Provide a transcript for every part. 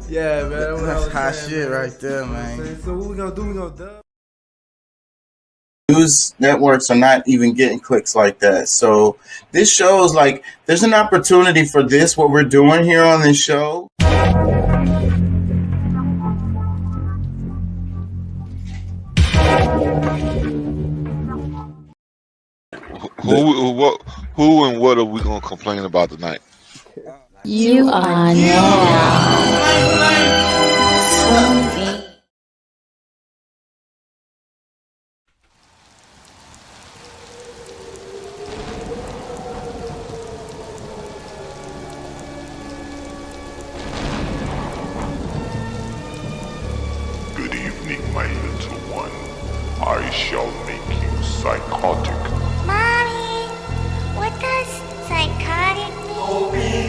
Yeah, man. That's hot shit right there, man. So what we gonna do? We gonna dub. News networks are not even getting clicks like that. So this shows like there's an opportunity for this, what we're doing here on this show. Who and what are we gonna complain about tonight? You are now tuned in. Good evening, my little one. I shall make you psychotic. Mommy, what does psychotic mean?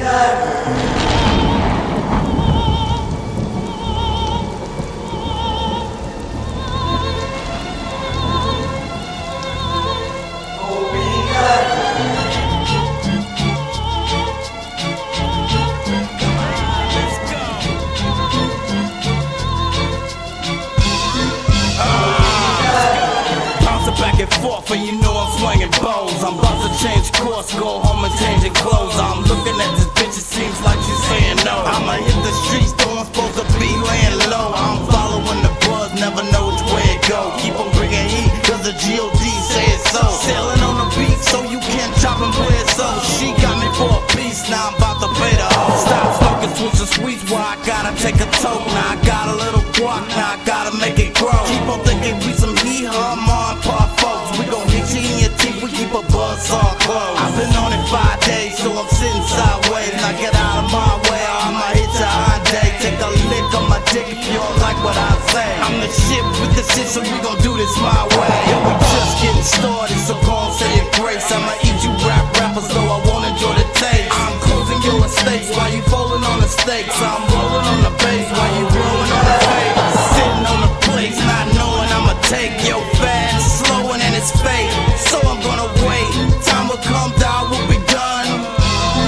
Back and forth, and you know I'm swinging bows. I'm about to change course, go home and change your clothes. I'm looking at this bitch, it seems like she's saying no. I'ma hit the streets, though I'm supposed to be laying low. I'm following the buzz, never know which way it go. Keep on bringing heat, cause the G.O.D. say it so. Sailing on the beat, so you can't chop and play it so. She got me for a piece, now I'm about to pay the hoe. Stop smoking, switch the sweets, where I gotta take a toke. Now I got a little guac, now I gotta make it grow. Keep on thinking we some hee-haw, mom, pop folks. We gon' hit you in your teeth, we keep a buzz all closed. I've been on it 5 days, so I'm sitting sideways. Now get out of my way, or I'ma hit you all day. Take a lick on my dick if you don't like what I say. I'm the shit with the shit, so we gon' do this my way. And we just getting started, so go on, say your grace. I'ma eat you rappers, though I won't enjoy the taste. I'm closing your estates while you falling on the stakes. I'm rolling on the bass while you rolling on the face. Sitting on the place, not knowing I'ma take your fast, slowing and it's fake. So I'm gonna wait. Time will come, down will be done.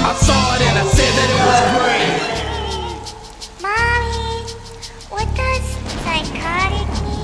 I saw it and I said that it was great. Mommy, what does psychotic mean?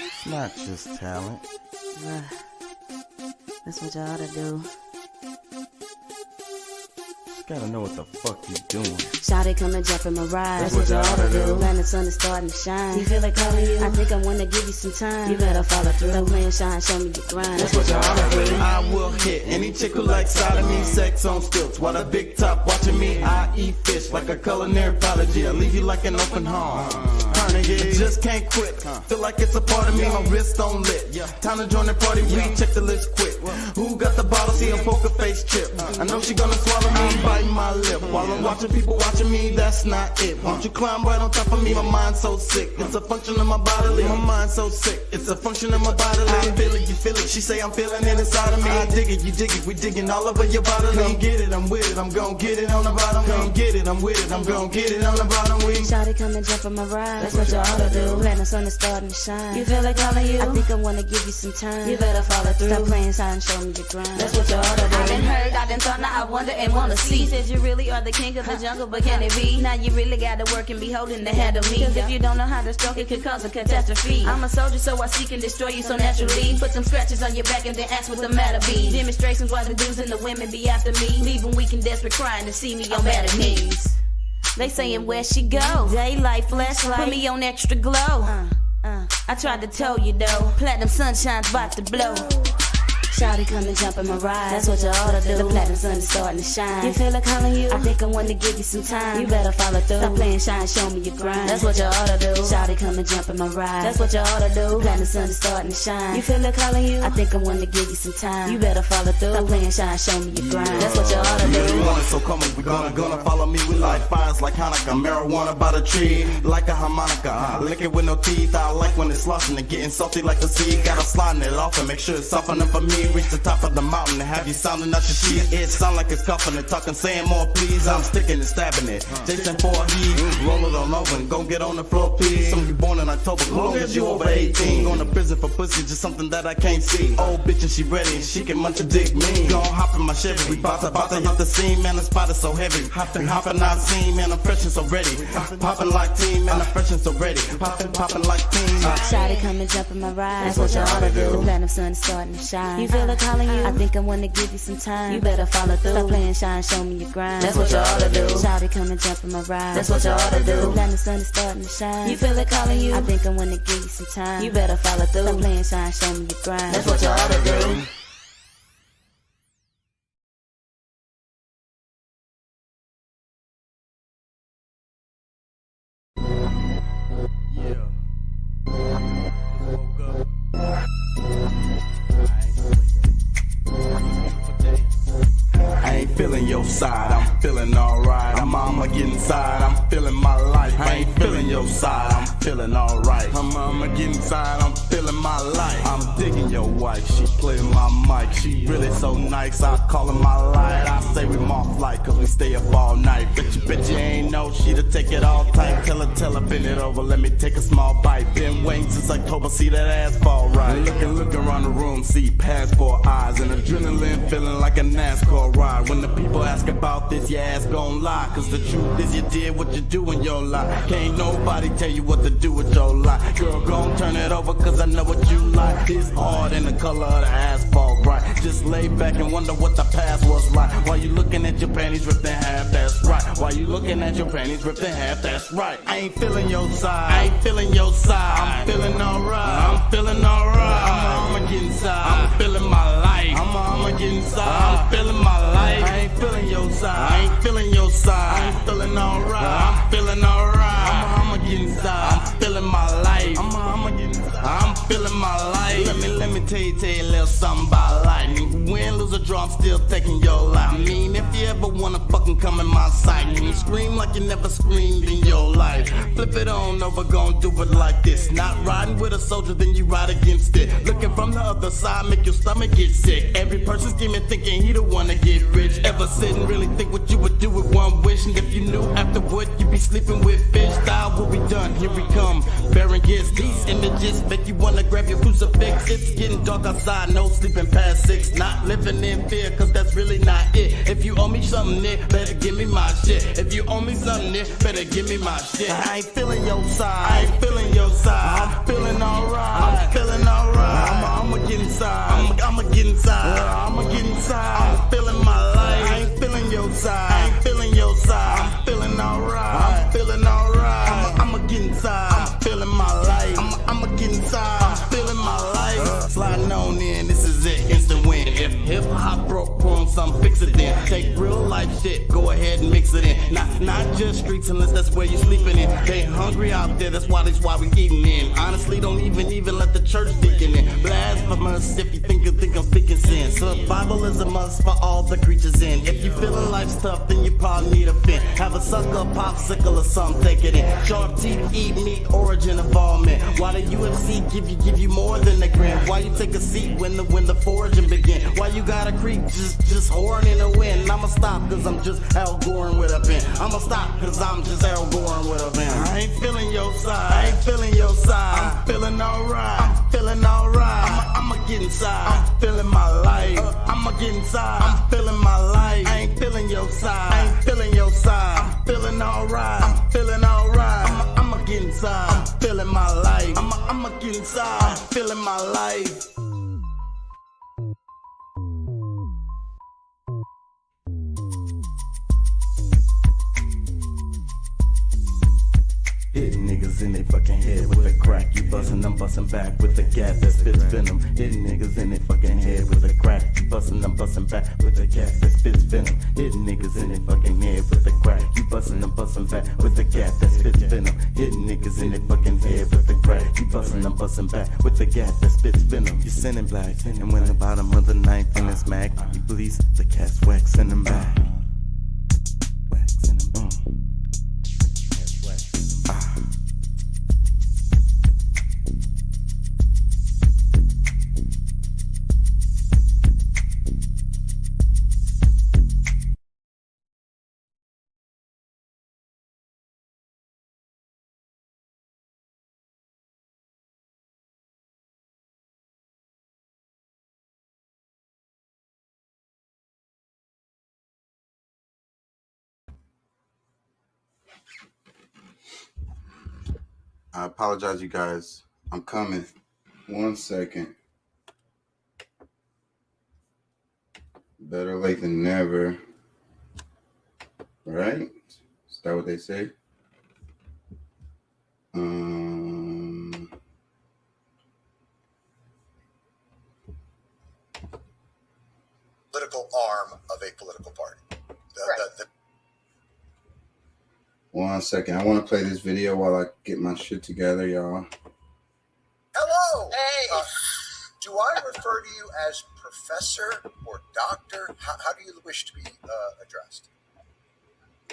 It's not just talent. That's what y'all ought to do. You gotta know what the fuck you doing. Shawty come and jump in my ride. That's what y'all ought to do. When the sun is starting to shine. You feel like calling you? I think I wanna give you some time. You better follow through. Stop playing shine, show me your grind. That's what y'all ought to do. I will hit any chick who likes sodomy, sex on stilts. While a big top watching me, I eat fish like a culinary apology. I leave you like an open home. I just can't quit. Feel like it's a part of me. My wrist on lit. Time to join the party. Recheck the list quick. Who got the bottle? See a poker face chip. I know she gonna swallow me, bite my lip. While I'm watching people watching me, that's not it. Won't you climb right on top of me? My mind's so sick. It's a function of my bodily. My mind's so sick. It's a function of my bodily. I feel it, you feel it. She say I'm feeling it inside of me. I dig it, you dig it. We digging all over your bodily. Come get it, I'm with it. I'm gon' get it on the bottom. Come get it, I'm with it. I'm gon' get it on the bottom. Shawty come and jump in my ride. That's what y'all ought to do. When the sun is starting to shine. You feel like calling you? I think I wanna give you some time. You better follow through. Stop playing sign, show me your grind. That's what y'all ought to do. I done heard, I done thought, now I wonder and wanna see. Said you really are the king of the jungle, but can it be? Now you really gotta work and be holding the head of me. Cause if you don't know how to stroke, it could cause a catastrophe. I'm a soldier, so I seek and destroy you so naturally. Put some scratches on your back and then ask what the matter be. Demonstrations why the dudes and the women be after me. Leaving weak and desperate, crying to see me on bad knees. They saying where she go? Daylight, flashlight, put me on extra glow. I tried to tell you though, platinum sunshine's about to blow. Shawty come and jump in my ride. That's what you ought to do. The platinum sun is starting to shine. You feel it calling you? I think I want to give you some time. You better follow through. Stop playing shy and show me your grind. That's what you ought to do. Shawty come and jump in my ride. That's what you ought to do. Platinum sun is starting to shine. You feel it calling you? I think I want to give you some time. You better follow through. Stop playing shy and show me your grind. That's what you ought to do. You want it, so come on, we gonna follow me. We light fires like Hanukkah, marijuana by the tree, like a harmonica. Lick it with no teeth. I like when it's sloshing and getting salty like the sea. Gotta slide it off and make sure it's softening for me. Reach the top of the mountain and have you sounding out your teeth. It sound like it's coughing and talking, saying more please. I'm sticking and stabbing it. Jason for a heat. Roll it on over and go get on the floor, please. Some of you born in October, long as you over 18. Going to prison for pussy, just something that I can't see. Old bitch and she ready and she can munch a dick me. Gon' hop in my Chevy, we bout to hit the scene. Man, the spot is so heavy. Hopping not seen, man, I'm fresh and so ready. Popping like team, man, I'm fresh and so ready. Popping like team. Shawty come and jump in my ride. That's what you ought to do. The platinum sun is starting to shine. You feel it calling you? I think I want to give you some time. You better follow through. Stop playing shy and show me your grind. That's what you ought to do. Shawty come and jump in my ride. That's what you ought to do. The platinum sun is starting to shine. You feel it calling you? I think I want to give you some time. You better follow through. Stop playing shy and show me your grind. That's what you ought to do. I ain't feeling your side, I'm feeling alright. I'ma get inside, I'm feeling my life. I ain't feeling your side, I'm feeling alright. I'ma get inside, I'm feeling my life. I'm digging your wife, she playing my mic. She really so nice, I call her my light. I say we off flight, cause we stay up all night. Bet you ain't know she to take it all tight. Tell her, bend it over, let me take a small bite. Been waiting since October, see that ass fall right. Looking around the room, see passport eyes. And adrenaline feeling like a NASCAR ride. When the people ask about this, your ass gon' lie. Cause the truth is you did what you do in your life. Can't nobody tell you what to do with your life. Girl, gon' turn it over cause I know what you like. It's hard in the color of the asphalt, right? Just lay back and wonder what the past was like. While you looking at your panties ripped in half, that's right. While you looking at your panties ripped in half, that's right. I ain't feeling your side, I ain't feeling your side. I'm feeling alright, I'm feeling alright. I'ma get inside, I'm feeling my life. I'ma get inside, I'm feeling my life. I ain't feeling your side, I ain't feeling your side. I ain't feeling alright, I'm feeling alright. I'ma get inside, I'm feeling my life. I'ma get inside, I'm feeling my life. Let me tell you a little something about life. Win, lose or draw, I'm still taking your life. I mean, if you ever wanna fucking come in my sight, you scream like you never screamed in your life. Flip it on over, gon' do it like this. Not riding with a soldier, then you ride against it. Looking from the other side, make your stomach get sick. Every person scheming, thinking he the one to get rich. Ever sit and really think what you would do with one wish? And if you knew afterward, you'd be sleeping with fish. Style will be done, here we come. Bearing gifts, these images make you wanna grab your crucifix. It's getting dark outside, no sleeping past 6. Not living in fear, cause that's really not it. If you owe me something, Nick, better give me my shit. If you owe me something, Nick, better give me my shit. I ain't feeling your side, I ain't feeling your side. I'm feeling alright, I'm feeling alright. I'ma get inside, I'ma get inside. I'ma get inside, I'm feeling my life. I ain't feeling your side, I ain't feeling your side. I'm feeling alright, I'm feeling alright. I'ma get inside, I'm feeling my life. I'ma get inside, I'm feeling my life. Sliding on in, this is it, instant win. If hip hop broke, put on some fix it then. Take real life shit, go ahead and mix it in. Not just streets unless that's where you sleeping in. They hungry out there, that's why we eating in. Honestly, don't even let the church thinking in. Blasphemous if you think I'm speaking sin. Survival is a must for all the creatures in. If you feeling life's tough, then you probably need a fin. Have a sucker, popsicle or something, take it in. Sharp teeth, eat meat, origin involvement. Why the UFC give you more than a grin? Why you take a seat when the foraging begin? Why you gotta creep just horn in the wind? I'ma stop cause I'm just Al Goring with a pen. I'ma stop cause I'm just Al Goring with a pen. I ain't feeling your side, I ain't feeling your side. I'm feeling alright, I'm feeling alright. I'ma get inside, I'm feeling my life. I'ma get inside, I'm feeling my life. I ain't feeling your side, I ain't feeling your side. I'm feeling alright, I'm feeling alright. I'ma get inside, I'm feeling my life. I'ma get inside, I'm feeling my life. Hit niggas niggas in they fucking head with the crack. You bustin', I'm bustin' back with the gas that spits venom. Hitting niggas in they fucking head with the crack. You bustin', I'm bustin' back with the gas that spits venom. Hitting niggas in they fucking head with the crack. You bustin', I'm bustin' back with the gas that spits venom. Hitting niggas in they fucking head with the crack. You bustin', I'm bustin' back with the gas that spits venom. You sending black, and when the bottom of the ninth in the smack, you police the cats waxing them back. Waxing them. I apologize, you guys. I'm coming. 1 second. Better late than never. Right? Is that what they say? Political arm of a political party. The 1 second. I want to play this video while I get my shit together, y'all. Hello. Hey. Do I refer to you as professor or doctor? How do you wish to be addressed?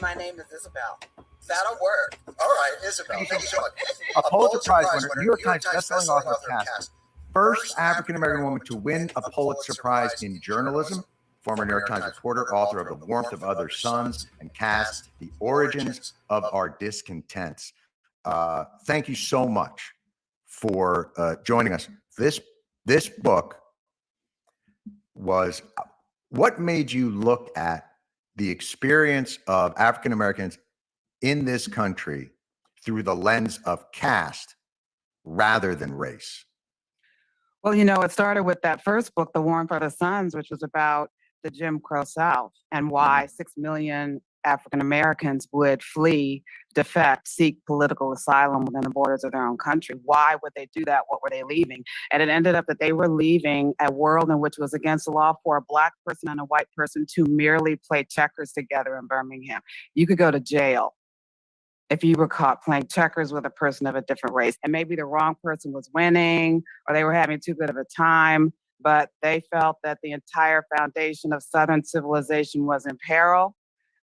My name is Isabel. That'll work. All right, Isabel. Thank you so much. A Pulitzer Prize winner, New York Times bestselling author of Caste, first African-American woman to win a Pulitzer Prize in journalism, former New York Times reporter, author of The Warmth of Other Suns and Caste, The Origins of Our Discontents. Thank you so much for joining us. This book was, what made you look at the experience of African Americans in this country through the lens of caste rather than race? Well, you know, it started with that first book, The Warmth of the Suns, which was about the Jim Crow South and why 6 million African Americans would flee, defect, seek political asylum within the borders of their own country. Why would they do that? What were they leaving? And it ended up that they were leaving a world in which it was against the law for a Black person and a white person to merely play checkers together in Birmingham. You could go to jail if you were caught playing checkers with a person of a different race. And maybe the wrong person was winning or they were having too good of a time, but they felt that the entire foundation of Southern civilization was in peril,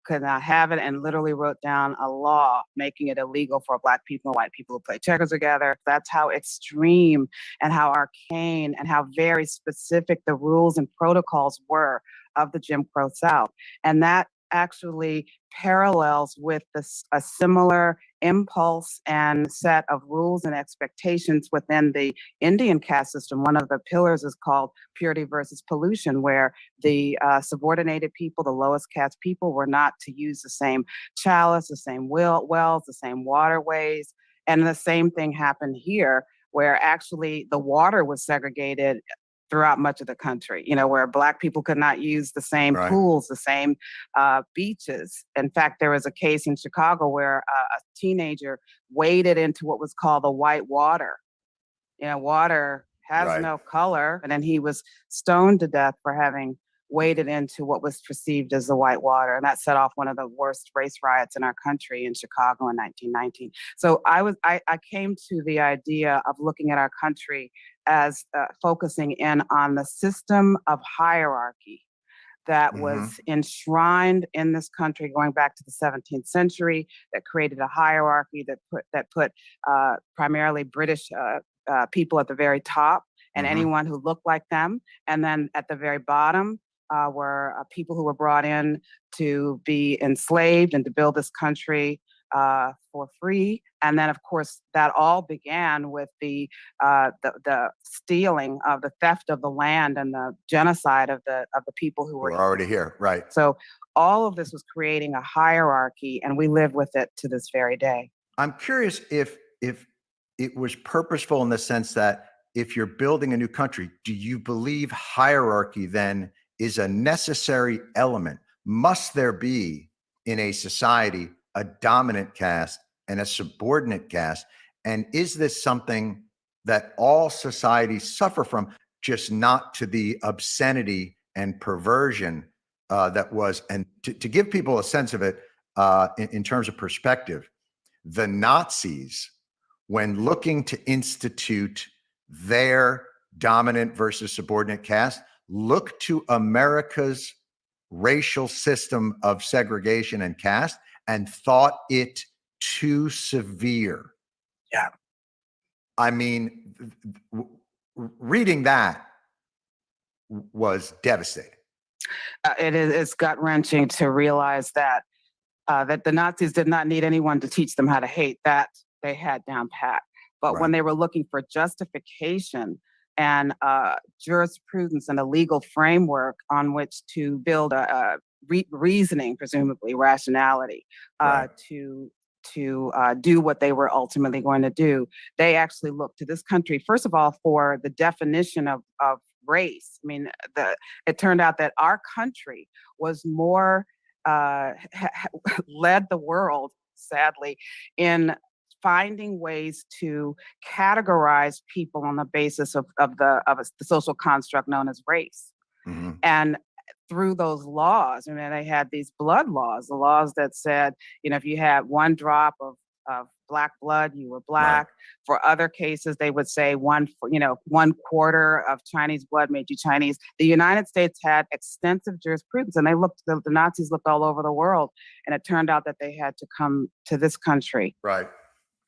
could not have it, and literally wrote down a law making it illegal for Black people and white people to play checkers together. That's how extreme and how arcane and how very specific the rules and protocols were of the Jim Crow South. And that actually parallels with a similar impulse and set of rules and expectations within the Indian caste system. One of the pillars is called purity versus pollution, where the subordinated people, the lowest caste people, were not to use the same chalice, the same wells, the same waterways. And the same thing happened here, where actually the water was segregated throughout much of the country, you know, where Black people could not use the same pools, the same beaches. In fact, there was a case in Chicago where a teenager waded into what was called the white water. You know, water has no color. And then he was stoned to death for having waded into what was perceived as the white water. And that set off one of the worst race riots in our country in Chicago in 1919. So I came to the idea of looking at our country as focusing in on the system of hierarchy that was enshrined in this country going back to the 17th century, that created a hierarchy that put primarily British people at the very top and anyone who looked like them. And then at the very bottom were people who were brought in to be enslaved and to build this country for free. And then, of course, that all began with the stealing of the theft of the land and the genocide of the people who were already here. Right. So all of this was creating a hierarchy, and we live with it to this very day. I'm curious if it was purposeful in the sense that if you're building a new country, do you believe hierarchy then is a necessary element? Must there be in a society a dominant caste and a subordinate caste? And is this something that all societies suffer from, just not to the obscenity and perversion that was? And to give people a sense of it in terms of perspective, the Nazis, when looking to institute their dominant versus subordinate caste, looked to America's racial system of segregation and caste and thought it too severe. Yeah. I mean, reading that was devastating. It's gut wrenching to realize that that the Nazis did not need anyone to teach them how to hate. That they had down pat. But when they were looking for justification and jurisprudence and a legal framework on which to build a reasoning, presumably rationality, to do what they were ultimately going to do, they actually looked to this country, first of all, for the definition of race. I mean, it turned out that our country was more, led the world, sadly, in finding ways to categorize people on the basis of the social construct known as race. Mm-hmm. And through those laws, I mean, they had these blood laws, the laws that said, you know, if you had one drop of black blood, you were black. Right. For other cases, they would say 1/4 of Chinese blood made you Chinese. The United States had extensive jurisprudence, and the Nazis looked all over the world, and it turned out that they had to come to this country. Right.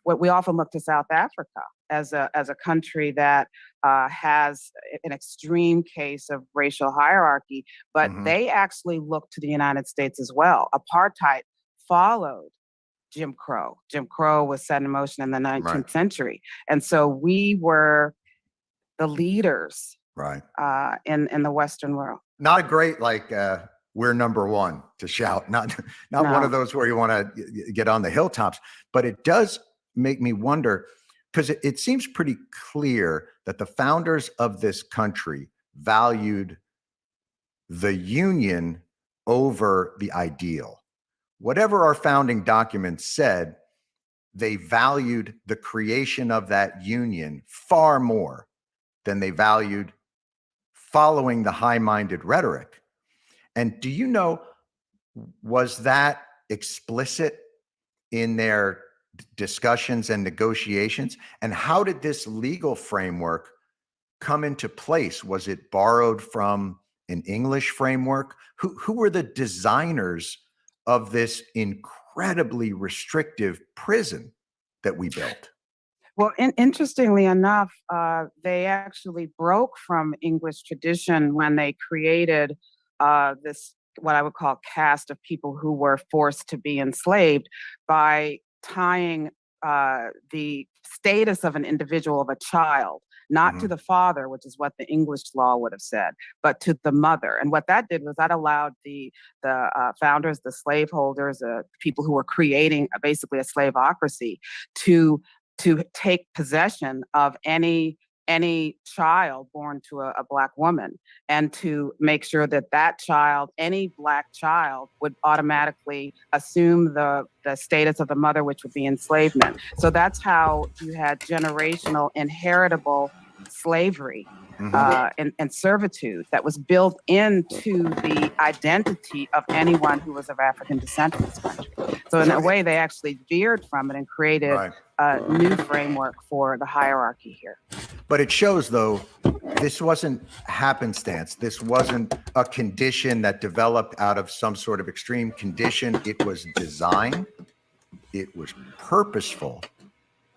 What we often look to South Africa as a country that has an extreme case of racial hierarchy, but they actually look to the United States as well. Apartheid followed Jim Crow. Jim Crow was set in motion in the 19th century. And so we were the leaders in the Western world. Not a great, we're number one to shout. Not one of those where you want to get on the hilltops, but it does make me wonder, because it seems pretty clear that the founders of this country valued the union over the ideal. Whatever our founding documents said, they valued the creation of that union far more than they valued following the high-minded rhetoric. And do you know, was that explicit in their discussions and negotiations? And how did this legal framework come into place? Was it borrowed from an English framework? Who were the designers of this incredibly restrictive prison that we built? Well, interestingly enough, they actually broke from English tradition when they created this, what I would call caste of people who were forced to be enslaved, by tying the status of an individual, of a child, not to the father, which is what the English law would have said, but to the mother. And what that did was that allowed the founders, the slaveholders, people who were creating basically a slaveocracy, to take possession of any child born to a black woman, and to make sure that child, any black child, would automatically assume the status of the mother, which would be enslavement. So that's how you had generational inheritable slavery and servitude that was built into the identity of anyone who was of African descent in this country. So in a way, they actually veered from it and created a new framework for the hierarchy here. But it shows, though, this wasn't happenstance. This wasn't a condition that developed out of some sort of extreme condition. It was design. It was purposeful,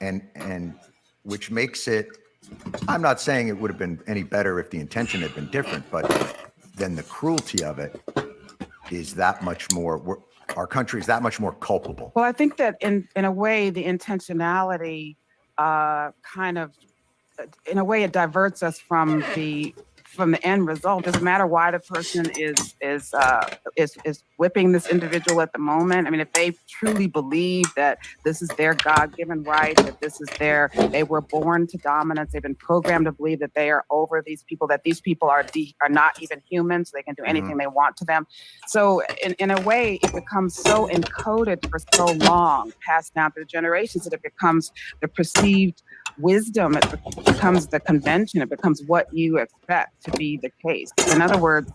and which makes it, I'm not saying it would have been any better if the intention had been different, but then the cruelty of it is that much more, our country is that much more culpable. Well, I think that in a way, the intentionality in a way, it diverts us from the from the end result. Doesn't matter why the person is whipping this individual at the moment. I mean, if they truly believe that this is their God-given right, that this is they were born to dominance, they've been programmed to believe that they are over these people, that these people are not even human, so they can do anything they want to them. So in a way, it becomes so encoded for so long, passed down through generations, that it becomes the perceived wisdom, it becomes the convention, it becomes what you expect to be the case. In other words,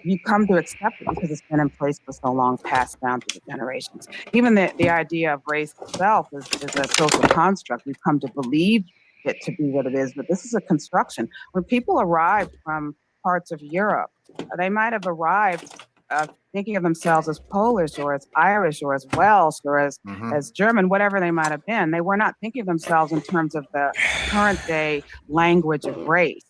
you come to accept it because it's been in place for so long, passed down through the generations. Even the idea of race itself is a social construct. We've come to believe it to be what it is, but this is a construction. When people arrived from parts of Europe, they might have arrived thinking of themselves as Polish or as Irish or as Welsh or as German, whatever they might have been. They were not thinking of themselves in terms of the current day language of race.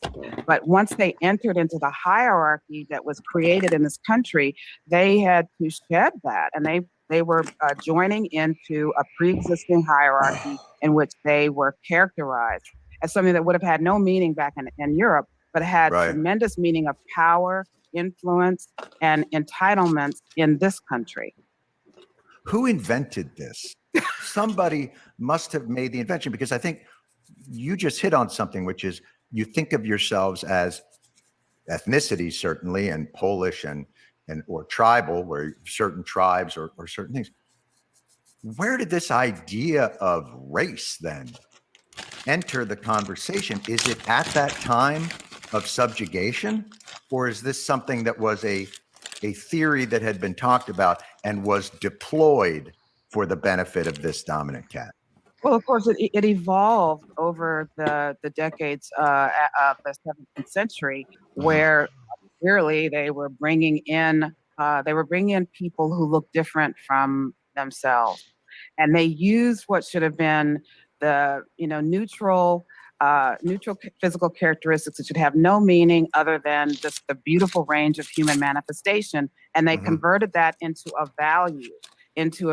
But once they entered into the hierarchy that was created in this country, they had to shed that. And they were joining into a pre-existing hierarchy in which they were characterized as something that would have had no meaning back in Europe, but had tremendous meaning of power, influence, and entitlements in this country. Who invented this? Somebody must have made the invention, because I think you just hit on something, which is you think of yourselves as ethnicity, certainly, and Polish and or tribal, where certain tribes or certain things. Where did this idea of race then enter the conversation? Is it at that time of subjugation, or is this something that was a theory that had been talked about and was deployed for the benefit of this dominant cat? Well, of course, it evolved over the decades of the 17th century, where clearly they were bringing in people who looked different from themselves, and they used what should have been the neutral physical characteristics that should have no meaning other than just the beautiful range of human manifestation, and they converted that into a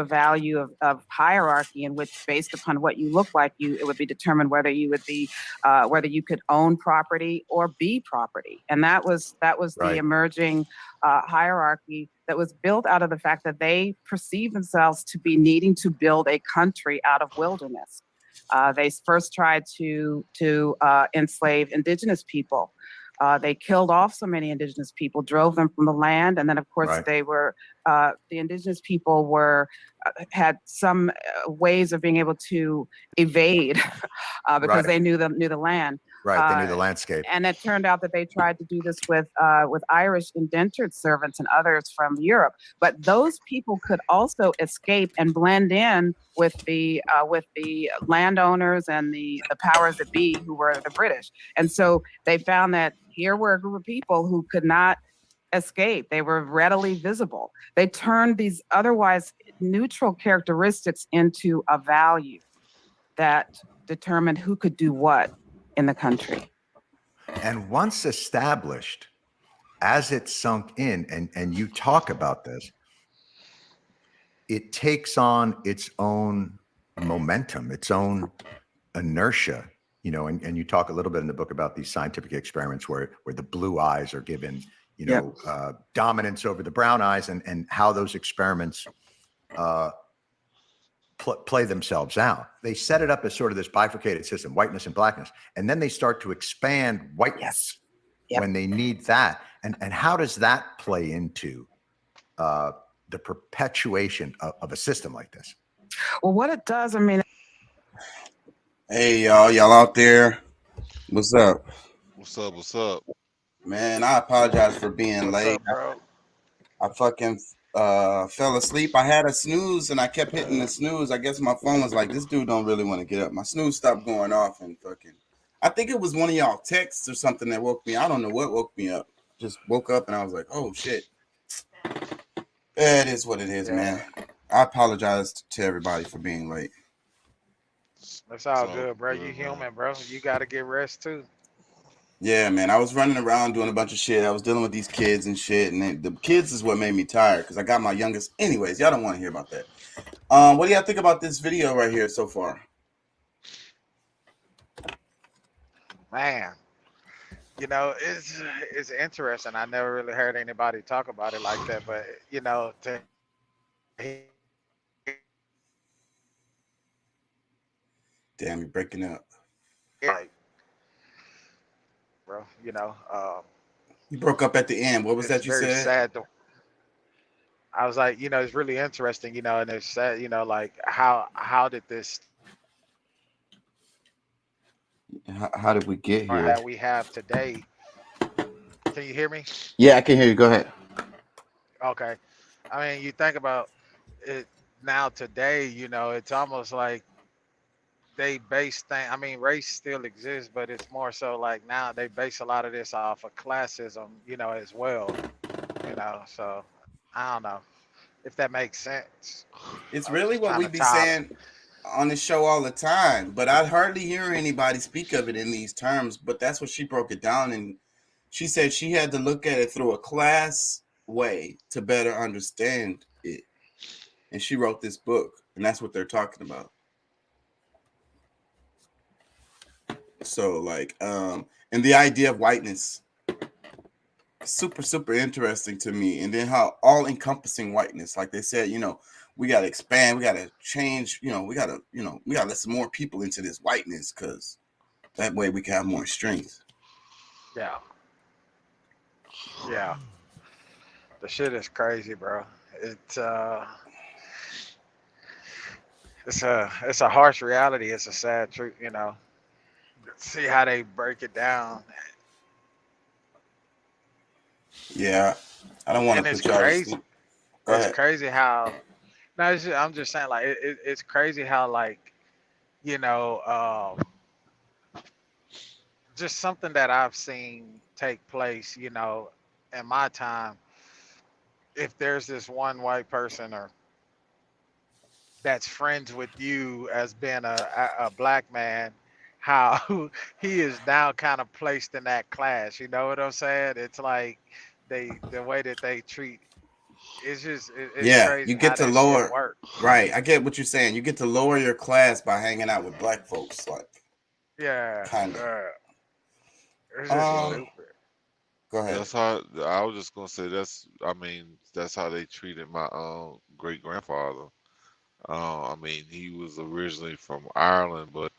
value of hierarchy, in which, based upon what you look like, it would be determined whether you would be whether you could own property or be property. And that was the emerging hierarchy that was built out of the fact that they perceived themselves to be needing to build a country out of wilderness. They first tried to enslave indigenous people. They killed off so many indigenous people, drove them from the land, and then, of course, they were the indigenous people had some ways of being able to evade because they knew the land. Right, they knew the landscape. And it turned out that they tried to do this with Irish indentured servants and others from Europe. But those people could also escape and blend in with the landowners and the powers that be, who were the British. And so they found that here were a group of people who could not escape. They were readily visible. They turned these otherwise neutral characteristics into a value that determined who could do what in the country. And once established, as it sunk in, and you talk about this, it takes on its own momentum, its own inertia, and you talk a little bit in the book about these scientific experiments where the blue eyes are given, dominance over the brown eyes, and how those experiments play themselves out. They set it up as sort of this bifurcated system, whiteness and blackness, and then they start to expand whiteness when they need that. And how does that play into the perpetuation of a system like this? Well, what it does, Hey, y'all out there. What's up? What's up? Man, I apologize for being late. I fucking fell asleep. I had a snooze and I kept hitting the snooze. I guess my phone was like, this dude don't really want to get up. My snooze stopped going off, and I think it was one of y'all texts or something that woke me. I don't know what woke me up. Just woke up and I was like, oh shit. It is what it is, man. I apologize to everybody for being late. That's all good, bro. You human, bro. You got to get rest too. Yeah, man. I was running around doing a bunch of shit. I was dealing with these kids and shit. And the kids is what made me tired, because I got my youngest. Anyways, y'all don't want to hear about that. What do y'all think about this video right here so far? Man, You know, it's interesting. I never really heard anybody talk about it like that, but you know, to Damn, you're breaking up. like, bro, You broke up at the end. What was it's that you very said? sad. I was like, it's really interesting, and it's sad, like how did this How did we get or here? that we have today? Can you hear me? Yeah, I can hear you. Go ahead. Okay. I mean, you think about it now today, it's almost like they base thing. I mean, race still exists, but it's more so like now they base a lot of this off of classism, as well. So I don't know if that makes sense. It's I was really just what trying we to be tie. saying on the show all the time, but I hardly hear anybody speak of it in these terms. But that's what she broke it down, and she said she had to look at it through a class way to better understand it. And she wrote this book, and that's what they're talking about. So like, and the idea of whiteness, super interesting to me. And then how all encompassing whiteness, like they said, we got to expand, we got to change, we got to let some more people into this whiteness, because that way we can have more strength. Yeah. Yeah. The shit is crazy, bro. It's a harsh reality. It's a sad truth, See how they break it down. Yeah, I don't want And to it's put y'all to crazy. sleep. Go It's ahead. crazy how. No, I'm just saying, like, it's crazy how, like, just something that I've seen take place, in my time. If there's this one white person or that's friends with you as being a black man, how he is now kind of placed in that class. You know what I'm saying? It's like the way that they treat. It's just it's Yeah, crazy you how get to that shit lower. works. Right, I get what you're saying. You get to lower your class by hanging out with black folks, like Yeah, kind of. it's just Well, stupid. Go ahead. that's how I was just gonna say. That's how they treated my great grandfather. I mean, he was originally from Ireland, but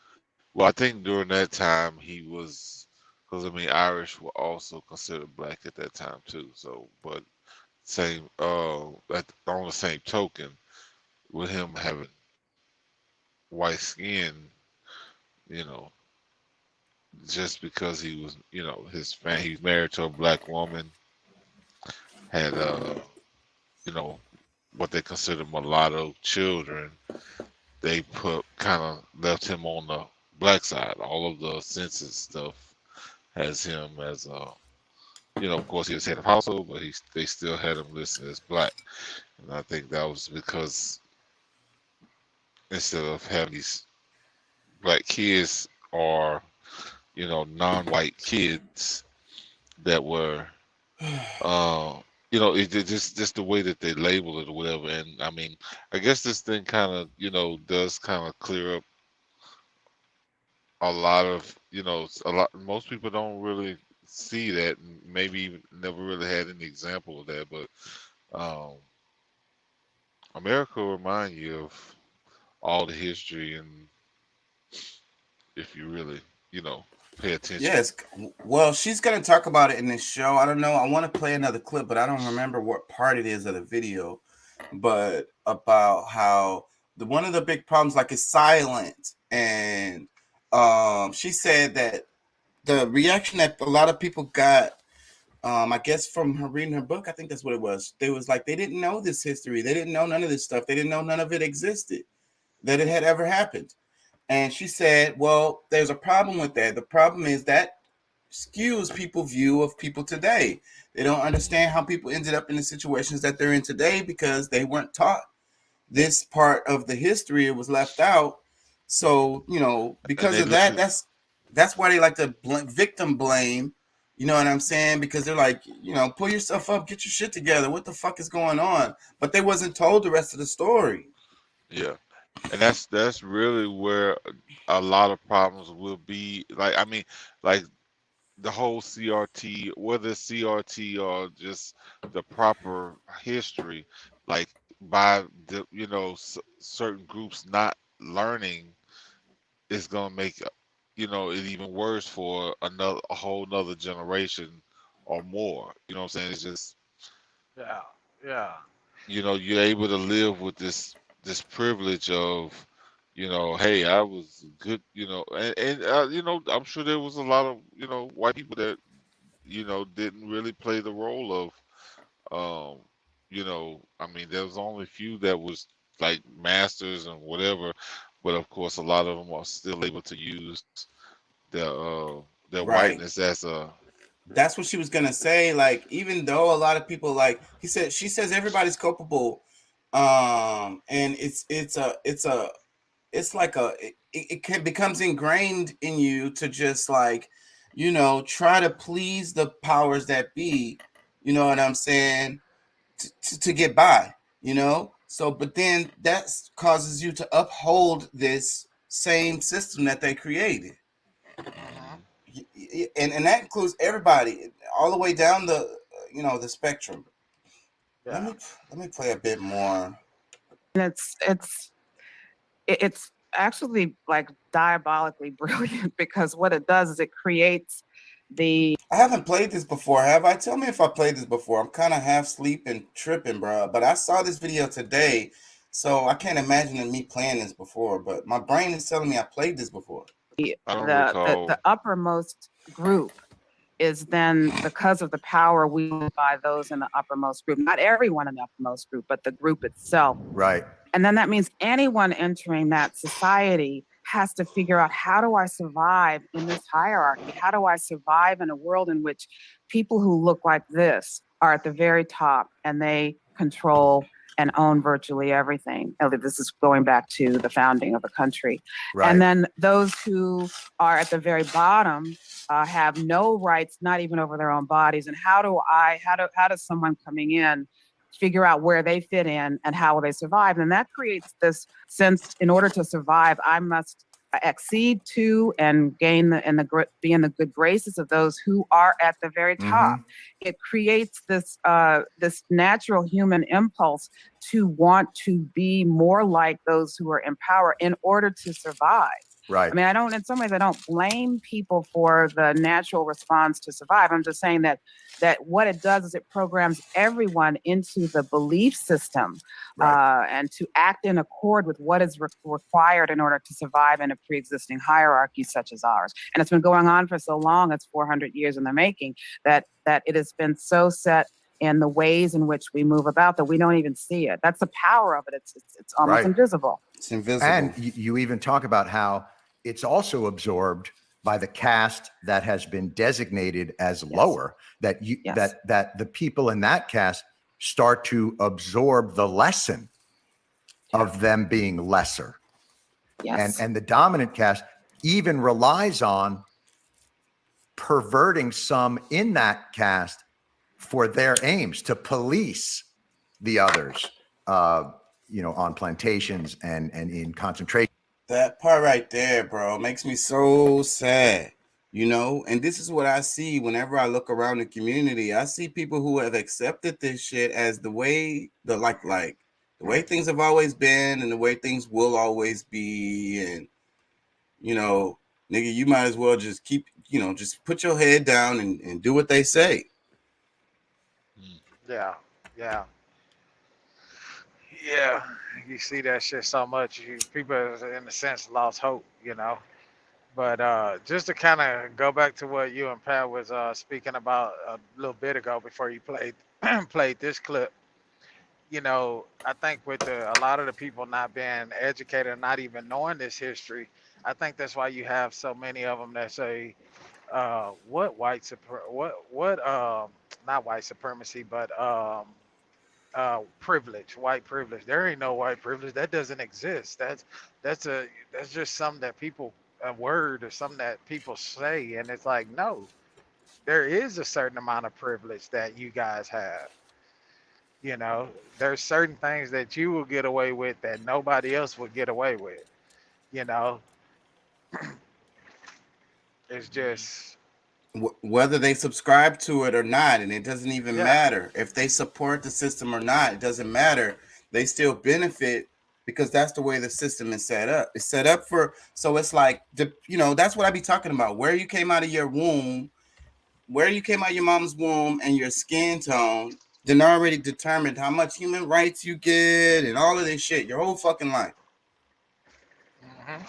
well, I think during that time he was, because I mean, Irish were also considered black at that time too. So, but same, on the same token, with him having white skin, you know, just because he was, he's married to a black woman, had, you know, what they consider mulatto children, they put kind of left him on the black side. All of the census stuff has him as of course he was head of household, but they still had him listed as black. And I think that was because instead of having these black kids or non-white kids that were just the way that they label it or whatever. And I mean, I guess this thing kind of does kind of clear up a lot of most people don't really see that, and maybe even never really had any example of that. But America will remind you of all the history, and if you really pay attention. Yes. Well, she's going to talk about it in this show. I don't know. I want to play another clip, but I don't remember what part it is of the video. But about how one of the big problems, like, is silent. And she said that the reaction that a lot of people got, I guess from her reading her book, I think that's what it was. They was like, they didn't know this history. They didn't know none of this stuff. They didn't know none of it existed, that it had ever happened. And she said, well, there's a problem with that. The problem is that skews people's view of people today. They don't understand how people ended up in the situations that they're in today because they weren't taught this part of the history. It was left out. So, because of that, that's why they like to victim blame. You know what I'm saying? Because they're like, pull yourself up, get your shit together. What the fuck is going on? But they wasn't told the rest of the story. Yeah. And that's really where a lot of problems will be. Like, I mean, like the whole CRT, whether it's CRT or just the proper history, like by the certain groups not learning, is gonna make it even worse for a whole nother generation or more. You know what I'm saying? It's just Yeah, yeah, you're able to live with this privilege of hey, I was good, and I'm sure there was a lot of white people that didn't really play the role of I mean, there was only a few that was like masters and whatever, but of course a lot of them are still able to use their their Right. whiteness as a That's what she was gonna say. Like, even though a lot of people, like she says everybody's culpable, and it's like it becomes ingrained in you to just like, try to please the powers that be. You know what I'm saying? To get by. So, but then that causes you to uphold this same system that they created. And that includes everybody all the way down the spectrum. yeah. Let me play a bit more. And it's actually like diabolically brilliant because what it does is it creates the. I haven't played this before, have I? Tell me if I played this before. I'm kind of half asleep and tripping, bro. But I saw this video today, so I can't imagine me playing this before. But my brain is telling me I played this before. The uppermost group is then, because of the power wielded by those in the uppermost group, not everyone in the uppermost group, but the group itself. Right. And then that means anyone entering that society has to figure out, how do I survive in this hierarchy? How do I survive in a world in which people who look like this are at the very top and they control and own virtually everything? This is going back to the founding of the country. Right. And then those who are at the very bottom have no rights, not even over their own bodies. And how does someone coming in figure out where they fit in and how will they survive? And that creates this sense, in order to survive, I must accede to and be in the good graces of those who are at the very top. It creates this natural human impulse to want to be more like those who are in power in order to survive. Right. I mean, in some ways, I don't blame people for the natural response to survive. I'm just saying that what it does is it programs everyone into the belief system, and to act in accord with what is required in order to survive in a pre-existing hierarchy such as ours. And it's been going on for so long, it's 400 years in the making, that it has been so set in the ways in which we move about that we don't even see it. That's the power of it. It's almost invisible. It's invisible. And you even talk about how it's also absorbed by the caste that has been designated as lower, that the people in that caste start to absorb the lesson of them being lesser. Yes. And the dominant caste even relies on perverting some in that caste for their aims, to police the others, on plantations and in concentration. That part right there, bro, makes me so sad, and this is what I see whenever I look around the community. I see people who have accepted this shit as the way the way things have always been and the way things will always be. And nigga, you might as well just keep, just put your head down and do what they say. Yeah. You see that shit so much. People, in a sense, lost hope. But just to kind of go back to what you and Pat was speaking about a little bit ago before you played this clip. I think with a lot of the people not being educated and not even knowing this history, I think that's why you have so many of them that say, not white supremacy, but privilege, white privilege. There ain't no white privilege. That doesn't exist. That's just something that people, a word or something that people say, and it's like, no, there is a certain amount of privilege that you guys have. There's certain things that you will get away with that nobody else would get away with. It's just whether they subscribe to it or not, and it doesn't even matter if they support the system or not. It doesn't matter. They still benefit because that's the way the system is set up. It's set up for, so it's like, that's what I be talking about. Where you came out of your womb, where you came out of your mom's womb, and your skin tone, then already determined how much human rights you get and all of this shit your whole fucking life. And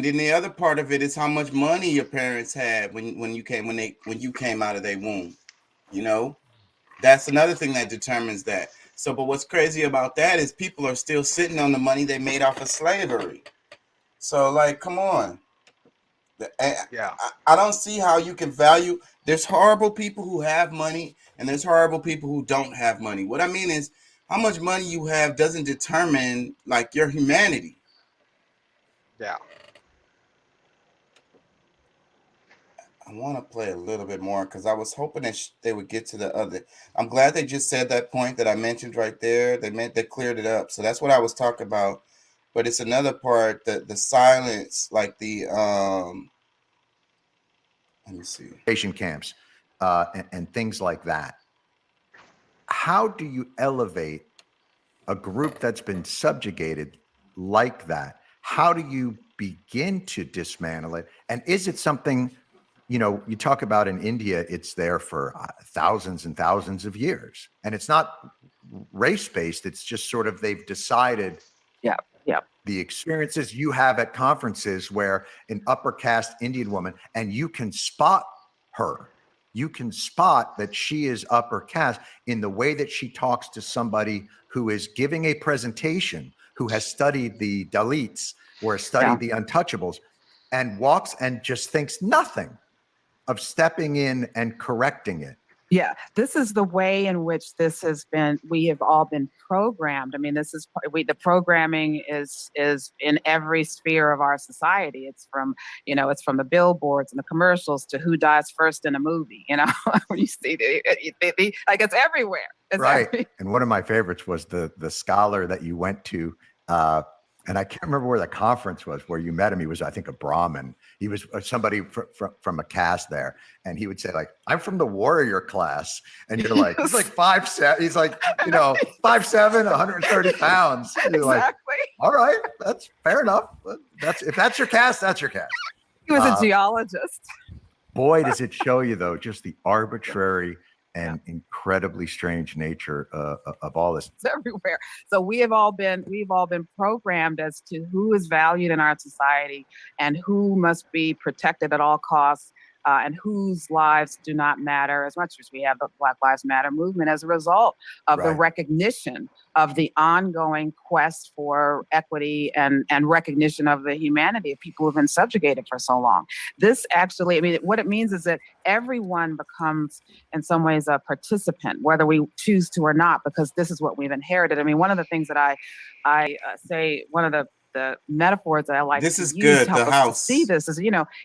then the other part of it is how much money your parents had when you came out of their womb. That's another thing that determines that. So, but what's crazy about that is people are still sitting on the money they made off of slavery. So, like, come on. I don't see how you can value. There's horrible people who have money, and there's horrible people who don't have money. What I mean is, how much money you have doesn't determine like your humanity. Yeah. I want to play a little bit more because I was hoping that they would get to the other. I'm glad they just said that point that I mentioned right there. They cleared it up. So that's what I was talking about. But it's another part, the silence, like the let me see. Patient camps and things like that. How do you elevate a group that's been subjugated like that? How do you begin to dismantle it? And is it something, you talk about in India, it's there for thousands and thousands of years. And it's not race-based. It's just sort of they've decided. Yeah. The experiences you have at conferences where an upper caste Indian woman, and you can spot her. You can spot that she is upper caste in the way that she talks to somebody who is giving a presentation, who has studied the Dalits or studied the untouchables, and walks and just thinks nothing of stepping in and correcting it. Yeah, this is the way in which we have all been programmed. I mean, the programming is in every sphere of our society. It's from the billboards and the commercials to who dies first in a movie. When you see like it's everywhere. It's right. And one of my favorites was the scholar that you went to, and I can't remember where the conference was where you met him. He was, I think, a Brahmin. He was somebody from a caste there. And he would say, like, I'm from the warrior class. And you're like, he's like 5'7". He's like, 5'7", 130 pounds. And you're like, all right, that's fair enough. If that's your caste, that's your caste. He was a geologist. Boy, does it show you, though, just the arbitrary and incredibly strange nature of all this. It's everywhere. So we've all been programmed as to who is valued in our society and who must be protected at all costs, and whose lives do not matter, as much as we have the Black Lives Matter movement as a result of the recognition of the ongoing quest for equity and recognition of the humanity of people who've been subjugated for so long. This actually, what it means is that everyone becomes, in some ways, a participant, whether we choose to or not, because this is what we've inherited. One of the things that I say, one of the metaphors that I like this to is use good. to help The us house. to see this is,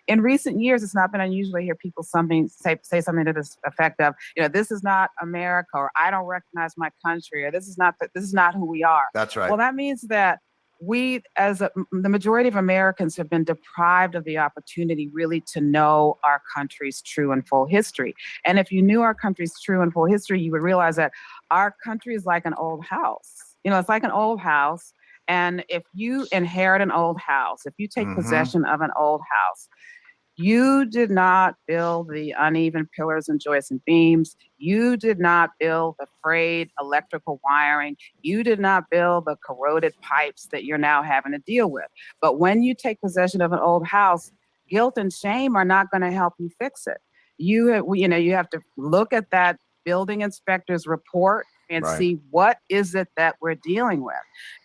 in recent years, it's not been unusual to hear people say something to this effect of, this is not America, or I don't recognize my country, or this is not who we are. That's right. Well, that means that we, the majority of Americans, have been deprived of the opportunity really to know our country's true and full history. And if you knew our country's true and full history, you would realize that our country is like an old house. It's like an old house. And if you inherit an old house, if you take possession of an old house, you did not build the uneven pillars and joists and beams. You did not build the frayed electrical wiring. You did not build the corroded pipes that you're now having to deal with. But when you take possession of an old house, guilt and shame are not going to help you fix it. You have to look at that building inspector's report and see what is it that we're dealing with.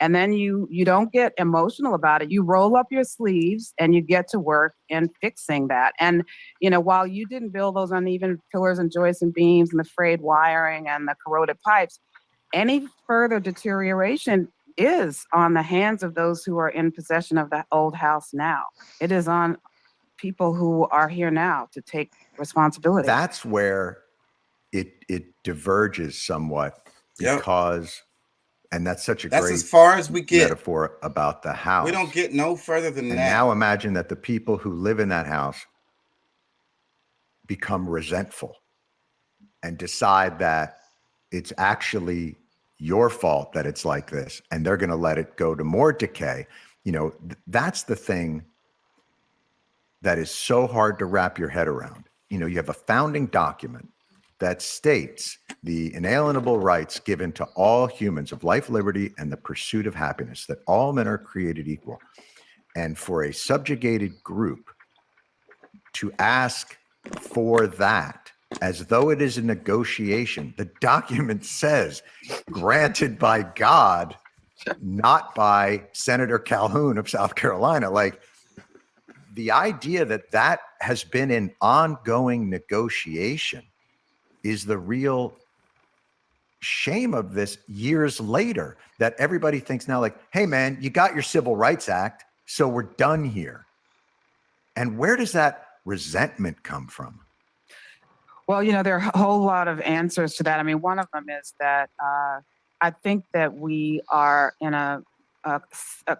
And then you don't get emotional about it. You roll up your sleeves and you get to work in fixing that. And, while you didn't build those uneven pillars and joists and beams and the frayed wiring and the corroded pipes, any further deterioration is on the hands of those who are in possession of the old house now. It is on people who are here now to take responsibility. That's where it diverges somewhat. Because, and that's such a great as far as we get metaphor about the house. We don't get no further than that. And now imagine that the people who live in that house become resentful and decide that it's actually your fault that it's like this, and they're going to let it go to more decay. You know, that's the thing that is so hard to wrap your head around. You know, you have a founding document that states the inalienable rights given to all humans of life, liberty, and the pursuit of happiness, that all men are created equal. And for a subjugated group to ask for that as though it is a negotiation, the document says granted by God, not by Senator Calhoun of South Carolina. Like, the idea that that has been an ongoing negotiation is the real shame of this years later, that everybody thinks now like, hey man, you got your Civil Rights Act, so we're done here. And where does that resentment come from? Well, you know, there are a whole lot of answers to that. I mean, one of them is that I think that we are in a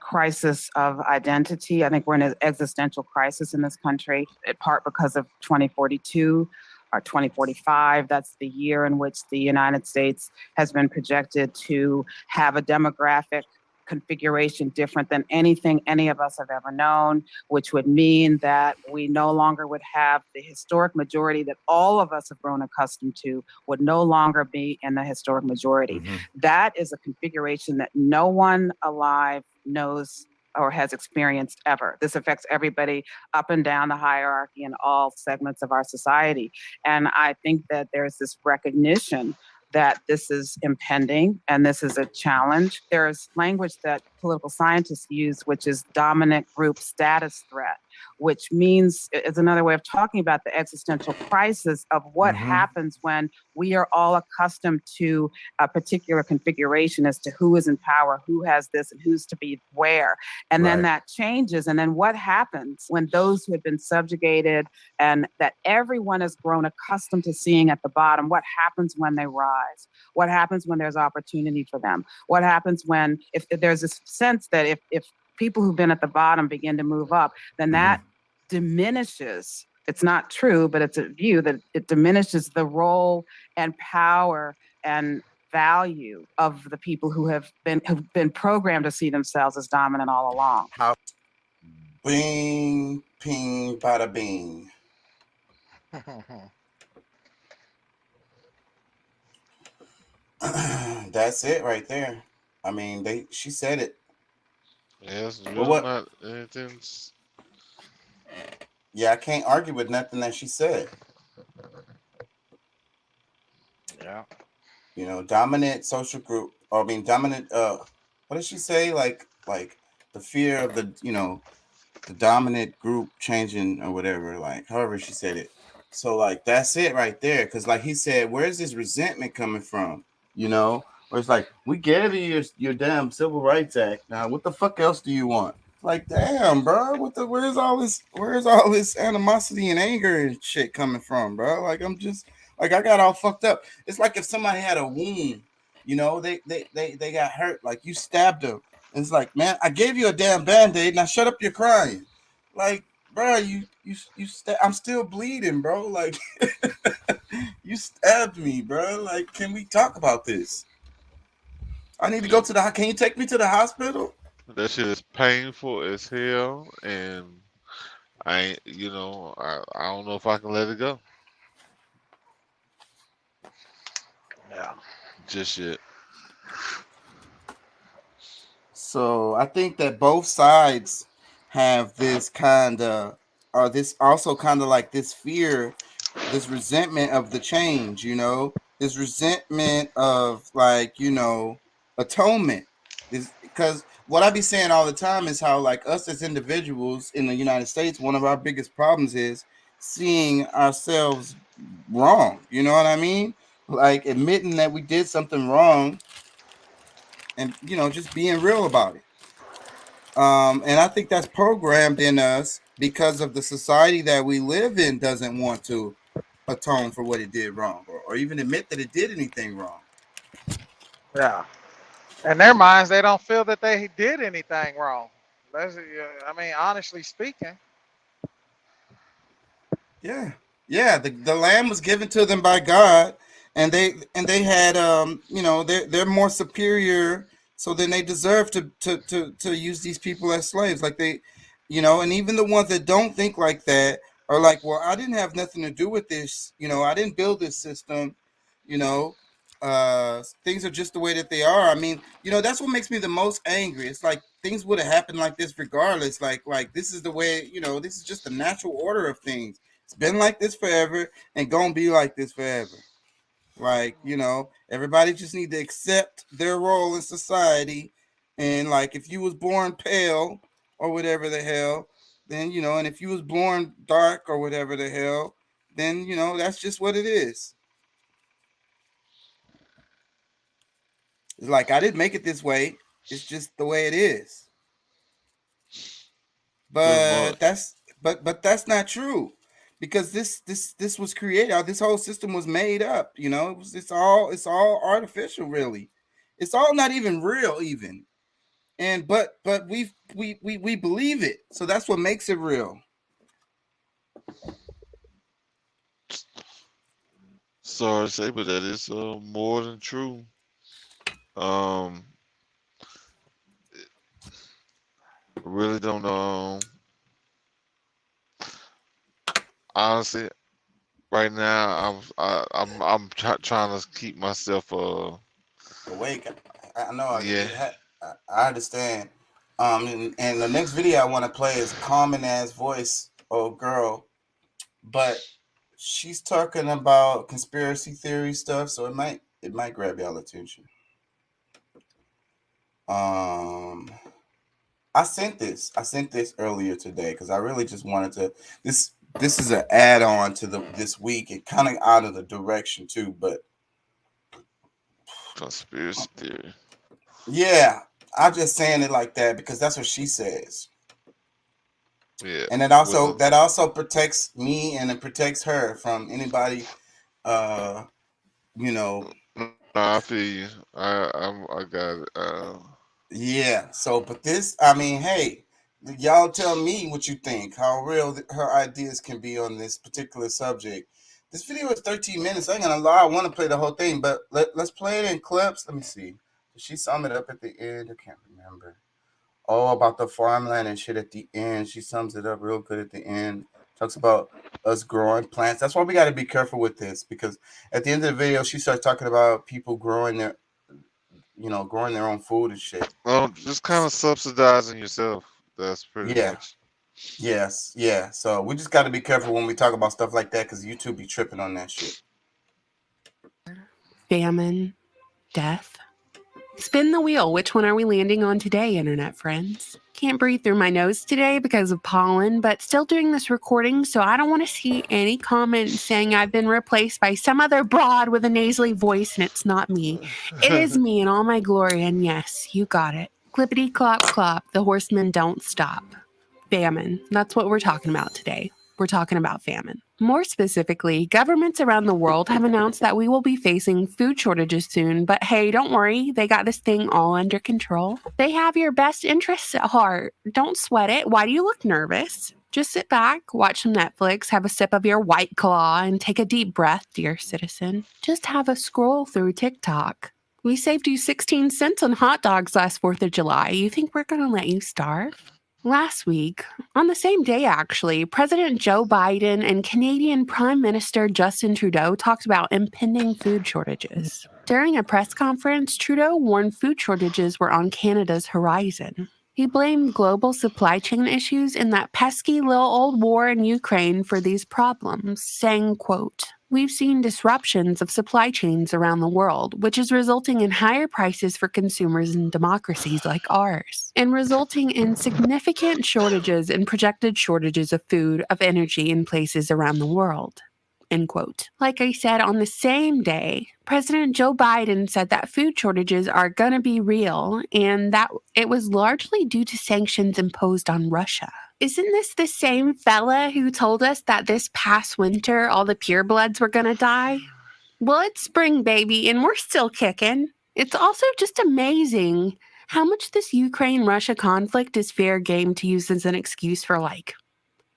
crisis of identity. I think we're in an existential crisis in this country, in part because of 2042 or 2045. That's the year in which the United States has been projected to have a demographic configuration different than anything any of us have ever known, which would mean that we no longer would have the historic majority that all of us have grown accustomed to, would no longer be in the historic majority. Mm-hmm. That is a configuration that no one alive knows or has experienced ever. This affects everybody up and down the hierarchy in all segments of our society. And I think that there's this recognition that this is impending and this is a challenge. There's language that political scientists use, which is dominant group status threat, which means it's another way of talking about the existential crisis of what happens when we are all accustomed to a particular configuration as to who is in power, who has this, and who's to be where. And then that changes. And then what happens when those who have been subjugated and that everyone has grown accustomed to seeing at the bottom, what happens when they rise? What happens when there's opportunity for them? What happens when, if there's this sense that if people who've been at the bottom begin to move up, then that diminishes. It's not true, but it's a view that it diminishes the role and power and value of the people who've been programmed to see themselves as dominant all along. How? Bing, ping, bada bing. That's it right there. I mean, she said it. Yes, really not anything. Yeah, I can't argue with nothing that she said. Yeah. You know, dominant social group, or I mean dominant what did she say? Like the fear of the, you know, the dominant group changing or whatever, like however she said it. So like that's it right there. Cause like he said, where's this resentment coming from? You know? Where it's like, we gave you your damn Civil Rights Act. Now what the fuck else do you want? Like, damn, bro, where's all this animosity and anger and shit coming from, bro? Like, I'm just like, I got all fucked up. It's like if somebody had a wound, you know, they got hurt, like you stabbed them. And it's like, man, I gave you a damn Band-Aid. Now shut up, you're crying. Like, bro, I'm still bleeding, bro. Like, you stabbed me, bro. Like, can we talk about this? I need to go to can you take me to the hospital? That shit is painful as hell, and I don't know if I can let it go. Yeah. Just yet. So I think that both sides have this kind of, or this also kind of like this fear, this resentment of the change, you know, this resentment of like, you know, atonement. Is because what I be saying all the time is how like us as individuals in the United States, one of our biggest problems is seeing ourselves wrong. You know what I mean? Like admitting that we did something wrong and, you know, just being real about it. And I think that's programmed in us because of the society that we live in doesn't want to atone for what it did wrong or even admit that it did anything wrong. Yeah. In their minds, they don't feel that they did anything wrong. I mean, honestly speaking. Yeah. Yeah, the land was given to them by God, and they had you know, they're more superior, so then they deserve to use these people as slaves, like they, you know, and even the ones that don't think like that are like, well, I didn't have nothing to do with this, you know, I didn't build this system, you know, things are just the way that they are. I mean, you know, that's what makes me the most angry. It's like things would have happened like this regardless. Like this is the way, you know, this is just the natural order of things. It's been like this forever and gonna be like this forever. Like, you know, everybody just need to accept their role in society. And like if you was born pale or whatever the hell, then you know, and if you was born dark or whatever the hell, then you know, that's just what it is. It's like I didn't make it this way. It's just the way it is. But that's not true, because this was created. This whole system was made up. You know, it's all artificial. Really, it's all not even real, even. And but we believe it, so that's what makes it real. Sorry to say, but that is more than true. Really don't know. Honestly, right now I'm trying to keep myself awake. I know. Yeah. I understand. And the next video I want to play is Common Ass Voice, old girl, but she's talking about conspiracy theory stuff, so it might grab y'all attention. I sent this earlier today because I really just wanted to. This is an add-on to this week. It kind of out of the direction too, but conspiracy theory. Yeah, I'm just saying it like that because that's what she says. Yeah, and that also protects me, and it protects her from anybody. You know. I feel you. I got it. Yeah. So, but this, I mean, hey, y'all tell me what you think. How real her ideas can be on this particular subject. This video is 13 minutes. I ain't gonna lie. I want to play the whole thing, but let's play it in clips. Let me see. Did she sum it up at the end? I can't remember. Oh, about the farmland and shit at the end. She sums it up real good at the end. Talks about us growing plants. That's why we got to be careful with this, because at the end of the video, she starts talking about people growing their own food and shit. Well, just kind of subsidizing yourself. That's pretty much. Yes. Yeah. So we just got to be careful when we talk about stuff like that, because YouTube be tripping on that shit. Famine, death. Spin the wheel. Which one are we landing on today, internet friends? Can't breathe through my nose today because of pollen, but still doing this recording, so I don't want to see any comments saying I've been replaced by some other broad with a nasally voice and it's not me. It is me in all my glory, and yes, you got it. Clippity clop clop, the horsemen don't stop. Famine. That's what we're talking about today. We're talking about famine. More specifically, governments around the world have announced that we will be facing food shortages soon, but hey, don't worry, they got this thing all under control. They have your best interests at heart. Don't sweat it. Why do you look nervous? Just sit back, watch some Netflix, have a sip of your White Claw, and take a deep breath, dear citizen. Just have a scroll through TikTok. We saved you 16 cents on hot dogs last 4th of July. You think we're gonna let you starve? Last week, on the same day actually, President Joe Biden and Canadian Prime Minister Justin Trudeau talked about impending food shortages. During a press conference, Trudeau warned food shortages were on Canada's horizon. He blamed global supply chain issues and that pesky little old war in Ukraine for these problems, saying, quote, "We've seen disruptions of supply chains around the world, which is resulting in higher prices for consumers in democracies like ours, and resulting in significant shortages and projected shortages of food, of energy in places around the world." End quote. Like I said, on the same day, President Joe Biden said that food shortages are going to be real and that it was largely due to sanctions imposed on Russia. Isn't this the same fella who told us that this past winter all the purebloods were going to die? Well, it's spring, baby, and we're still kicking. It's also just amazing how much this Ukraine-Russia conflict is fair game to use as an excuse for, like,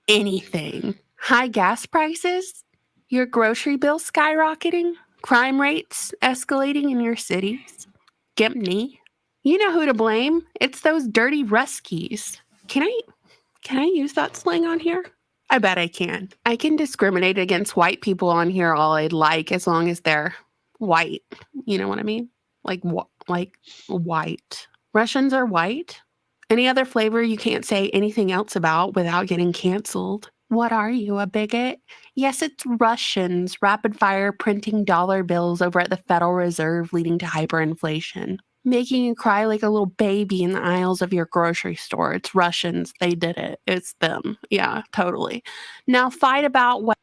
anything. High gas prices? Your grocery bill skyrocketing? Crime rates escalating in your cities? Gimpney. You know who to blame. It's those dirty Ruskies. Can I use that slang on here? I bet I can. I can discriminate against white people on here all I'd like as long as they're white. You know what I mean? Like white. Russians are white. Any other flavor you can't say anything else about without getting canceled. What are you, a bigot? Yes, it's Russians, rapid fire printing dollar bills over at the Federal Reserve, leading to hyperinflation. Making you cry like a little baby in the aisles of your grocery store. It's Russians. They did it. It's them. Yeah, totally. Now fight about what.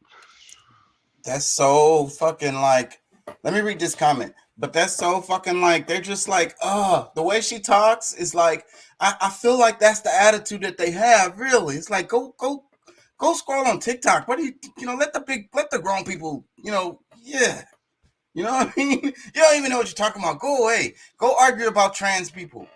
That's so fucking like, let me read this comment. But that's so fucking like, they're just like, the way she talks is like, I feel like that's the attitude that they have, really. It's like, go scroll on TikTok. What do you know, let the grown people, yeah. You know what I mean? You don't even know what you're talking about. Go away. Go argue about trans people.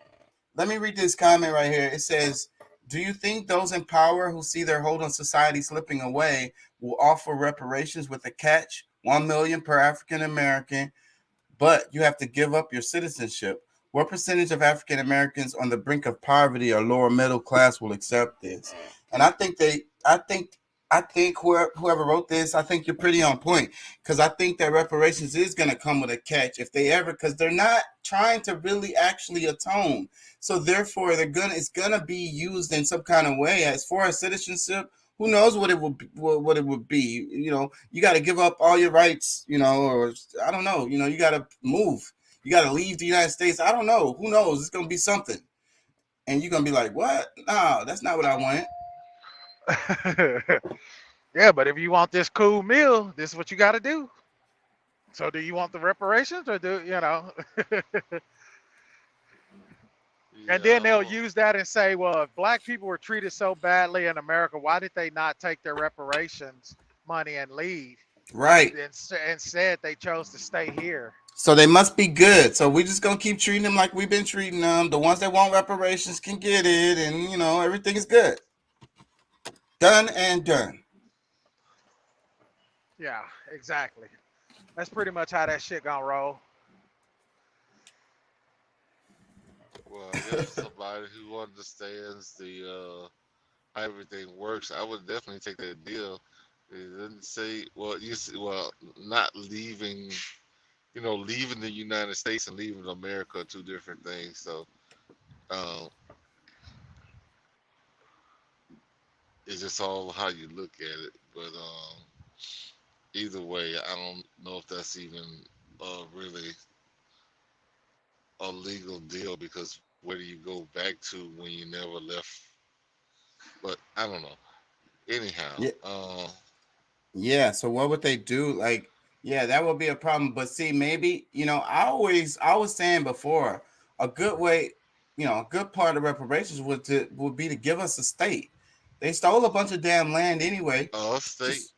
Let me read this comment right here. It says, do you think those in power who see their hold on society slipping away will offer reparations with a catch? 1 million per African American, but you have to give up your citizenship. What percentage of African Americans on the brink of poverty or lower middle class will accept this? And I think whoever wrote this, I think you're pretty on point, because I think that reparations is going to come with a catch if they ever, because they're not trying to really actually atone. So therefore, it's gonna be used in some kind of way. As far as citizenship, who knows what it would be? You know, you got to give up all your rights. You know, or I don't know. You know, you got to move. You got to leave the United States. I don't know. Who knows? It's gonna be something, and you're gonna be like, "What? No, that's not what I wanted." Yeah, but if you want this cool meal, this is what you got to do. So, do you want the reparations, or do you know? And then they'll use that and say, well, if black people were treated so badly in America, why did they not take their reparations money and leave? Right. Instead, they chose to stay here. So they must be good. So we're just going to keep treating them like we've been treating them. The ones that want reparations can get it. And, everything is good. Done and done. Yeah, exactly. That's pretty much how that shit gonna roll. Well, if somebody who understands how everything works, I would definitely take that deal. It doesn't say, not leaving, leaving the United States and leaving America are two different things. So, it's just all how you look at it. But either way, I don't know if that's even really a legal deal, because where do you go back to when you never left? But I don't know. Anyhow, yeah. So what would they do? Like, yeah, that would be a problem. But see, maybe I was saying before, a good way, a good part of reparations would be to give us a state. They stole a bunch of damn land anyway. A state.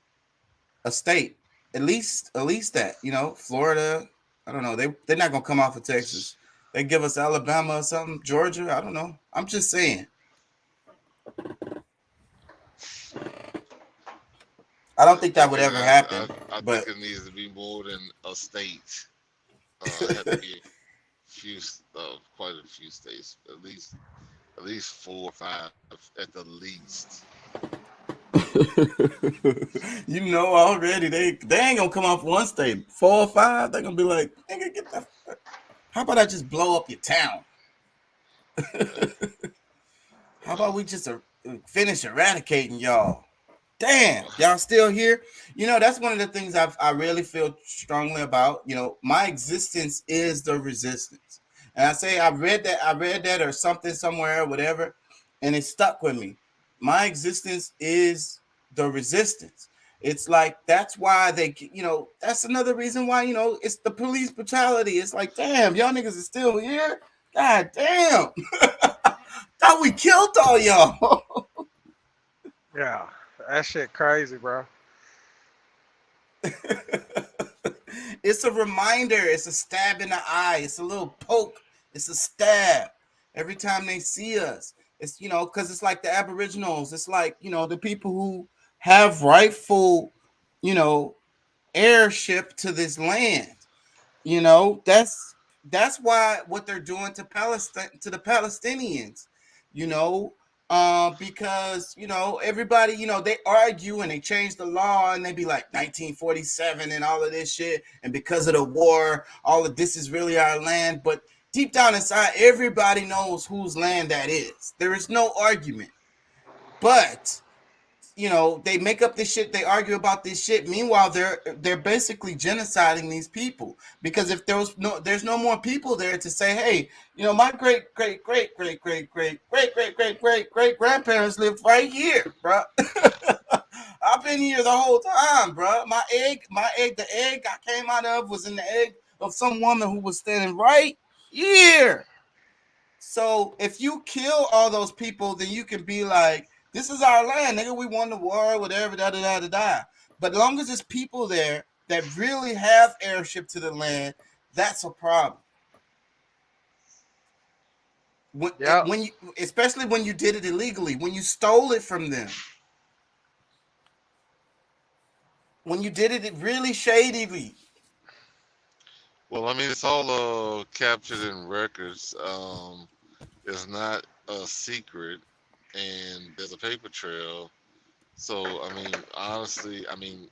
A state. At least that, Florida. I don't know. They're not gonna come off of Texas. They give us Alabama or something, Georgia. I don't know. I'm just saying. I don't think that would ever happen. I think it needs to be more than a state. It had to be quite a few states, at least 4 or 5 at the least. Already they ain't gonna come off one state. 4 or 5, they're gonna be like, nigga, get the. How about I just blow up your town? How about we just finish eradicating y'all? Damn, y'all still here? That's one of the things I really feel strongly about. My existence is the resistance. And I say I read that or something somewhere or whatever, and it stuck with me. My existence is the resistance. It's like, that's why they, that's another reason why, it's the police brutality. It's like, damn, y'all niggas are still here. God damn. Thought we killed all y'all. Yeah, that shit crazy, bro. It's a reminder. It's a stab in the eye. It's a little poke. It's a stab every time they see us. It's, because it's like the Aboriginals. It's like, the people who have rightful, heirship to this land. You know, that's why what they're doing to Palestine, to the Palestinians, you know, because you know everybody, you know, they argue and they change the law and they be like 1947 and all of this shit, and because of the war, all of this is really our land. But deep down inside, everybody knows whose land that is. There is no argument. But you know, they make up this shit, they argue about this shit. Meanwhile, they're basically genociding these people, because if there's no more people there to say, hey, you know, my great grandparents lived right here, bro. I've been here the whole time, bro. The egg I came out of was in the egg of some woman who was standing right here. So if you kill all those people, then you can be like, this is our land, nigga. We won the war, whatever, da. But as long as there's people there that really have heirship to the land, that's a problem. When you, especially when you did it illegally, when you stole it from them, when you did it really shadily. Well, I mean, it's all captured in records. It's not a secret. And there's a paper trail. So I mean, honestly, I mean,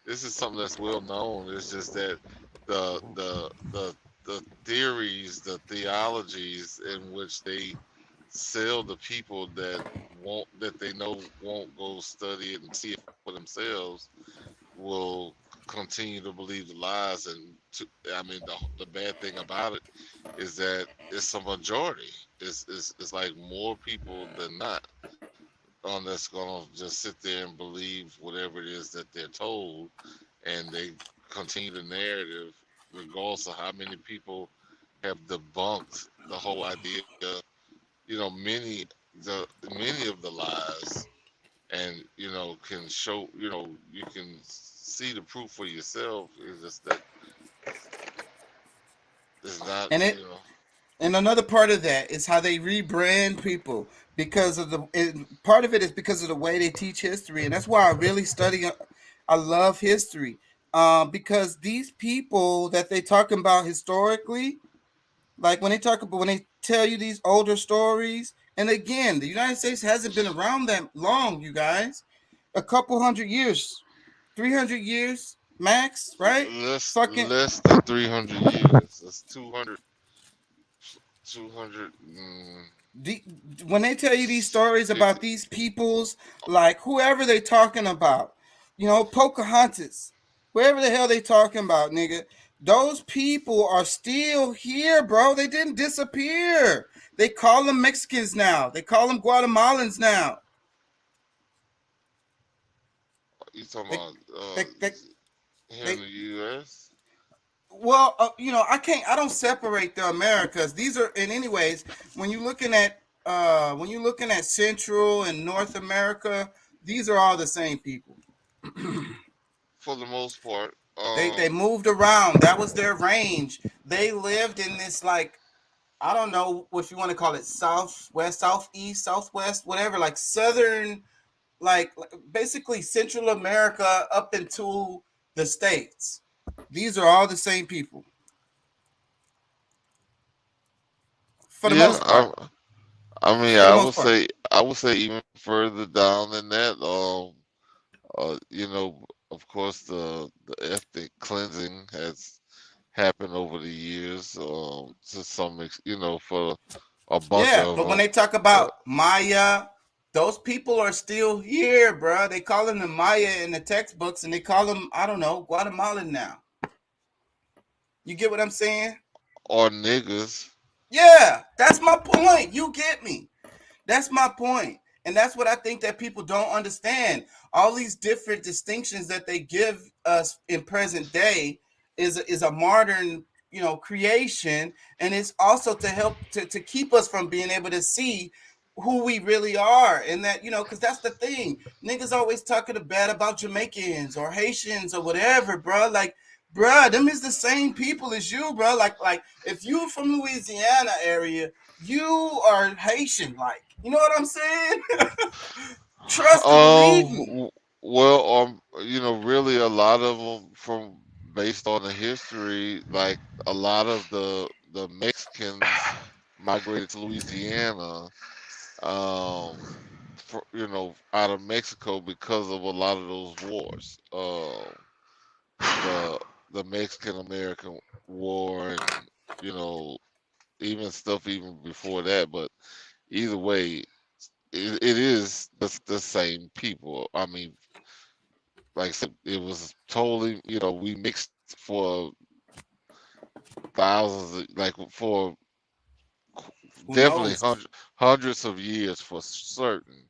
this is something that's well known. It's just that the theories, the theologies in which they sell the people that they know won't go study it and see it for themselves will continue to believe the lies. And I mean, the bad thing about it is that it's a majority. It's like more people than not that's gonna just sit there and believe whatever it is that they're told, and they continue the narrative regardless of how many people have debunked the whole idea. You know, many of the lies, and you know, can show, you know, you can see the proof for yourself. It's just that it's not, and you know. And another part of that is how they rebrand people, because of part of it is because of the way they teach history. And that's why I really I love history, because these people that they talking about historically, like when they tell you these older stories, and again, the United States hasn't been around that long, you guys, a couple hundred years, 300 years max, right? Less than 300 years. That's 200. When they tell you these stories about these peoples, like whoever they talking about, you know, Pocahontas, whoever the hell they talking about, nigga, those people are still here, bro. They didn't disappear. They call them Mexicans now. They call them Guatemalans now. You talking about here in the U.S.? Well, you know, I don't separate the Americas. These are, in anyways, when you're looking at Central and North America, these are all the same people. For the most part. They moved around. That was their range. They lived in this, like, I don't know what you want to call it, southwest, southeast, southwest, whatever, like southern, like basically Central America up into the States. These are all the same people. For the most part. I mean, I would say even further down than that. You know, of course, the ethnic cleansing has happened over the years. To some, you know, for a bunch of. But when they talk about Maya, those people are still here, bro. They call them the Maya in the textbooks, and they call them, I don't know, Guatemalan now. You get what I'm saying? Or niggas. Yeah, that's my point. You get me? That's my point. And that's what I think that people don't understand. All these different distinctions that they give us in present day is a modern, you know, creation, and it's also to help to keep us from being able to see who we really are. And that, you know, because that's the thing. Niggas always talking bad about Jamaicans or Haitians or whatever, bro. Like, bro, them is the same people as you, bro. Like if you from Louisiana area, you are Haitian, like, you know what I'm saying? Trust and believe me. Well, really a lot of them from based on the history, like a lot of the Mexicans migrated to Louisiana, out of Mexico because of a lot of those wars. The Mexican American War, and you know, even stuff even before that. But either way, it is the same people. I mean, like I said, it was totally, we mixed for thousands, like for Who definitely knows? hundreds of years for certain.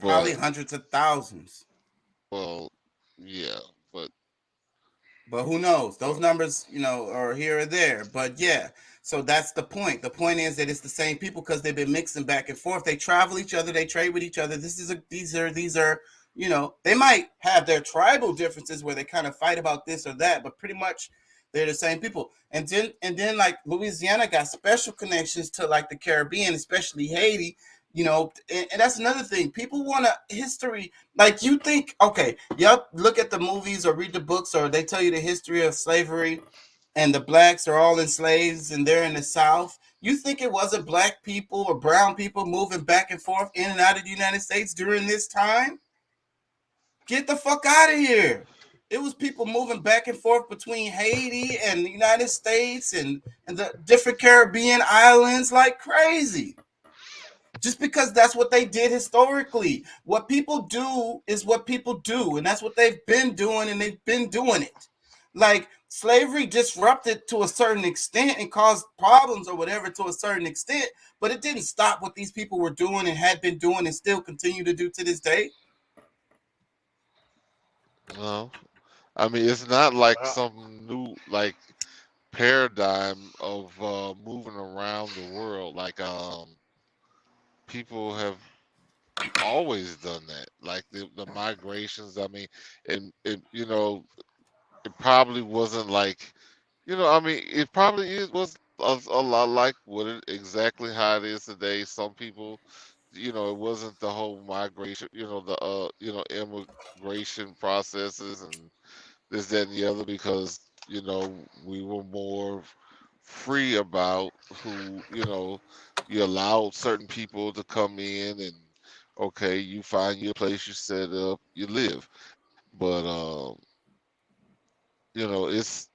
Probably But hundreds of thousands. well, yeah, But who knows? Those numbers, are here or there. But yeah, so that's the point. The point is that it's the same people because they've been mixing back and forth. They travel each other. They trade with each other. These are, they might have their tribal differences where they kind of fight about this or that, but pretty much they're the same people. And then like Louisiana got special connections to like the Caribbean, especially Haiti. And that's another thing. People want a history. Like you think, okay, y'all look at the movies or read the books or they tell you the history of slavery and the blacks are all enslaved and they're in the South. You think it wasn't black people or brown people moving back and forth in and out of the United States during this time? Get the fuck out of here. It was people moving back and forth between Haiti and the United States and the different Caribbean islands like crazy. Just because that's what they did historically. What people do is what people do, and that's what they've been doing, and they've been doing it. Like slavery disrupted to a certain extent and caused problems or whatever to a certain extent, but it didn't stop what these people were doing and had been doing and still continue to do to this day. no. I mean, it's not like some new like paradigm of moving around the world. Like people have always done that. Like the migrations. I mean, and it it probably wasn't like, I mean, it probably was a lot like exactly how it is today. Some people, it wasn't the whole migration, the immigration processes and this, that, and the other, because we were more free about who, you allowed certain people to come in and okay, you find your place, you set up, you live. But it's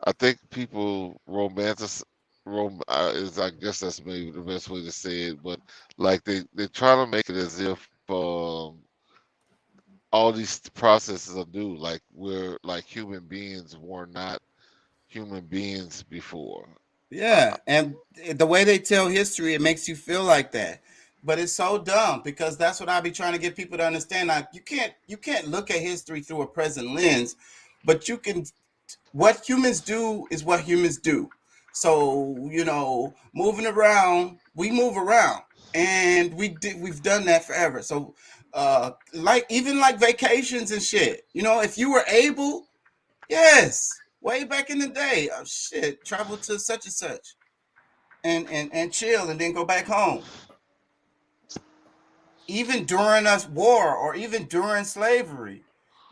I think people is, I guess that's maybe the best way to say it, but like they try to make it as if all these processes are new, like we're like human beings were not human beings before. Yeah, and the way they tell history, it makes you feel like that. But it's so dumb because that's what I be trying to get people to understand. Like you can't look at history through a present lens, but you can. What humans do is what humans do. So moving around, we move around, and we've done that forever. So like even like vacations and shit. If you were able, yes, way back in the day, shit, travel to such and such, and chill, and then go back home. Even during us war or even during slavery,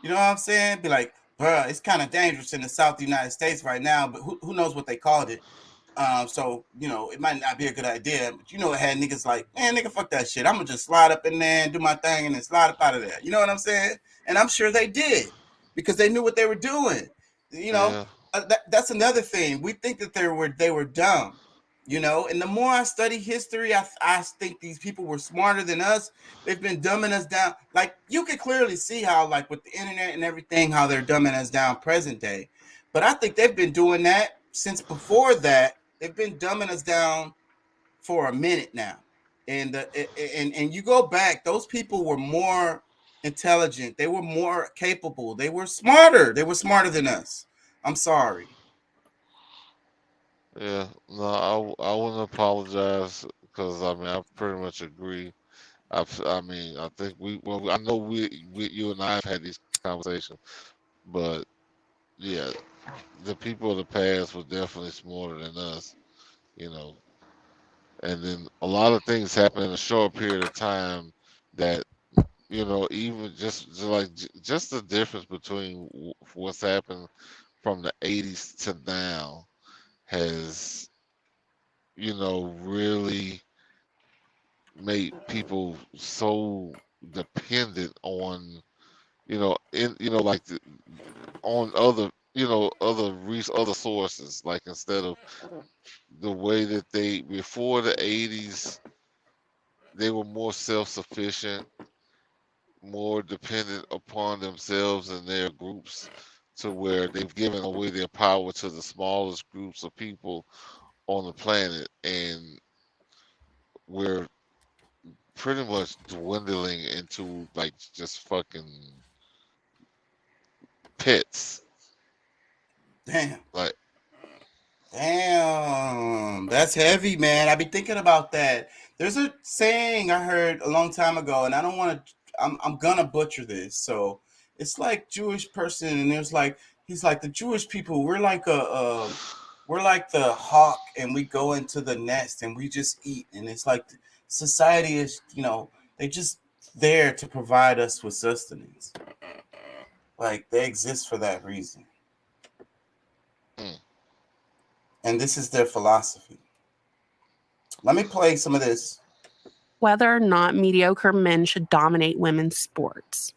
you know what I'm saying? Be like, bruh, it's kind of dangerous in the South of the United States right now, but who knows what they called it? So it might not be a good idea. But it had niggas like, man, nigga, fuck that shit. I'm gonna just slide up in there and do my thing and then slide up out of there. You know what I'm saying? And I'm sure they did because they knew what they were doing. Yeah. That's another thing. We think that they were dumb. And the more I study history, I think these people were smarter than us. They've been dumbing us down. Like you can clearly see how, like with the internet and everything, how they're dumbing us down present day. But I think they've been doing that since before that. They've been dumbing us down for a minute now. And you go back, those people were more intelligent. They were more capable. They were smarter. They were smarter than us. I'm sorry. Yeah, no, I wouldn't apologize because I mean I pretty much agree. I mean I think I know you and I have had these conversations, but yeah, the people of the past were definitely smarter than us, you know. And then a lot of things happen in a short period of time that You know, even just the difference between what's happened from the '80s to now has, you know, really made people so dependent on, like on other, other sources. Like instead of the way that they before the '80s, they were more self-sufficient, more dependent upon themselves and their groups, to where they've given away their power to the smallest groups of people on the planet, and we're pretty much dwindling into like just fucking pits. Damn. Like, damn, that's heavy, man. I be thinking about that. There's a saying I heard a long time ago, and I don't want to. I'm gonna butcher this. So it's like Jewish person, and there's like he's like the Jewish people. We're like the hawk, and we go into the nest, and we just eat. And it's like society is, they just there to provide us with sustenance. Like they exist for that reason. And this is their philosophy. Let me play some of this. Whether or not mediocre men should dominate women's sports.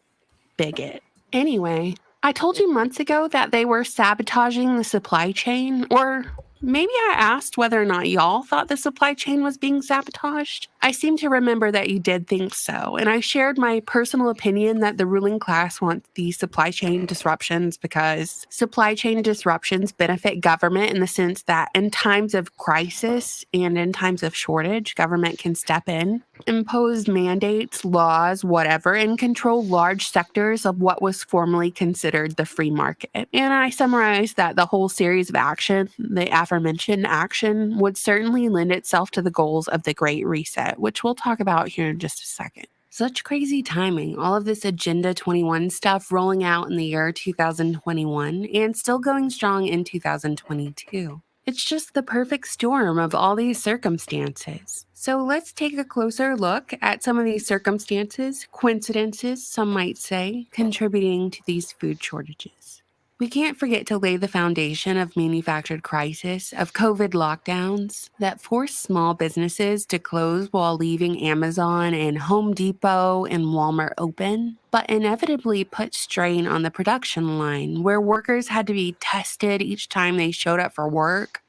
Bigot. Anyway, I told you months ago that they were sabotaging the supply chain, or maybe I asked whether or not y'all thought the supply chain was being sabotaged. I seem to remember that you did think so, and I shared my personal opinion that the ruling class wants these supply chain disruptions because supply chain disruptions benefit government in the sense that in times of crisis and in times of shortage, government can step in, impose mandates, laws, whatever, and control large sectors of what was formerly considered the free market. And I summarized that the whole series of action, the aforementioned action, would certainly lend itself to the goals of the Great Reset, which we'll talk about here in just a second. Such crazy timing, all of this Agenda 21 stuff rolling out in the year 2021 and still going strong in 2022. It's just the perfect storm of all these circumstances. So let's take a closer look at some of these circumstances, coincidences, some might say, contributing to these food shortages. We can't forget to lay the foundation of manufactured crisis, of COVID lockdowns that forced small businesses to close while leaving Amazon and Home Depot and Walmart open, but inevitably put strain on the production line where workers had to be tested each time they showed up for work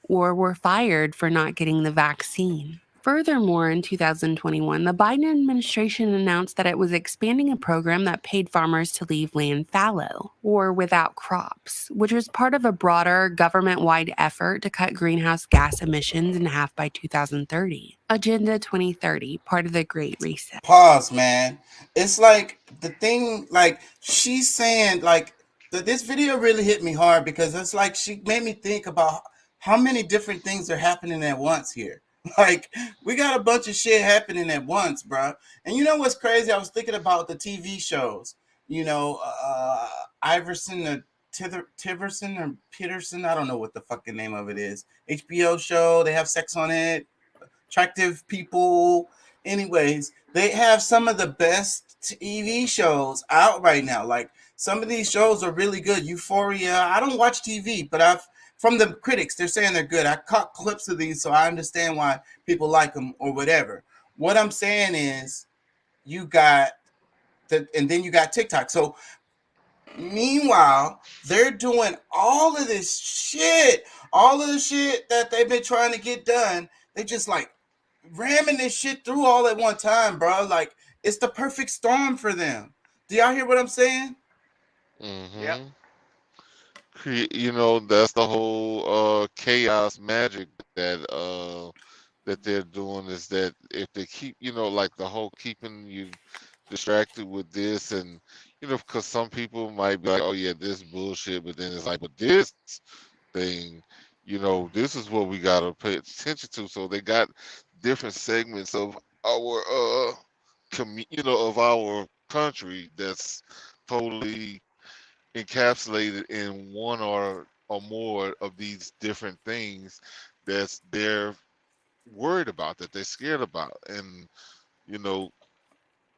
or were fired for not getting the vaccine. Furthermore, in 2021, the Biden administration announced that it was expanding a program that paid farmers to leave land fallow, or without crops, which was part of a broader government-wide effort to cut greenhouse gas emissions in half by 2030. Agenda 2030, part of the Great Reset. Pause, man. It's like the thing, like she's saying, like this video really hit me hard because it's like she made me think about how many different things are happening at once here. Like we got a bunch of shit happening at once, bro. And you know what's crazy? I was thinking about the TV shows. Iverson or Tiverson or Peterson. I don't know what the fucking name of it is. HBO show. They have sex on it. Attractive people. Anyways, they have some of the best TV shows out right now. Like some of these shows are really good. Euphoria. I don't watch TV, but from the critics, they're saying they're good. I caught clips of these, so I understand why people like them or whatever. What I'm saying is you got and then you got TikTok. So meanwhile, they're doing all of this shit, all of the shit that they've been trying to get done. They just like ramming this shit through all at one time, bro. Like it's the perfect storm for them. Do y'all hear what I'm saying? mm-hmm. Yep. That's the whole chaos magic that they're doing, is that if they keep, like the whole keeping you distracted with this, and because some people might be like, oh yeah, this bullshit, but then it's like, but this thing, this is what we gotta pay attention to. So they got different segments of our of our country that's totally encapsulated in one or more of these different things that they're worried about, that they're scared about. And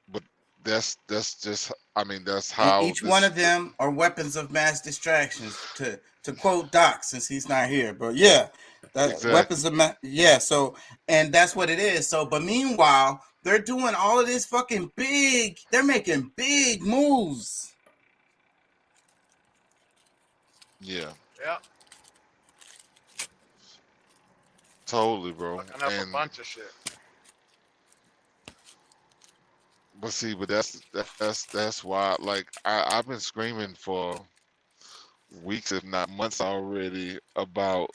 but that's just. I mean, that's And how each one this. of them are weapons of mass distractions. To quote Doc, since he's not here, but yeah, weapons Exactly. of mass. Yeah, so and that's what it is. So, but meanwhile, they're doing all of this fucking big. They're making big moves. Yeah, Yep. totally, bro. Looking up a And bunch of shit. but see, but that's why. Like I've been screaming for weeks, if not months, already about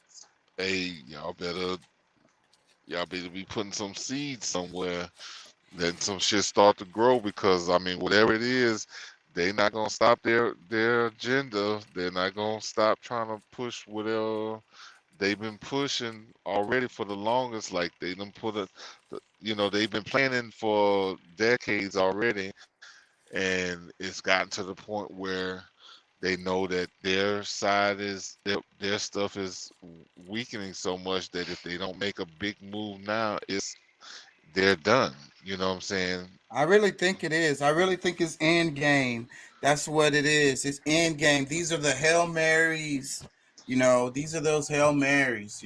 y'all better be putting some seeds somewhere. Then some shit start to grow because I mean, whatever it is, they not gonna stop their agenda. They're not gonna stop trying to push whatever they've been pushing already for the longest. Like they done put they've been planning for decades already, and it's gotten to the point where they know that their side is their stuff is weakening so much that if they don't make a big move now, they're done. You know what I'm saying? I really think it is. I really think it's end game. That's what it is. It's end game. These are the Hail Marys. These are those Hail Marys.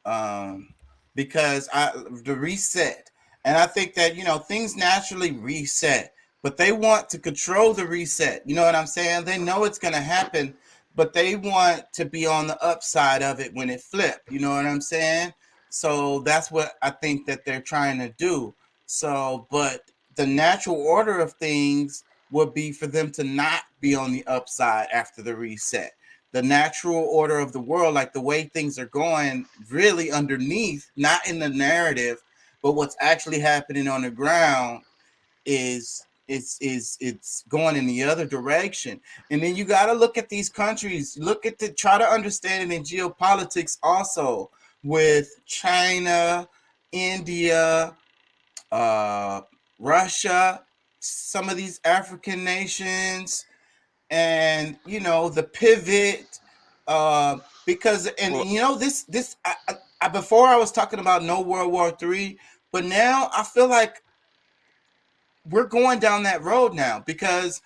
Um, because the reset, and I think that things naturally reset, but they want to control the reset. You know what I'm saying? They know it's going to happen, but they want to be on the upside of it when it flipped. You know what I'm saying? So that's what I think that they're trying to do. So, but the natural order of things would be for them to not be on the upside after the reset. The natural order of the world, like the way things are going really underneath, not in the narrative, but what's actually happening on the ground it's going in the other direction. And then you got to look at these countries, try to understand it in geopolitics also, with China, India, Russia, some of these African nations, and the pivot, because this I before I was talking about no World War III, but now I feel like we're going down that road now, because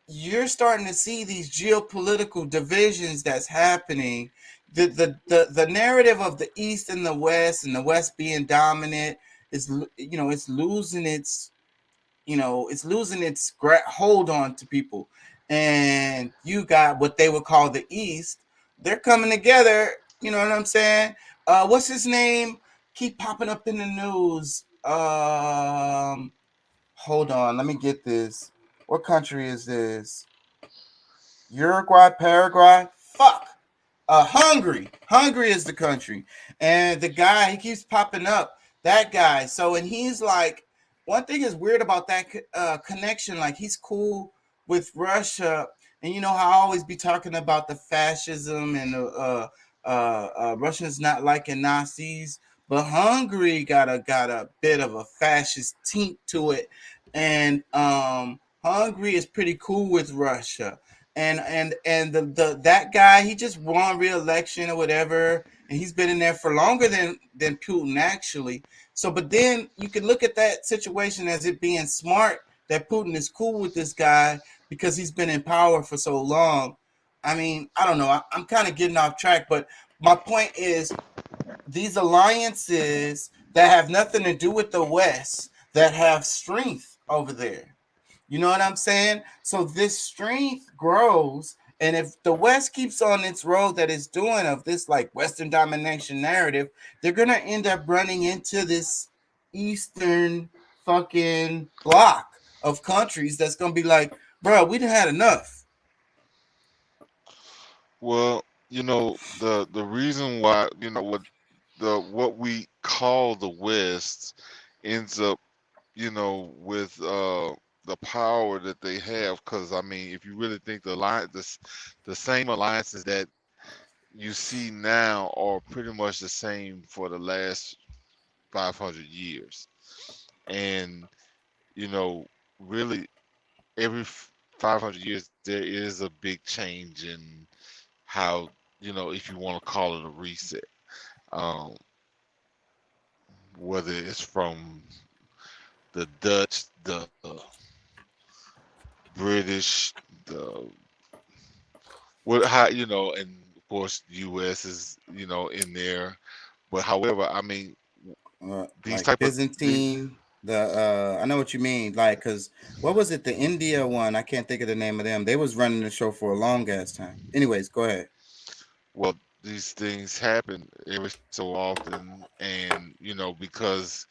you're starting to see these geopolitical divisions that's happening. The narrative of the East and the West, and the West being dominant, is it's losing its hold on to people. And you got what they would call the East. They're coming together. You know what I'm saying? What's his name? Keep popping up in the news. Hold on, let me get this. What country is this? Uruguay, Paraguay? Fuck. Hungary. Hungary is the country. And the guy, he keeps popping up. That guy. So, and he's like, one thing is weird about that connection. Like, he's cool with Russia. And you know how I always be talking about the fascism and Russians not liking Nazis. But Hungary got a bit of a fascist tint to it. And Hungary is pretty cool with Russia. And that guy, he just won re-election or whatever, and he's been in there for longer than Putin actually. So, but then you can look at that situation as it being smart that Putin is cool with this guy because he's been in power for so long. I mean, I don't know. I'm kind of getting off track, but my point is these alliances that have nothing to do with the West, that have strength over there. You know what I'm saying? So this strength grows, and if the West keeps on its road that it's doing of this like Western domination narrative, they're gonna end up running into this Eastern fucking block of countries that's gonna be like, bro, we done had enough. Well, the reason why what we call the West ends up with the power that they have, because I mean, if you really think the same alliances that you see now are pretty much the same for the last 500 years, and really every 500 years there is a big change in how, if you want to call it a reset, whether it's from the Dutch, the British, the what how you know, and of course U.S. is in there. But however, I mean these like type of Byzantine. I know what you mean. Like, cause what was it? The India one. I can't think of the name of them. They was running the show for a long ass time. Anyways, go ahead. well, these things happen every so often, and because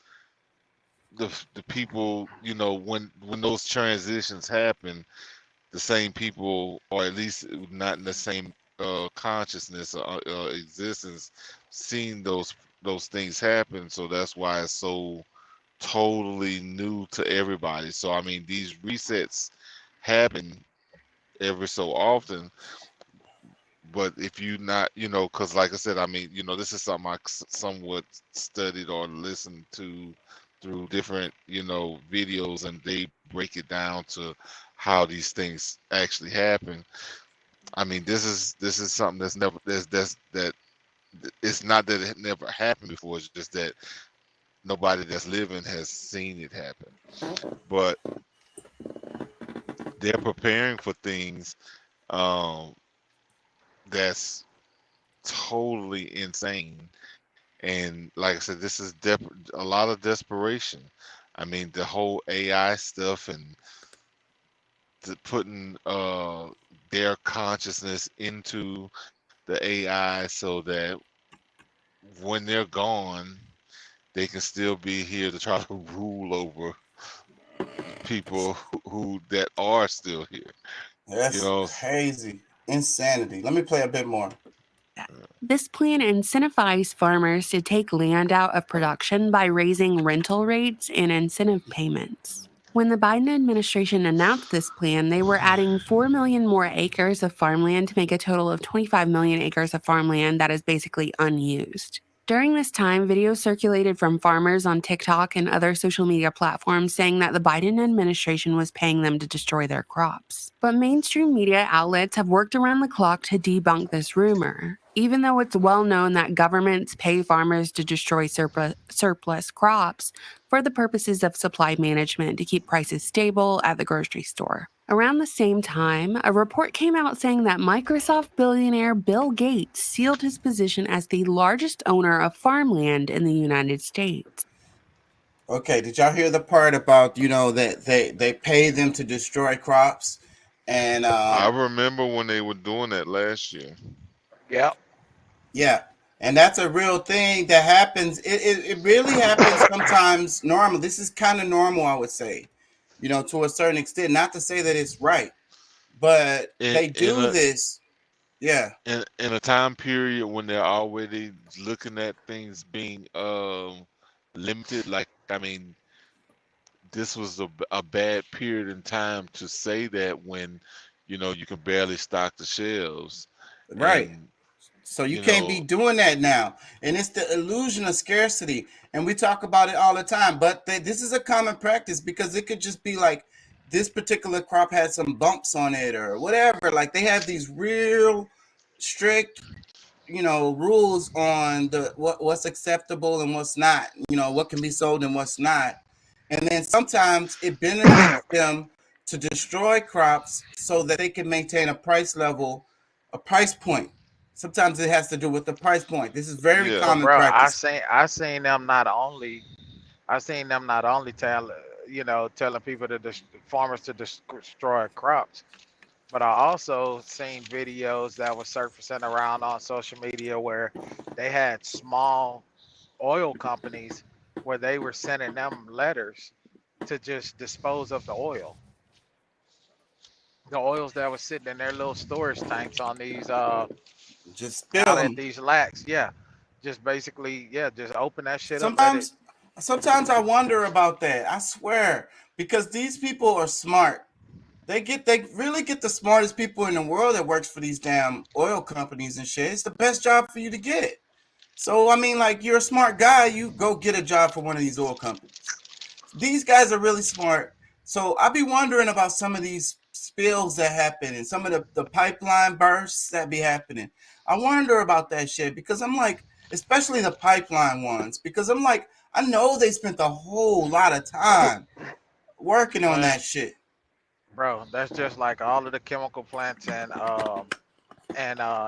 the people, when those transitions happen, the same people, or at least not in the same consciousness or existence, seeing those things happen. So that's why it's so totally new to everybody. So I mean, these resets happen every so often. But if you not, because like I said, I mean, this is something I somewhat studied or listened to through different, videos, and they break it down to how these things actually happen. I mean, this is something that's never that it's not that it never happened before. It's just that nobody that's living has seen it happen. But they're preparing for things that's totally insane. And like I said, this is a lot of desperation. I mean, the whole AI stuff and putting their consciousness into the AI so that when they're gone, they can still be here to try to rule over people who that are still here. That's crazy. Insanity. Let me play a bit more. This plan incentivized farmers to take land out of production by raising rental rates and incentive payments. When the Biden administration announced this plan, they were adding 4 million more acres of farmland to make a total of 25 million acres of farmland that is basically unused. During this time, videos circulated from farmers on TikTok and other social media platforms saying that the Biden administration was paying them to destroy their crops. But mainstream media outlets have worked around the clock to debunk this rumor. Even though it's well known that governments pay farmers to destroy surplus crops for the purposes of supply management to keep prices stable at the grocery store. Around the same time, a report came out saying that Microsoft billionaire Bill Gates sealed his position as the largest owner of farmland in the United States. Okay, did y'all hear the part about, that they pay them to destroy crops? And I remember when they were doing that last year. Yep. Yeah, and that's a real thing that happens. It really happens sometimes. Normal. This is kind of normal, I would say, to a certain extent. Not to say that it's right, but they do this. Yeah. In a time period when they're already looking at things being limited, like, I mean, this was a bad period in time to say that when, you can barely stock the shelves. Right. And, so you can't be doing that now. And it's the illusion of scarcity. And we talk about it all the time. But this is a common practice because it could just be like this particular crop had some bumps on it or whatever. Like they have these real strict, rules on what's acceptable and what's not, what can be sold and what's not. And then sometimes it benefits them to destroy crops so that they can maintain a price level, a price point. Sometimes it has to do with the price point. This is very common practice. I seen them not only telling people farmers to destroy crops, but I also seen videos that were surfacing around on social media where they had small oil companies where they were sending them letters to just dispose of the oil. The oils that were sitting in their little storage tanks on these just spill out them. at these lacks. Yeah. Just basically, just open that shit up. Sometimes I wonder about that. I swear, because these people are smart. They really get the smartest people in the world that works for these damn oil companies and shit. It's the best job for you to get. So I mean, like, you're a smart guy, you go get a job for one of these oil companies. These guys are really smart. So I be wondering about some of these spills that happen and some of the pipeline bursts that be happening. I wonder about that shit because I'm like, especially the pipeline ones, because I'm like, I know they spent a whole lot of time working on that shit. bro. That's just like all of the chemical plants and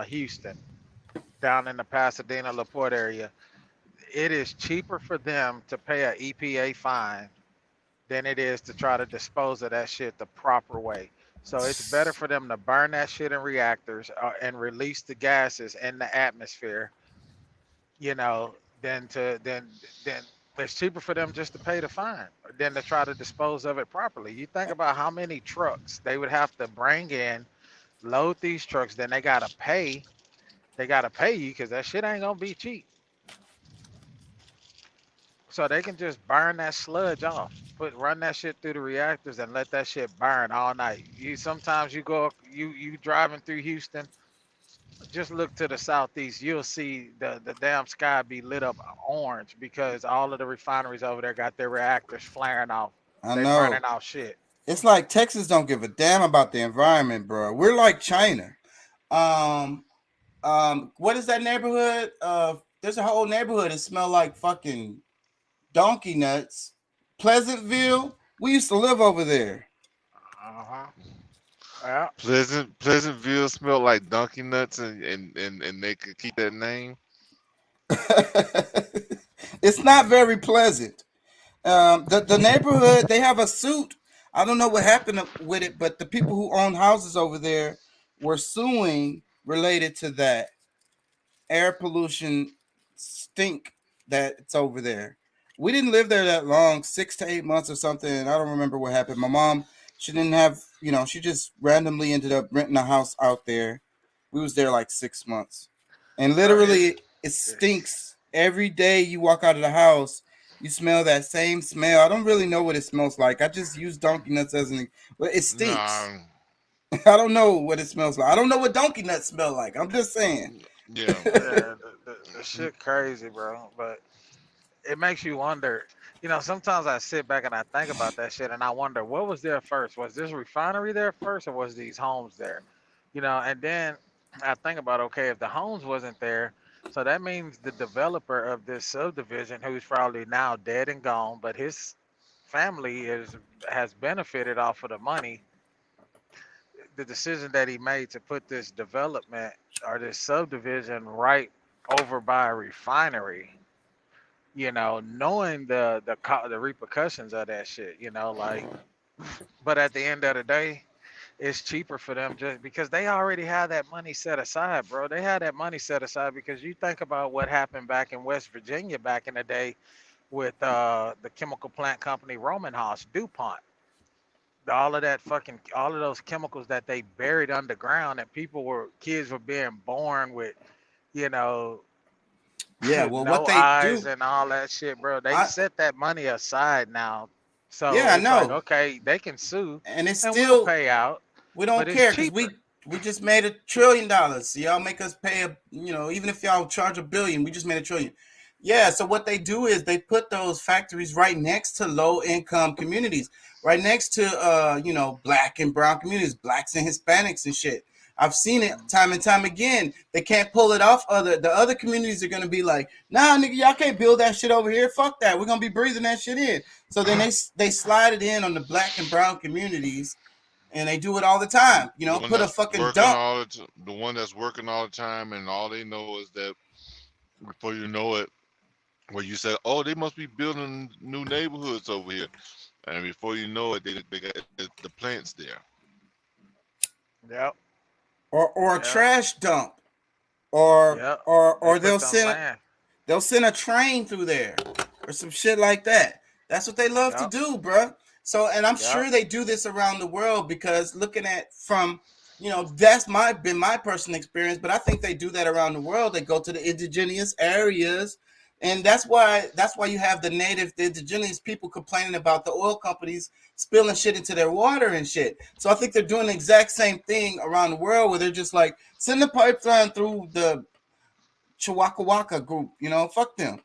Houston, down in the Pasadena, LaPorte area. It is cheaper for them to pay a EPA fine than it is to try to dispose of that shit the proper way. So it's better for them to burn that shit in reactors and release the gases in the atmosphere, you know, than it's cheaper for them just to pay the fine than to try to dispose of it properly. You think about how many trucks they would have to bring in, load these trucks, then they gotta pay. They gotta pay you because that shit ain't gonna be cheap. So they can just burn that sludge off, run that shit through the reactors and let that shit burn all night. You sometimes you driving through Houston, just look to the southeast, you'll see the damn sky be lit up orange because all of the refineries over there got their reactors flaring off. I They know. burning off shit. It's like Texas don't give a damn about the environment, bro. We're like China. What is that neighborhood? There's a whole neighborhood that smell like fucking donkey nuts. Pleasantville. We used to live over there. Uh-huh. Yeah. Pleasantville smelled like donkey nuts, and they could keep that name. It's not very pleasant. The neighborhood, they have a suit. I don't know what happened with it, but the people who own houses over there were suing related to that air pollution stink that's over there. We didn't live there that long, 6 to 8 months or something. And I don't remember what happened. My mom, she didn't have, she just randomly ended up renting a house out there. We was there like 6 months. And literally it stinks. Every day you walk out of the house, you smell that same smell. I don't really know what it smells like. I just use donkey nuts as but it stinks. Nah. I don't know what it smells like. I don't know what donkey nuts smell like. I'm just saying. Yeah. The shit crazy, bro. But it makes you wonder. Sometimes I sit back and I think about that shit and I wonder what was there first? Was this refinery there first or was these homes there? And then I think about, okay, if the homes wasn't there, so that means the developer of this subdivision, who's probably now dead and gone, but his family has benefited off of the money. The decision that he made to put this development or this subdivision right over by a refinery, knowing the repercussions of that shit, but at the end of the day, it's cheaper for them just because they already have that money set aside, bro. They had that money set aside because you think about what happened back in West Virginia back in the day with the chemical plant company Roman Haas, DuPont. All of those chemicals that they buried underground, and kids were being born with, well, no what they eyes do and all that shit, bro. They set that money aside now. So Yeah, I it's know. like, okay, they can sue and it's and still we'll pay out. we don't but it's care because cheaper. we just made $1 trillion. So y'all make us pay even if y'all charge $1 billion, we just made $1 trillion. Yeah, so what they do is they put those factories right next to low income communities, right next to black and brown communities, blacks and Hispanics and shit. I've seen it time and time again. They can't pull it off. The other communities are gonna be like, nah, nigga, y'all can't build that shit over here. Fuck that. We're gonna be breathing that shit in. So then they slide it in on the black and brown communities, and they do it all the time. Put a fucking dump. The one that's working all the time, and all they know is that before you know it, where you said, oh, they must be building new neighborhoods over here, and before you know it, they got the plants there. Yep. Or a trash dump, or they'll send a train through there, or some shit like that. That's what they love to do, bruh. So, and I'm sure they do this around the world because looking at from, that's been my personal experience. But I think they do that around the world. They go to the indigenous areas, and that's why you have the indigenous people complaining about the oil companies spilling shit into their water and shit. So I think they're doing the exact same thing around the world where they're just like, send the pipeline through the Chihuahua group, fuck them.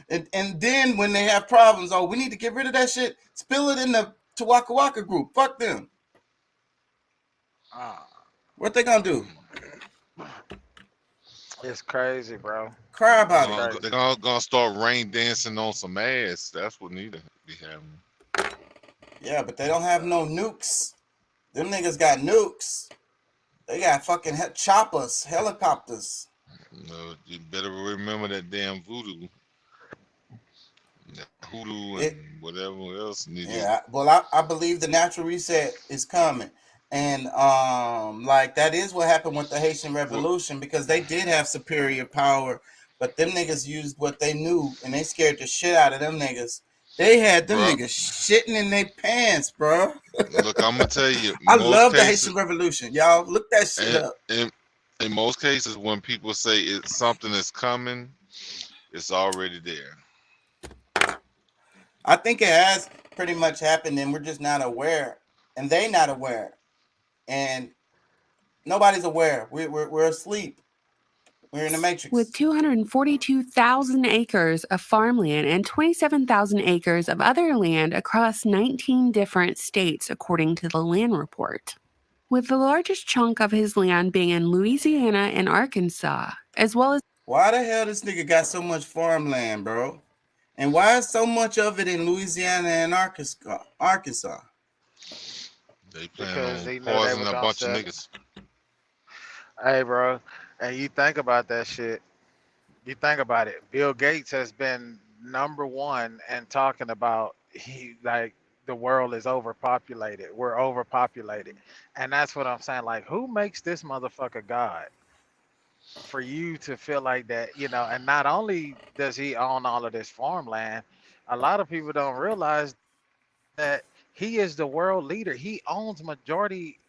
and then when they have problems, we need to get rid of that shit, spill it in the Chihuahua group, fuck them. What they gonna do? It's crazy, bro. Cry about it. They're gonna start rain dancing on some ass. That's what need to be happening. Yeah, but they don't have no nukes. Them niggas got nukes. They got fucking choppers, helicopters. No, you better remember that damn voodoo. That hoodoo and whatever else needed. Yeah, well, I believe the natural reset is coming. And like that is what happened with the Haitian Revolution, because they did have superior power, but them niggas used what they knew and they scared the shit out of them niggas. They had them niggas shitting in their pants, bro. Look, I'm gonna tell you. I love the Haitian Revolution. Y'all look that shit up. In most cases, when people say it's something is coming, it's already there. I think it has pretty much happened, and we're just not aware, and they not aware, and nobody's aware. We're asleep. We're in the matrix. With 242,000 acres of farmland and 27,000 acres of other land across 19 different states, according to the land report. With the largest chunk of his land being in Louisiana and Arkansas, as well as... Why the hell this nigga got so much farmland, bro? And why is so much of it in Louisiana and Arkansas? They plan on poisoning a bunch of niggas. Hey, bro. And you think about that shit. You think about it. Bill Gates has been #1 and talking about the world is overpopulated. We're overpopulated. And that's what I'm saying. Like, who makes this motherfucker God? For you to feel like that, and not only does he own all of this farmland, a lot of people don't realize that he is the world leader. He owns majority,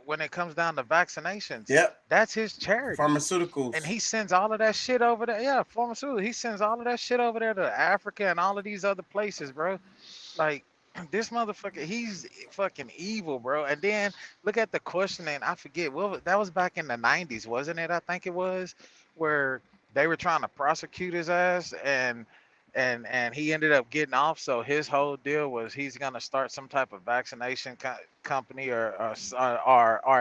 when it comes down to vaccinations. Yep. That's his charity. Pharmaceuticals. And he sends all of that shit over there. Yeah, pharmaceuticals. He sends all of that shit over there to Africa and all of these other places, bro. Like, this motherfucker, he's fucking evil, bro. And then look at the questioning. I forget. Well, that was back in the 90s, wasn't it? I think it was, where they were trying to prosecute his ass, and he ended up getting off. So his whole deal was he's gonna start some type of vaccination company or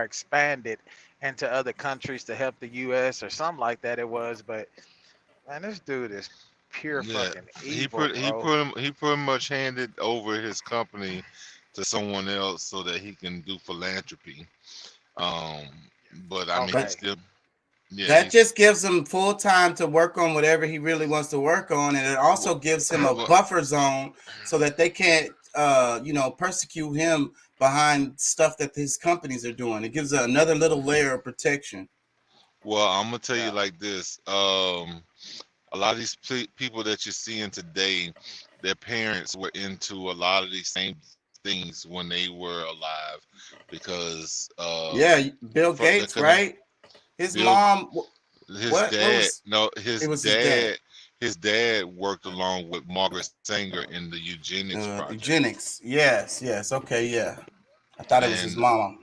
expand it into other countries to help the U.S. or something like that. It was, but man, this dude is pure fucking evil. He pretty much handed over his company to someone else so that he can do philanthropy. But I mean, still. Yeah, that just gives him full time to work on whatever he really wants to work on, and it also gives him a buffer zone so that they can't, persecute him behind stuff that his companies are doing. It gives another little layer of protection. Well, I'm gonna tell you like this: a lot of these people that you're seeing today, their parents were into a lot of these same things when they were alive, because Bill Gates, right? His mom, his dad worked along with Margaret Sanger in the eugenics project. Eugenics, yes, okay, yeah. I thought it was his mom.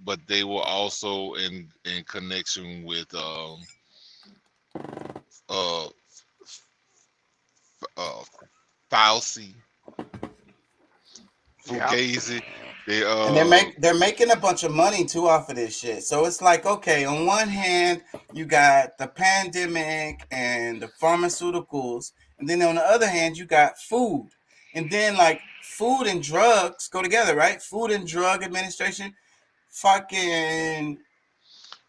But they were also in connection with Fauci, Fugazi. And they're making a bunch of money too off of this shit. So it's like, okay, on one hand, you got the pandemic and the pharmaceuticals, and then on the other hand, you got food. And then like food and drugs go together, right? Food and Drug Administration, fucking.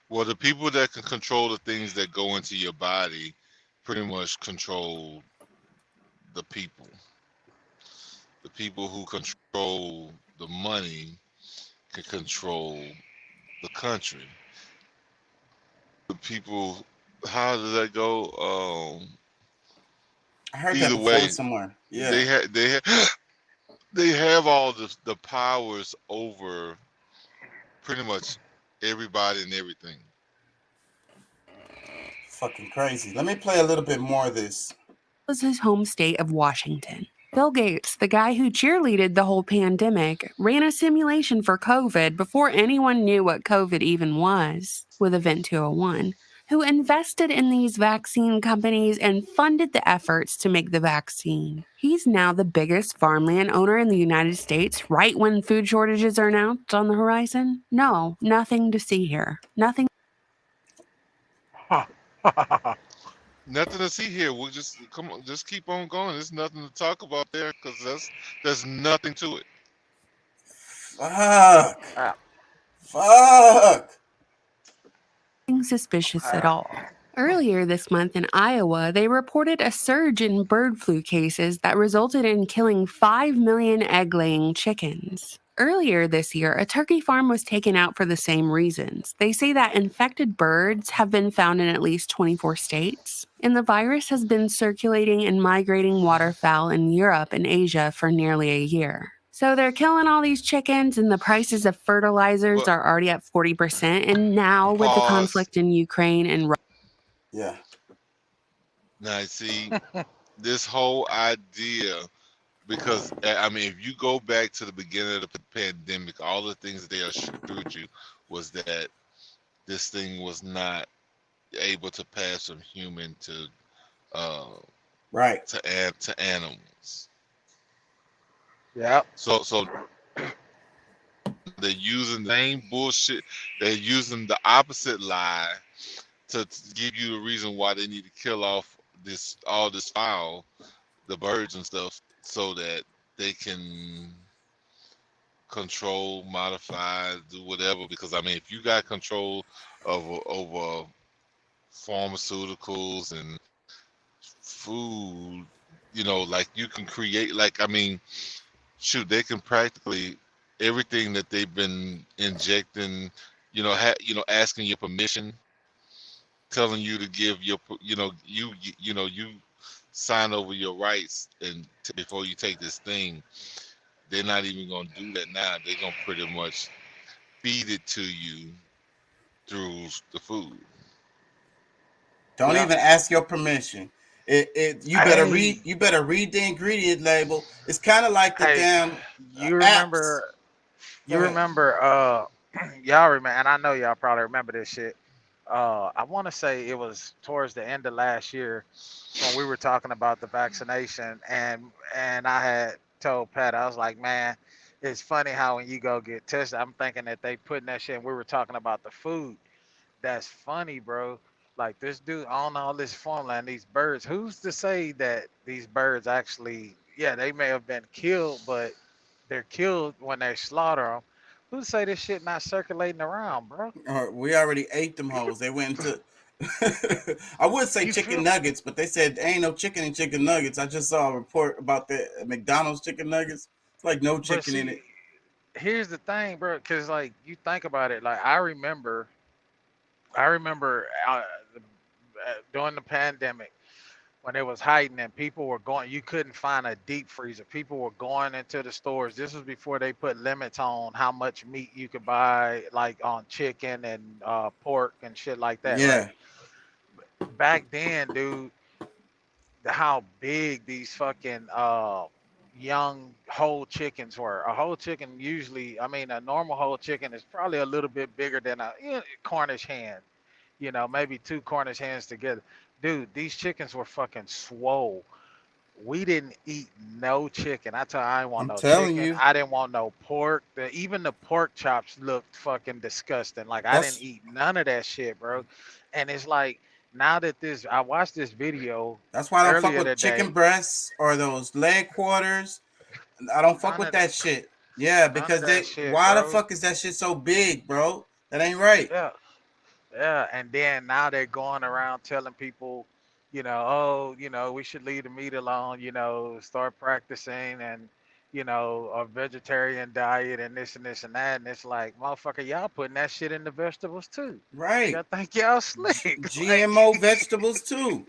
Well, the people that can control the things that go into your body pretty much control the people. The people who control the money can control the country. The people, how does that go? I heard that before somewhere. Yeah, they have all the powers over pretty much everybody and everything. Fucking crazy. Let me play a little bit more of this. Was his home state of Washington. Bill Gates, the guy who cheerleaded the whole pandemic, ran a simulation for COVID before anyone knew what COVID even was, with Event 201, who invested in these vaccine companies and funded the efforts to make the vaccine. He's now the biggest farmland owner in the United States right when food shortages are announced on the horizon. No, nothing to see here. Nothing. Nothing to see here. We'll just come on, just keep on going. There's nothing to talk about there because there's nothing to it. Fuck. Ah, Fuck. Nothing suspicious at all. Earlier this month in Iowa, they reported a surge in bird flu cases that resulted in killing 5 million egg-laying chickens. Earlier this year, a turkey farm was taken out for the same reasons. They say that infected birds have been found in at least 24 states, and the virus has been circulating and migrating waterfowl in Europe and Asia for nearly a year. So they're killing all these chickens, and the prices of fertilizers But are already at 40%. And now, with the pause. conflict in Ukraine and Yeah. Now see this whole idea because I mean, if you go back to the beginning of the pandemic, all the things that they assured you was that this thing was not able to pass from human to Right. to animals. yeah. So they're using the same bullshit. They're using the opposite lie to give you a reason why they need to kill off all this fowl, the birds and stuff, so that they can control, modify, do whatever. Because I mean, if you got control over pharmaceuticals and food, you know, like you can create. Like I mean, shoot, they can practically everything that they've been injecting. You know, asking your permission, telling you to give your, you sign over your rights and before you take this thing. They're not even gonna do that now. They're gonna pretty much feed it to you through the food. Don't Yeah. even ask your permission. You better read the ingredient label. It's kind of like the Hey, damn you apps. remember? Go You ahead. remember? Y'all remember? And I know y'all probably remember this shit. I want to say it was towards the end of last year when we were talking about the vaccination, and I had told Pat, I was like, man, it's funny how when you go get tested, I'm thinking that they putting that shit. And we were talking about the food. That's funny, bro. Like this dude on all this farmland, these birds. Who's to say that these birds actually, yeah, they may have been killed, but they're killed when they slaughter them. Who say this shit not circulating around, bro? We already ate them hoes. They went into. I would say You chicken feel? nuggets, but they said there ain't no chicken in chicken nuggets. I just saw a report about the McDonald's chicken nuggets. It's like no But chicken in see, it. here's the thing, bro. Because like you think about it, like I remember during the pandemic when it was heightened and people were going, you couldn't find a deep freezer. People were going into the stores. This was before they put limits on how much meat you could buy, like on chicken and pork and shit like that, right? Yeah. Back then, dude, how big these fucking young whole chickens were. A whole chicken usually, I mean, a normal whole chicken is probably a little bit bigger than a Cornish hen. Maybe two Cornish hens together. Dude, these chickens were fucking swole. We didn't eat no chicken. I tell you, I didn't want I'm no telling chicken. you. I didn't want no pork. Even the pork chops looked fucking disgusting. Like I didn't That's eat none of that shit, bro. And it's like now that I watched this video that's why I don't fuck earlier with chicken today. breasts or those leg quarters. I don't fuck None with of that, that shit. Yeah, none of because that shit, why the bro. fuck is that shit so big, bro? That ain't right. Yeah. Yeah, and then now they're going around telling people, oh, we should leave the meat alone, start practicing and, a vegetarian diet and this and this and that. And it's like, motherfucker, y'all putting that shit in the vegetables too. Right. Y'all think y'all slick. Like, GMO vegetables too.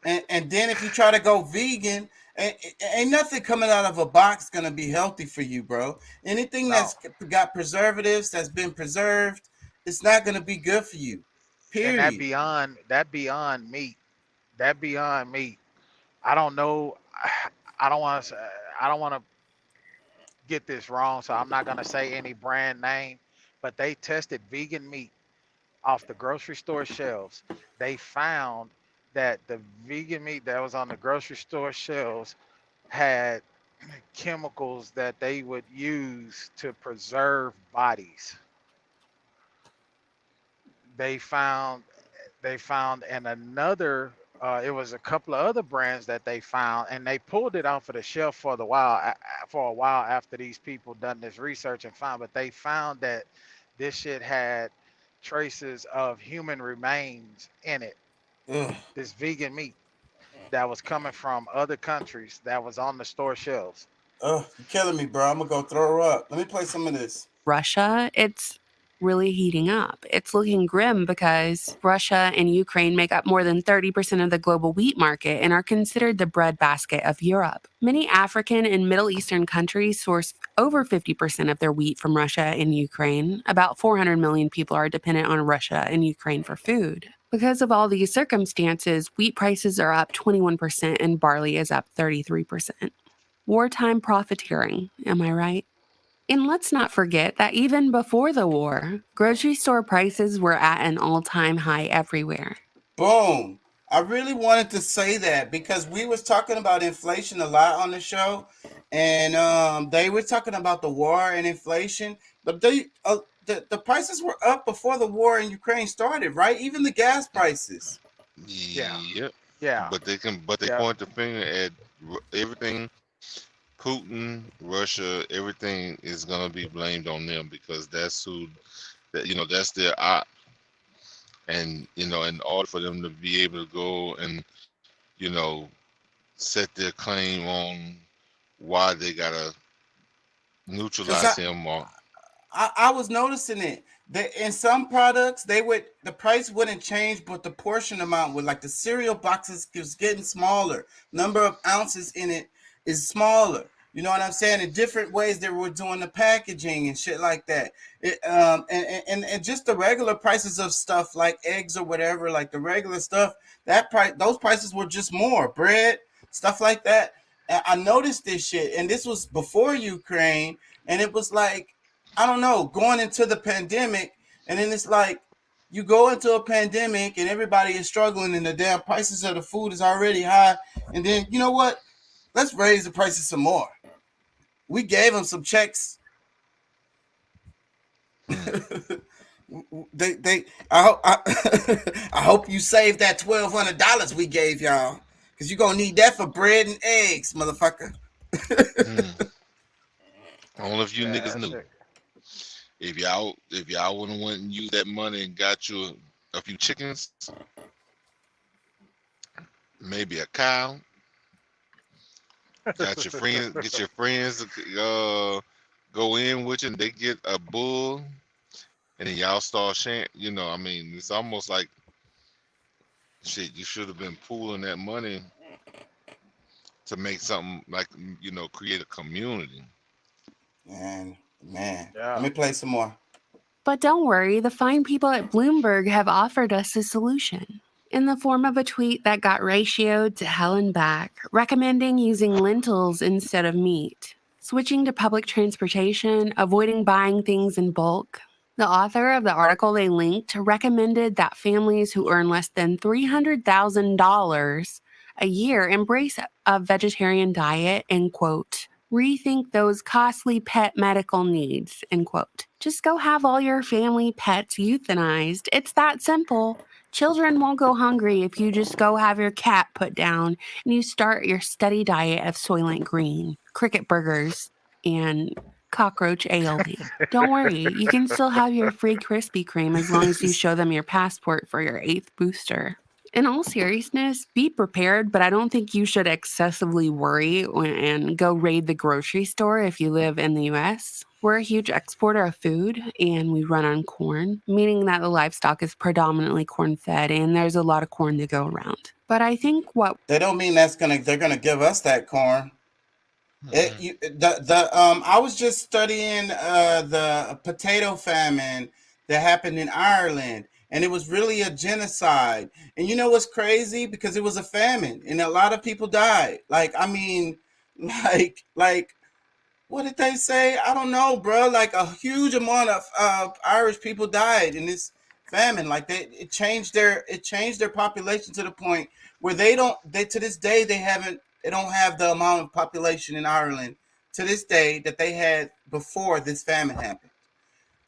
And then if you try to go vegan, ain't nothing coming out of a box gonna be healthy for you, bro. Anything no. that's got preservatives that's been preserved, it's not gonna be good for you. And that Period. beyond meat, that beyond meat. I don't know. I don't want to, I don't want to get this wrong, so I'm not gonna say any brand name, but they tested vegan meat off the grocery store shelves. They found that the vegan meat that was on the grocery store shelves had chemicals that they would use to preserve bodies. They found in another It was a couple of other brands that they found, and they pulled it off of the shelf for a while after these people done this research and found. But they found that this shit had traces of human remains in it. Ugh. This vegan meat that was coming from other countries that was on the store shelves. You're killing me, bro. I'm gonna go throw her up. Let me play some of this. Russia, it's really heating up. It's looking grim because Russia and Ukraine make up more than 30% of the global wheat market and are considered the breadbasket of Europe. Many African and Middle Eastern countries source over 50% of their wheat from Russia and Ukraine. About 400 million people are dependent on Russia and Ukraine for food. Because of all these circumstances, wheat prices are up 21% and barley is up 33%. Wartime profiteering, am I right? And let's not forget that even before the war, grocery store prices were at an all-time high everywhere. Boom. I really wanted to say that because we was talking about inflation a lot on the show, and they were talking about the war and inflation, but the prices were up before the war in Ukraine started, right? Even the gas prices. Yep. Yeah. But they point the finger at everything. Putin, Russia, everything is gonna be blamed on them because that's that's their op. And in order for them to be able to go and set their claim on why they gotta neutralize him. I was noticing it. In some products, the price wouldn't change, but the portion amount would, like the cereal boxes is getting smaller. Number of ounces in it is smaller. You know what I'm saying? In different ways they were doing the packaging and shit like that. And just the regular prices of stuff like eggs or whatever, like the regular stuff, those prices were just more. Bread, stuff like that. And I noticed this shit, and this was before Ukraine, and it was like, I don't know, going into the pandemic, and then it's like you go into a pandemic and everybody is struggling and the damn prices of the food is already high. And then, you know what? Let's raise the prices some more. We gave them some checks. I hope you saved that $1,200 we gave y'all, because you're gonna need that for bread and eggs, motherfucker. Only if you niggas knew. If y'all would have went and used that money and got you a few chickens, maybe a cow. Get your friends to go in with you, and they get a bull, and then y'all start sharing. It's almost like shit. You should have been pooling that money to make something like create a community. Man, let me play some more. But don't worry, the fine people at Bloomberg have offered us a solution. In the form of a tweet that got ratioed to hell and back, recommending using lentils instead of meat, switching to public transportation, avoiding buying things in bulk. The author of the article they linked recommended that families who earn less than $300,000 a year embrace a vegetarian diet and, quote, rethink those costly pet medical needs, end quote. Just go have all your family pets euthanized. It's that simple. Children won't go hungry if you just go have your cat put down and you start your steady diet of Soylent Green, cricket burgers, and cockroach aioli. Don't worry, you can still have your free Krispy Kreme as long as you show them your passport for your 8th booster. In all seriousness, be prepared, but I don't think you should excessively worry and go raid the grocery store if you live in the U.S. We're a huge exporter of food, and we run on corn, meaning that the livestock is predominantly corn-fed, and there's a lot of corn to go around. But I think they don't mean they're gonna give us that corn. I was just studying the potato famine that happened in Ireland, and it was really a genocide. And you know what's crazy? Because it was a famine, and a lot of people died. Like what did they say? I don't know, bro. Like a huge amount of Irish people died in this famine. Like it changed their population to the point where to this day they don't have the amount of population in Ireland to this day that they had before this famine happened.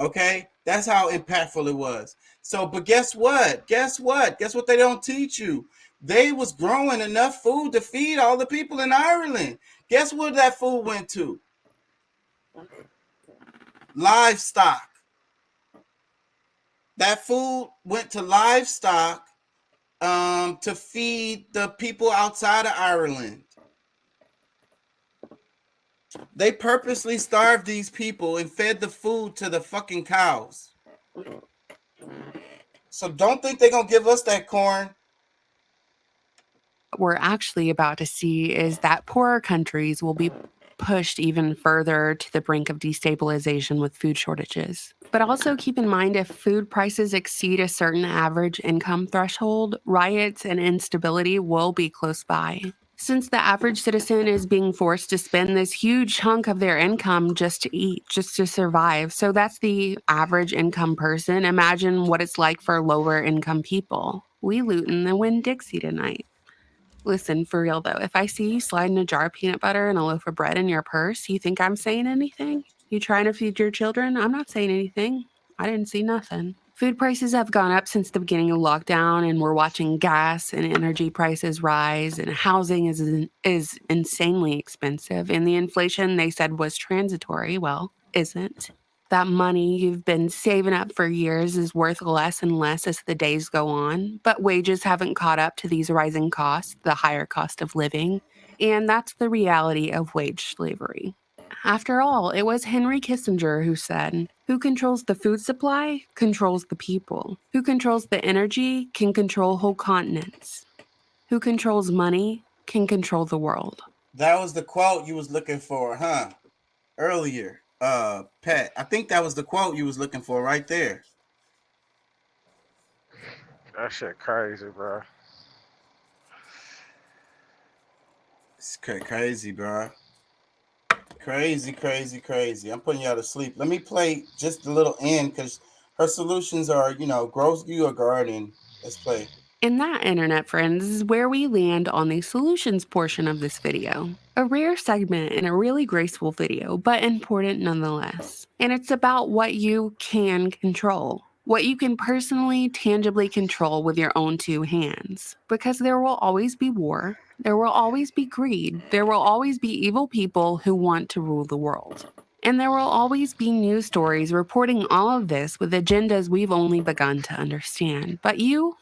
Okay, that's how impactful it was. So, but guess what? Guess what they don't teach you? They was growing enough food to feed all the people in Ireland. Guess where that food went to? Livestock. That food went to livestock to feed the people outside of Ireland. They purposely starved these people and fed the food to the fucking cows. So don't think they're going to give us that corn. What we're actually about to see is that poorer countries will be pushed even further to the brink of destabilization with food shortages. But also keep in mind, if food prices exceed a certain average income threshold, riots and instability will be close by. Since the average citizen is being forced to spend this huge chunk of their income just to eat, just to survive. So that's the average income person. Imagine what it's like for lower income people. We lootin' the Winn-Dixie tonight. Listen, for real though, if I see you sliding a jar of peanut butter and a loaf of bread in your purse, you think I'm saying anything? You trying to feed your children? I'm not saying anything. I didn't see nothing. Food prices have gone up since the beginning of lockdown, and we're watching gas and energy prices rise, and housing is insanely expensive, and the inflation they said was transitory, well, isn't. That money you've been saving up for years is worth less and less as the days go on, but wages haven't caught up to these rising costs, the higher cost of living, and that's the reality of wage slavery. After all, it was Henry Kissinger who said, "Who controls the food supply controls the people. Who controls the energy can control whole continents. Who controls money can control the world." That was the quote you was looking for, huh? Earlier. Pat, I think that was the quote you was looking for right there. That shit crazy, bro. It's crazy, bro. Crazy. I'm putting y'all to sleep. Let me play just a little end because her solutions are, grow you a garden. Let's play. And that, internet friends, is where we land on the solutions portion of this video. A rare segment in a really graceful video, but important nonetheless. And it's about what you can control. What you can personally, tangibly control with your own two hands. Because there will always be war, there will always be greed, there will always be evil people who want to rule the world. And there will always be news stories reporting all of this with agendas we've only begun to understand. But you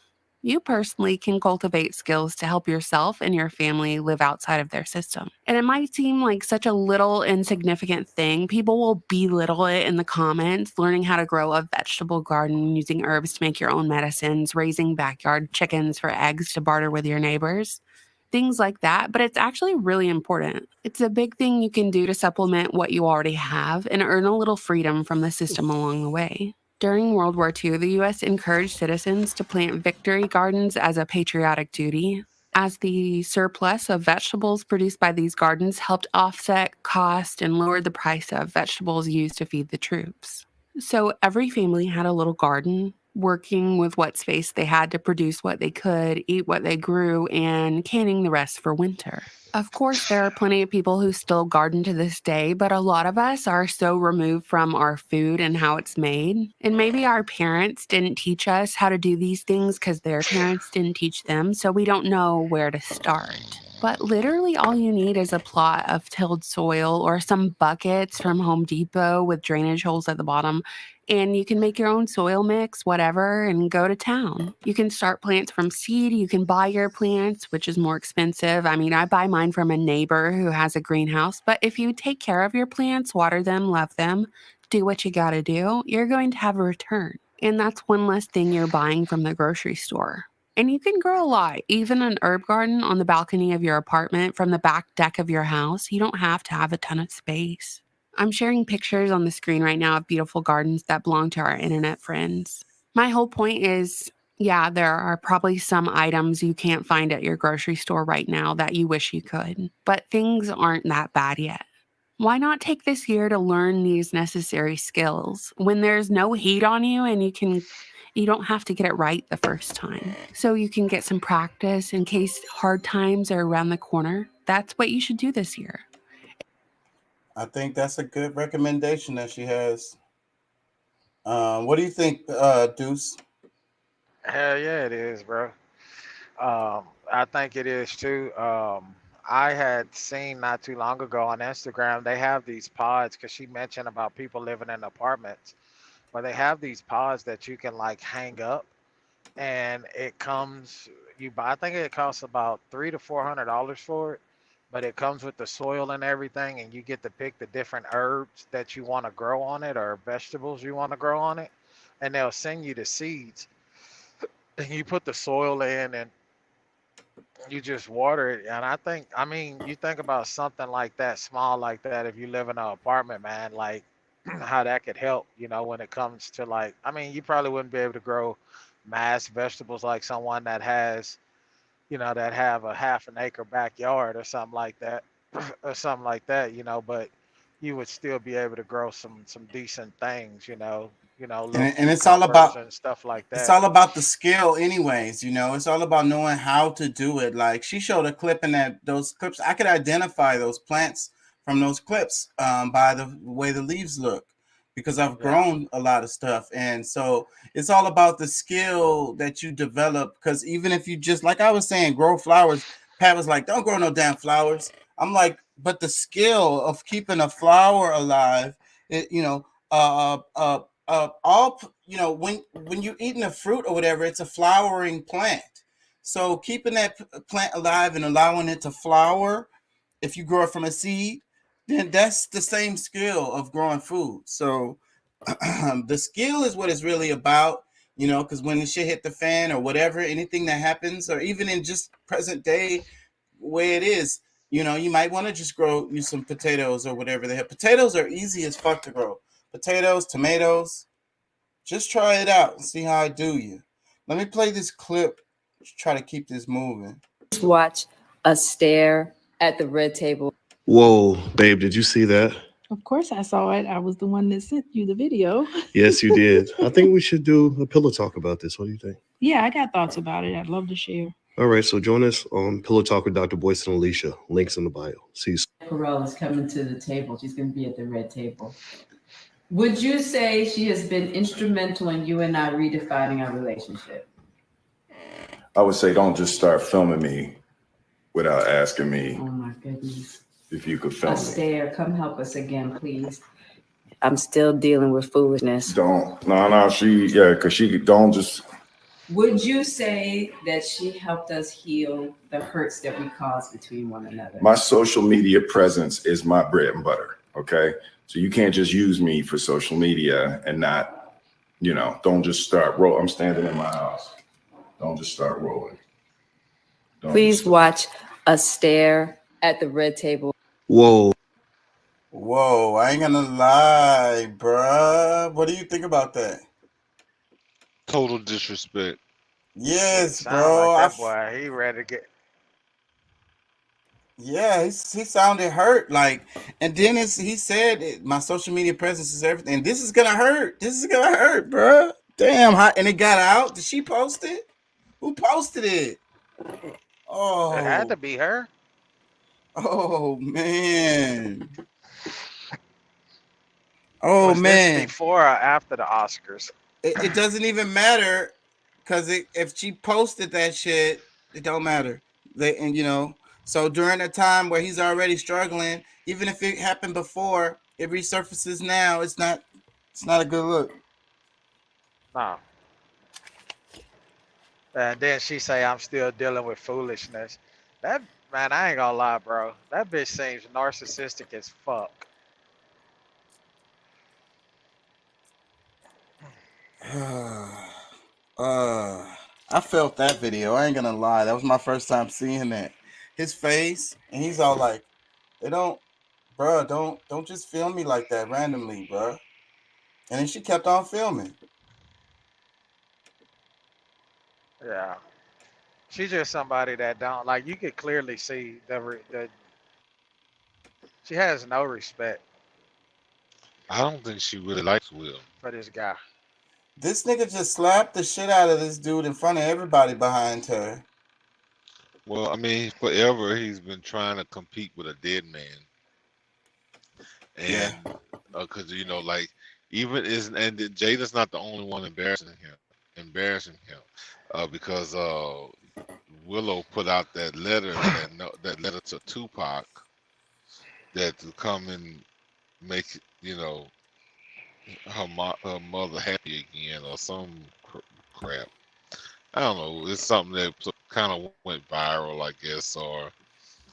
personally can cultivate skills to help yourself and your family live outside of their system. And it might seem like such a little insignificant thing. People will belittle it in the comments, learning how to grow a vegetable garden, using herbs to make your own medicines, raising backyard chickens for eggs to barter with your neighbors. Things like that, but it's actually really important. It's a big thing you can do to supplement what you already have and earn a little freedom from the system along the way. During World War II, the U.S. encouraged citizens to plant victory gardens as a patriotic duty, as the surplus of vegetables produced by these gardens helped offset cost and lowered the price of vegetables used to feed the troops. So every family had a little garden, working with what space they had to produce what they could, eat what they grew, and canning the rest for winter. Of course, there are plenty of people who still garden to this day, but a lot of us are so removed from our food and how it's made. And maybe our parents didn't teach us how to do these things because their parents didn't teach them, so we don't know where to start. But literally all you need is a plot of tilled soil or some buckets from Home Depot with drainage holes at the bottom, and you can make your own soil mix, whatever, and go to town. You can start plants from seed. You can buy your plants, which is more expensive. I mean, I buy mine from a neighbor who has a greenhouse, but if you take care of your plants, water them, love them, do what you gotta do, you're going to have a return. And that's one less thing you're buying from the grocery store. And you can grow a lot, even an herb garden on the balcony of your apartment from the back deck of your house. You don't have to have a ton of space. I'm sharing pictures on the screen right now of beautiful gardens that belong to our internet friends. My whole point is, yeah, there are probably some items you can't find at your grocery store right now that you wish you could, but things aren't that bad yet. Why not take this year to learn these necessary skills when there's no heat on you and you don't have to get it right the first time. So you can get some practice in case hard times are around the corner. That's what you should do this year. I think that's a good recommendation that she has. What do you think, Deuce? Hell yeah, it is, bro. I think it is too. I had seen not too long ago on Instagram they have these pods because she mentioned about people living in apartments, but they have these pods that you can like hang up, and it comes you buy. I think it costs about $300 to $400 for it, but it comes with the soil and everything, and you get to pick the different herbs that you want to grow on it or vegetables you want to grow on it, and they'll send you the seeds, and you put the soil in and you just water it. And I mean, you think about something like that, small like that, if you live in an apartment, man, like how that could help, when it comes to like, I mean, you probably wouldn't be able to grow mass vegetables like someone that has, that have a half an acre backyard or something like that, or something like that, but you would still be able to grow some decent things, little And it's all cucumbers about and stuff like it's that. all about the skill anyways, it's all about knowing how to do it. Like she showed a clip in those clips, I could identify those plants from those clips by the way the leaves look, because I've grown a lot of stuff. And so it's all about the skill that you develop, because even if you just, like I was saying, grow flowers, Pat was like, don't grow no damn flowers. I'm like, but the skill of keeping a flower alive, all when you're eating a fruit or whatever, it's a flowering plant. So keeping that plant alive and allowing it to flower, if you grow it from a seed, then that's the same skill of growing food. So the skill is what it's really about, because when the shit hit the fan or whatever, anything that happens, or even in just present day way it is, you might want to just grow you some potatoes or whatever they have. Potatoes are easy as fuck to grow. Potatoes, tomatoes, just try it out and see how I do you. Let me play this clip. Let's try to keep this moving. Watch us stare at the red table. Whoa, babe, did you see that? Of course I saw it. I was the one that sent you the video. Yes, you did. I think we should do a pillow talk about this. What do you think? Yeah, I got thoughts about it. I'd love to share. All right, so join us on Pillow Talk with Dr. Boyce and Alicia. Links in the bio. See you soon. Perel is coming to the table. She's going to be at the red table. Would you say she has been instrumental in you and I redefining our relationship? I would say don't just start filming me without asking me. Oh my goodness. If you could film me. Astaire, come help us again, please. I'm still dealing with foolishness. Because she don't just. Would you say that she helped us heal the hurts that we caused between one another? My social media presence is my bread and butter, okay? So you can't just use me for social media and not, don't just start rolling. I'm standing in my house. Don't just start rolling. Please watch us stare at the red table. Whoa, I ain't gonna lie, bruh. What do you think about that? Total disrespect. Yes, Sound bro. like that boy, he ready to get. Yeah, he sounded hurt. Like, and then he said, my social media presence is everything. This is gonna hurt. This is gonna hurt, bro. Damn, and it got out. Did she post it? Who posted it? Oh, It had to be her. Oh man. Oh Was man. this before or after the Oscars? It doesn't even matter, because if she posted that shit, it don't matter. So during a time where he's already struggling, even if it happened before, it resurfaces now. It's not a good look. No. And then she say, I'm still dealing with foolishness. That, man, I ain't gonna lie, bro. That bitch seems narcissistic as fuck. I felt that video. I ain't gonna lie. That was my first time seeing that. His face, and he's all like, don't just film me like that randomly, bro. And then she kept on filming. Yeah. She's just somebody that don't, like, you could clearly see the she has no respect I don't think she really likes Will. for this guy. This nigga just slapped the shit out of this dude in front of everybody behind her. Well, I mean, forever he's been trying to compete with a dead man. And because like even Jada's not the only one embarrassing him, because Willow put out that letter, that letter to Tupac, that to come and make her mother happy again or some crap. I don't know. It's something that kind of went viral, I guess, or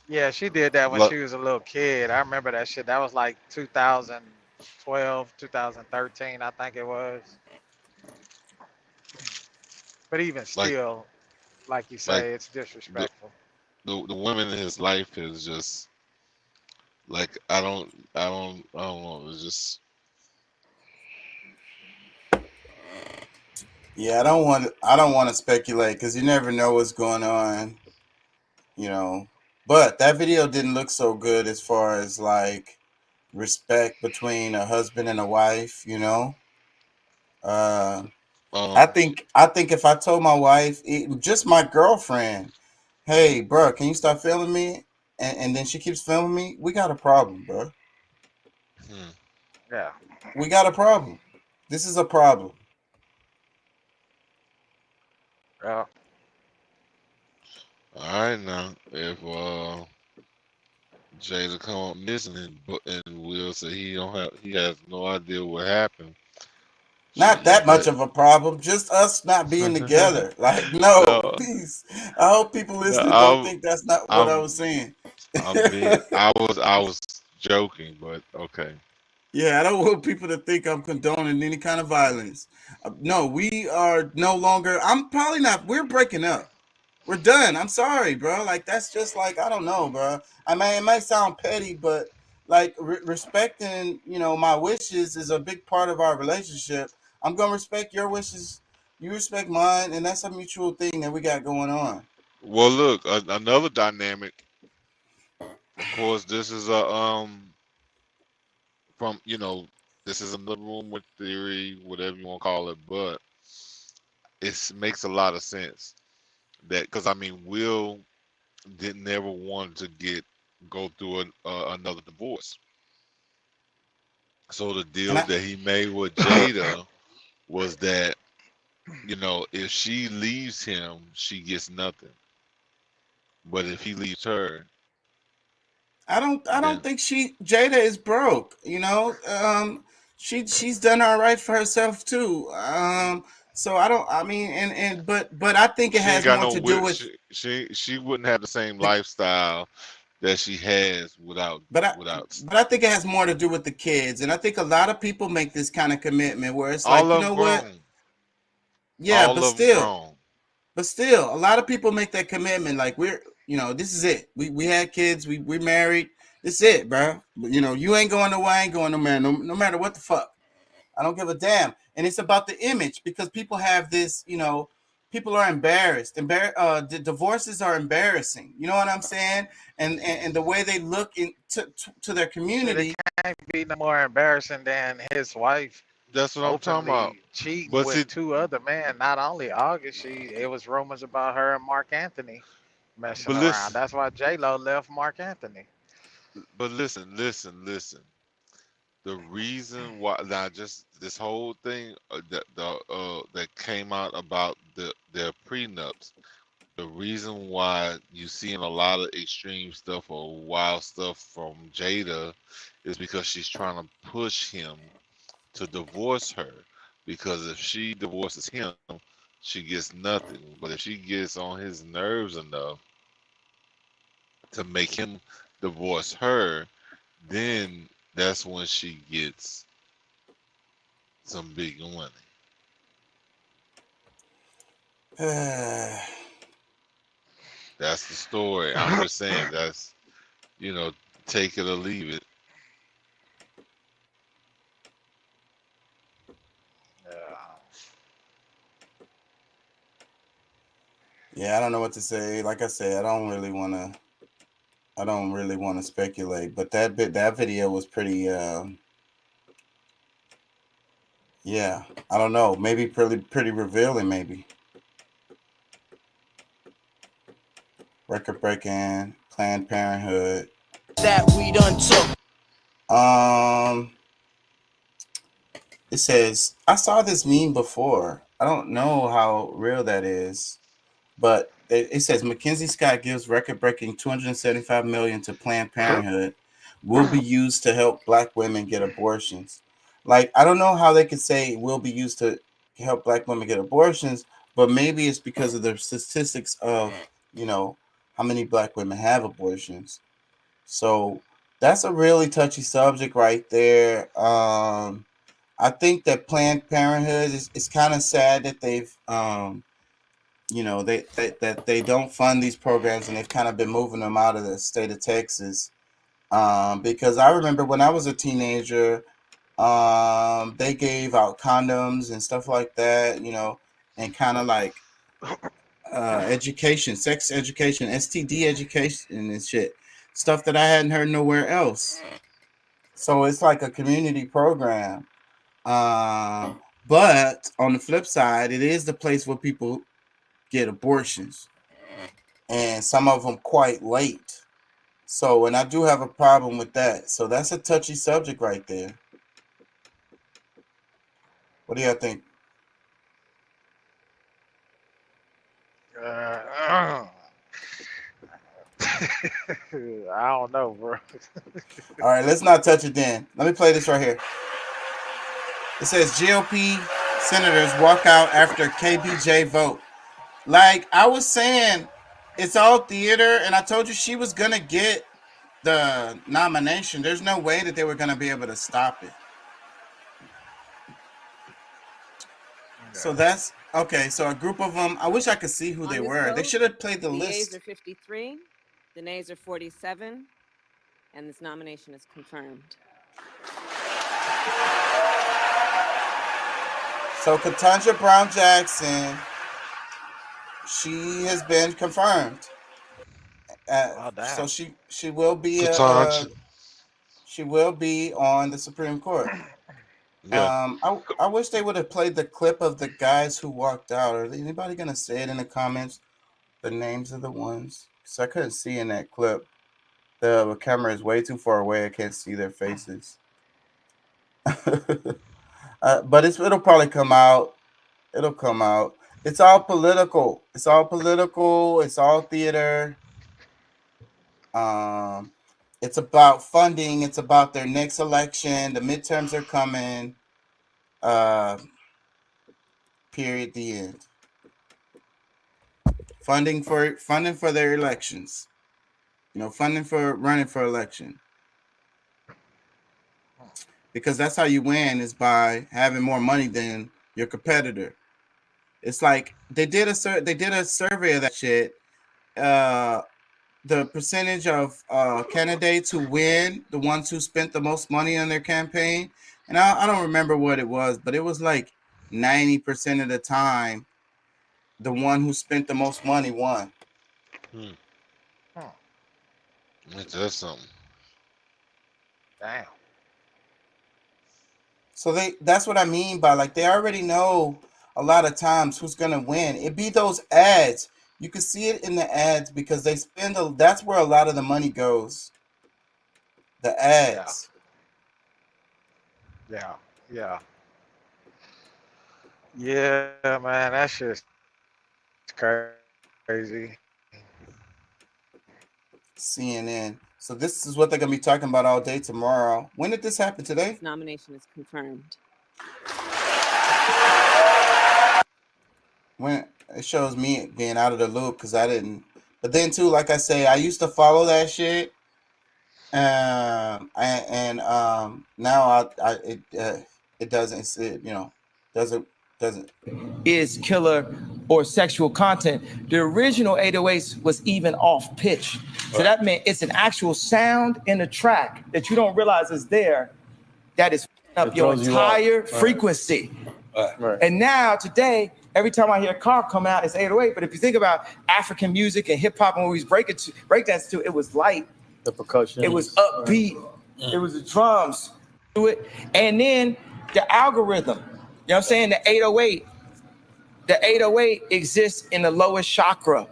Yeah, she did that when look. she was a little kid. I remember that shit. That was like 2012, 2013, I think it was. But even Like, still, like you like say, it's disrespectful. the women in his life is just like I don't know. It's just Yeah, I don't want to speculate because you never know what's going on, you know. But that video didn't look so good as far as like respect between a husband and a wife, you know. I think if I told my wife, just my girlfriend, hey, bro, can you stop filming me? And then she keeps filming me, we got a problem, bro. Yeah. We got a problem. This is a problem. Yeah. all right now. If Jada come up missing and Will say he has no idea what happened. Not that much of a problem, just us not being together. Like, no, please. I hope people listening don't think that's not what I was saying. I was joking, but okay. Yeah, I don't want people to think I'm condoning any kind of violence. No, we are no longer. I'm probably not. We're breaking up. We're done. I'm sorry, bro. Like, that's just like, I don't know, bro. I mean, it might sound petty, but like respecting, my wishes is a big part of our relationship. I'm gonna respect your wishes. You respect mine, and that's a mutual thing that we got going on. Well, look, another dynamic. Of course, this is from this is another rumor theory, whatever you want to call it, but it makes a lot of sense that because I mean, Will didn't never want to go through another divorce. So the deal that he made with Jada was that if she leaves him, she gets nothing, but if he leaves her, I don't think Jada is broke. She's done all right for herself too. So I don't. I mean, but I think it she ain't has got more no to do will. with. She wouldn't have the same lifestyle that she has without. But I think it has more to do with the kids, and I think a lot of people make this kind of commitment where it's like, all of them what? grown. Yeah, all but of them grown. still, a lot of people make that commitment. Like this is it. We had kids. We're married. This is it, bro. You ain't going nowhere. I ain't going nowhere. No matter what the fuck. I don't give a damn. And it's about the image because people have this. People are embarrassed. The divorces are embarrassing. You know what I'm saying? And the way they look to their community. It can't be no more embarrassing than his wife. That's what I'm talking about. Cheating But with two other men. Not only August, it was rumors about her and Mark Anthony messing But around. listen. That's why J-Lo left Mark Anthony. But listen. The reason why now just this whole thing that came out about their prenups. The reason why you seeing a lot of extreme stuff or wild stuff from Jada is because she's trying to push him to divorce her. Because if she divorces him, she gets nothing. But if she gets on his nerves enough to make him divorce her, then that's when she gets some big money. That's the story. I'm just saying that's, take it or leave it. Yeah, I don't know what to say. Like I said, I don't really want to speculate, but that video was pretty yeah, I don't know, maybe pretty revealing, maybe. Record breaking, Planned Parenthood. That we done took. It says, I saw this meme before. I don't know how real that is, but it says Mackenzie Scott gives record-breaking $275 million to Planned Parenthood will be used to help Black women get abortions. Like, I don't know how they could say it will be used to help Black women get abortions, but maybe it's because of the statistics of, you know, how many Black women have abortions. So that's a really touchy subject right there. I think that Planned Parenthood is kind of sad that they've, you know, that they don't fund these programs, and they've kind of been moving them out of the state of Texas. Because I remember when I was a teenager, they gave out condoms and stuff like that, you know, and kind of like education, sex education, STD education and shit, stuff that I hadn't heard nowhere else. So it's like a community program. But on the flip side, it is the place where people get abortions, and some of them quite late. So, and I do have a problem with that. So that's a touchy subject right there. What do y'all think? I don't know, bro. All right, let's not touch it then. Let me play this right here. It says GOP senators walk out after KBJ vote. Like I was saying, it's all theater, and I told you she was going to get the nomination. There's no way that they were going to be able to stop it. So that's okay. So a group of them, I wish I could see who they were. They should have played the The list. yeas are 53, the nays are 47, and this nomination is confirmed. So Ketanji Brown Jackson, she has been confirmed. So she will be she will be on the Supreme Court. Yeah. I wish they would have played the clip of the guys who walked out. Are anybody gonna say it in the comments? The names of the ones, because I couldn't see in that clip. The camera is way too far away. I can't see their faces. But it'll probably come out. It'll come out. It's all political. It's all political. It's all theater. It's about funding. It's about their next election. The midterms are coming. Period. The end. Funding for their elections. You know, funding for running for election. Because that's how you win, is by having more money than your competitor. It's like they did a survey of that shit. The percentage of candidates who win, the ones who spent the most money on their campaign, and I don't remember what it was, but it was like 90% of the time, the one who spent the most money won. That's something. Damn. So that's what I mean by, like, they already know a lot of times who's gonna win. It be those ads. You can see it in the ads because they spend that's where a lot of the money goes. The ads. Yeah. Yeah, man, that shit's crazy. CNN. So this is what they're gonna be talking about all day tomorrow. When did this happen today? This nomination is confirmed. When it shows me being out of the loop because I didn't. But then too, like I say, I used to follow that shit, and now it doesn't. It, you know, doesn't. Is killer or sexual content. The original 808s was even off pitch. So that meant it's an actual sound in the track that you don't realize is there that is up your entire frequency. Right. And now today, every time I hear a car come out, it's 808. But if you think about African music and hip hop and what we breakdance to, it was light. The percussion. It was upbeat. It was the drums to it. And then the algorithm. You know what I'm saying? The 808 exists in the lowest chakra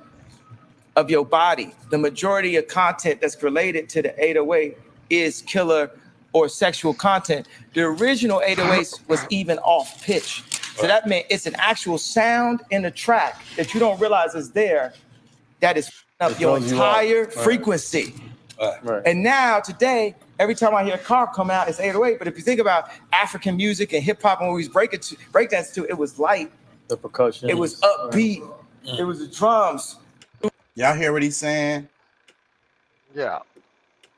of your body. The majority of content that's related to the 808 is killer or sexual content. The original 808s was even off pitch. So that meant it's an actual sound in the track that you don't realize is there that is up your throws you off. entire Right. frequency. Right. And now today, every time I hear a car come out, it's 808. But if you think about African music and hip hop and what we was breakdance to, it was light. The percussion. It was upbeat. It was the drums. Y'all hear what he's saying? Yeah.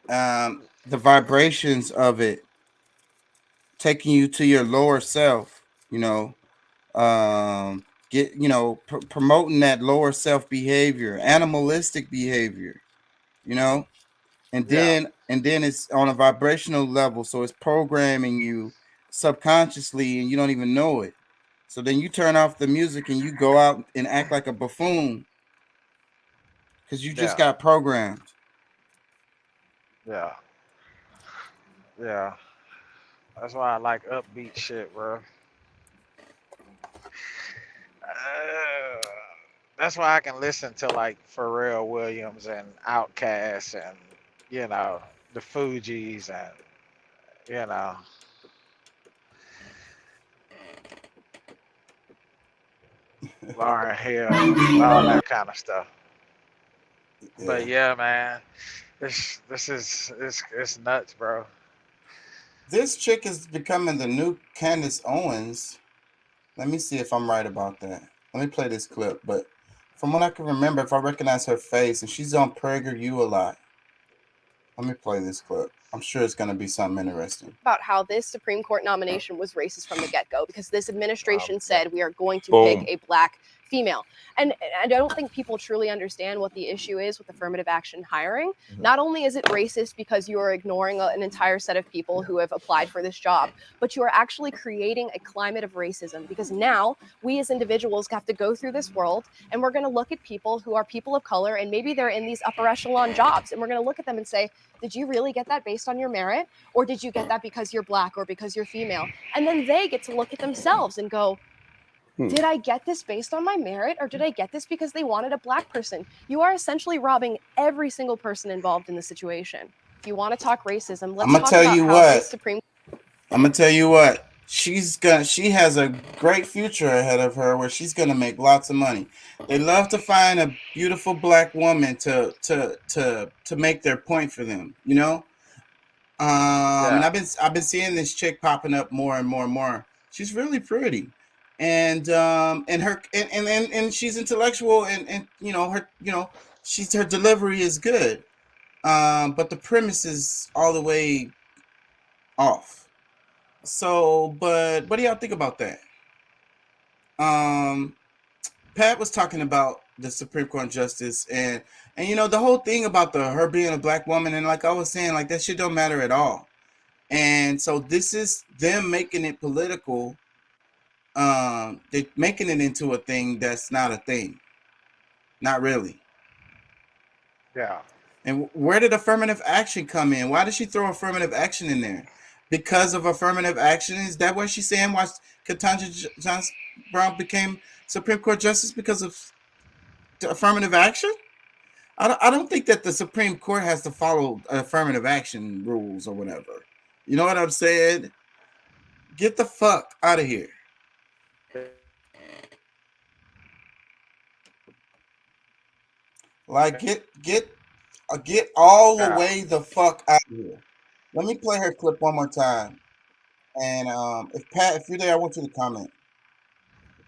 The vibrations of it taking you to your lower self, you know, promoting that lower self behavior, animalistic behavior, you know, and then it's on a vibrational level, so it's programming you subconsciously and you don't even know it. So then you turn off the music and you go out and act like a buffoon because you just got programmed. Yeah. Yeah. That's why I like upbeat shit, bro. That's why I can listen to like Pharrell Williams and Outkast and, you know, the Fugees and, you know. Lauryn Hill, all that kind of stuff. But yeah, man, this is it's nuts, bro. This chick is becoming the new Candace Owens. Let me see if I'm right about that. Let me play this clip. But from what I can remember, if I recognize her face, and she's on PragerU a lot. Let me play this clip. I'm sure it's going to be something interesting. About how this Supreme Court nomination was racist from the get-go because this administration said we are going to Boom. pick a black female. And I don't think people truly understand what the issue is with affirmative action hiring. Not only is it racist because you are ignoring an entire set of people who have applied for this job, but you are actually creating a climate of racism because now we as individuals have to go through this world and we're going to look at people who are people of color and maybe they're in these upper echelon jobs and we're going to look at them and say, did you really get that based on your merit? Or did you get that because you're black or because you're female? And then they get to look at themselves and go, did I get this based on my merit or did I get this because they wanted a black person? You are essentially robbing every single person involved in the situation. If you want to talk racism, let's I'm gonna talk tell about you how what. this Supreme I'm gonna tell you what. She has a great future ahead of her where she's gonna make lots of money. They love to find a beautiful black woman to make their point for them, you know. And I've been seeing this chick popping up more and more and more. She's really pretty, and she's intellectual and her delivery is good, but the premise is all the way off. So, but what do y'all think about that? Pat was talking about the Supreme Court justice and the whole thing about her being a black woman, and like I was saying, like that shit don't matter at all. And so this is them making it political. They're making it into a thing that's not a thing. Not really. Yeah. And where did affirmative action come in? Why did she throw affirmative action in there? Because of affirmative action? Is that what she's saying? Why Ketanji Johnson Brown became Supreme Court justice because of the affirmative action? I don't think that the Supreme Court has to follow affirmative action rules or whatever. You know what I'm saying? Get the fuck out of here. Like get all the way the fuck out of here. Let me play her clip one more time. And if you're there, I want you to comment.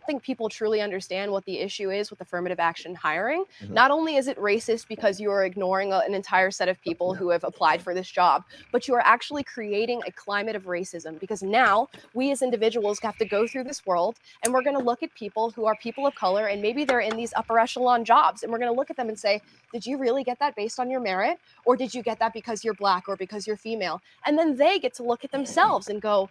I think people truly understand what the issue is with affirmative action hiring. Not only is it racist because you are ignoring an entire set of people who have applied for this job, but you are actually creating a climate of racism because now we as individuals have to go through this world and we're going to look at people who are people of color and maybe they're in these upper echelon jobs and we're going to look at them and say, did you really get that based on your merit? Or did you get that because you're black or because you're female? And then they get to look at themselves and go,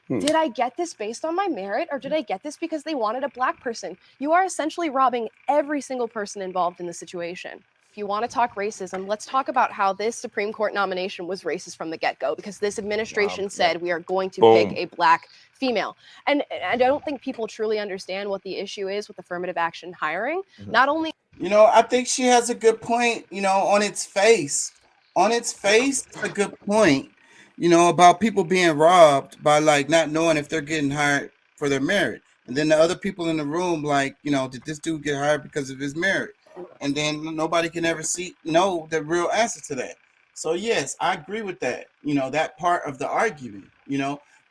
did I get this based on my merit or did I get this because they wanted a black person? You are essentially robbing every single person involved in the situation. If you want to talk racism, let's talk about how this Supreme Court nomination was racist from the get-go because this administration said we are going to pick a black female. And I don't think people truly understand what the issue is with affirmative action hiring. Not only... I think she has a good point, on its face. On its face, a good point. About people being robbed by like not knowing if they're getting hired for their merit. And then the other people in the room, like, did this dude get hired because of his merit? and then nobody can ever know the real answer to that. So yes, I agree with that. That part of the argument.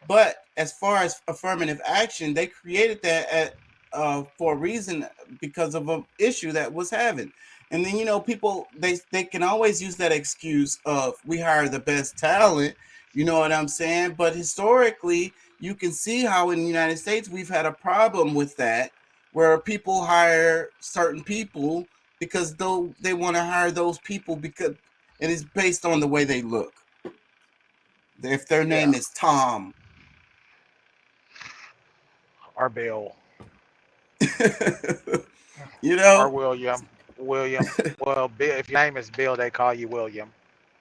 But as far as affirmative action, they created that for a reason, because of an issue that was having. And then people they can always use that excuse of we hire the best talent. You know what I'm saying? But historically, you can see how in the United States we've had a problem with that, where people hire certain people because they want to hire those people because it is based on the way they look. If their name is Tom or Bill, or William. Well, Bill, if your name is Bill, they call you William.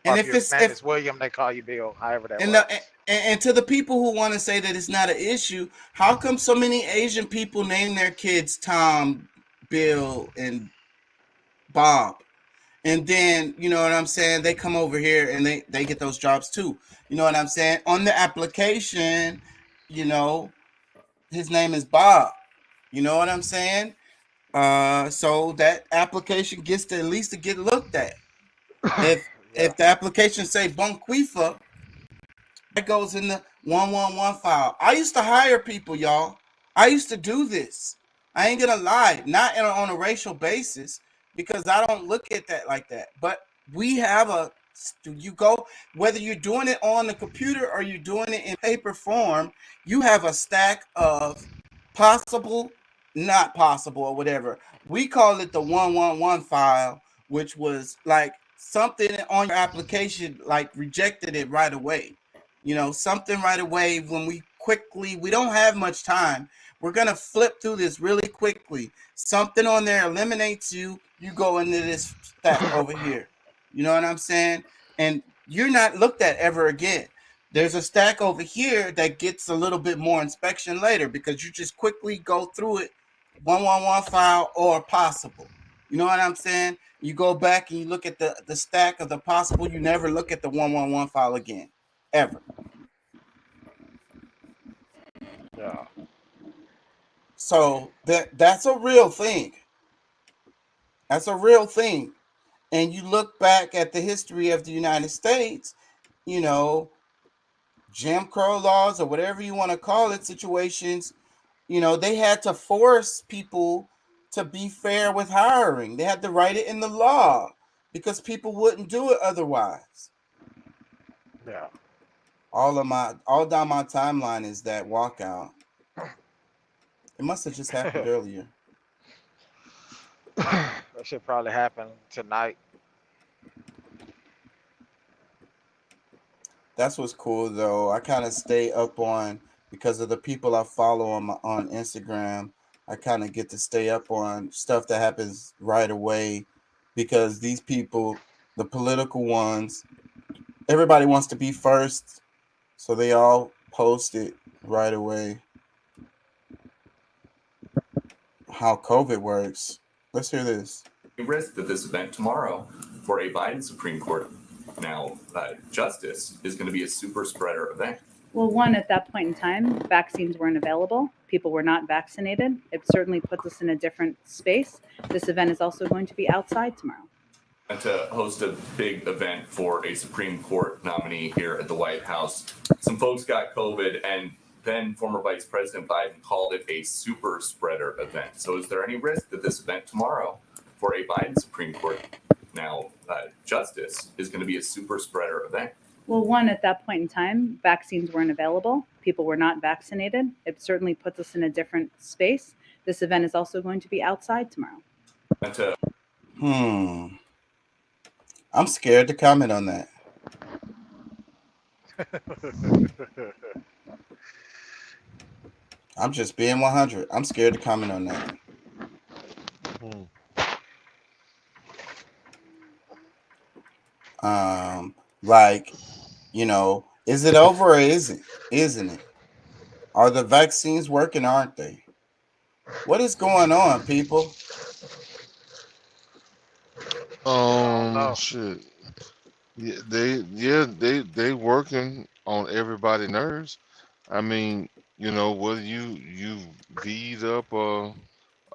And or if your name is William, they call you Bill. However that works. And to the people who want to say that it's not an issue, how come so many Asian people name their kids Tom, Bill, and Bob? And then, you know what I'm saying, they come over here and they get those jobs too. You know what I'm saying? On the application, his name is Bob. You know what I'm saying? So that application gets to at least to get looked at. If the application say Bonquifa, that goes in the 111 file. I used to hire people, y'all. I used to do this. I ain't gonna lie, not on a racial basis, because I don't look at that like that. But we have whether you're doing it on the computer or you're doing it in paper form, you have a stack of possible, not possible, or whatever. We call it the 111 file, which was like something on your application, like rejected it right away. Something right away when we don't have much time. We're going to flip through this really quickly. Something on there eliminates you. You go into this stack over here. You know what I'm saying? And you're not looked at ever again. There's a stack over here that gets a little bit more inspection later because you just quickly go through it, 111 file or possible. You know what I'm saying? You go back and you look at the stack of the possible. You never look at the 111 file again, ever. Yeah. So that's a real thing. That's a real thing. And you look back at the history of the United States, Jim Crow laws or whatever you want to call it, situations, they had to force people to be fair with hiring. They had to write it in the law because people wouldn't do it otherwise. Yeah. All down my timeline is that walkout. It must have just happened earlier. That should probably happen tonight. That's what's cool though. I kind of stay up on, because of the people I follow on Instagram, I kind of get to stay up on stuff that happens right away, because these people, the political ones, everybody wants to be first, so they all post it right away. How COVID works. Let's hear this. Risk that this event tomorrow for a Biden Supreme Court justice is going to be a super spreader event. Well, one, at that point in time, vaccines weren't available. People were not vaccinated. It certainly puts us in a different space. This event is also going to be outside tomorrow. And to host a big event for a Supreme Court nominee here at the White House, some folks got COVID, and then former Vice President Biden called it a super spreader event. So is there any risk that this event tomorrow for a Biden Supreme Court justice is going to be a super spreader event? Well, one, at that point in time, vaccines weren't available. People were not vaccinated. It certainly puts us in a different space. This event is also going to be outside tomorrow. I'm scared to comment on that. I'm just being 100. I'm scared to comment on that. Is it over or isn't it? Are the vaccines working, aren't they? What is going on, people? Shit. They working on everybody's nerves. I mean, whether you V'd up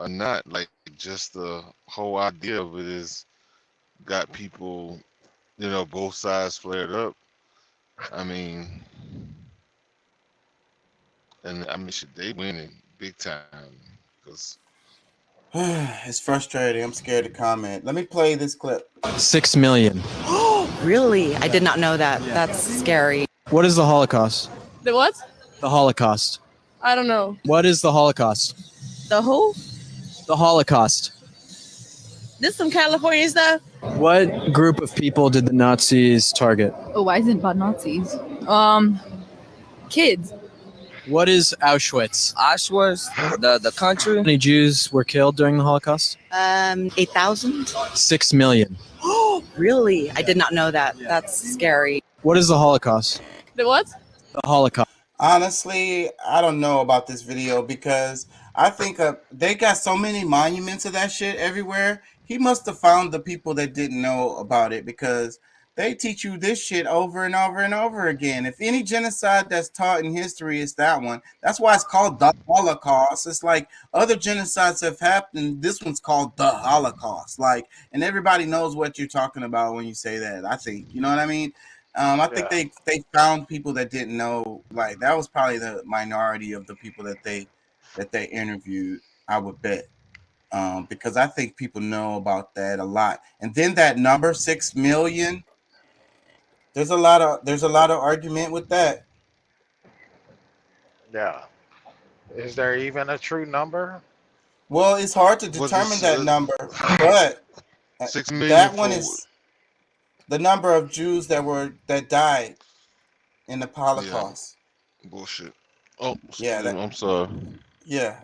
or not. Like just the whole idea of it is got people, both sides flared up. I mean, and I mean, shit, they winning big time because It's frustrating. I'm scared to comment. Let me play this clip. 6 million. Really? I did not know that. That's scary. What is the Holocaust? The what? The Holocaust. I don't know. What is the Holocaust? The who? The Holocaust. This some California stuff? What group of people did the Nazis target? Oh, why is it about Nazis? Kids. What is Auschwitz? Auschwitz, the country. How many Jews were killed during the Holocaust? 8,000? 6 million. Really? I did not know that. That's scary. What is the Holocaust? The what? The Holocaust. Honestly, I don't know about this video because I think they got so many monuments of that shit everywhere. He must have found the people that didn't know about it because they teach you this shit over and over and over again. If any genocide that's taught in history is that one, that's why it's called the Holocaust. It's like other genocides have happened. This one's called the Holocaust. Like, and everybody knows what you're talking about when you say that. I think, you know what I mean? I think they found people that didn't know. Like that was probably the minority of the people that they interviewed, I would bet. Because I think people know about that a lot. And then that number 6 million, there's a lot of argument with that. Yeah. Is there even a true number? Well, it's hard to determine that number, but 6 million. That one is the number of Jews that died in the Holocaust. Yeah. Bullshit. Oh, yeah. I'm sorry. Yeah.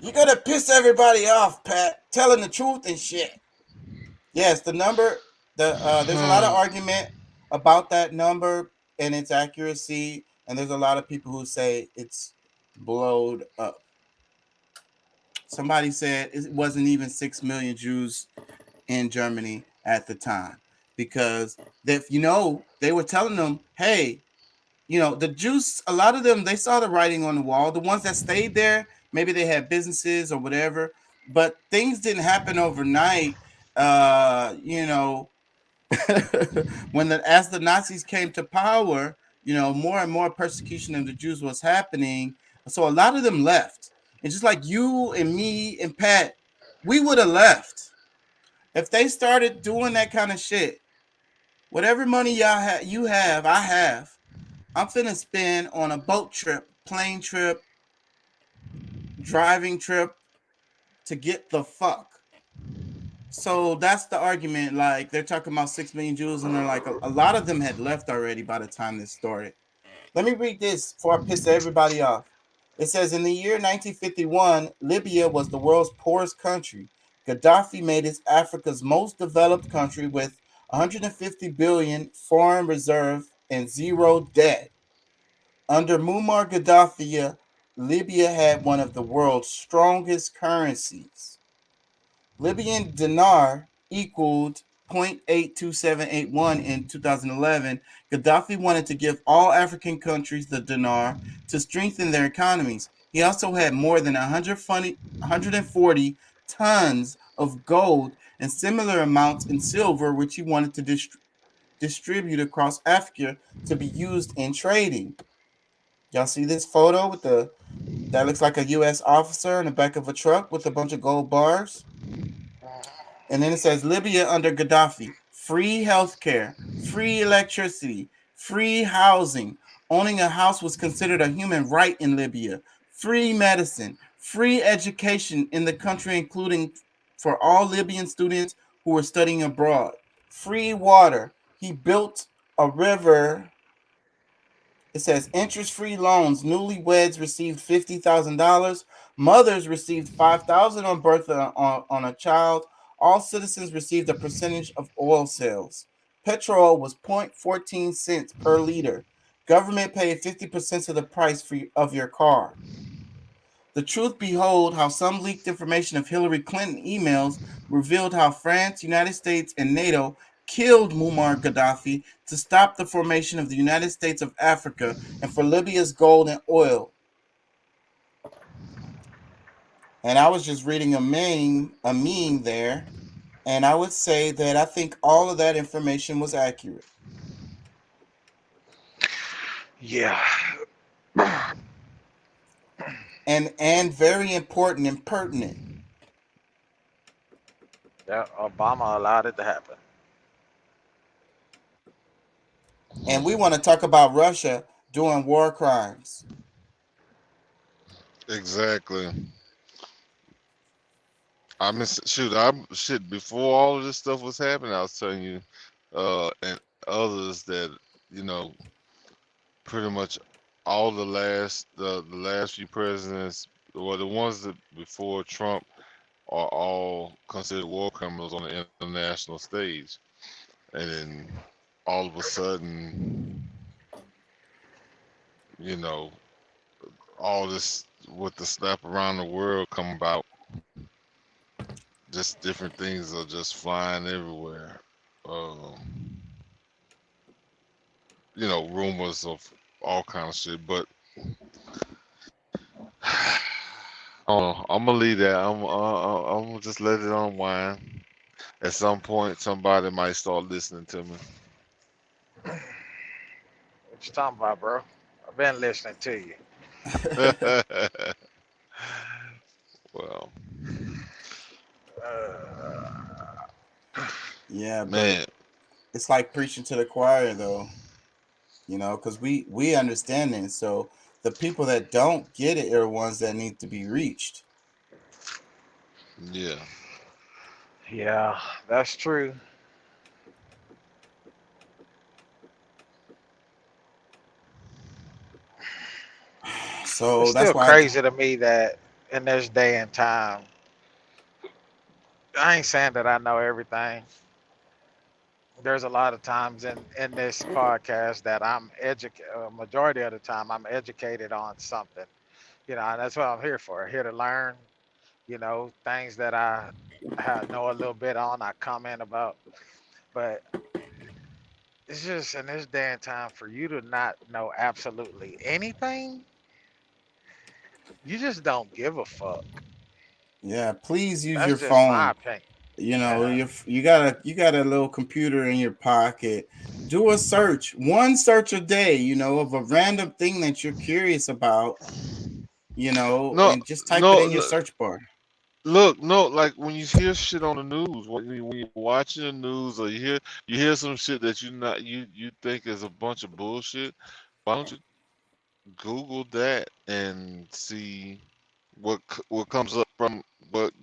You gotta piss everybody off, Pat. Telling the truth and shit. Yes, the number. There's a lot of argument about that number and its accuracy, and there's a lot of people who say it's blowed up. Somebody said it wasn't even 6 million Jews in Germany at the time because they were telling them, hey, the Jews, a lot of them, they saw the writing on the wall. The ones that stayed there, maybe they had businesses or whatever, but things didn't happen overnight. As the Nazis came to power, more and more persecution of the Jews was happening. So a lot of them left. And just like you and me and Pat, we would have left if they started doing that kind of shit. Whatever money I have, I'm finna spend on a boat trip, plane trip, driving trip to get the fuck. So that's the argument. Like they're talking about 6 million Jews, and they're like a lot of them had left already by the time this started. Let me read this before I piss everybody off. It says in the year 1951, Libya was the world's poorest country. Gaddafi made it Africa's most developed country with 150 billion foreign reserve and zero debt. Under Muammar Gaddafi, Libya had one of the world's strongest currencies. Libyan dinar equaled 0.82781 in 2011. Gaddafi wanted to give all African countries the dinar to strengthen their economies. He also had more than 140 tons of gold and similar amounts in silver, which he wanted to distribute across Africa to be used in trading. Y'all see this photo with that looks like a U.S. officer in the back of a truck with a bunch of gold bars? And then it says Libya under Gaddafi, free healthcare, free electricity, free housing. Owning a house was considered a human right in Libya. Free medicine, free education in the country, including for all Libyan students who were studying abroad. Free water. He built a river. It says interest-free loans. Newlyweds received $50,000. Mothers received $5,000 on birth on a child. All citizens received a percentage of oil sales. Petrol was 0.14 cents per liter. Government paid 50% of the price of your car. The truth behold how some leaked information of Hillary Clinton emails revealed how France, United States, and NATO killed Muammar Gaddafi to stop the formation of the United States of Africa and for Libya's gold and oil. And I was just reading a meme there, and I would say that I think all of that information was accurate. Yeah. And very important and pertinent. Yeah, Obama allowed it to happen. And we want to talk about Russia doing war crimes. Exactly. I mean, shit. Before all of this stuff was happening, I was telling you, and others that pretty much all the last few presidents, well, the ones that before Trump, are all considered war criminals on the international stage, and then all of a sudden, all this with the slap around the world come about. Just different things are just flying everywhere. Rumors of all kind of shit. But I'm gonna leave that. I'm gonna just let it unwind. At some point, somebody might start listening to me. What you talking about, bro? I've been listening to you. Well, yeah, but man, it's like preaching to the choir, though. Because we understand it. So the people that don't get it are ones that need to be reached. Yeah. Yeah, that's true. So it's that's still why crazy to me that in this day and time, I ain't saying that I know everything. There's a lot of times in this podcast that I'm majority of the time I'm educated on something, and that's what I'm here for. Here to learn, things that I know a little bit on, I comment about. But it's just in this day and time for you to not know absolutely anything, you just don't give a fuck. Yeah, please use That's your just my phone. opinion. You got a little computer in your pocket. Do a search, one search a day, of a random thing that you're curious about, and just type it in your search bar. Look, no, like when you hear shit on the news, when you're watching the news, or you hear some shit that you think is a bunch of bullshit. Why don't you Google that and see what comes up from what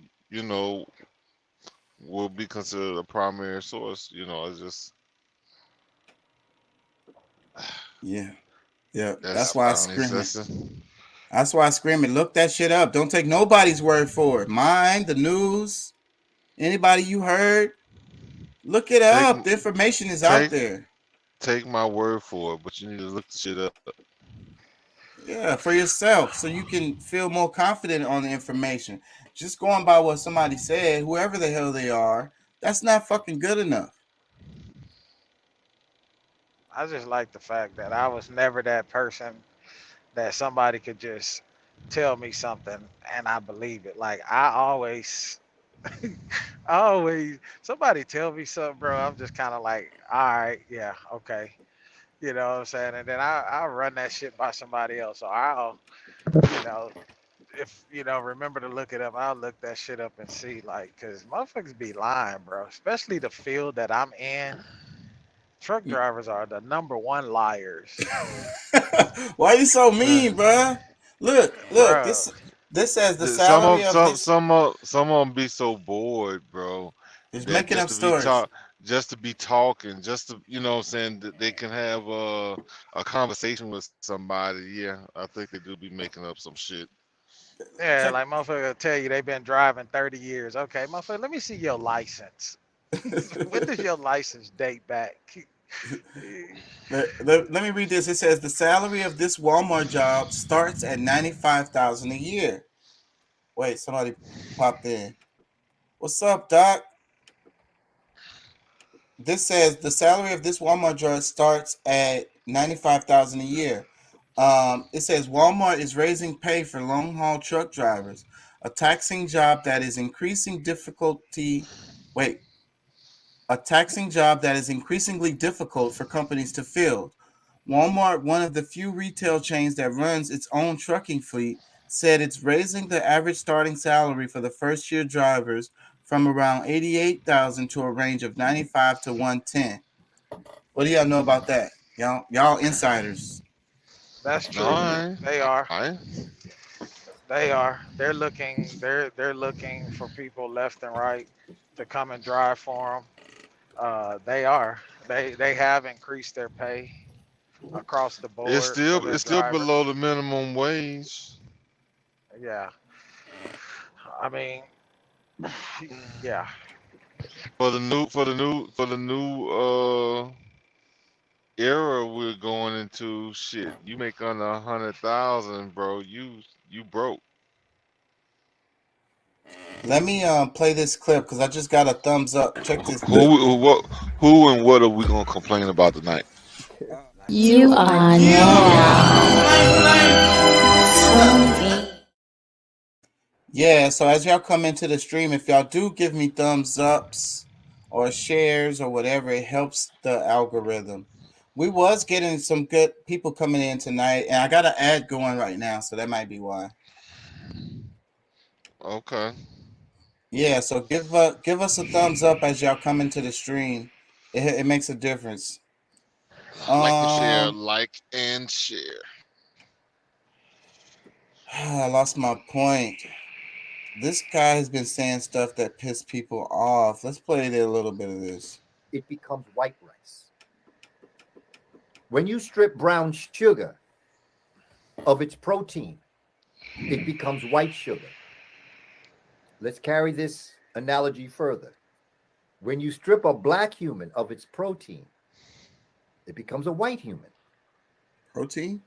will be considered a primary source. It's just Yeah. That's that's why I I mean scream it. that's That's why I scream it. Look that shit up. Don't take nobody's word for it. Mine, the news, anybody you heard. Look it up. The information is out there. Take my word for it, but you need to look the shit up. Yeah, for yourself, so you can feel more confident on the information. Just going by what somebody said, whoever the hell they are, that's not fucking good enough. I just like the fact that I was never that person that somebody could just tell me something and I believe it. Like I always somebody tell me something, bro. I'm just kind of like, all right, yeah, okay. You know what I'm saying? And then I'll run that shit by somebody else. So I'll, if, remember to look it up, I'll look that shit up and see, like, because motherfuckers be lying, bro. Especially the field that I'm in. Truck drivers are the number one liars. Why you so mean, bro? Look, Bruh. this says the salary of this. Some of them be so bored, bro. He's that making up just to be stories. just to be talking, just to what I'm saying, that they can have a conversation with somebody. Yeah, I think they do be making up some shit. Yeah, like motherfucker will tell you they've been driving 30 years. Okay, motherfucker, let me see your license. When does your license date back? Let me read this. It says the salary of this Walmart job starts at $95,000 a year. Wait, somebody popped in. What's up, Doc? This says the salary of this Walmart job starts at $95,000 a year. It says Walmart is raising pay for long haul truck drivers. A taxing job that is increasingly difficult for companies to fill. Walmart, one of the few retail chains that runs its own trucking fleet, said it's raising the average starting salary for the first-year drivers from around $88,000 to a range of $95 to $110. What do y'all know about that? Y'all insiders. That's true. No, They are. I They are. They're looking. They're looking for people left and right to come and drive for them. They are. They have increased their pay across the board. it's for still their it's still drivers. below the minimum wage. Yeah. I mean, yeah. For the new era we're going into, shit. You make under 100,000, bro. You broke. Let me play this clip because I just got a thumbs up. Check this. Who and what are we gonna complain about tonight? You are Yeah, so as y'all come into the stream, if y'all do give me thumbs ups or shares or whatever, it helps the algorithm. We was getting some good people coming in tonight, and I got an ad going right now, so that might be why. Okay. Yeah, so give us a thumbs up as y'all come into the stream. It makes a difference. Like and share, like and share. I lost my point. This guy has been saying stuff that pissed people off. Let's play a little bit of this. It becomes white rice. When you strip brown sugar of its protein, it becomes white sugar. Let's carry this analogy further. When you strip a black human of its protein, it becomes a white human. Protein?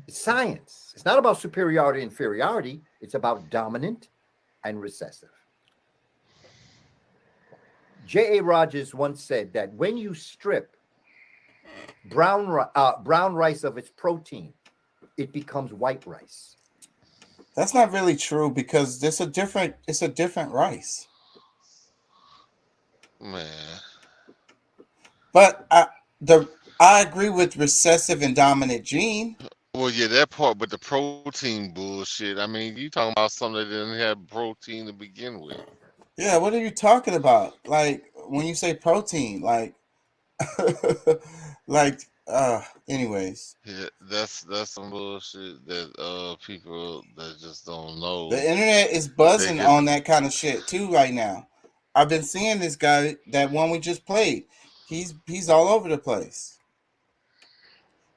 It's science. It's not about superiority, inferiority. It's about dominant and recessive. J.A. Rogers once said that when you strip brown rice of its protein, it becomes white rice. That's not really true because it's a different rice. Man. But I agree with recessive and dominant gene. Well, yeah, that part, but the protein bullshit. I mean, you talking about something that didn't have protein to begin with. Yeah, what are you talking about? Like when you say protein, like anyways. Yeah, that's some bullshit that people that just don't know. The internet is buzzing on that kind of shit too right now. I've been seeing this guy, that one we just played. He's all over the place.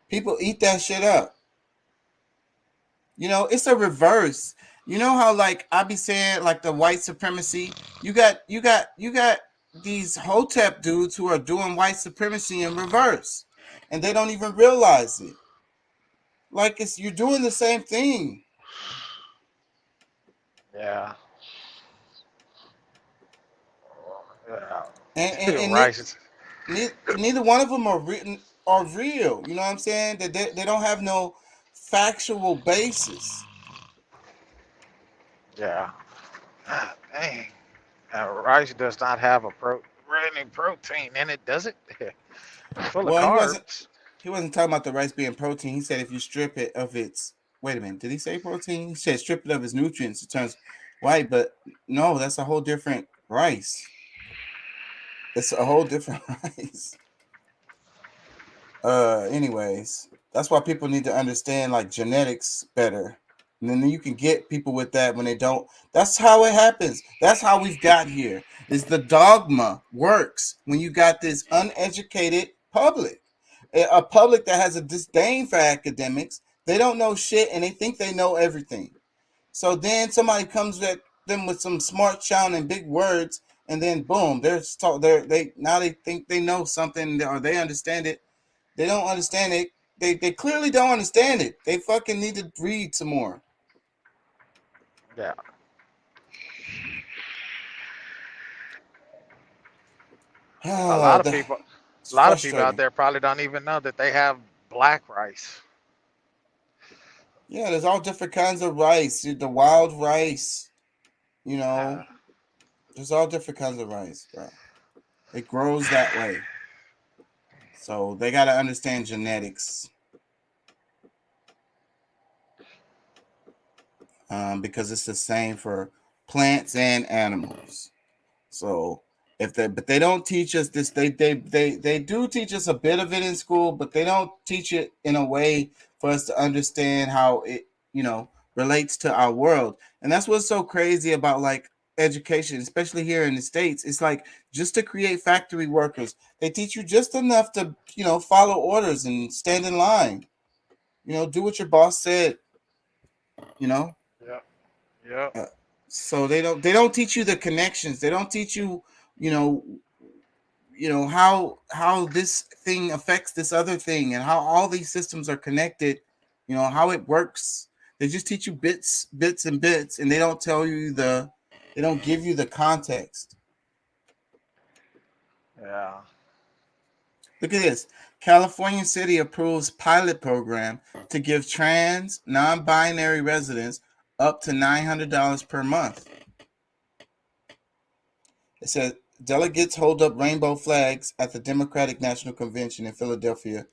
People eat that shit up. You know, it's a reverse. You know how like I be saying like the white supremacy. You got these Hotep dudes who are doing white supremacy in reverse, and they don't even realize it. Like you're doing the same thing. Yeah. And Right. neither one of them are real. You know what I'm saying? That they don't have no factual basis. Yeah. Dang. Rice does not have any protein in it, does it? Full of carbs. He wasn't talking about the rice being protein. He said if you strip it of its, wait a minute, did he say protein? He said strip it of its nutrients, it turns white. But no, that's a whole different rice. It's a whole different rice. Anyways, that's why people need to understand like genetics better. And then you can get people with that when they don't. That's how it happens. That's how we've got here. Is the dogma works when you got this uneducated public, a public that has a disdain for academics. They don't know shit and they think they know everything. So then somebody comes at them with some smart sounding big words, and then boom, they think they know something or they understand it. They don't understand it. They clearly don't understand it. They fucking need to read some more. Yeah. A lot of people out there probably don't even know that they have black rice. Yeah, there's all different kinds of rice. The wild rice, You know, there's all different kinds of rice, bro. It grows that way. So they got to understand genetics. Because it's the same for plants and animals. So but they don't teach us this. They do teach us a bit of it in school, but they don't teach it in a way for us to understand how it, relates to our world. And that's what's so crazy about like education, especially here in the States. It's like just to create factory workers, they teach you just enough to, follow orders and stand in line. Do what your boss said. Yeah. So they don't teach you the connections. They don't teach you, how this thing affects this other thing and how all these systems are connected, how it works. They just teach you bits and bits, and they don't tell you they don't give you the context. Yeah. Look at this. California City approves pilot program to give trans non-binary residents up to $900 per month. It said delegates hold up rainbow flags at the Democratic National Convention in Philadelphia,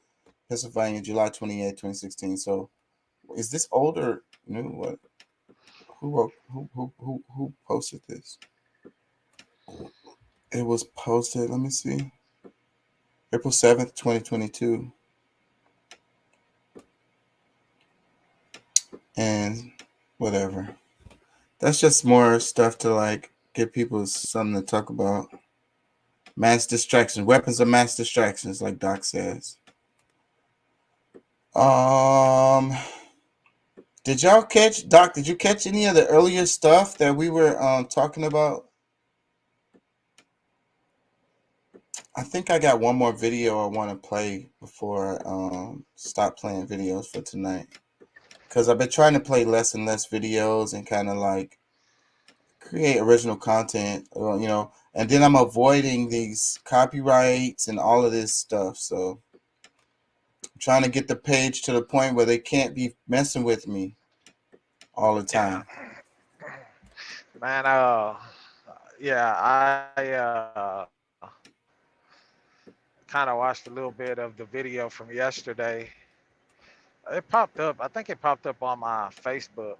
Pennsylvania, July 28, 2016. So is this old or new? What? Who posted this? It was posted, let me see. April 7th, 2022. And whatever. That's just more stuff to like give people something to talk about. Mass distraction, weapons of mass distractions, like Doc says. Did y'all catch, Doc, did you catch any of the earlier stuff that we were talking about? I think I got one more video I want to play before I stop playing videos for tonight. Because I've been trying to play less and less videos and kind of like create original content, and then I'm avoiding these copyrights and all of this stuff. So I'm trying to get the page to the point where they can't be messing with me all the time. Man, I kind of watched a little bit of the video from yesterday. It popped up. I think it popped up on my Facebook.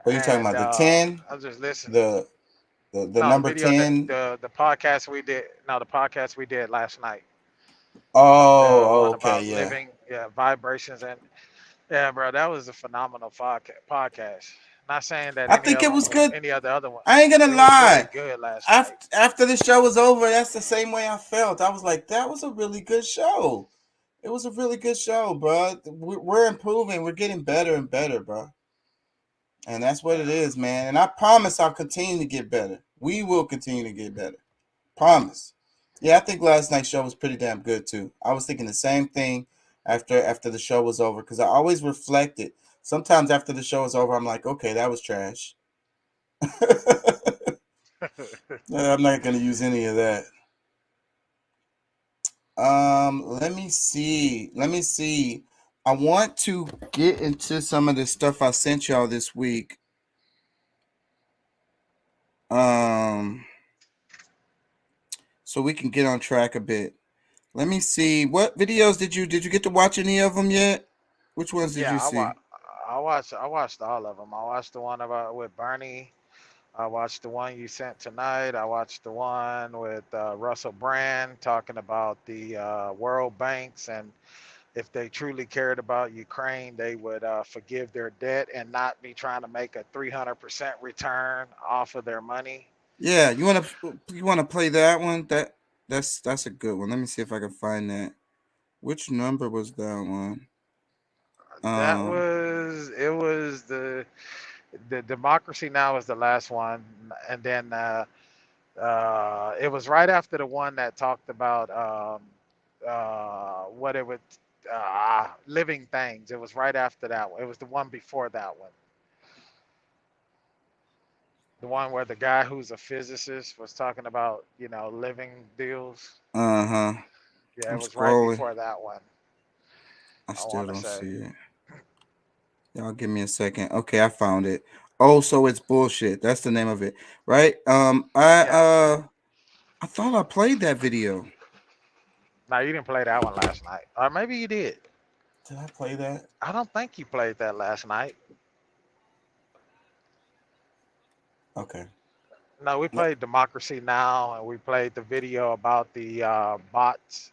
What are you talking about? The 10? I was just listening. The number video 10? The podcast we did. No, the podcast we did last night. Oh, okay, about yeah. Living, vibrations, and bro, that was a phenomenal podcast. Not saying that I think it was good. Any other one. I ain't gonna lie. Really good last night. After the show was over, that's the same way I felt. I was like, that was a really good show. It was a really good show, bro. We're improving. We're getting better and better, bro. And that's what it is, man. And I promise I'll continue to get better. We will continue to get better. Promise. Yeah, I think last night's show was pretty damn good too. I was thinking the same thing after the show was over, because I always reflect it. Sometimes after the show is over, I'm like, okay, that was trash. I'm not going to use any of that. Let me see. I want to get into some of the stuff I sent y'all this week. So we can get on track a bit. Let me see. What videos did you get to watch any of them yet? Which ones did you see? I watched all of them. I watched the one with Bernie. I watched the one you sent tonight. I watched the one with Russell Brand talking about the World Banks, and if they truly cared about Ukraine, they would forgive their debt and not be trying to make a 300% return off of their money. Yeah, you want to play that one? That's a good one. Let me see if I can find that. Which number was that one? It was the Democracy Now! Was the last one, and then it was right after the one that talked about what it would living things. It was right after that one. It was the one before that one. The one where the guy who's a physicist was talking about, living deals. Yeah, it was right before that one. I still don't see it. Y'all give me a second. Okay, I found it. Oh, so it's bullshit. That's the name of it, right? I thought I played that video. No, you didn't play that one last night, or maybe you did. Did I play that? I don't think you played that last night. Okay. No, we played Democracy Now, and we played the video about the bots.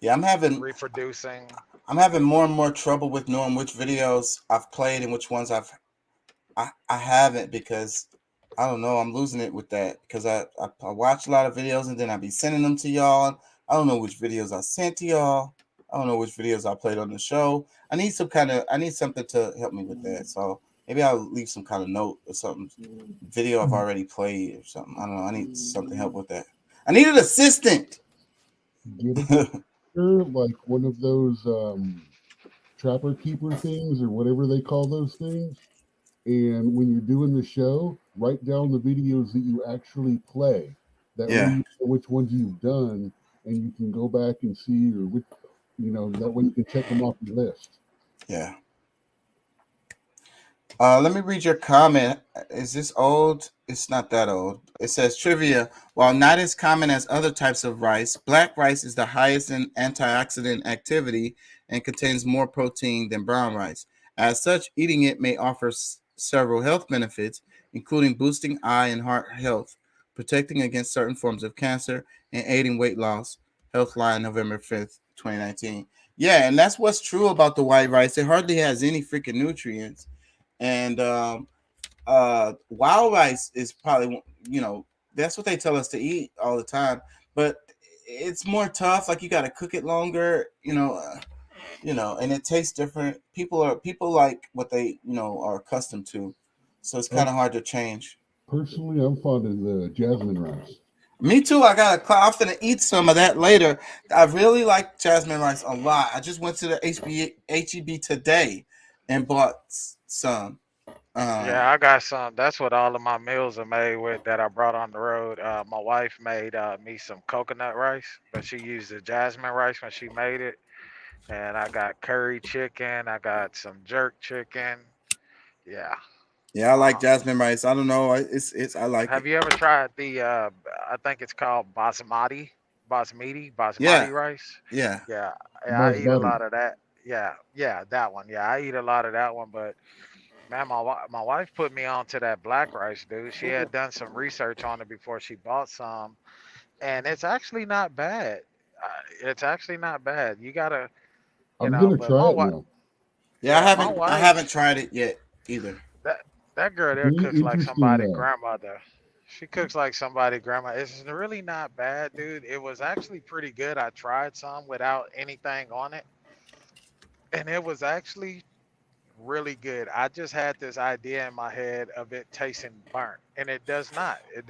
Yeah, I'm having reproducing. I'm having more and more trouble with knowing which videos I've played and which ones I haven't, because I don't know. I'm losing it with that because I watch a lot of videos and then I be sending them to y'all. I don't know which videos I sent to y'all. I don't know which videos I played on the show. I need something to help me with that. So maybe I'll leave some kind of note or something. Video I've already played or something. I don't know. I need something to help with that. I need an assistant. Get a picture, like one of those trapper keeper things or whatever they call those things. And when you're doing the show, write down the videos that you actually play. That way you know which ones you've done, and you can go back and see, or which, that way you can check them off your list. Yeah. Let me read your comment. Is this old? It's not that old. It says trivia. While not as common as other types of rice, black rice is the highest in antioxidant activity and contains more protein than brown rice. As such, eating it may offer several health benefits, including boosting eye and heart health, protecting against certain forms of cancer, and aiding weight loss. Healthline, November 5th, 2019. Yeah, and that's what's true about the white rice. It hardly has any freaking nutrients. And wild rice is probably, that's what they tell us to eat all the time. But it's more tough. Like, you got to cook it longer, and it tastes different. People like what they, are accustomed to. So it's kind of hard to change. Personally, I'm fond of the jasmine rice. Me too. I'm gonna eat some of that later. I really like jasmine rice a lot. I just went to the HEB today and bought some. Yeah, I got some. That's what all of my meals are made with that I brought on the road. My wife made me some coconut rice, but she used the jasmine rice when she made it. And I got curry chicken. I got some jerk chicken. Yeah. Yeah, I like jasmine rice. I don't know. I like Have it. you ever tried the I think it's called basmati Yeah. rice? Yeah. Yeah. I eat a Basmati. lot of that. Yeah, that one. Yeah, I eat a lot of that one, but man, my wife put me onto that black rice, dude. She had done some research on it before she bought some, and it's actually not bad. It's actually not bad. You gotta, I'm gonna but try my it wife, now. Yeah, my I wife, haven't tried it yet either. that girl there Very cooks like interesting, somebody's though. grandmother. She cooks like somebody's grandma. It's really not bad, dude. It was actually pretty good. I tried some without anything on it, and it was actually really good. I just had this idea in my head of it tasting burnt, and it does not. It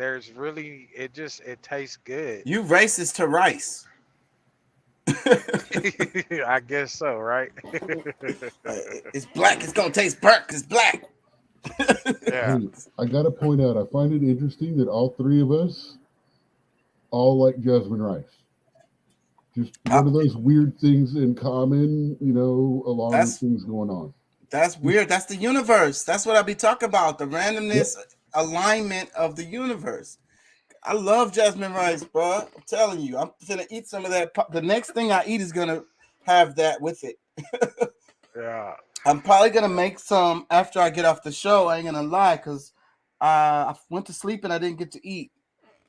tastes good. You racist to rice. I guess so, right? It's black. It's gonna taste burnt because it's black. Yeah. Hey, I gotta point out, I find it interesting that all three of us all like jasmine rice. Just one of those weird things in common, along with things going on. That's weird. That's the universe. That's what I be talking about. The randomness, alignment of the universe. I love jasmine rice, bro. I'm telling you, I'm gonna eat some of that. The next thing I eat is gonna have that with it. Yeah. I'm probably gonna make some after I get off the show. I ain't gonna lie, because I went to sleep and I didn't get to eat.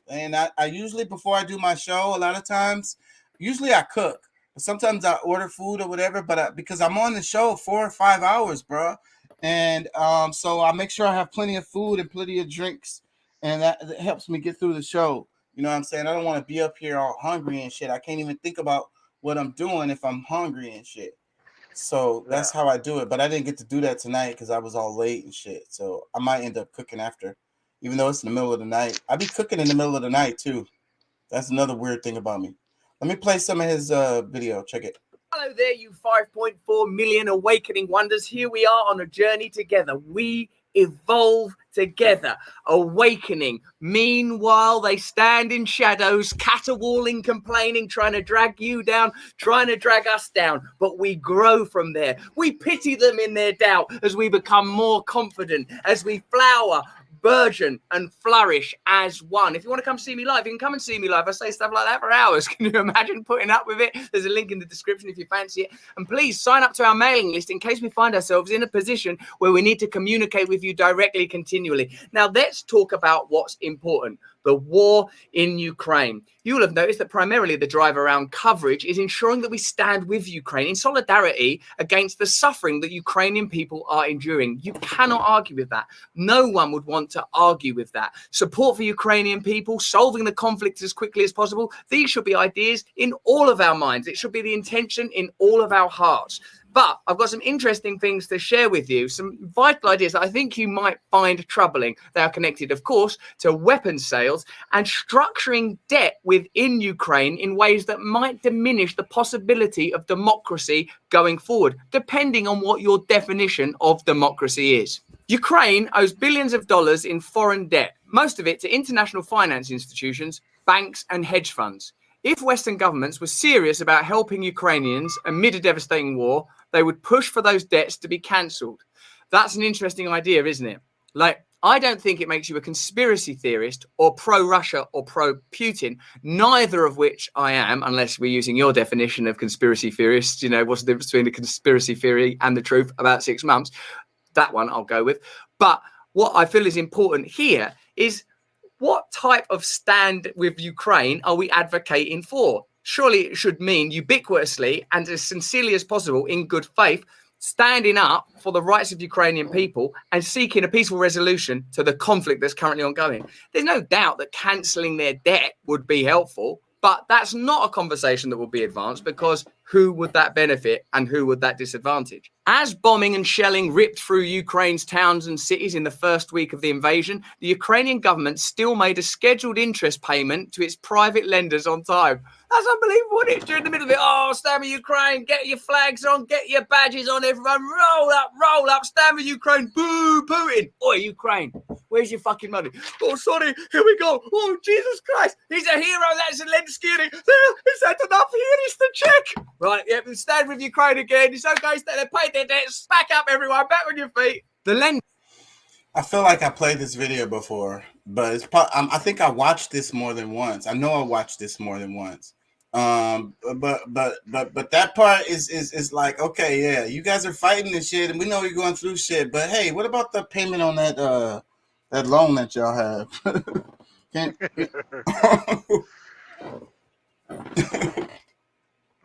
And I usually, before I do my show, a lot of times, usually I cook. But sometimes I order food or whatever. But because I'm on the show 4 or 5 hours, bro, and so I make sure I have plenty of food and plenty of drinks, and that helps me get through the show. You know what I'm saying? I don't want to be up here all hungry and shit. I can't even think about what I'm doing if I'm hungry and shit. So that's how I do it. But I didn't get to do that tonight because I was all late and shit. So I might end up cooking after, even though it's in the middle of the night. I be cooking in the middle of the night too. That's another weird thing about me. Let me play some of his video. Check it. Hello there, you 5.4 million awakening wonders. Here we are on a journey together. We evolve together, awakening. Meanwhile, they stand in shadows, caterwauling, complaining, trying to drag you down, trying to drag us down. But we grow from there. We pity them in their doubt as we become more confident, as we flower, burgeon and flourish as one. If you want to come see me live, you can come and see me live. I say stuff like that for hours. Can you imagine putting up with it? There's a link in the description if you fancy it. And please sign up to our mailing list in case we find ourselves in a position where we need to communicate with you directly, continually. Now, let's talk about what's important. The war in Ukraine. You will have noticed that primarily the drive around coverage is ensuring that we stand with Ukraine in solidarity against the suffering that Ukrainian people are enduring. You cannot argue with that. No one would want to argue with that. Support for Ukrainian people, solving the conflict as quickly as possible. These should be ideas in all of our minds. It should be the intention in all of our hearts. But I've got some interesting things to share with you, some vital ideas that I think you might find troubling. They are connected, of course, to weapons sales and structuring debt within Ukraine in ways that might diminish the possibility of democracy going forward, depending on what your definition of democracy is. Ukraine owes billions of dollars in foreign debt, most of it to international finance institutions, banks, and hedge funds. If Western governments were serious about helping Ukrainians amid a devastating war, they would push for those debts to be cancelled. That's an interesting idea, isn't it? Like, I don't think it makes you a conspiracy theorist or pro-Russia or pro-Putin, neither of which I am, unless we're using your definition of conspiracy theorists. You know, what's the difference between a conspiracy theory and the truth? About 6 months. That one I'll go with. But what I feel is important here is, what type of stand with Ukraine are we advocating for? Surely it should mean ubiquitously and as sincerely as possible, in good faith, standing up for the rights of Ukrainian people and seeking a peaceful resolution to the conflict that's currently ongoing. There's no doubt that cancelling their debt would be helpful, but that's not a conversation that will be advanced, because who would that benefit and who would that disadvantage? As bombing and shelling ripped through Ukraine's towns and cities in the first week of the invasion, the Ukrainian government still made a scheduled interest payment to its private lenders on time. That's unbelievable, isn't it? During the middle of it, oh, stand with Ukraine, get your flags on, get your badges on, everyone, roll up, stand with Ukraine, boo, Putin. Oi, Ukraine, where's your fucking money? Oh, sorry, here we go. Oh, Jesus Christ, he's a hero, that's Zelensky. Is that enough? Here is the check. Right, yep, and stand with Ukraine again. It's okay, they paid their debts. Back up, everyone, back on your feet. The lend. I feel like I played this video before, but it's I think I watched this more than once. I know I watched this more than once. But that part is like, okay, yeah, you guys are fighting this shit, and we know you're going through shit. But hey, what about the payment on that that loan that y'all have? Can't.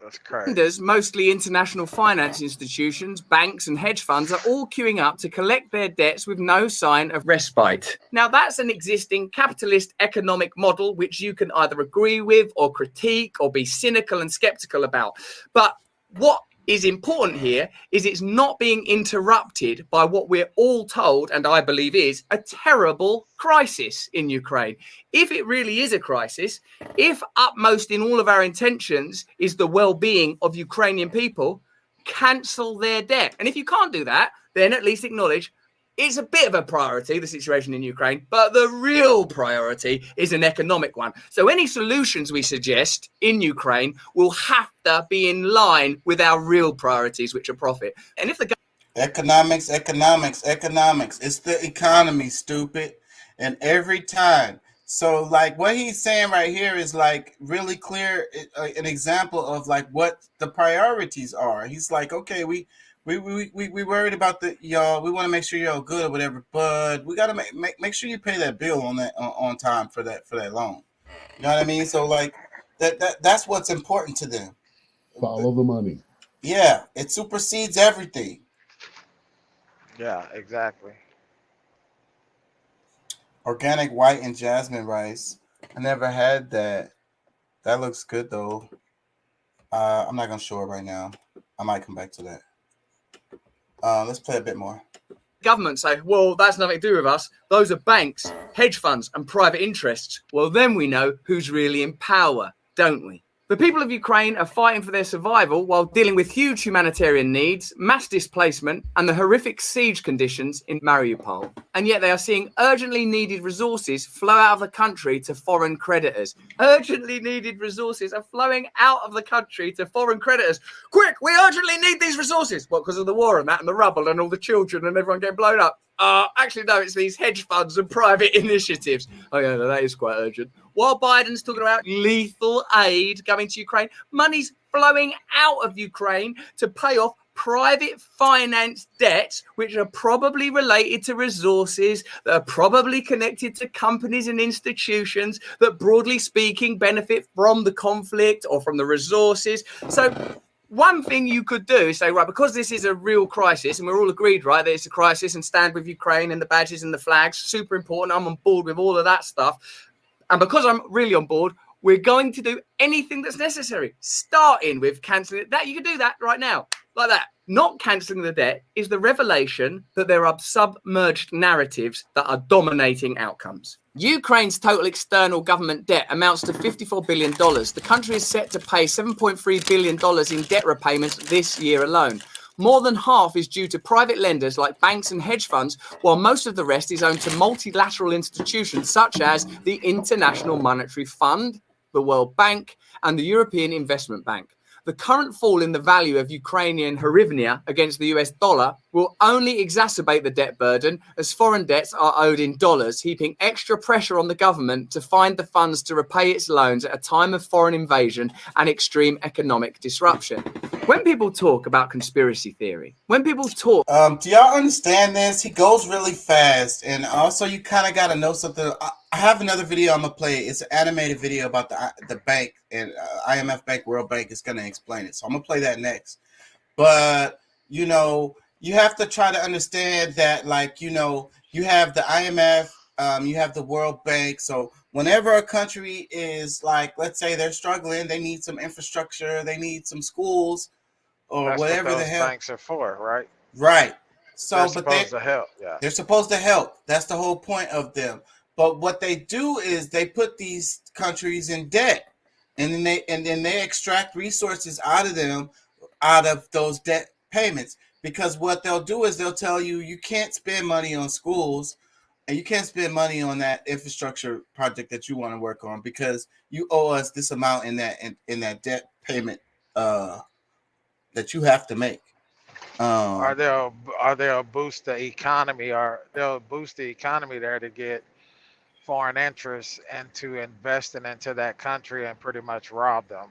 That's crazy. Lenders, mostly international finance institutions, banks and hedge funds, are all queuing up to collect their debts with no sign of respite. Now, that's an existing capitalist economic model which you can either agree with or critique or be cynical and skeptical about. But what is important here is it's not being interrupted by what we're all told, and I believe is, a terrible crisis in Ukraine. If it really is a crisis, if upmost in all of our intentions is the well-being of Ukrainian people, cancel their debt. And if you can't do that, then at least acknowledge it's a bit of a priority, the situation in Ukraine, but the real priority is an economic one. So any solutions we suggest in Ukraine will have to be in line with our real priorities, which are profit. And if the economics, it's the economy, stupid. And every time. So like what he's saying right here is like really clear, an example of like what the priorities are. He's like, okay, we worried about the y'all. We want to make sure y'all good or whatever, but we gotta make sure you pay that bill on that on time for that loan. You know what I mean? So like that's what's important to them. Follow the money. Yeah, it supersedes everything. Yeah, exactly. Organic white and jasmine rice. I never had that. That looks good though. I'm not gonna show it right now. I might come back to that. Let's play a bit more. government say, well, that's nothing to do with us. Those are banks, hedge funds, and private interests. Well, then we know who's really in power, don't we? The people of Ukraine are fighting for their survival while dealing with huge humanitarian needs, mass displacement, and the horrific siege conditions in Mariupol. And yet they are seeing urgently needed resources flow out of the country to foreign creditors. Urgently needed resources are flowing out of the country to foreign creditors. Quick, we urgently need these resources. What, because of the war and that and the rubble and all the children and everyone getting blown up? Actually, no, it's these hedge funds and private initiatives. Oh, yeah, no, that is quite urgent. While Biden's talking about lethal aid going to Ukraine, money's flowing out of Ukraine to pay off private finance debts, which are probably related to resources that are probably connected to companies and institutions that, broadly speaking, benefit from the conflict or from the resources. So one thing you could do is say, right, because this is a real crisis and we're all agreed, right, that it's a crisis and stand with Ukraine and the badges and the flags, super important. I'm on board with all of that stuff. And because I'm really on board, we're going to do anything that's necessary, starting with cancelling it. That you can do that right now, like that. Not cancelling the debt is the revelation that there are submerged narratives that are dominating outcomes. Ukraine's total external government debt amounts to $54 billion. The country is set to pay $7.3 billion in debt repayments this year alone. More than half is due to private lenders like banks and hedge funds, while most of the rest is owned to multilateral institutions such as the International Monetary Fund, the World Bank, and the European Investment Bank. The current fall in the value of Ukrainian hryvnia against the US dollar will only exacerbate the debt burden, as foreign debts are owed in dollars, heaping extra pressure on the government to find the funds to repay its loans at a time of foreign invasion and extreme economic disruption. When people talk about conspiracy theory, when people talk... Do y'all understand this? He goes really fast, and also you kind of got to know something. I have another video I'm gonna play. It's an animated video about the bank and IMF Bank, World Bank is gonna explain it. So I'm gonna play that next. But you know, you have to try to understand that, like, you know, you have the IMF, you have the World Bank. So whenever a country is like, let's say they're struggling, they need some infrastructure, they need some schools, or That's whatever what the those hell. banks are for, right? Right. So, They're but supposed to help. Yeah. they're supposed to help. That's the whole point of them. But what they do is they put these countries in debt, and then they extract resources out of them, out of those debt payments. Because what they'll do is they'll tell you you can't spend money on schools, and you can't spend money on that infrastructure project that you want to work on because you owe us this amount in that debt payment that you have to make. Or they'll boost the economy, or they'll boost the economy there to get foreign interests and to invest into that country and pretty much rob them.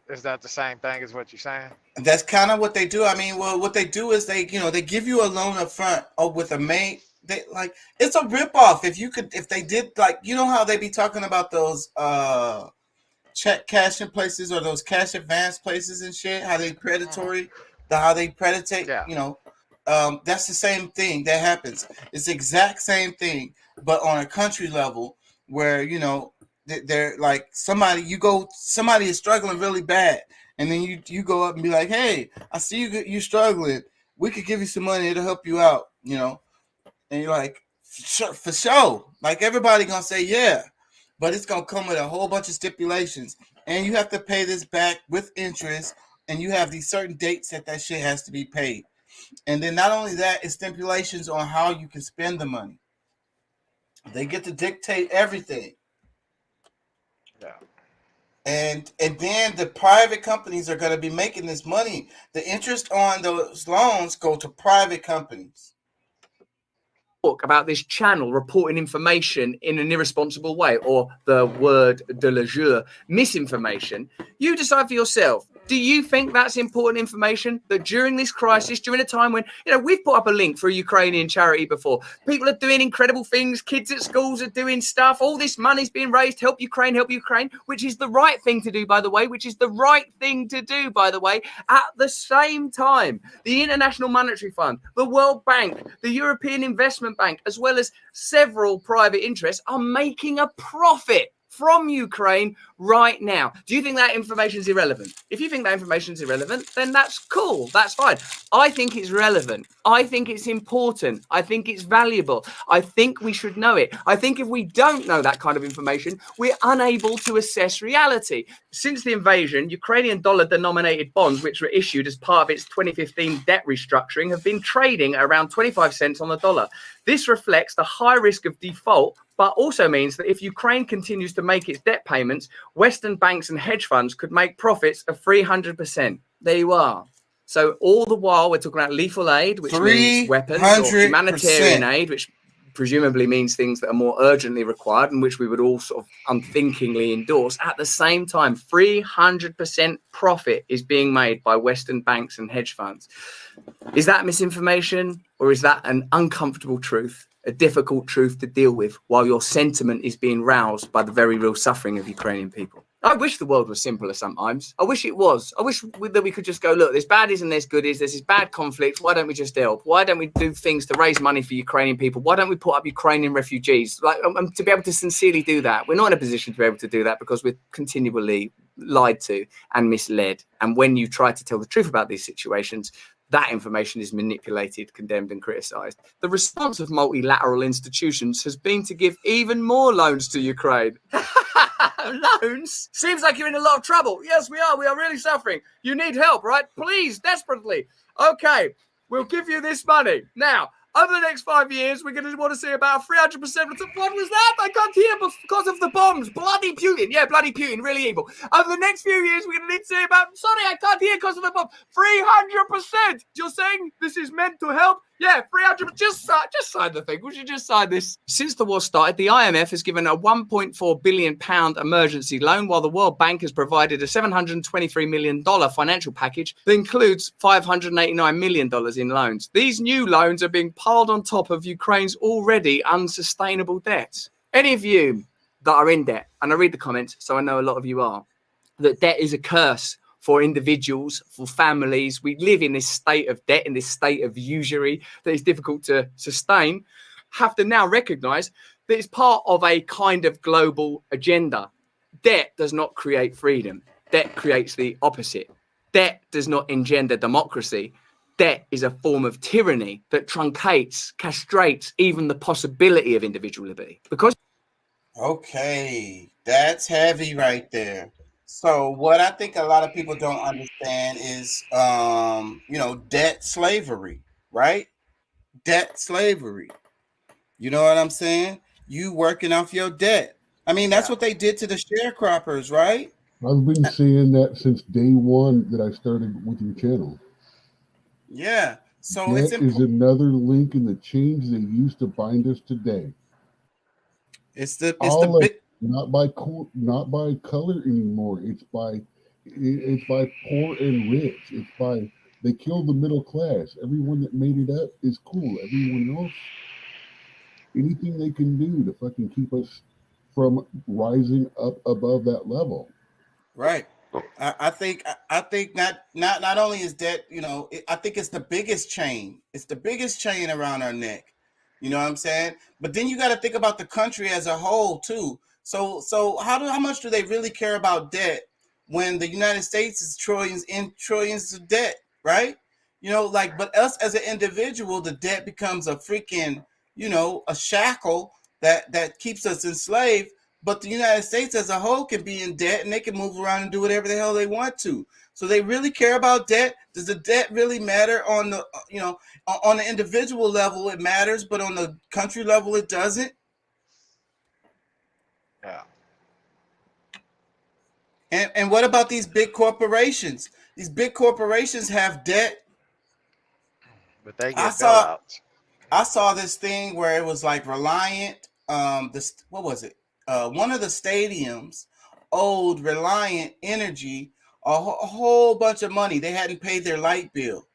Is that the same thing as what you're saying? That's kind of what they do. I mean, well, what they do is they give you a loan up front with a main. They like it's a ripoff. If they did, like, you know how they be talking about those check cashing places or those cash advance places and shit, how they predatory, how they predate, that's the same thing that happens. It's the exact same thing, but on a country level where, they're like somebody is struggling really bad, and then you go up and be like, hey, I see you struggling. We could give you some money. It'll help you out, and you're like, for sure. Like, everybody gonna say yeah, but it's gonna come with a whole bunch of stipulations, and you have to pay this back with interest, and you have these certain dates that shit has to be paid. And then not only that, it's stipulations on how you can spend the money. They get to dictate everything. Yeah. And then the private companies are going to be making this money. The interest on those loans go to private companies. Talk about this channel reporting information in an irresponsible way, or the word de la jour, misinformation. You decide for yourself. Do you think that's important information, that during this crisis, during a time when, we've put up a link for a Ukrainian charity before. People are doing incredible things. Kids at schools are doing stuff. All this money's being raised. Help Ukraine, which is the right thing to do, by the way, At the same time, the International Monetary Fund, the World Bank, the European Investment Bank, as well as several private interests are making a profit from Ukraine right now. Do you think that information is irrelevant? If you think that information is irrelevant, then that's cool. That's fine. I think it's relevant. I think it's important. I think it's valuable. I think we should know it. I think if we don't know that kind of information, we're unable to assess reality. Since the invasion, Ukrainian dollar-denominated bonds, which were issued as part of its 2015 debt restructuring, have been trading at around 25 cents on the dollar. This reflects the high risk of default, but also means that if Ukraine continues to make its debt payments, Western banks and hedge funds could make profits of 300%. There you are. So all the while we're talking about lethal aid, which means weapons, or humanitarian aid, which presumably means things that are more urgently required and which we would all sort of unthinkingly endorse. At the same time, 300% profit is being made by Western banks and hedge funds. Is that misinformation, or is that an uncomfortable truth, a difficult truth to deal with, while your sentiment is being roused by the very real suffering of Ukrainian people? I wish the world was simpler sometimes. I wish it was. I wish that we could just go, look, there's baddies and there's goodies. There's this bad conflict. Why don't we just help? Why don't we do things to raise money for Ukrainian people? Why don't we put up Ukrainian refugees? Like, to be able to sincerely do that. We're not in a position to be able to do that because we're continually lied to and misled. And when you try to tell the truth about these situations, that information is manipulated, condemned, and criticized. The response of multilateral institutions has been to give even more loans to Ukraine. Loans? Seems like you're in a lot of trouble. Yes, we are. We are really suffering. You need help, right? Please, desperately. Okay, we'll give you this money. Now, over the next 5 years, we're going to want to see about 300%. What was that? I can't hear because of the bombs. Bloody Putin. Yeah, bloody Putin. Really evil. Over the next few years, we're going to need to see about, sorry, I can't hear because of the bomb. 300%. You're saying this is meant to help? Yeah, 300. Just sign the thing. We should just sign this. Since the war started, the IMF has given a £1.4 billion emergency loan, while the World Bank has provided a $723 million financial package that includes $589 million in loans. These new loans are being piled on top of Ukraine's already unsustainable debts. Any of you that are in debt, and I read the comments, so I know a lot of you are, that debt is a curse for individuals, for families. We live in this state of debt, in this state of usury that is difficult to sustain, have to now recognize that it's part of a kind of global agenda. Debt does not create freedom. Debt creates the opposite. Debt does not engender democracy. Debt is a form of tyranny that truncates, castrates even the possibility of individual liberty. Because Okay, that's heavy right there. So what I think a lot of people don't understand is, debt slavery, right? Debt slavery. You know what I'm saying? You working off your debt. I mean, that's what they did to the sharecroppers, right? I've been saying that since day one that I started with your channel. Yeah. So Debt is another link in the chains they used to bind us today. Not by color anymore. It's by poor and rich. It's by they killed the middle class. Everyone that made it up is cool. Everyone else, anything they can do to fucking keep us from rising up above that level. Right. I think not only is debt, I think it's the biggest chain. It's the biggest chain around our neck. You know what I'm saying? But then you got to think about the country as a whole too. So how much do they really care about debt when the United States is trillions of debt, right? But us as an individual, the debt becomes a freaking, a shackle that keeps us enslaved. But the United States as a whole can be in debt and they can move around and do whatever the hell they want to. So they really care about debt. Does the debt really matter on the, on the individual level? It matters, but on the country level, it doesn't. Yeah. And what about these big corporations? These big corporations have debt. But they get bailouts. I saw this thing where it was like Reliant. What was it? One of the stadiums owed Reliant Energy a whole bunch of money. They hadn't paid their light bill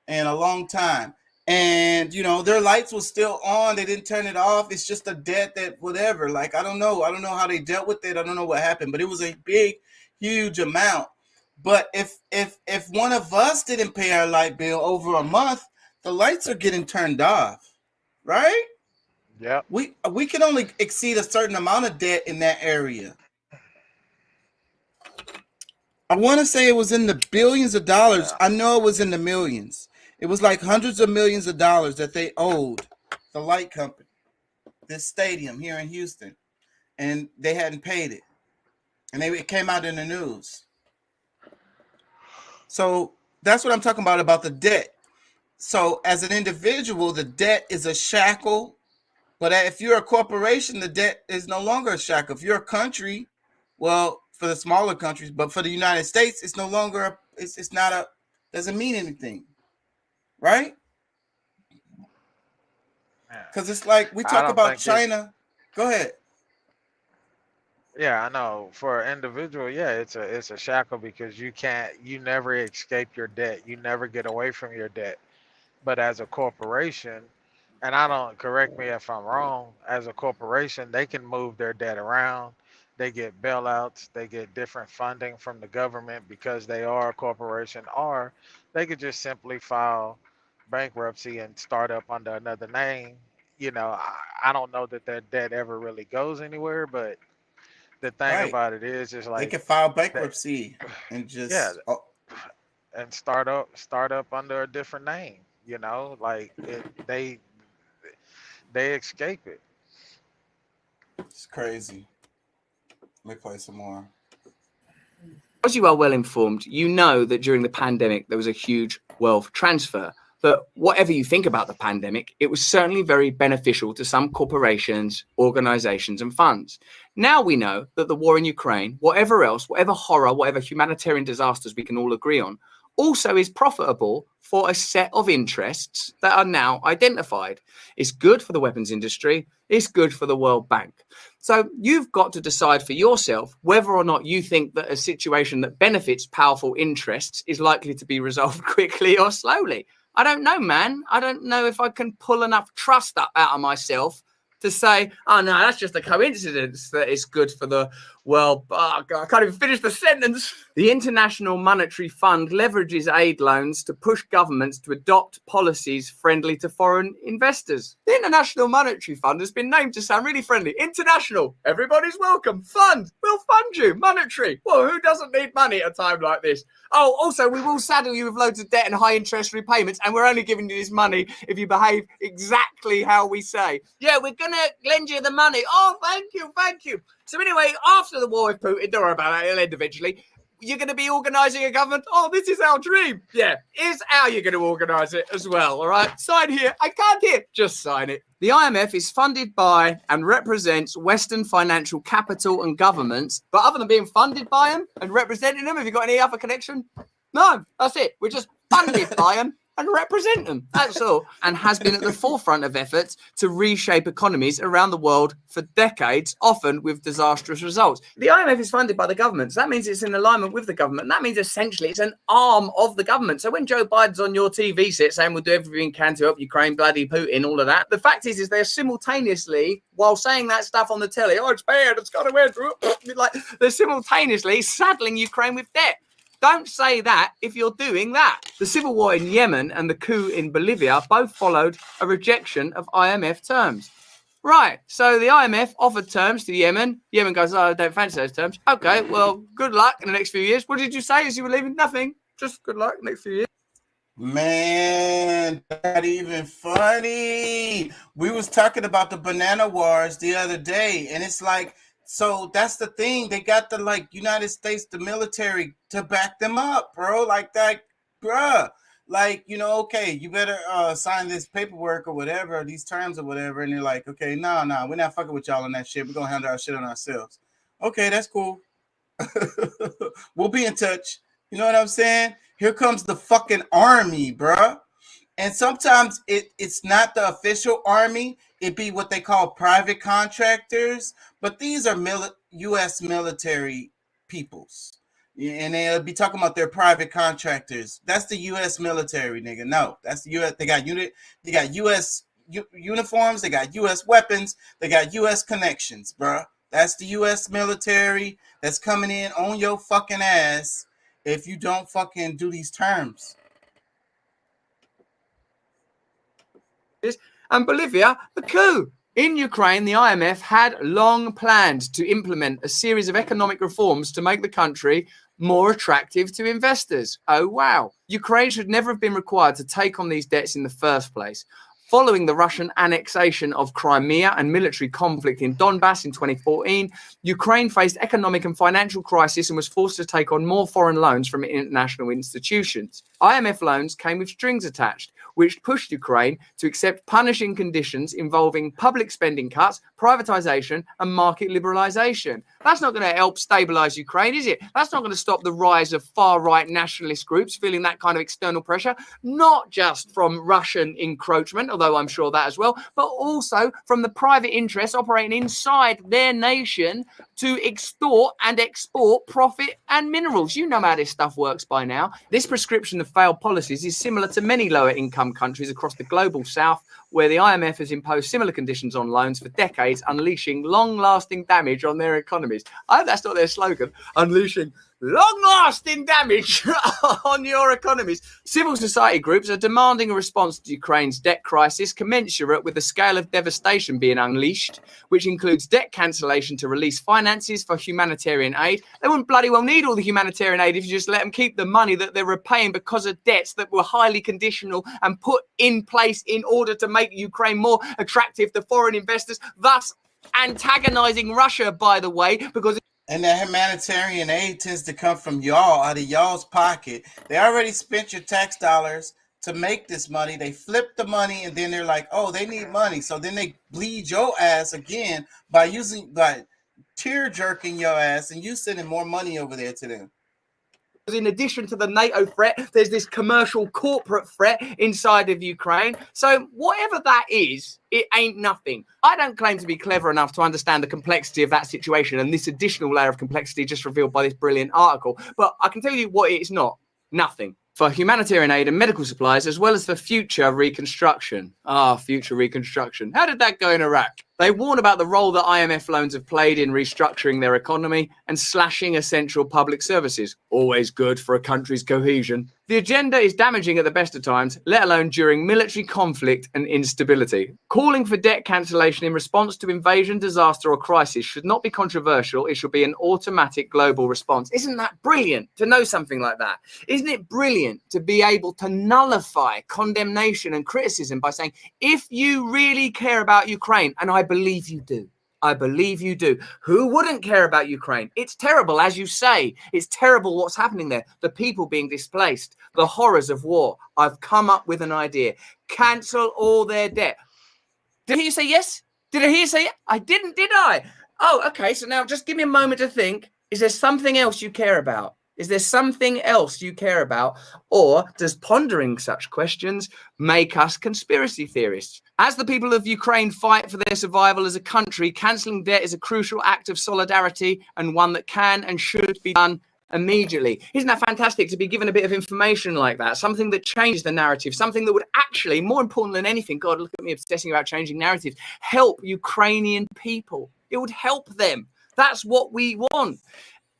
in a long time. And, their lights were still on. They didn't turn it off. It's just a debt that whatever. Like, I don't know. I don't know how they dealt with it. I don't know what happened, but it was a big, huge amount. But if one of us didn't pay our light bill over a month, the lights are getting turned off, right? Yeah. We can only exceed a certain amount of debt in that area. I want to say it was in the billions of dollars. I know it was in the millions. It was like hundreds of millions of dollars that they owed the light company, this stadium here in Houston, and they hadn't paid it. And it came out in the news. So that's what I'm talking about the debt. So as an individual, the debt is a shackle. But if you're a corporation, the debt is no longer a shackle. If you're a country, well, for the smaller countries, but for the United States, it's no longer, it's not a, doesn't mean anything, right? Because it's like, we talk about China. Go ahead. Yeah, I know. For an individual, yeah, it's a shackle because you never escape your debt. You never get away from your debt. But as a corporation, and correct me if I'm wrong, as a corporation, they can move their debt around. They get bailouts, they get different funding from the government because they are a corporation, or they could just simply file bankruptcy and start up under another name. I don't know that their debt ever really goes anywhere, but the thing about it is like they can file bankruptcy and just and start up under a different name. They escape it. It's crazy. Let me play some more. As you are well informed, you know that during the pandemic, there was a huge wealth transfer. But whatever you think about the pandemic, it was certainly very beneficial to some corporations, organizations, and funds. Now we know that the war in Ukraine, whatever else, whatever horror, whatever humanitarian disasters we can all agree on, also is profitable for a set of interests that are now identified. It's good for the weapons industry. It's good for the World Bank. So you've got to decide for yourself whether or not you think that a situation that benefits powerful interests is likely to be resolved quickly or slowly. I don't know, man. I don't know if I can pull enough trust up out of myself to say, oh, no, that's just a coincidence that it's good for the world. Oh, God, I can't even finish the sentence. The International Monetary Fund leverages aid loans to push governments to adopt policies friendly to foreign investors. The International Monetary Fund has been named to sound really friendly. International, everybody's welcome. Fund, we'll fund you. Monetary, well, who doesn't need money at a time like this? Oh, also, we will saddle you with loads of debt and high interest repayments, and we're only giving you this money if you behave exactly how we say. Yeah, we're going to lend you the money. Oh, thank you, thank you. So anyway, after the war with Putin, don't worry about it, it'll end eventually. You're going to be organising a government. Oh, this is our dream. Yeah, here's how you're going to organise it as well, all right? Sign here. I can't hear. Just sign it. The IMF is funded by and represents Western financial capital and governments. But other than being funded by them and representing them, have you got any other connection? No, that's it. We're just funded by them and represent them. That's all. And has been at the forefront of efforts to reshape economies around the world for decades, often with disastrous results. The IMF is funded by the government. So that means it's in alignment with the government. And that means essentially it's an arm of the government. So when Joe Biden's on your TV set saying we'll do everything we can to help Ukraine, bloody Putin, all of that, the fact is they're simultaneously, while saying that stuff on the telly, oh, it's bad, it's got to wear, like they're simultaneously saddling Ukraine with debt. Don't say that if you're doing that. The civil war in Yemen and the coup in Bolivia both followed a rejection of IMF terms. Right, so the IMF offered terms to Yemen. Yemen goes, oh, I don't fancy those terms. Okay, well, good luck in the next few years. What did you say as you were leaving? Nothing. Just good luck next few years. Man, not even funny. We was talking about the banana wars the other day, and it's like, so that's the thing. They got the United States, the military to back them up, bro. Like that, bruh. Like, okay, you better sign this paperwork or whatever, these terms or whatever. And they're like, okay, no, we're not fucking with y'all on that shit. We're gonna handle our shit on ourselves. Okay, that's cool. We'll be in touch. You know what I'm saying? Here comes the fucking army, bruh. And sometimes it's not the official army. It be what they call private contractors. But these are U.S. military peoples. And they'll be talking about their private contractors. That's the U.S. military, nigga. No, that's the U.S. They got U.S. uniforms. They got U.S. weapons. They got U.S. connections, bruh. That's the U.S. military that's coming in on your fucking ass if you don't fucking do these terms. And Bolivia, the coup. In Ukraine, the IMF had long planned to implement a series of economic reforms to make the country more attractive to investors. Oh, wow. Ukraine should never have been required to take on these debts in the first place. Following the Russian annexation of Crimea and military conflict in Donbass in 2014, Ukraine faced economic and financial crisis and was forced to take on more foreign loans from international institutions. IMF loans came with strings attached, which pushed Ukraine to accept punishing conditions involving public spending cuts, privatization, and market liberalization. That's not going to help stabilize Ukraine, is it? That's not going to stop the rise of far-right nationalist groups feeling that kind of external pressure, not just from Russian encroachment, although I'm sure that as well, but also from the private interests operating inside their nation to extort and export profit and minerals. You know how this stuff works by now. This prescription of failed policies is similar to many lower income countries across the global south, where the IMF has imposed similar conditions on loans for decades, unleashing long-lasting damage on their economies. I hope that's not their slogan, unleashing long-lasting damage on your economies. Civil society groups are demanding a response to Ukraine's debt crisis commensurate with the scale of devastation being unleashed, which includes debt cancellation to release finances for humanitarian aid. They wouldn't bloody well need all the humanitarian aid if you just let them keep the money that they're repaying because of debts that were highly conditional and put in place in order to make Ukraine more attractive to foreign investors, thus antagonizing Russia, by the way, because And that humanitarian aid tends to come from y'all, out of y'all's pocket. They already spent your tax dollars to make this money. They flip the money and then they're like, oh, they need money. So then they bleed your ass again by tear jerking your ass and you sending more money over there to them. in addition to the NATO threat, there's this commercial corporate threat inside of Ukraine. So whatever that is, it ain't nothing. I don't claim to be clever enough to understand the complexity of that situation and this additional layer of complexity just revealed by this brilliant article. But I can tell you what it's not. Nothing. For humanitarian aid and medical supplies, as well as for future reconstruction. Future reconstruction. How did that go in Iraq? They warn about the role that IMF loans have played in restructuring their economy and slashing essential public services. Always good for a country's cohesion. The agenda is damaging at the best of times, let alone during military conflict and instability. Calling for debt cancellation in response to invasion, disaster, or crisis should not be controversial. It should be an automatic global response. Isn't that brilliant to know something like that? Isn't it brilliant to be able to nullify condemnation and criticism by saying, if you really care about Ukraine, and I believe you do. I believe you do. Who wouldn't care about Ukraine? It's terrible, as you say. It's terrible what's happening there. The people being displaced, the horrors of war. I've come up with an idea. Cancel all their debt. Did I hear you say yes? Did I hear you say yes? I didn't, did I? Oh, okay. So now just give me a moment to think. Is there something else you care about? Is there something else you care about? Or does pondering such questions make us conspiracy theorists? As the people of Ukraine fight for their survival as a country, cancelling debt is a crucial act of solidarity and one that can and should be done immediately. Isn't that fantastic to be given a bit of information like that? Something that changes the narrative, something that would actually, more important than anything, God, look at me obsessing about changing narratives, help Ukrainian people. It would help them. That's what we want.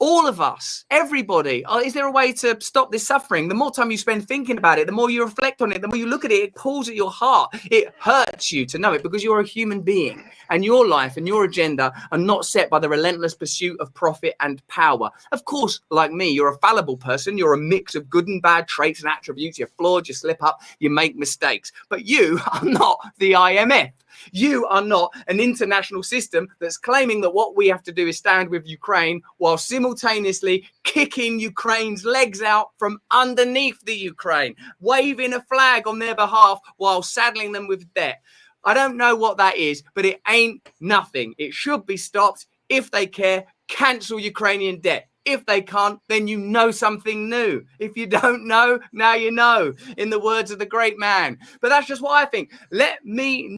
All of us, everybody. Is there a way to stop this suffering? The more time you spend thinking about it, the more you reflect on it, the more you look at it, it pulls at your heart. It hurts you to know it because you're a human being and your life and your agenda are not set by the relentless pursuit of profit and power. Of course, like me, you're a fallible person. You're a mix of good and bad traits and attributes. You're flawed, you slip up, you make mistakes. But you are not the IMF. You are not an international system that's claiming that what we have to do is stand with Ukraine while simultaneously kicking Ukraine's legs out from underneath the Ukraine, waving a flag on their behalf while saddling them with debt. I don't know what that is, but it ain't nothing. It should be stopped. If they care, cancel Ukrainian debt. If they can't, then you know something new. If you don't know, now you know, in the words of the great man. But that's just what I think. Let me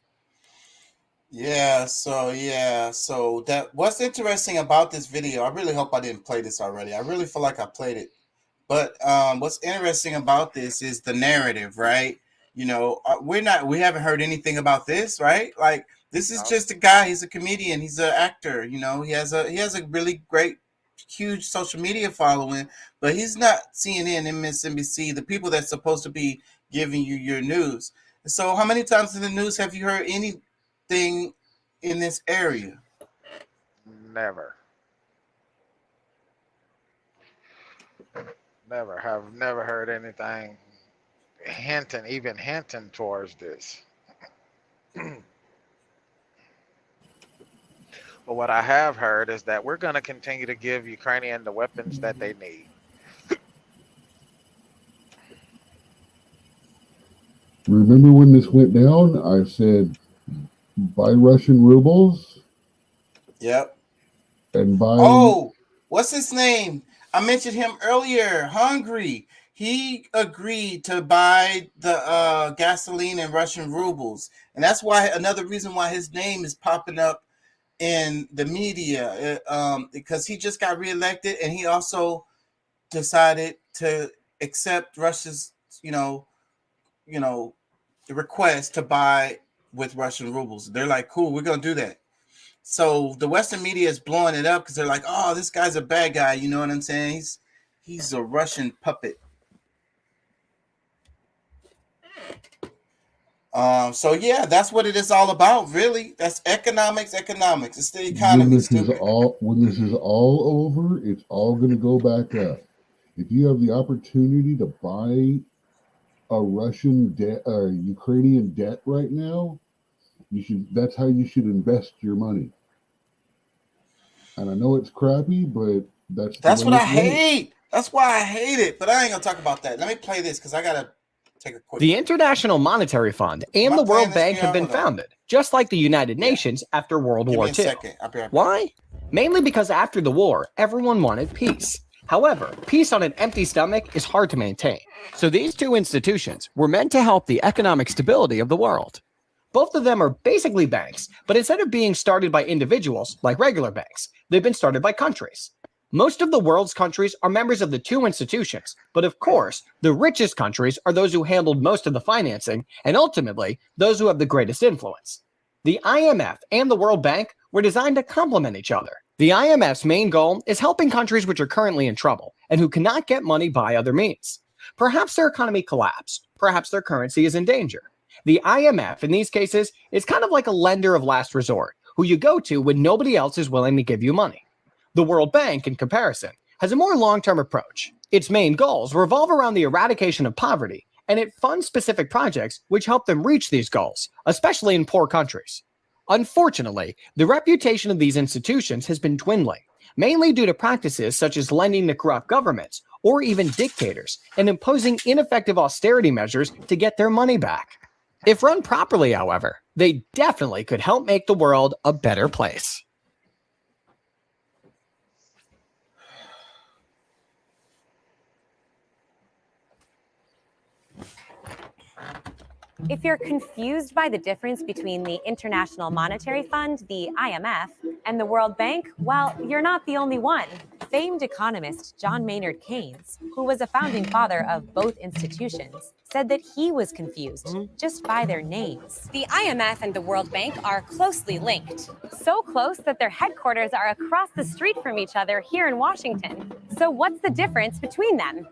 So that what's interesting about this video, I really hope I didn't play this already. I really feel like I played it. But what's interesting about this is the narrative, right? You know, we haven't heard anything about this, right? Like, this is just a guy, he's a comedian, he's an actor, you know, he has a really great, huge social media following, but he's not CNN, MSNBC, the people that's supposed to be giving you your news. So how many times in the news have you heard anything in this area? Never. Have never heard anything even hinting towards this. But what I have heard is that we're going to continue to give Ukrainian the weapons that they need. Remember when this went down? I said, buy Russian rubles. Yep. And buy. Oh, what's his name? I mentioned him earlier. Hungry. He agreed to buy the gasoline in Russian rubles, and that's why another reason why his name is popping up in the media, because he just got reelected, and he also decided to accept Russia's, the request to buy with Russian rubles. They're like, cool, we're gonna do that. So the Western media is blowing it up because they're like, oh, this guy's a bad guy. You know what I'm saying? He's a Russian puppet. So yeah, that's what it is all about, really. That's economics. It's the economy. When this is all over, it's all going to go back up. If you have the opportunity to buy a Russian debt, Ukrainian debt right now, you should. That's how you should invest your money. And I know it's crappy, but that's what I hate. That's why I hate it. But I ain't gonna talk about that. Let me play this because I gotta take a quick. The International Monetary Fund and the World Bank have been founded, just like the United Nations after World War II. Why? Mainly because after the war, everyone wanted peace. However, peace on an empty stomach is hard to maintain. So these two institutions were meant to help the economic stability of the world. Both of them are basically banks, but instead of being started by individuals like regular banks, they've been started by countries. Most of the world's countries are members of the two institutions, but of course, the richest countries are those who handled most of the financing, and ultimately, those who have the greatest influence. The IMF and the World Bank were designed to complement each other. The IMF's main goal is helping countries which are currently in trouble and who cannot get money by other means. Perhaps their economy collapsed, perhaps their currency is in danger. The IMF, in these cases, is kind of like a lender of last resort, who you go to when nobody else is willing to give you money. The World Bank, in comparison, has a more long-term approach. Its main goals revolve around the eradication of poverty, and it funds specific projects which help them reach these goals, especially in poor countries. Unfortunately, the reputation of these institutions has been dwindling, mainly due to practices such as lending to corrupt governments or even dictators and imposing ineffective austerity measures to get their money back. If run properly, however, they definitely could help make the world a better place. If you're confused by the difference between the International Monetary Fund, the IMF, and the World Bank, well, you're not the only one. Famed economist John Maynard Keynes, who was a founding father of both institutions, said that he was confused just by their names. The IMF and the World Bank are closely linked. So close that their headquarters are across the street from each other here in Washington. So what's the difference between them?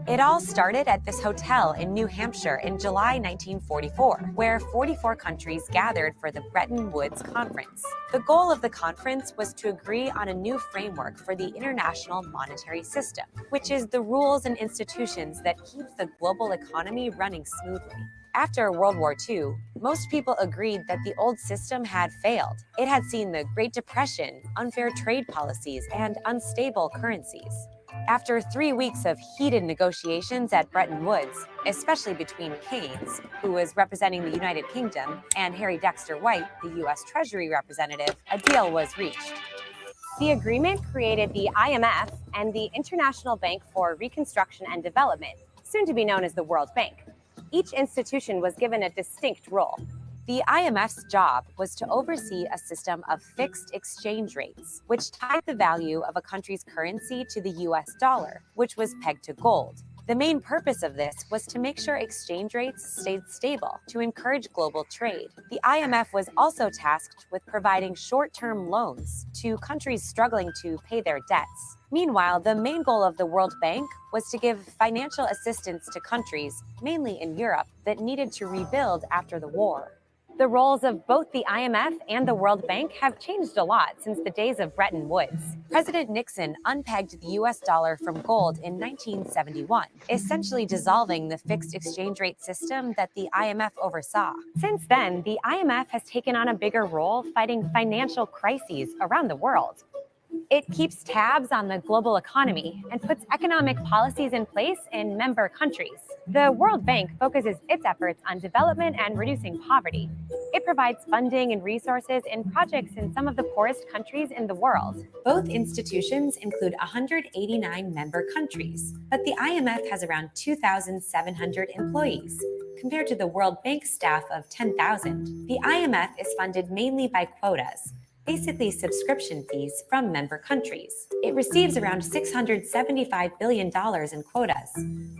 It all started at this hotel in New Hampshire in July 1944, where 44 countries gathered for the Bretton Woods Conference. The goal of the conference was to agree on a new framework for the international monetary system, which is the rules and institutions that keep the global economy running smoothly. After World War II, most people agreed that the old system had failed. It had seen the Great Depression, unfair trade policies, and unstable currencies. After 3 weeks of heated negotiations at Bretton Woods, especially between Keynes, who was representing the United Kingdom, and Harry Dexter White, the U.S. Treasury representative, a deal was reached. The agreement created the IMF and the International Bank for Reconstruction and Development, soon to be known as the World Bank. Each institution was given a distinct role. The IMF's job was to oversee a system of fixed exchange rates, which tied the value of a country's currency to the US dollar, which was pegged to gold. The main purpose of this was to make sure exchange rates stayed stable to encourage global trade. The IMF was also tasked with providing short-term loans to countries struggling to pay their debts. Meanwhile, the main goal of the World Bank was to give financial assistance to countries, mainly in Europe, that needed to rebuild after the war. The roles of both the IMF and the World Bank have changed a lot since the days of Bretton Woods. President Nixon unpegged the US dollar from gold in 1971, essentially dissolving the fixed exchange rate system that the IMF oversaw. Since then, the IMF has taken on a bigger role fighting financial crises around the world. It keeps tabs on the global economy and puts economic policies in place in member countries. The World Bank focuses its efforts on development and reducing poverty. It provides funding and resources in projects in some of the poorest countries in the world. Both institutions include 189 member countries, but the IMF has around 2,700 employees, compared to the World Bank staff of 10,000. The IMF is funded mainly by quotas, basically subscription fees from member countries. It receives around $675 billion in quotas,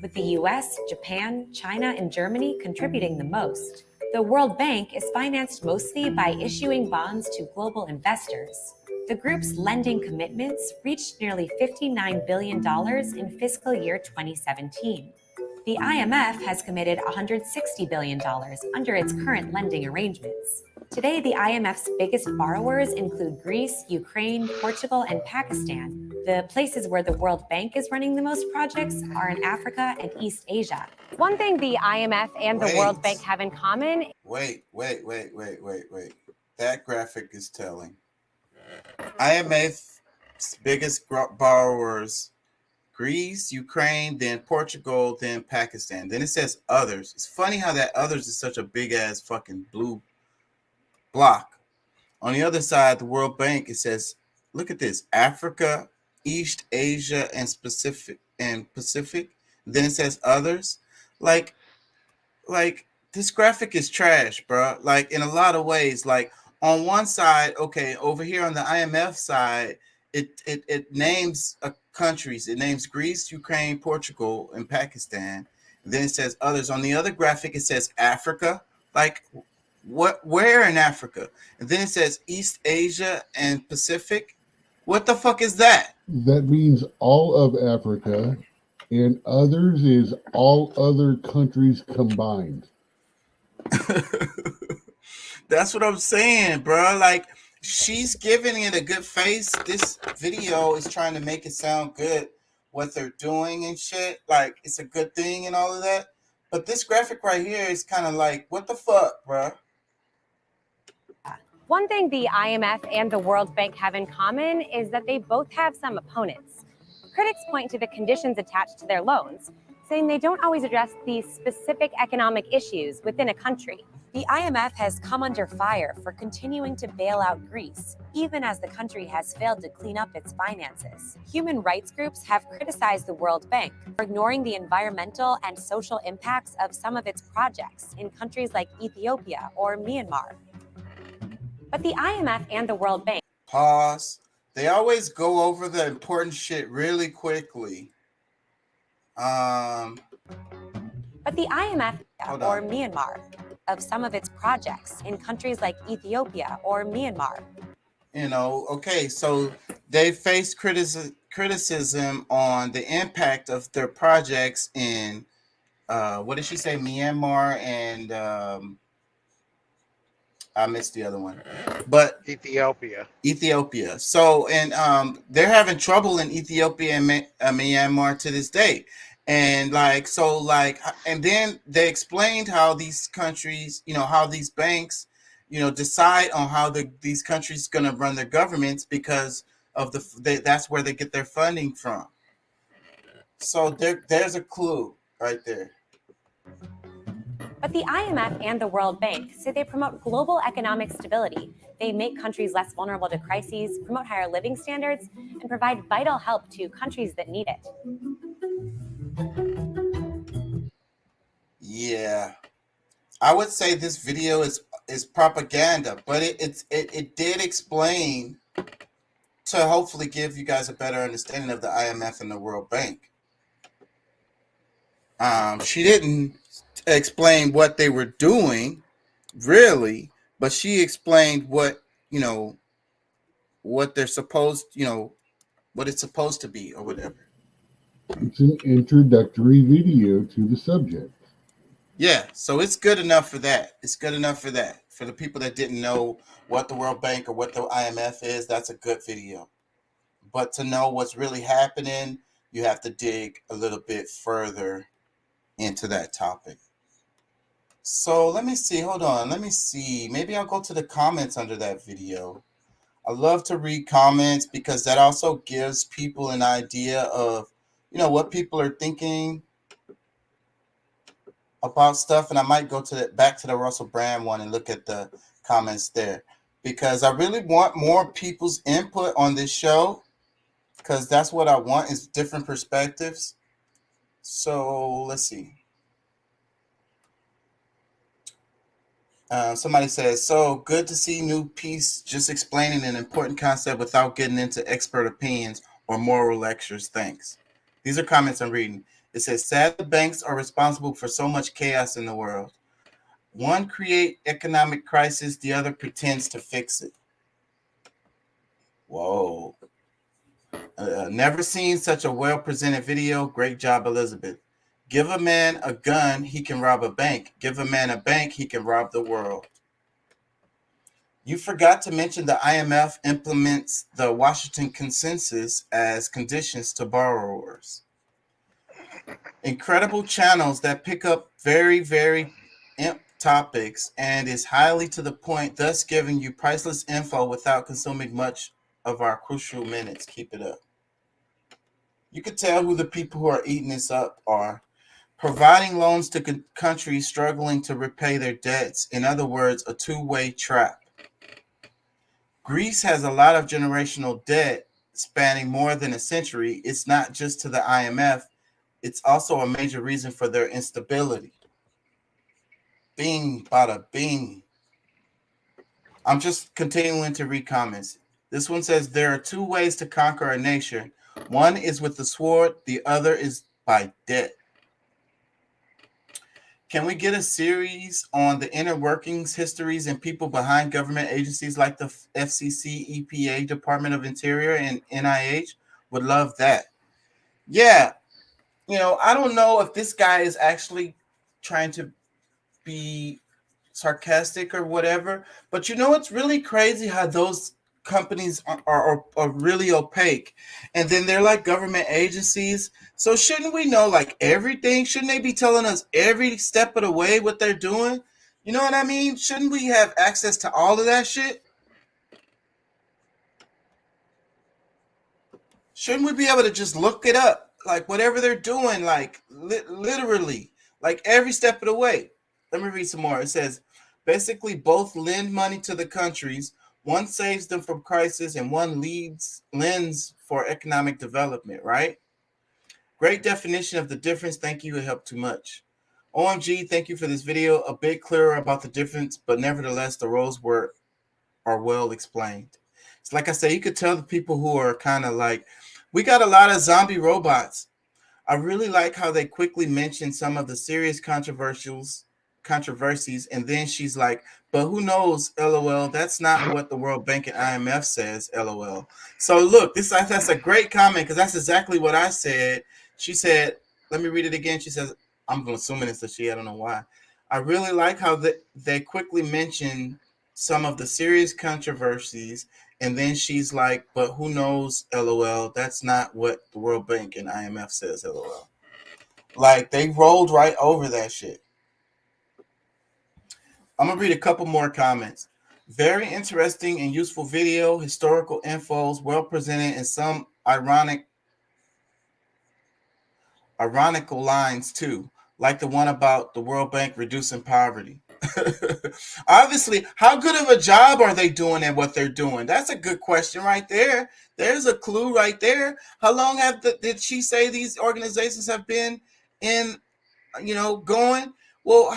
with the US, Japan, China, and Germany contributing the most. The World Bank is financed mostly by issuing bonds to global investors. The group's lending commitments reached nearly $59 billion in fiscal year 2017. The IMF has committed $160 billion under its current lending arrangements. Today, the IMF's biggest borrowers include Greece, Ukraine, Portugal, and Pakistan. The places where the World Bank is running the most projects are in Africa and East Asia. One thing the IMF and the World Bank have in common... Wait. That graphic is telling. IMF's biggest borrowers, Greece, Ukraine, then Portugal, then Pakistan. Then it says others. It's funny how that others is such a big ass fucking blue block. On the other side, the World Bank, it says, look at this, Africa, East Asia, and Pacific. Then it says others. Like this graphic is trash, bro. Like in a lot of ways. Like on one side, okay, over here on the IMF side, it names countries. It names Greece, Ukraine, Portugal, and Pakistan. And then it says others. On the other graphic, it says Africa. Like where in Africa? And then it says East Asia and Pacific. What the fuck is that? That means all of Africa, and others is all other countries combined. That's what I'm saying, bro. Like, she's giving it a good face. This video is trying to make it sound good, what they're doing and shit. Like, it's a good thing and all of that. But this graphic right here is kind of like, what the fuck, bro? One thing the IMF and the World Bank have in common is that they both have some opponents. Critics point to the conditions attached to their loans, saying they don't always address the specific economic issues within a country. The IMF has come under fire for continuing to bail out Greece, even as the country has failed to clean up its finances. Human rights groups have criticized the World Bank for ignoring the environmental and social impacts of some of its projects in countries like Ethiopia or Myanmar. But the IMF and the World Bank... Pause. They always go over the important shit really quickly. But the IMF or Myanmar of some of its projects in countries like Ethiopia or Myanmar. You know, okay, so they face criticism on the impact of their projects in, what did she say, Myanmar and, I missed the other one, but Ethiopia. So, and they're having trouble in Ethiopia and Myanmar to this day. And like, so like, and then they explained how these countries, you know, how these banks, you know, decide on how these countries going to run their governments because of that's where they get their funding from. So there's a clue right there. But the IMF and the World Bank say they promote global economic stability. They make countries less vulnerable to crises, promote higher living standards, and provide vital help to countries that need it. Yeah, I would say this video is propaganda, but it did explain to hopefully give you guys a better understanding of the IMF and the World Bank. She didn't explain what they were doing, really, but she explained what, what they're supposed, what it's supposed to be or whatever. It's an introductory video to the subject. Yeah, so it's good enough for that. It's good enough for that. For the people that didn't know what the World Bank or what the IMF is, that's a good video. But to know what's really happening, you have to dig a little bit further into that topic. So let me see. Hold on. Let me see. Maybe I'll go to the comments under that video. I love to read comments because that also gives people an idea of, what people are thinking about stuff. And I might go to back to the Russell Brand one and look at the comments there, because I really want more people's input on this show, because that's what I want, is different perspectives. So let's see. Somebody says, so good to see new piece just explaining an important concept without getting into expert opinions or moral lectures. Thanks. These are comments I'm reading. It says, sad the banks are responsible for so much chaos in the world. One create economic crisis, the other pretends to fix it. Whoa. Never seen such a well-presented video. Great job, Elizabeth. Give a man a gun, he can rob a bank. Give a man a bank, he can rob the world. You forgot to mention the IMF implements the Washington Consensus as conditions to borrowers. Incredible channels that pick up very, very topics and is highly to the point, thus giving you priceless info without consuming much of our crucial minutes. Keep it up. You can tell who the people who are eating this up are. Providing loans to countries struggling to repay their debts. In other words, a two-way trap. Greece has a lot of generational debt spanning more than a century. It's not just to the IMF. It's also a major reason for their instability. Bing, bada bing. I'm just continuing to read comments. This one says, there are two ways to conquer a nation. One is with the sword. The other is by debt. Can we get a series on the inner workings, histories, and people behind government agencies like the FCC, EPA, Department of Interior, and NIH? Would love that. Yeah. I don't know if this guy is actually trying to be sarcastic or whatever, but it's really crazy how those companies are really opaque, and then they're like government agencies. So shouldn't we know like everything? Shouldn't they be telling us every step of the way what they're doing? You know what I mean? Shouldn't we have access to all of that shit? Shouldn't we be able to just look it up, like whatever they're doing, like literally, like every step of the way? Let me read some more. It says, basically both lend money to the countries. One saves them from crisis and one lends for economic development, right? Great definition of the difference. Thank you. It helped too much. OMG, thank you for this video. A bit clearer about the difference, but nevertheless, the roles are well explained. It's like I say, you could tell the people who are kind of like, we got a lot of zombie robots. I really like how they quickly mention some of the serious controversies, and then she's like, but who knows, LOL, that's not what the World Bank and IMF says, LOL. So look, that's a great comment, because that's exactly what I said. She said, let me read it again. She says, I'm assuming it's a she, I don't know why. I really like how they quickly mention some of the serious controversies, and then she's like, but who knows, LOL, that's not what the World Bank and IMF says, LOL. Like, they rolled right over that shit. I'm going to read a couple more comments. Very interesting and useful video, historical infos, well presented, and some ironical lines too, like the one about the World Bank reducing poverty. Obviously, how good of a job are they doing at what they're doing? That's a good question right there. There's a clue right there. How long did she say these organizations have been in, going? Well,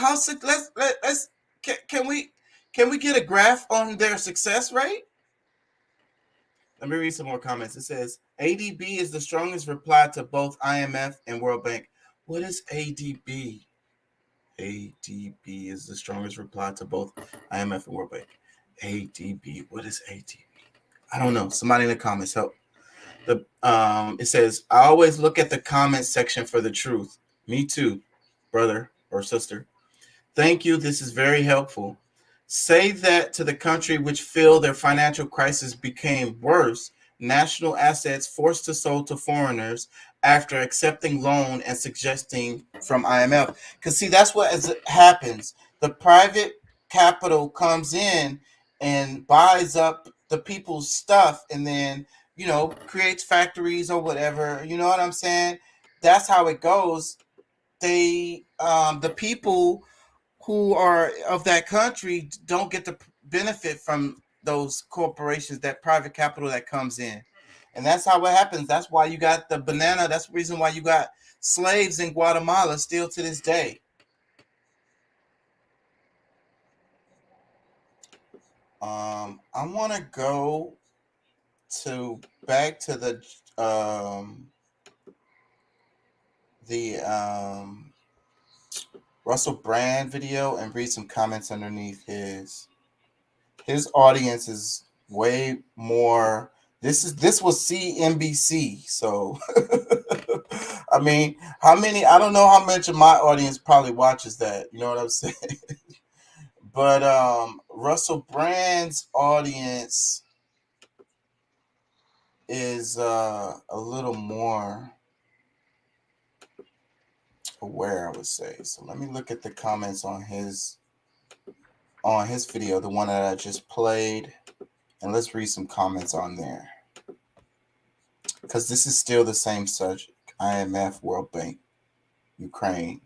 can we get a graph on their success rate? Let me read some more comments. It says, ADB is the strongest reply to both IMF and World Bank. What is ADB? ADB is the strongest reply to both IMF and World Bank. ADB. What is ADB? I don't know. Somebody in the comments help. It says, I always look at the comments section for the truth. Me too, brother or sister. Thank you. This is very helpful. Say that to the country which feel their financial crisis became worse, national assets forced to sold to foreigners after accepting loan and suggesting from IMF. Because see, that's what happens. The private capital comes in and buys up the people's stuff and then, you know, creates factories or whatever. You know what I'm saying? That's how it goes. They, the people who are of that country don't get to benefit from those corporations, that private capital that comes in. And that's how it happens. That's why you got the banana. That's the reason why you got slaves in Guatemala still to this day. I want to go back to the Russell Brand video and read some comments underneath his audience is way more. This was CNBC, so I mean, how many? I don't know how much of my audience probably watches that. You know what I'm saying? But Russell Brand's audience is a little more aware, I would say. So let me look at the comments on his video, the one that I just played, and let's read some comments on there, because this is still the same subject: IMF, World Bank, Ukraine.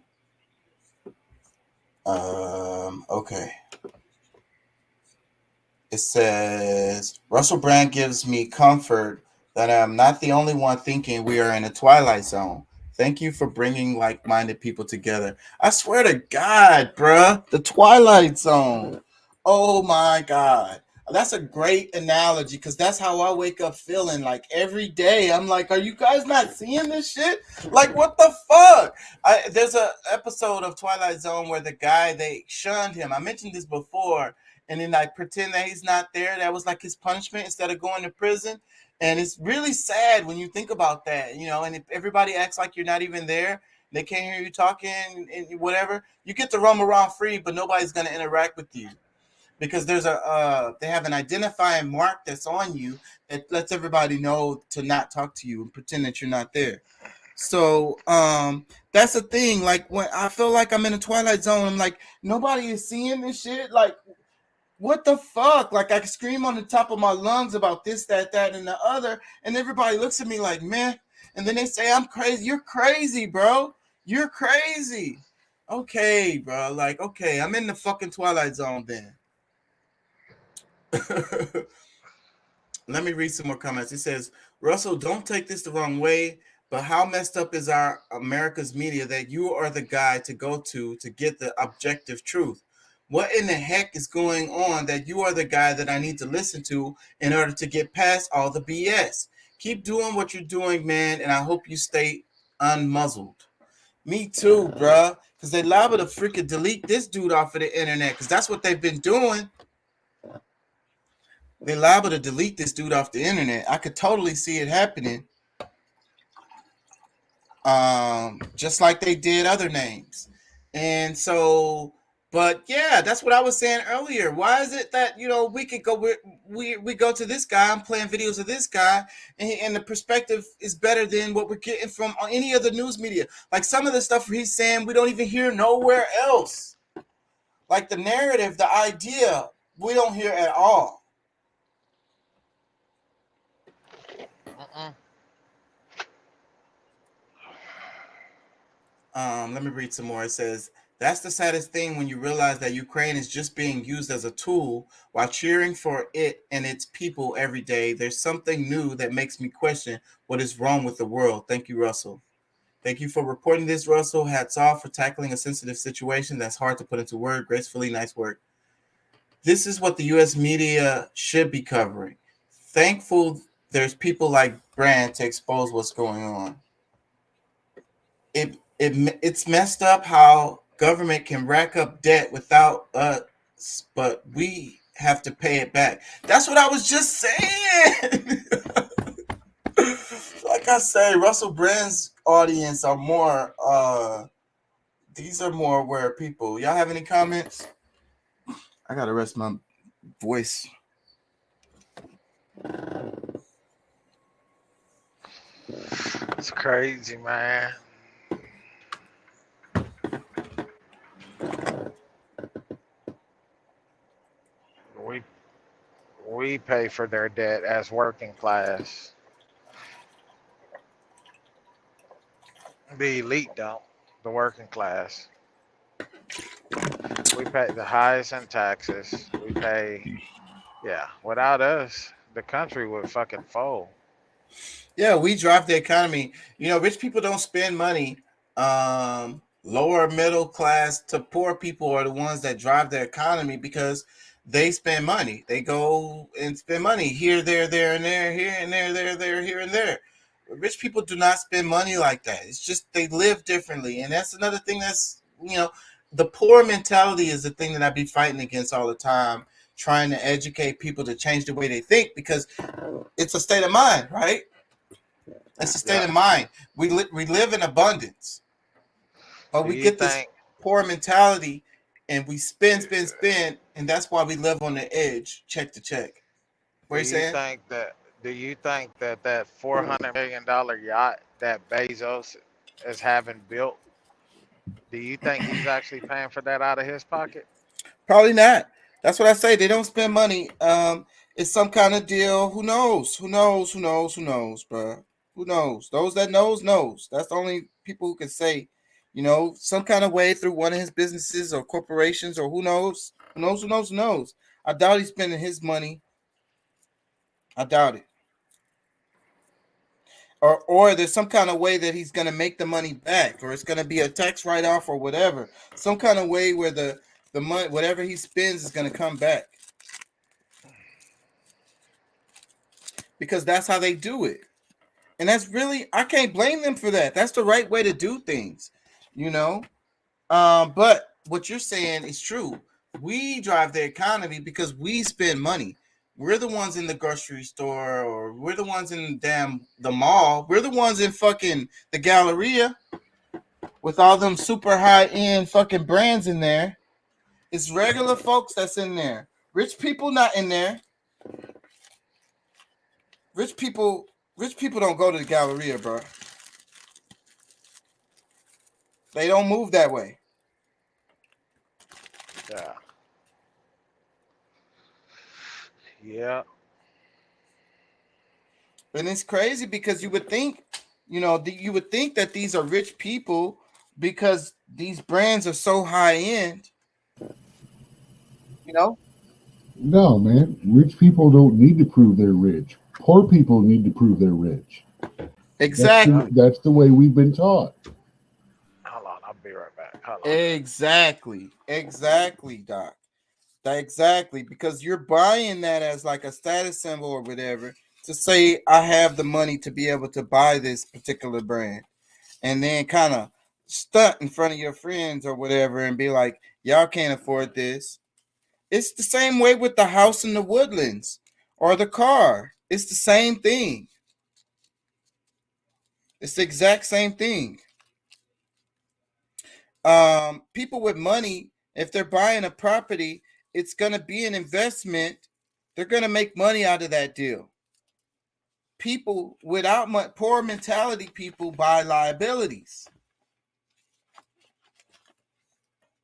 Okay. It says, Russell Brand gives me comfort that I'm not the only one thinking we are in a twilight zone. Thank you for bringing like-minded people together. I swear to God, bruh, the Twilight Zone. Oh my God. That's a great analogy, because that's how I wake up feeling like every day. I'm like, are you guys not seeing this shit? Like, what the fuck? There's an episode of Twilight Zone where the guy, they shunned him. I mentioned this before, and then I pretend that he's not there. That was like his punishment instead of going to prison. And it's really sad when you think about that, you know, and if everybody acts like you're not even there, they can't hear you talking and whatever, you get to roam around free, but nobody's going to interact with you, because there's they have an identifying mark that's on you that lets everybody know to not talk to you and pretend that you're not there. So that's the thing. Like, when I feel like I'm in a Twilight Zone, I'm like, nobody is seeing this shit. Like, what the fuck? Like, I can scream on the top of my lungs about this, that, and the other, and everybody looks at me like, man, and then they say I'm crazy. You're crazy, bro. You're crazy. Okay, bro. Like, okay, I'm in the fucking Twilight Zone then. Let me read some more comments. It says, Russell, don't take this the wrong way, but how messed up is our America's media that you are the guy to go to get the objective truth? What in the heck is going on that you are the guy that I need to listen to in order to get past all the BS? Keep doing what you're doing, man, and I hope you stay unmuzzled. Me too, bruh, because they liable to freaking delete this dude off of the internet, because that's what they've been doing. They liable to delete this dude off the internet. I could totally see it happening. Just like they did other names. And so, but yeah, that's what I was saying earlier. Why is it that, you know, we could go, we go to this guy, I'm playing videos of this guy, and the perspective is better than what we're getting from any other news media. Like, some of the stuff he's saying, we don't even hear nowhere else. Like, the narrative, the idea, we don't hear at all. Let me read some more. It says, that's the saddest thing when you realize that Ukraine is just being used as a tool while cheering for it and its people every day. There's something new that makes me question what is wrong with the world. Thank you, Russell. Thank you for reporting this, Russell. Hats off for tackling a sensitive situation that's hard to put into words gracefully. Nice work. This is what the U.S. media should be covering. Thankful there's people like Brand to expose what's going on. it's messed up how government can rack up debt without us, but we have to pay it back. That's what I was just saying. Like I say, Russell Brand's audience are more these are more aware people. Y'all have any comments? I gotta rest my voice. It's crazy, man. We pay for their debt as working class. The elite don't. The working class. We pay the highest in taxes. We pay, yeah. Without us, the country would fucking fold. Yeah, we drive the economy. You know, rich people don't spend money. Lower middle class to poor people are the ones that drive the economy because they spend money. They go and spend money here, there, and there, here and there, here and there. Rich people do not spend money like that. It's just they live differently. And that's another thing that's, you know, the poor mentality is the thing that I be fighting against all the time, trying to educate people to change the way they think because it's a state of mind, right? It's a state of mind. We live in abundance, but we get this poor mentality and we spend, and that's why we live on the edge, check to check. What are you saying? Do you think that $400 million yacht that Bezos is having built, do you think he's actually paying for that out of his pocket? Probably not. That's what I say. They don't spend money. It's some kind of deal. Who knows, bro? Who knows? Those that knows. That's the only people who can say, you know, some kind of way through one of his businesses or corporations or who knows. I doubt he's spending his money. I doubt it. Or there's some kind of way that he's going to make the money back, or it's going to be a tax write-off or whatever. Some kind of way where the money, whatever he spends, is going to come back. Because that's how they do it. And that's really, I can't blame them for that. That's the right way to do things, you know. But what you're saying is true. We drive the economy because we spend money. We're the ones in the grocery store, or we're the ones in the mall. We're the ones in fucking the Galleria with all them super high-end fucking brands in there. It's regular folks that's in there. Rich people not in there. Rich people don't go to the Galleria, bro. They don't move that way. Yeah. Yeah. And it's crazy because you would think, you know, you would think that these are rich people because these brands are so high end. You know? No, man. Rich people don't need to prove they're rich. Poor people need to prove they're rich. Exactly. That's the way we've been taught. Hold on, I'll be right back. Hold on. Exactly, Doc. Exactly, because you're buying that as like a status symbol or whatever to say I have the money to be able to buy this particular brand, and then kind of stunt in front of your friends or whatever and be like, y'all can't afford this. It's the same way with the house in the Woodlands or the car. It's the same thing. It's the exact same thing. People with money, if they're buying a property, it's going to be an investment. They're going to make money out of that deal. People without poor mentality, people buy liabilities.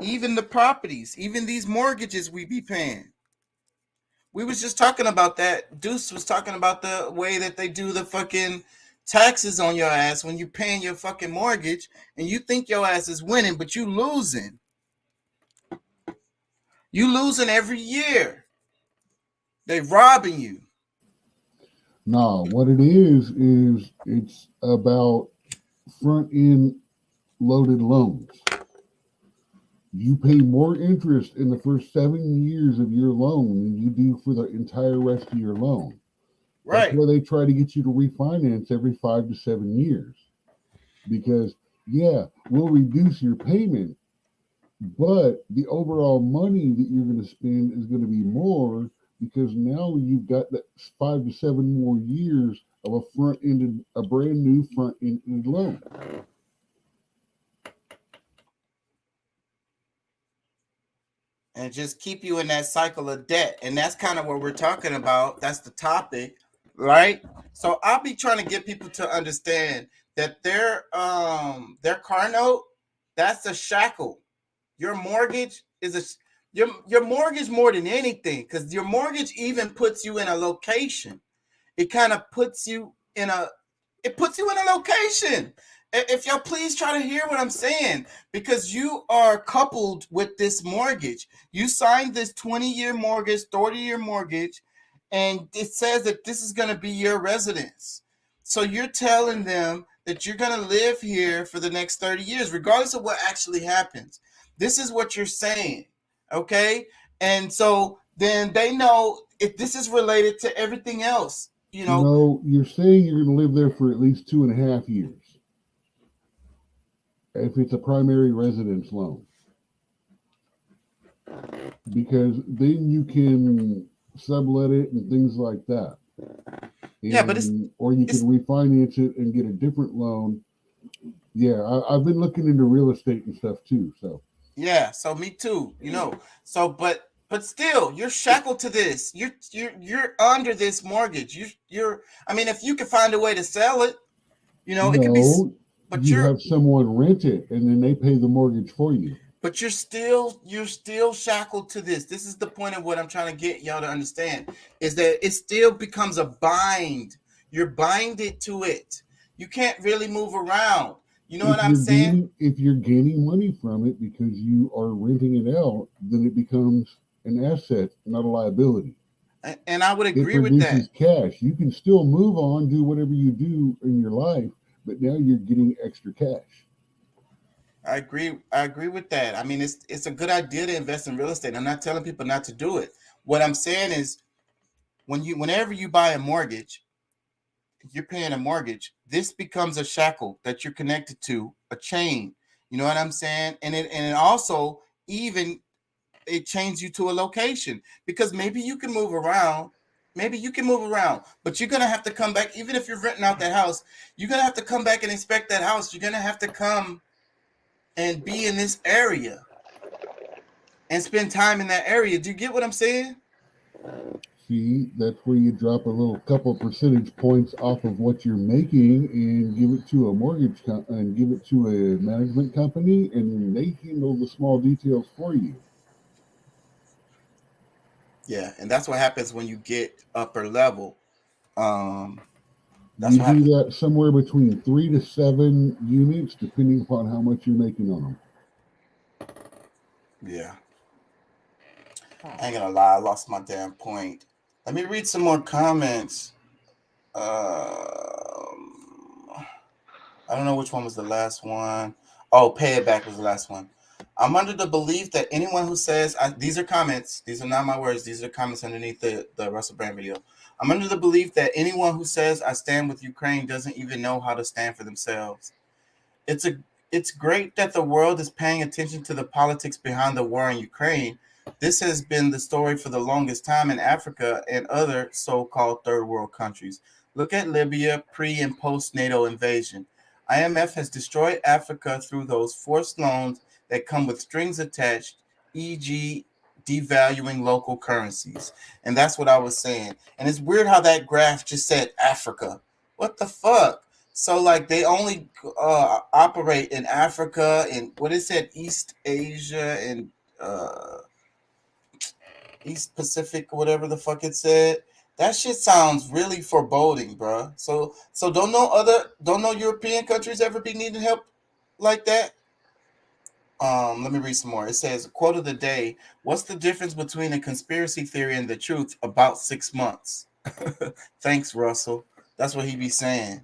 Even the properties, even these mortgages we be paying. We was just talking about that. Deuce was talking about the way that they do the fucking taxes on your ass when you paying your fucking mortgage and you think your ass is winning, but you losing. You losing every year. They robbing you. No, what it is it's about front end loaded loans. You pay more interest in the first 7 years of your loan than you do for the entire rest of your loan. Right. That's why they try to get you to refinance every 5 to 7 years. Because yeah, we'll reduce your payment, but the overall money that you're going to spend is going to be more because now you've got that 5 to 7 more years of a brand new front-ended loan. And just keep you in that cycle of debt. And that's kind of what we're talking about. That's the topic, right? So I'll be trying to get people to understand that their car note, that's a shackle. Your mortgage is your mortgage more than anything, because your mortgage even puts you in a location. It kind of puts you in a location. If y'all please try to hear what I'm saying, because you are coupled with this mortgage. You signed this 20-year mortgage, 30-year mortgage, and it says that this is going to be your residence. So you're telling them that you're going to live here for the next 30 years, regardless of what actually happens. This is what you're saying, okay? And so then they know if this is related to everything else, you know. No, you're saying you're going to live there for at least 2.5 years. If it's a primary residence loan, because then you can sublet it and things like that. Yeah, but or you can refinance it and get a different loan. Yeah, I've been looking into real estate and stuff too. So yeah, so me too. You know, so but still, you're shackled to this. You're under this mortgage. You're. I mean, if you can find a way to sell it, you know, it could be. But you have someone rent it and then they pay the mortgage for you. But you're still shackled to this. This is the point of what I'm trying to get y'all to understand, is that it still becomes a bind. You're binded to it. You can't really move around. You know what I'm saying? If you're gaining money from it because you are renting it out, then it becomes an asset, not a liability. And I would agree with that. It produces cash. You can still move on, do whatever you do in your life, but now you're getting extra cash. I agree with that. I mean, it's a good idea to invest in real estate. I'm not telling people not to do it. What I'm saying is, whenever you buy a mortgage, you're paying a mortgage. This becomes a shackle that you're connected to, a chain. You know what I'm saying? And it also even it chains you to a location, because maybe you can move around. But you're going to have to come back. Even if you're renting out that house, you're going to have to come back and inspect that house. You're going to have to come and be in this area and spend time in that area. Do you get what I'm saying? See, that's where you drop a little couple percentage points off of what you're making and give it to a mortgage and give it to a management company, and they handle the small details for you. Yeah, and that's what happens when you get upper level. You do that somewhere between 3 to 7 units, depending upon how much you're making on them. Yeah. I ain't gonna lie, I lost my damn point. Let me read some more comments. I don't know which one was the last one. Oh, pay it back was the last one. I'm under the belief that anyone who says, these are comments, these are not my words, these are comments underneath the Russell Brand video. I'm under the belief that anyone who says I stand with Ukraine doesn't even know how to stand for themselves. It's great that the world is paying attention to the politics behind the war in Ukraine. This has been the story for the longest time in Africa and other so-called third world countries. Look at Libya pre and post NATO invasion. IMF has destroyed Africa through those forced loans that come with strings attached, e.g. devaluing local currencies. And that's what I was saying. And it's weird how that graph just said Africa. What the fuck? So like they only operate in Africa and what it said, East Asia and East Pacific, whatever the fuck it said. That shit sounds really foreboding, bro. So don't no European countries ever be needing help like that? Let me read some more. It says, quote of the day, what's the difference between a conspiracy theory and the truth? About 6 months. Thanks, Russell. That's what he be saying.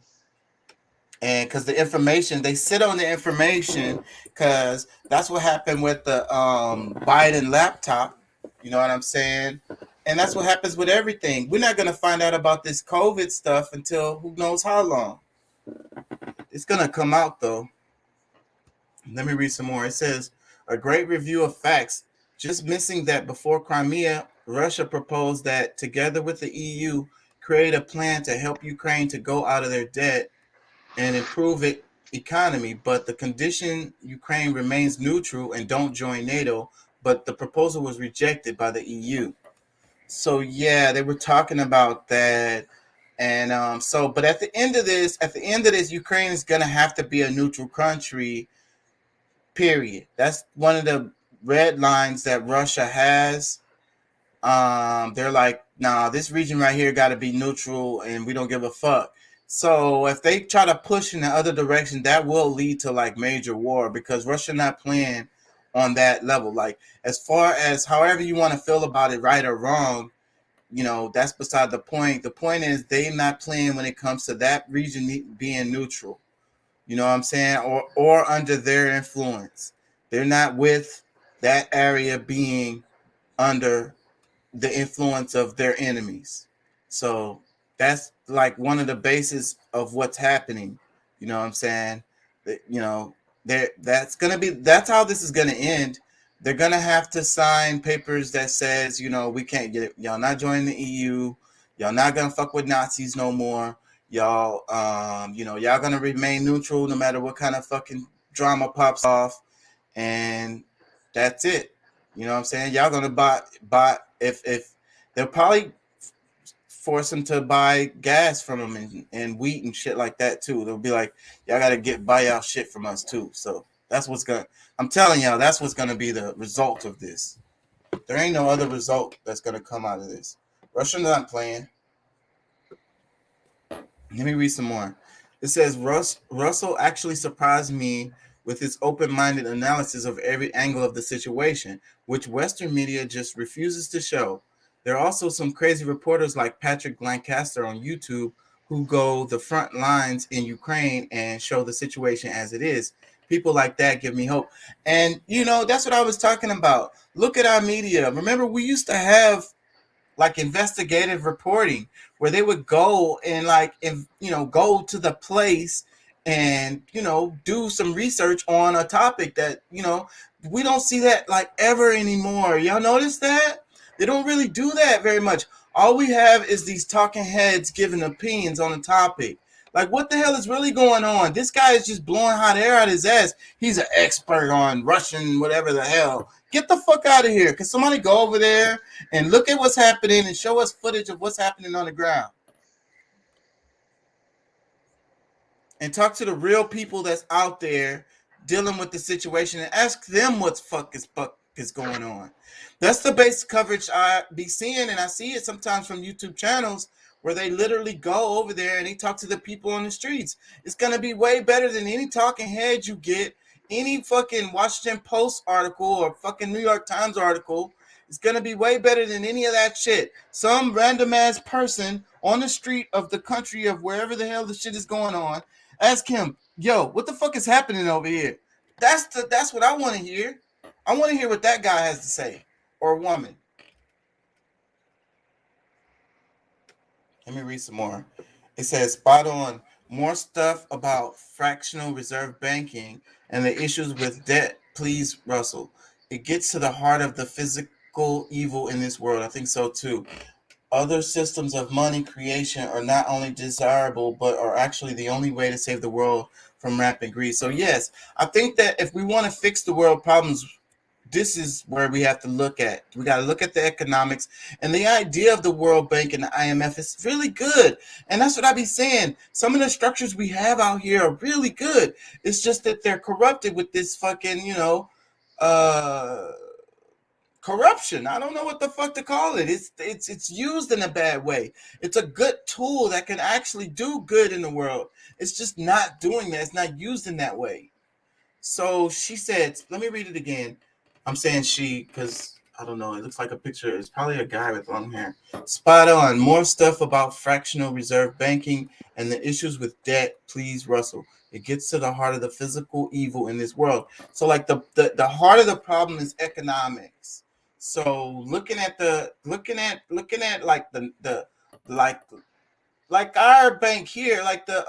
And because the information, they sit on the information, because that's what happened with the Biden laptop. You know what I'm saying? And that's what happens with everything. We're not going to find out about this COVID stuff until who knows how long. It's going to come out, though. Let me read some more. It says, a great review of facts. Just missing that before Crimea, Russia proposed that together with the EU, create a plan to help Ukraine to go out of their debt and improve its economy. But the condition Ukraine remains neutral and don't join NATO, but the proposal was rejected by the EU. So yeah, they were talking about that. And but at the end of this, Ukraine is gonna have to be a neutral country, period. That's one of the red lines that Russia has. They're like, nah, this region right here got to be neutral and we don't give a fuck. So if they try to push in the other direction, that will lead to like major war, because Russia not playing on that level. Like, as far as however you want to feel about it, right or wrong, you know, that's beside the point. The point is they not playing when it comes to that region being neutral. You know what I'm saying? Or under their influence. They're not with that area being under the influence of their enemies. So that's like one of the bases of what's happening. You know what I'm saying? You know, that's how this is gonna end. They're gonna have to sign papers that says, you know, we can't get it. Y'all not joining the EU. Y'all not gonna fuck with Nazis no more. Y'all, you know, y'all gonna remain neutral no matter what kind of fucking drama pops off, and that's it. You know what I'm saying? Y'all gonna buy if they'll probably force them to buy gas from them and wheat and shit like that too. They'll be like, y'all gotta buy y'all shit from us too. So that's I'm telling y'all, that's what's gonna be the result of this. There ain't no other result that's gonna come out of this. Russia's not playing. Let me read some more. It says Russell actually surprised me with his open-minded analysis of every angle of the situation, which Western media just refuses to show. There are also some crazy reporters like Patrick Lancaster on YouTube who go the front lines in Ukraine and show the situation as it is. People like that give me hope. And, you know, that's what I was talking about. Look at our media. Remember, we used to have like investigative reporting where they would go and go to the place and, you know, do some research on a topic that, you know, we don't see that like ever anymore. Y'all notice that? They don't really do that very much. All we have is these talking heads giving opinions on a topic. Like, what the hell is really going on? This guy is just blowing hot air out his ass. He's an expert on Russian, whatever the hell. Get the fuck out of here. Can somebody go over there and look at what's happening and show us footage of what's happening on the ground? And talk to the real people that's out there dealing with the situation and ask them what fuck is going on. That's the basic coverage I be seeing, and I see it sometimes from YouTube channels where they literally go over there and they talk to the people on the streets. It's going to be way better than any talking head you get, any fucking Washington Post article or fucking New York Times article. It's going to be way better than any of that shit. Some random ass person on the street of the country of wherever the hell the shit is going on, ask him, yo, what the fuck is happening over here? That's what I want to hear. I want to hear what that guy has to say, or woman. Let me read some more. It says, spot on, more stuff about fractional reserve banking and the issues with debt, please, Russell. It gets to the heart of the physical evil in this world. I think so too. Other systems of money creation are not only desirable, but are actually the only way to save the world from rampant greed. So yes, I think that if we want to fix the world problems, this is where we have to look at. We got to look at the economics, and the idea of the World Bank and the IMF is really good. And that's what I be saying. Some of the structures we have out here are really good. It's just that they're corrupted with this fucking, corruption. I don't know what the fuck to call it. It's used in a bad way. It's a good tool that can actually do good in the world. It's just not doing that. It's not used in that way. So she said, let me read it again. I'm saying she because I don't know. It looks like a picture. It's probably a guy with long hair. Spot on. More stuff about fractional reserve banking and the issues with debt, please, Russell. It gets to the heart of the physical evil in this world. So like the heart of the problem is economics. So looking at like the like our bank here, like the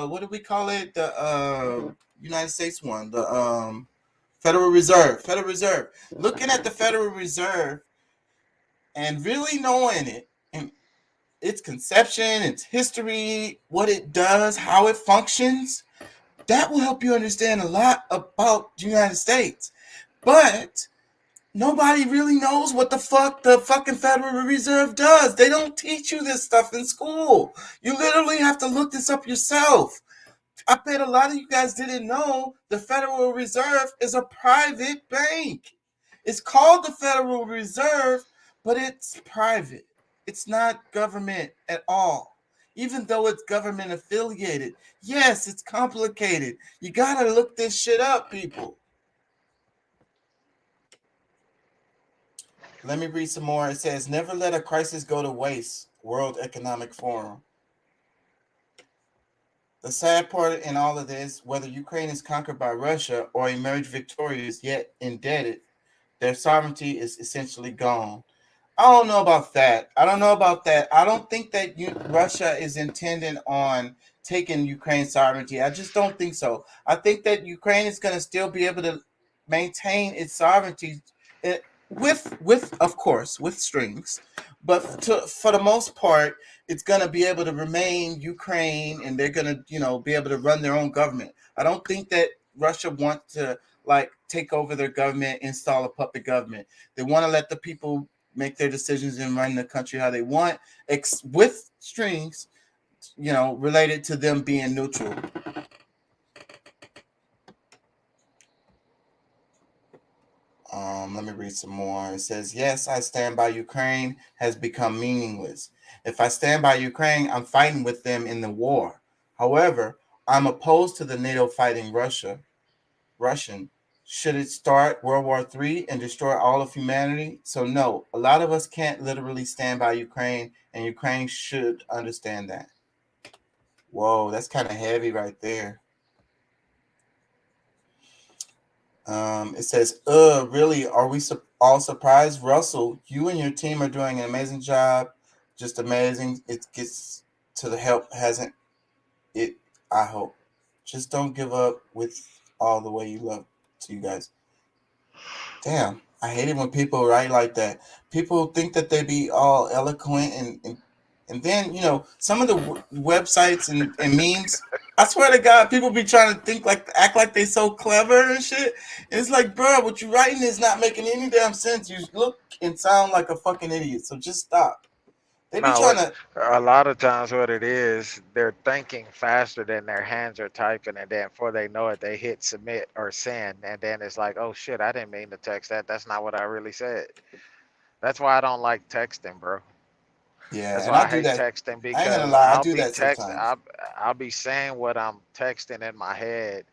what do we call it? The United States won. The Federal Reserve. Looking at the Federal Reserve and really knowing it and its conception, its history, what it does, how it functions, that will help you understand a lot about the United States. But nobody really knows what the fuck the fucking Federal Reserve does. They don't teach you this stuff in school. You literally have to look this up yourself. I bet a lot of you guys didn't know the Federal Reserve is a private bank. It's called the Federal Reserve, but it's private. It's not government at all. Even though it's government affiliated. Yes, it's complicated. You gotta look this shit up, people. Let me read some more. It says, never let a crisis go to waste. World Economic Forum. The sad part in all of this, whether Ukraine is conquered by Russia or emerge victorious yet indebted, their sovereignty is essentially gone. I don't know about that. I don't think that Russia is intending on taking Ukraine's sovereignty. I just don't think so. I think that Ukraine is going to still be able to maintain its sovereignty with of course, with strings. But for the most part, it's going to be able to remain Ukraine, and they're going to, be able to run their own government. I don't think that Russia wants to take over their government, install a puppet government. They want to let the people make their decisions and run the country how they want, with strings, related to them being neutral. Let me read some more. It says, yes, I stand by Ukraine has become meaningless. If I stand by Ukraine, I'm fighting with them in the war. However, I'm opposed to the NATO fighting Russian. Should it start World War III and destroy all of humanity? So no, a lot of us can't literally stand by Ukraine, and Ukraine should understand that. Whoa, that's kind of heavy right there. It says, really, are we all surprised? Russell, you and your team are doing an amazing job. Just amazing. It gets to the help, hasn't it? I hope. Just don't give up with all the way you love to you guys. Damn, I hate it when people write like that. People think that they be all eloquent and then, some of the websites and memes, I swear to God, people be trying to act like they so clever and shit. And it's like, bro, what you writing is not making any damn sense. You look and sound like a fucking idiot. So just stop. They be trying to. A lot of times what it is, they're thinking faster than their hands are typing, and then before they know it, they hit submit or send, and then it's like, oh shit, I didn't mean to text that. That's not what I really said. That's why I don't like texting, bro. Yeah, that's why I hate texting, because I ain't gonna lie, I do that sometimes. I'll be saying what I'm texting in my head,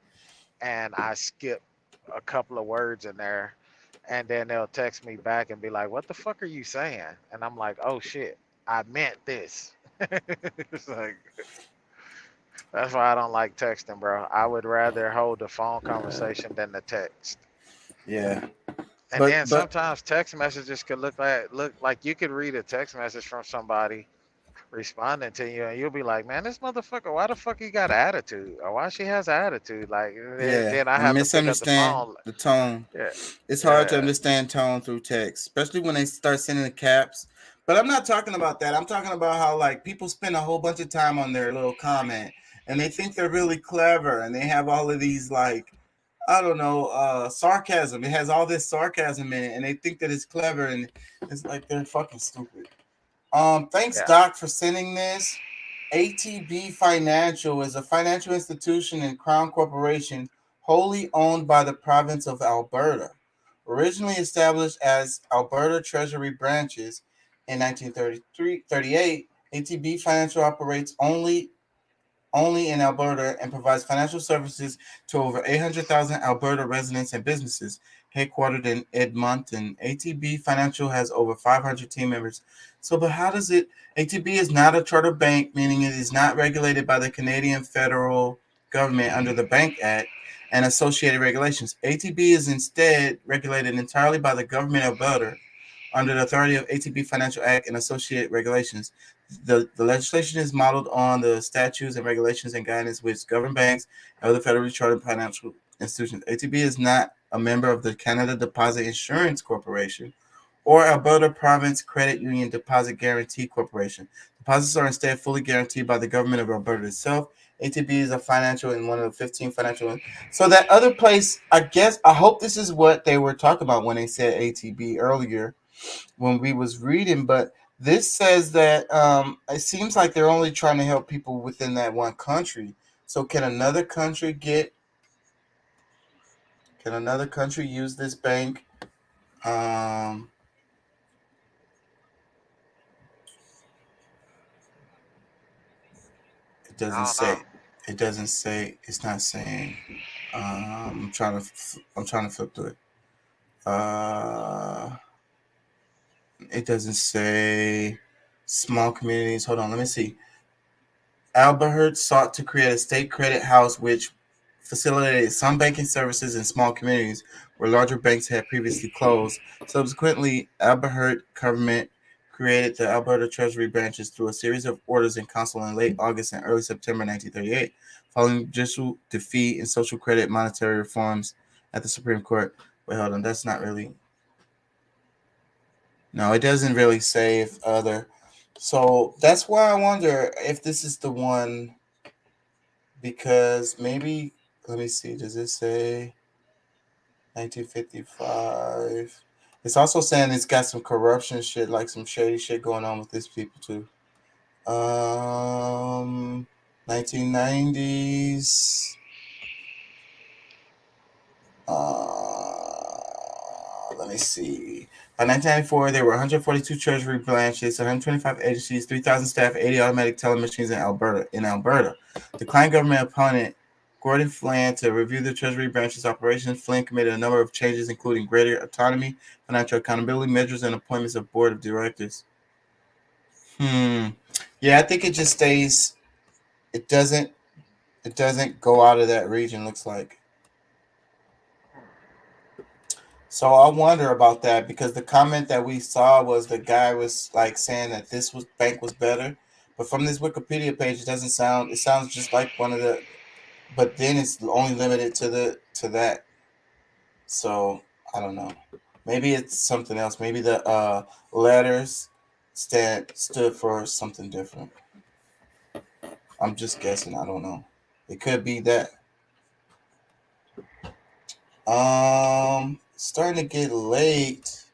and I skip a couple of words in there, and then they'll text me back and be like, what the fuck are you saying? And I'm like, oh shit, I meant this. It's like, that's why I don't like texting, bro. I would rather hold the phone conversation than the text. Yeah. And then sometimes text messages could look like you could read a text message from somebody responding to you, and you'll be like, man, this motherfucker, why the fuck he got attitude, or why she has attitude? Like, then I have to misunderstand the tone. Yeah, it's hard to understand tone through text, especially when they start sending the caps. But I'm not talking about that. I'm talking about how people spend a whole bunch of time on their little comment, and they think they're really clever, and they have all of these sarcasm. It has all this sarcasm in it, and they think that it's clever, and it's like they're fucking stupid. Thanks, Doc, for sending this. ATB Financial is a financial institution and Crown Corporation wholly owned by the province of Alberta. Originally established as Alberta Treasury Branches in 1938, ATB Financial operates only in Alberta and provides financial services to over 800,000 Alberta residents and businesses. Headquartered in Edmonton, ATB Financial has over 500 team members. But how does it? ATB is not a charter bank, meaning it is not regulated by the Canadian federal government under the Bank Act and associated regulations. ATB is instead regulated entirely by the government of Alberta under the authority of ATB Financial Act and associated regulations. The legislation is modeled on the statutes and regulations and guidance which govern banks and other federally chartered financial institutions. ATB is not a member of the Canada Deposit Insurance Corporation or Alberta Province Credit Union Deposit Guarantee Corporation. Deposits are instead fully guaranteed by the government of Alberta itself. ATB is a financial in one of the 15 financial. So that other place, I hope this is what they were talking about when they said ATB earlier when we was reading, but this says that it seems like they're only trying to help people within that one country. So can another country use this bank? It doesn't say. It doesn't say. It's not saying. I'm trying to flip through it. It doesn't say small communities. Hold on, let me see. Alberta sought to create a state credit house which facilitated some banking services in small communities where larger banks had previously closed. Subsequently, Alberta government created the Alberta Treasury branches through a series of orders in council in late August and early September 1938, following judicial defeat and social credit monetary reforms at the Supreme Court. Wait, hold on, that's not really. No, it doesn't really say if other. So that's why I wonder if this is the one, because maybe, let me see, does it say 1955? It's also saying it's got some corruption shit, like some shady shit going on with these people too. 1990s. Let me see. By 1994, there were 142 treasury branches, 125 agencies, 3,000 staff, 80 automatic teller machines in Alberta. Declined government opponent Gordon Flynn to review the treasury branch's operations. Flynn committed a number of changes, including greater autonomy, financial accountability measures, and appointments of board of directors. Yeah, I think it just stays. It doesn't go out of that region, looks like. So I wonder about that, because the comment that we saw was the guy was like saying that this bank was better, but from this Wikipedia page, it sounds just like one of the, but then it's only limited to that. So I don't know. Maybe it's something else. Maybe the letters stood for something different. I'm just guessing. I don't know. It could be that. Starting to get late.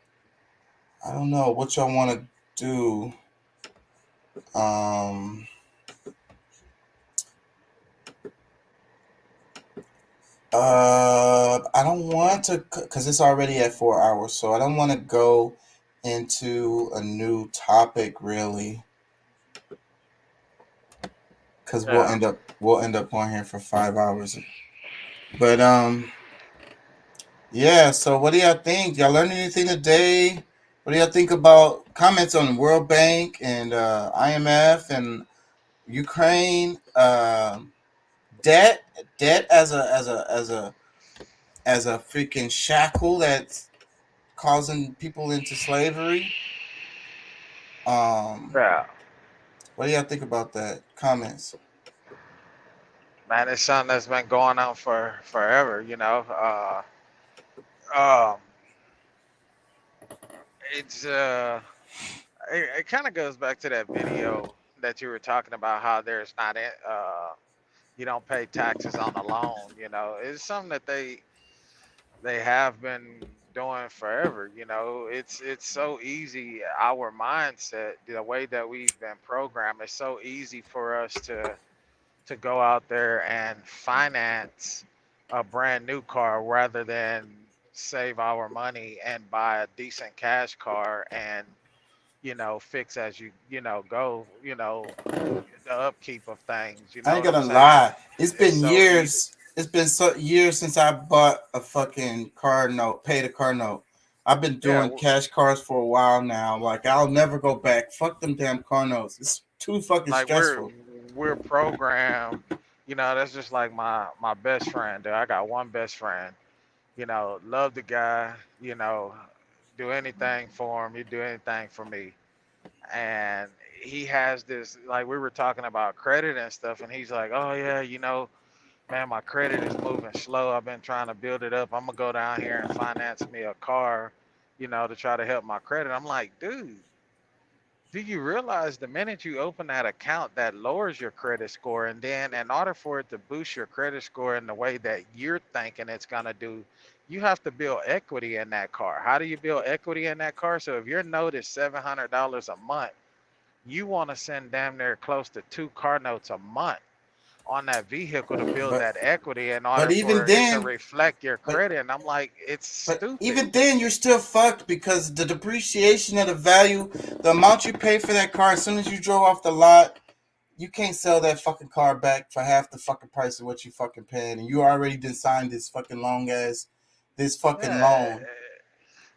I don't know what y'all want to do. I don't want to, because it's already at 4 hours, so I don't want to go into a new topic really, because we'll end up on here for 5 hours. But yeah, so what do y'all think? Y'all learn anything today? What do y'all think about comments on the World Bank and IMF and Ukraine? Debt as a freaking shackle that's causing people into slavery. Yeah. What do y'all think about that? Comments. Man, it's something that's been going on for forever, you know. It's it kind of goes back to that video that you were talking about, how there's not you don't pay taxes on the loan. You know, it's something that they have been doing forever. You know, it's so easy. Our mindset, the way that we've been programmed, it's so easy for us to go out there and finance a brand new car rather than save our money and buy a decent cash car and, you know, fix as you go, you know, the upkeep of things. You know, I ain't gonna lie. It's been years. It's been years since I bought a fucking car note, paid a car note. I've been doing cash cars for a while now. Like, I'll never go back. Fuck them damn car notes. It's too fucking stressful. We're programmed, you know. That's just like my best friend. Dude. I got one best friend, you know, love the guy, you know, do anything for him, he'd do anything for me. and he has this, like, we were talking about credit and stuff, and he's like, oh yeah, man, my credit is moving slow. I've been trying to build it up. I'm gonna go down here and finance me a car, to try to help my credit. I'm like, dude, do you realize the minute you open that account, that lowers your credit score? And then in order for it to boost your credit score in the way that you're thinking it's gonna do, you have to build equity in that car. How do you build equity in that car? So if your note is $700 a month, you want to send damn near close to 2 car notes a month on that vehicle to build that equity in order even for it then, to reflect your credit. And I'm like, it's stupid. even then, you're still fucked because the depreciation of the value, the amount you pay for that car, as soon as you drove off the lot, you can't sell that fucking car back for half the fucking price of what you fucking paying, and you already done signed this fucking loan.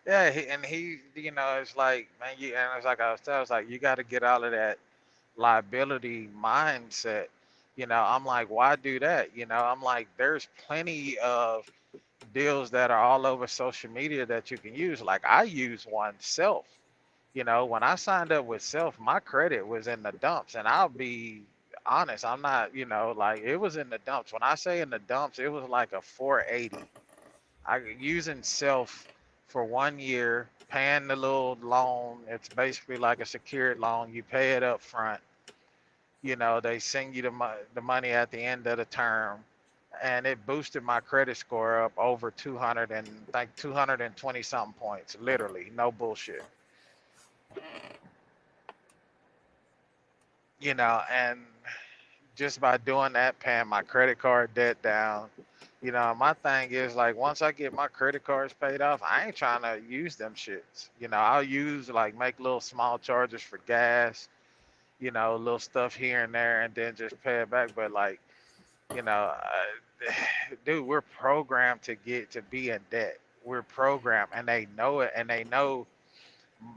Yeah, he, it's like, man, and it's like I was like, you got to get out of that liability mindset. I'm like, why do that? I'm like, there's plenty of deals that are all over social media that you can use. Like, I use one, Self. When I signed up with Self, my credit was in the dumps, and I'll be honest, I'm not, like, it was in the dumps. When I say in the dumps, it was like a 480. I using Self for 1 year, paying the little loan. It's basically like a secured loan. You pay it up front. They send you the money at the end of the term, and it boosted my credit score up over 220 something points. Literally, no bullshit. And just by doing that, paying my credit card debt down. My thing is, like, once I get my credit cards paid off, I ain't trying to use them shits. I'll use, like, make little small charges for gas, little stuff here and there, and then just pay it back. But, like, dude, we're programmed to be in debt. We're programmed, and they know it, and they know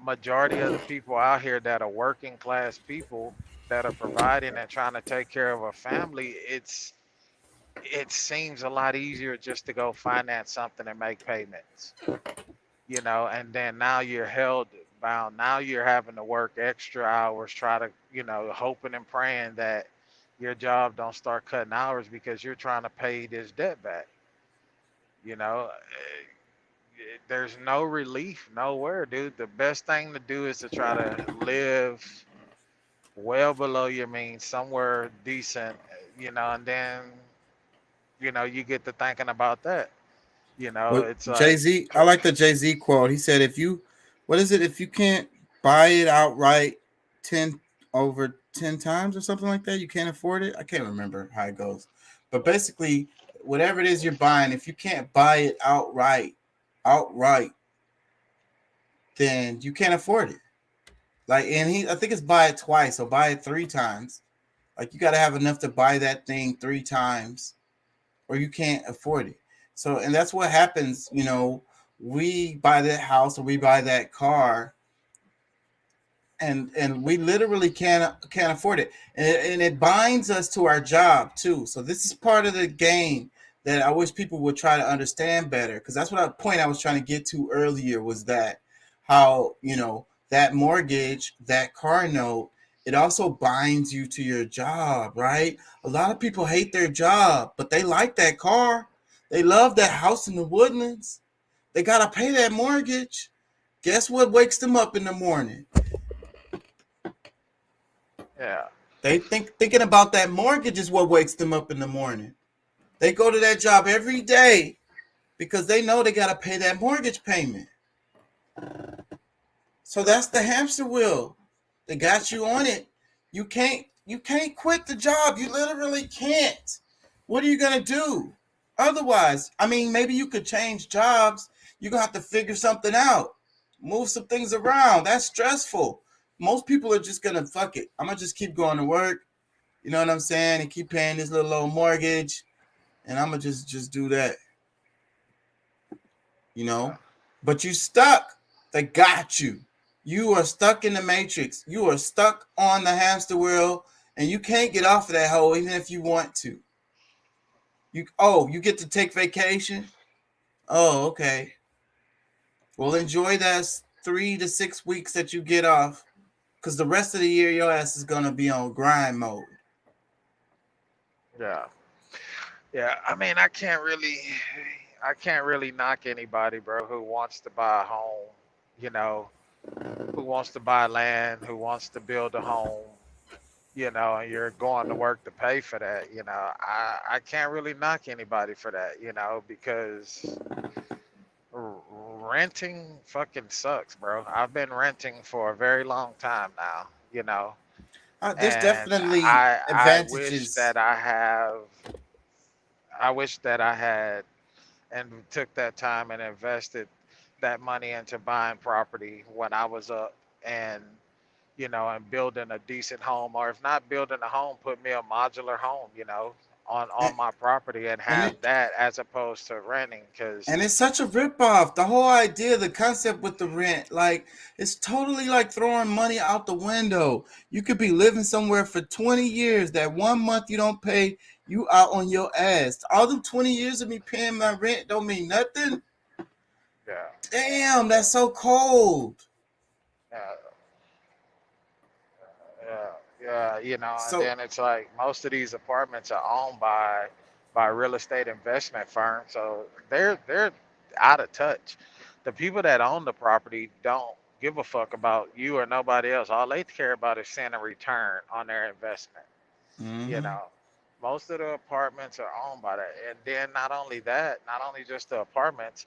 majority of the people out here that are working class people that are providing and trying to take care of a family. It seems a lot easier just to go finance something and make payments, and then now you're held bound. Now you're having to work extra hours, try to, hoping and praying that your job don't start cutting hours because you're trying to pay this debt back. There's no relief nowhere, dude. The best thing to do is to try to live well below your means, somewhere decent, and then, you get to thinking about that. It's like Jay-Z. I like the Jay-Z quote. He said, if you can't buy it outright 10 times or something like that, you can't afford it. I can't remember how it goes. But basically, whatever it is you're buying, if you can't buy it outright, then you can't afford it. Like, and I think it's buy it twice, so buy it 3 times. Like, you got to have enough to buy that thing 3 times, or you can't afford it. So, and that's what happens, we buy that house or we buy that car, and we literally can't afford it. And it binds us to our job too. So this is part of the game that I wish people would try to understand better, because that's what point I was trying to get to earlier, was that how, that mortgage, that car note, it also binds you to your job, right? A lot of people hate their job, but they like that car. They love that house in the Woodlands. They got to pay that mortgage. Guess what wakes them up in the morning? Yeah. They thinking about that mortgage is what wakes them up in the morning. They go to that job every day because they know they got to pay that mortgage payment. So that's the hamster wheel. They got you on it. You can't quit the job. You literally can't. What are you going to do? Otherwise, I mean, maybe you could change jobs. You're going to have to figure something out. Move some things around. That's stressful. Most people are just going to fuck it. I'm going to just keep going to work. You know what I'm saying? And keep paying this little old mortgage. And I'm going to just do that. But you stuck. They got you. You are stuck in the matrix. You are stuck on the hamster wheel, and you can't get off of that hole even if you want to. You get to take vacation? Oh, okay. Well, enjoy that 3 to 6 weeks that you get off. because the rest of the year your ass is gonna be on grind mode. Yeah. Yeah. I mean, I can't really knock anybody, bro, who wants to buy a home, you know, who wants to buy land, who wants to build a home, you know, and you're going to work to pay for that, you know. I can't really knock anybody for that, you know, because renting fucking sucks, bro. I've been renting for a very long time now, you know. There's And definitely I advantages. wish that I had and took that time and invested that money into buying property when I was up and, you know, and building a decent home, or if not building a home, put me a modular home, you know, on my property and have that as opposed to renting. Because And it's such a ripoff. The whole idea, the concept with the rent, like it's totally like throwing money out the window. You could be living somewhere for 20 years. That 1 month you don't pay, you out on your ass. All them 20 years of me paying my rent don't mean nothing. yeah, Damn, that's so cold. yeah, you know, and So- then it's like most of these apartments are owned by real estate investment firms, so they're out of touch. The people that own the property don't give a fuck about you or nobody else. All they care about is seeing a return on their investment. You know, most of the apartments are owned by that. And then not only that, not only just the apartments,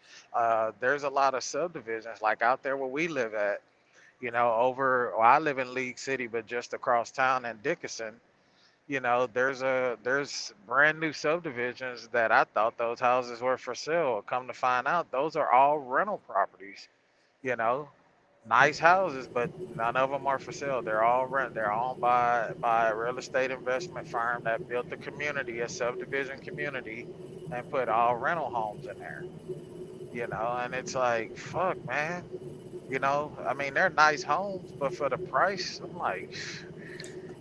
there's a lot of subdivisions like out there where we live at, you know, well, I live in League City, but just across town in Dickinson, you know, there's brand new subdivisions that I thought those houses were for sale. Come to find out, those are all rental properties, you know, nice houses, but none of them are for sale. They're all rent. They're owned by a real estate investment firm that built the community, a subdivision community, and put all rental homes in there. You know, and it's like, fuck, man. You know, I mean, they're nice homes, but for the price, I'm like,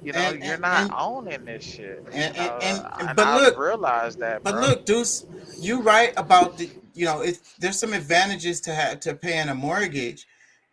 you know, you're not owning this shit. And But I look, realized that, But bro. look, Deuce, you right about the, you know, there's some advantages to paying a mortgage,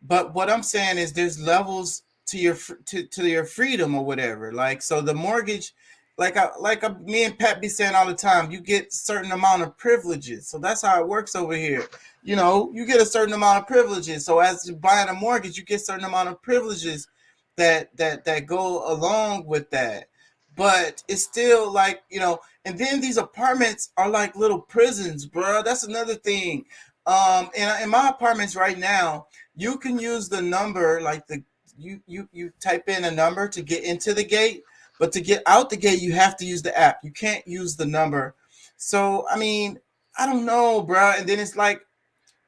but what I'm saying is there's levels to your freedom or whatever. Like, so the mortgage, me and Pat be saying all the time, you get certain amount of privileges. So that's how it works over here. You know, you get a certain amount of privileges. So as you're buying a mortgage, you get a certain amount of privileges that go along with that. But it's still like, you know, and then these apartments are like little prisons, bro. That's another thing. In my apartments right now, you can use the number, like you type in a number to get into the gate, but to get out the gate, you have to use the app. You can't use the number. So, I mean, I don't know, bro. And then it's like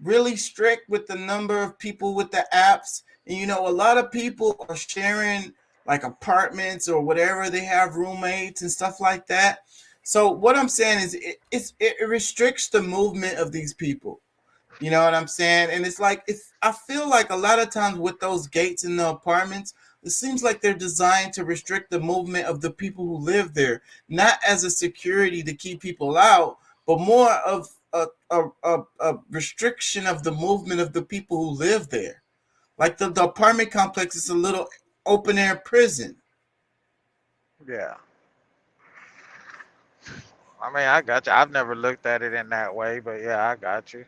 really strict with the number of people with the apps. And, you know, a lot of people are sharing like apartments or whatever. They have roommates and stuff like that. So what I'm saying is it restricts the movement of these people. You know what I'm saying? And it's like, I feel like a lot of times with those gates in the apartments, it seems like they're designed to restrict the movement of the people who live there, not as a security to keep people out, but more of a restriction of the movement of the people who live there. Like the apartment complex is a little open air prison. Yeah. I mean, I got you. I've never looked at it in that way, but yeah, I got you.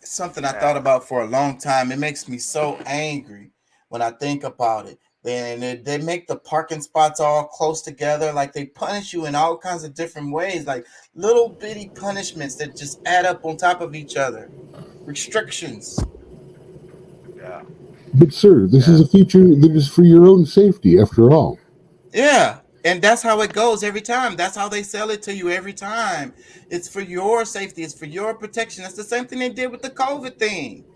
It's something I thought about for a long time. It makes me so angry when I think about it. They make the parking spots all close together. Like they punish you in all kinds of different ways, like little bitty punishments that just add up on top of each other. Restrictions. Yeah. But sir, this is a feature that is for your own safety, after all. Yeah. And that's how it goes every time. That's how they sell it to you every time. It's for your safety. It's for your protection. That's the same thing they did with the COVID thing.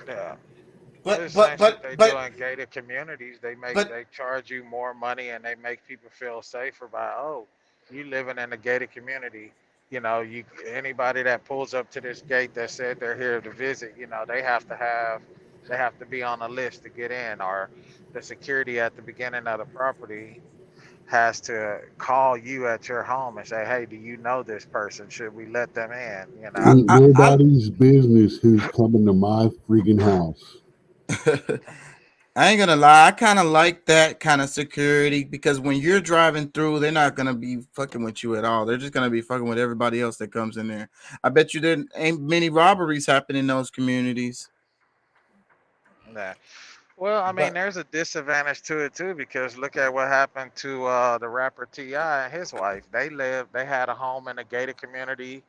Yeah. But they do in gated communities. They charge you more money and they make people feel safer by, oh, you living in a gated community. You know, anybody that pulls up to this gate that said they're here to visit, you know, they have to be on a list to get in, or the security at the beginning of the property has to call you at your home and say, hey, do you know this person? Should we let them in? You know, Nobody's business who's coming to my freaking house. I ain't gonna lie, I kind of like that kind of security because when you're driving through, they're not gonna be fucking with you at all. They're just gonna be fucking with everybody else that comes in there. I bet you there ain't many robberies happen in those communities. Nah. Well, I mean, But there's a disadvantage to it too because look at what happened to the rapper T.I. and his wife. They had a home in a gated community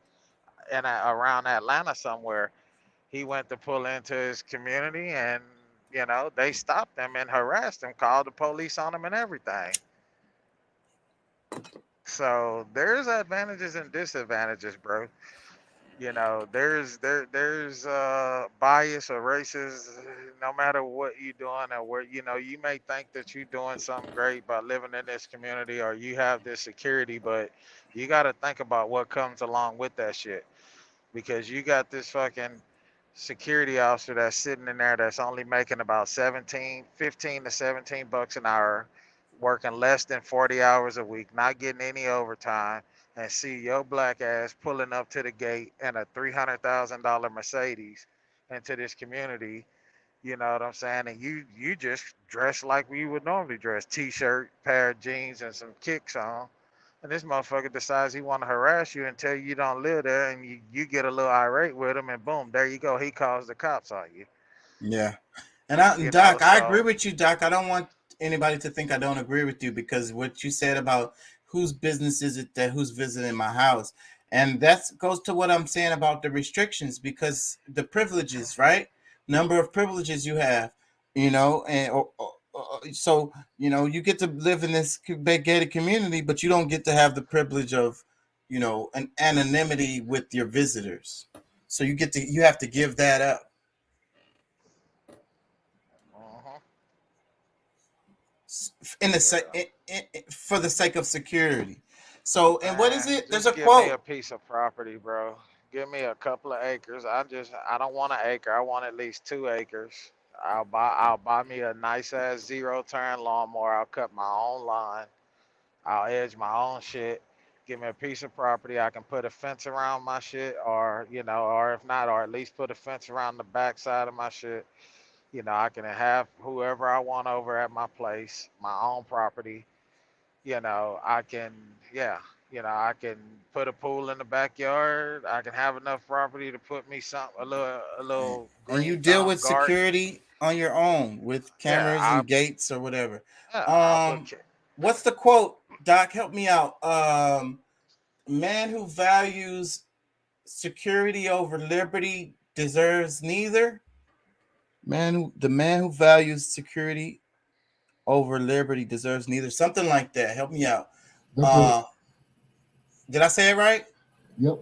in around Atlanta somewhere. He went to pull into his community, and they stopped him and harassed him, called the police on him, and everything. So there's advantages and disadvantages, bro. There's bias or races no matter what you're doing or where you may think that you're doing something great by living in this community or you have this security, but you got to think about what comes along with that shit because you got this fucking security officer that's sitting in there that's only making about 15 to 17 bucks an hour, working less than 40 hours a week, not getting any overtime, and see your black ass pulling up to the gate in a $300,000 Mercedes into this community. You know what I'm saying? And you just dress like we would normally dress, t-shirt, pair of jeans, and some kicks on. And this motherfucker decides he want to harass you and tell you don't live there, and you get a little irate with him, and boom, there you go. He calls the cops on you. yeah, and Doc, I agree with you, Doc. I don't want anybody to think I don't agree with you because what you said about whose business is it that who's visiting my house, and that goes to what I'm saying about the restrictions because the privileges, right? Number of privileges you have, and so you get to live in this gated community, but you don't get to have the privilege of, an anonymity with your visitors. So you have to give that up. For the sake of security. So, and what is it? There's a Give quote. me a piece of property, bro. Give me a couple of acres. I don't want an acre. I want at least 2 acres. I'll buy me a nice ass 0-turn lawnmower. I'll cut my own line. I'll edge my own shit. Give me a piece of property. I can put a fence around my shit, or if not, or at least put a fence around the back side of my shit. I can have whoever I want over at my place, my own property. I can, I can put a pool in the backyard. I can have enough property to put me a little. And you deal with garden. security on your own with cameras and gates or whatever. What's the quote, Doc? Help me out. Man who values security over liberty deserves neither. The man who values security over liberty deserves neither. Something like that. Help me out. Did I say it right? Yep.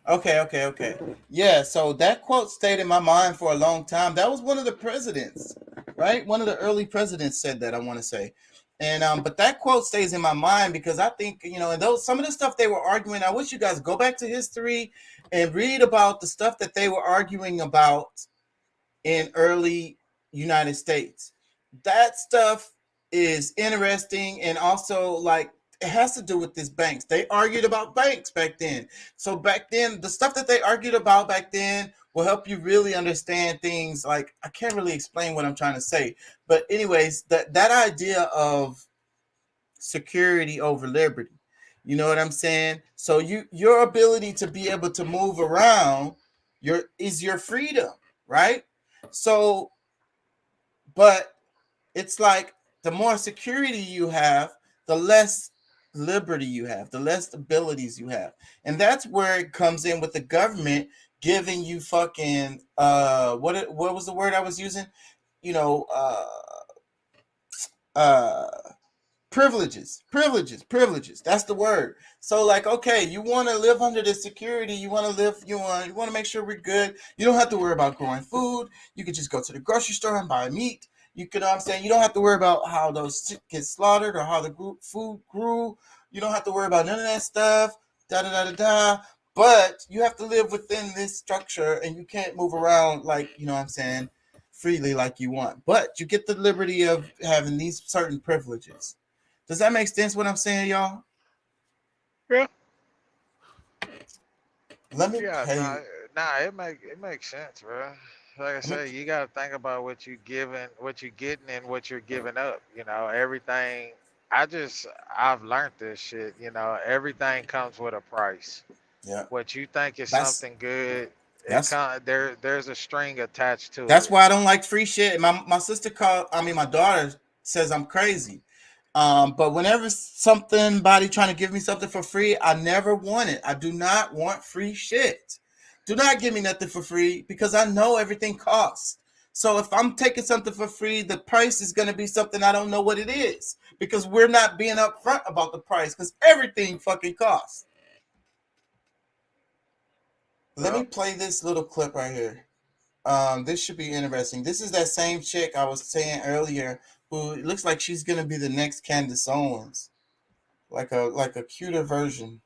Okay. Yeah, so that quote stayed in my mind for a long time. That was one of the presidents, right? One of the early presidents said that, I want to say. And but that quote stays in my mind because I think, and some of the stuff they were arguing, I wish you guys go back to history and read about the stuff that they were arguing about in early United States. That stuff is interesting, and also it has to do with these banks. They argued about banks back then. So back then, the stuff that they argued about back then will help you really understand things. I can't really explain what I'm trying to say, but anyways, that idea of security over liberty, you know what I'm saying? So your ability to be able to move around is your freedom, right? So, but it's the more security you have, the less liberty you have, the less abilities you have. And that's where it comes in with the government giving you fucking what was the word I was using? Privileges. That's the word. So okay, you want to live under the security, you want to make sure we're good. You don't have to worry about growing food. You could just go to the grocery store and buy meat. You know what I'm saying? You don't have to worry about how those get slaughtered or how the food grew. You don't have to worry about none of that stuff. But you have to live within this structure, and you can't move around you know what I'm saying, freely like you want. But you get the liberty of having these certain privileges. Does that make sense what I'm saying, y'all? Yeah. Let me it makes sense, bro. like I said, you got to think about what you giving, what you getting, and what you're giving up. You know, everything. I've learned this shit. You know, everything comes with a price. Yeah. What you think is That's something good, that's there's a string attached to that's it. why I don't like free shit. My sister my daughter says I'm crazy. But whenever somebody trying to give me something for free, I never want it. I do not want free shit. Do not give me nothing for free because I know everything costs. So if I'm taking something for free, the price is going to be something I don't know what it is because we're not being upfront about the price because everything fucking costs. Let me play this little clip right here. This should be interesting. This is that same chick I was saying earlier who looks like she's gonna be the next Candace Owens, like a cuter version.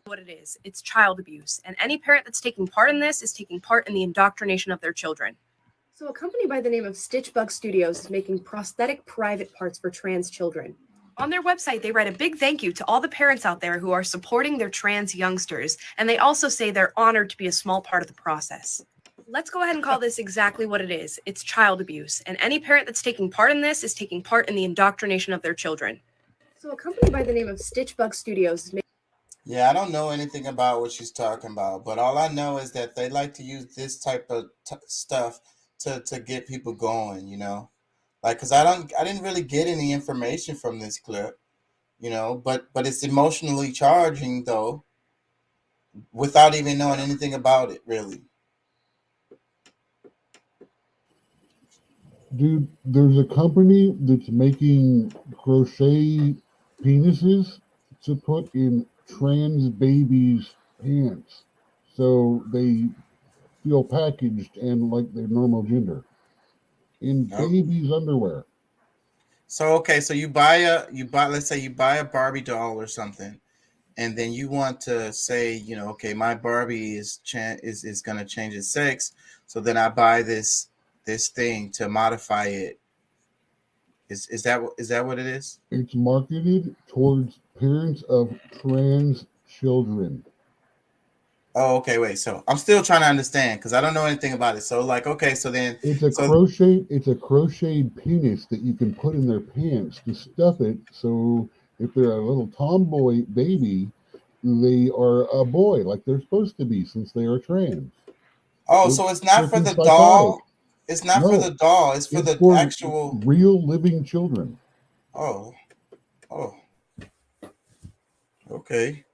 What it is. It's child abuse, and any parent that's taking part in this is taking part in the indoctrination of their children. So a company by the name of Stitchbug Studios is making prosthetic private parts for trans children. On their website, they write a big thank you to all the parents out there who are supporting their trans youngsters, and they also say they're honored to be a small part of the process. Let's go ahead and call this exactly what it is. It's child abuse, and any parent that's taking part in this is taking part in the indoctrination of their children. So a company by the name of Stitchbug Studios is making... Yeah, I don't know anything about what she's talking about, but all I know is that they like to use this type of stuff to get people going, you know, like because I didn't really get any information from this clip, you know, but it's emotionally charging though, without even knowing anything about it really. Dude, there's a company that's making crochet penises to put in trans babies' pants so they feel packaged and like their normal gender in babies' underwear. So okay, so let's say you buy a Barbie doll or something, and then you want to say, you know, okay, my Barbie is going to change its sex, so then I buy this thing to modify it. Is that what it is? It's marketed towards parents of trans children. Oh, okay, wait. So I'm still trying to understand because I don't know anything about it. So like, okay, so then it's a crocheted penis that you can put in their pants to stuff it. So if they're a little tomboy baby, they are a boy like they're supposed to be since they are trans. Oh, so it's not for the doll. It's not for the doll. It's for the actual real living children. Oh, okay.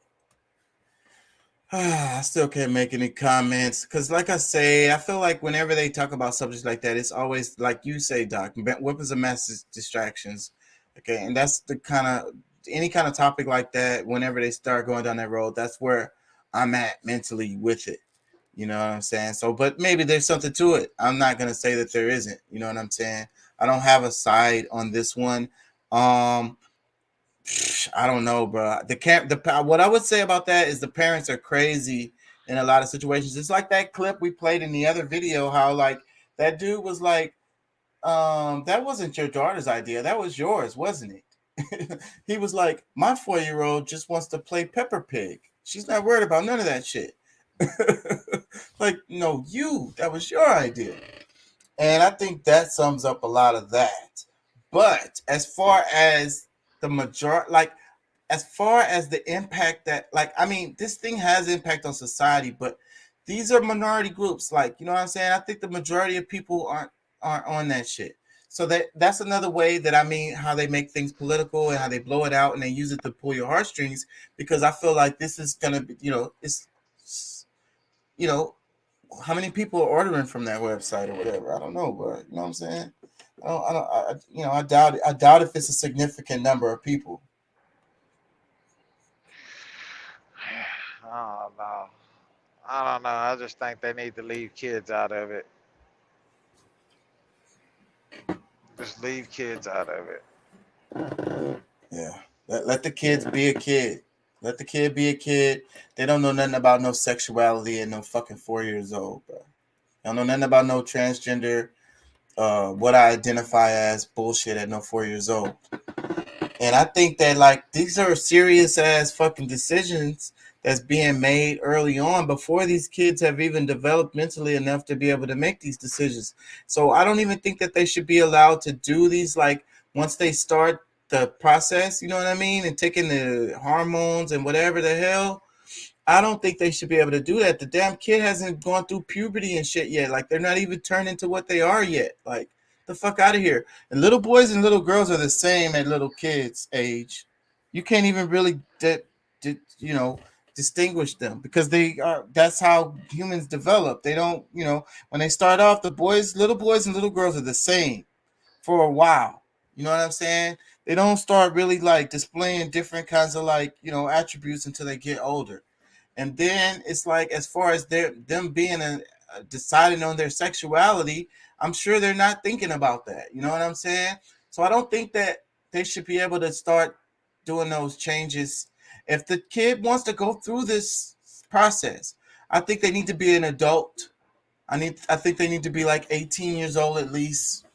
I still can't make any comments because, like I say, I feel like whenever they talk about subjects like that, it's always like you say, Doc, weapons of mass distractions. Okay, and that's the any kind of topic like that. Whenever they start going down that road, that's where I'm at mentally with it. You know what I'm saying? So, but maybe there's something to it. I'm not gonna say that there isn't. You know what I'm saying? I don't have a side on this one. I don't know, bro. What I would say about that is the parents are crazy in a lot of situations. It's like that clip we played in the other video, how like that dude was like, that wasn't your daughter's idea. That was yours, wasn't it? He was like, my 4-year-old just wants to play Peppa Pig. She's not worried about none of that shit. Like, no, that was your idea. And I think that sums up a lot of that. But as far as the majority, like as far as the impact that, like, I mean, this thing has impact on society, but these are minority groups. Like, you know what I'm saying? I think the majority of people aren't on that shit. So that's another way that, I mean, how they make things political and how they blow it out and they use it to pull your heartstrings, because I feel like this is going to be, how many people are ordering from that website or whatever? I don't know, but you know what I'm saying? I doubt it. I doubt if it's a significant number of people. I don't know. I just think they need to leave kids out of it. Just leave kids out of it. Yeah. Let the kids be a kid. Let the kid be a kid. They don't know nothing about no sexuality and no fucking 4 years old, bro. They don't know nothing about no transgender, what I identify as bullshit at no 4 years old. And I think that, like, these are serious ass fucking decisions that's being made early on before these kids have even developed mentally enough to be able to make these decisions. So I don't even think that they should be allowed to do these, like, once they start the process, you know what I mean, and taking the hormones and whatever the hell. I don't think they should be able to do that. The damn kid hasn't gone through puberty and shit yet. Like, they're not even turned into what they are yet. Like, the fuck out of here. And little boys and little girls are the same at little kids' age. You can't even really, distinguish them, because that's how humans develop. They don't, when they start off, little boys and little girls are the same for a while. You know what I'm saying? They don't start really like displaying different kinds of attributes until they get older. And then it's like, as far as them being deciding on their sexuality, I'm sure they're not thinking about that. You know what I'm saying? So I don't think that they should be able to start doing those changes. If the kid wants to go through this process, I think they need to be an adult. I think they need to be like 18 years old at least,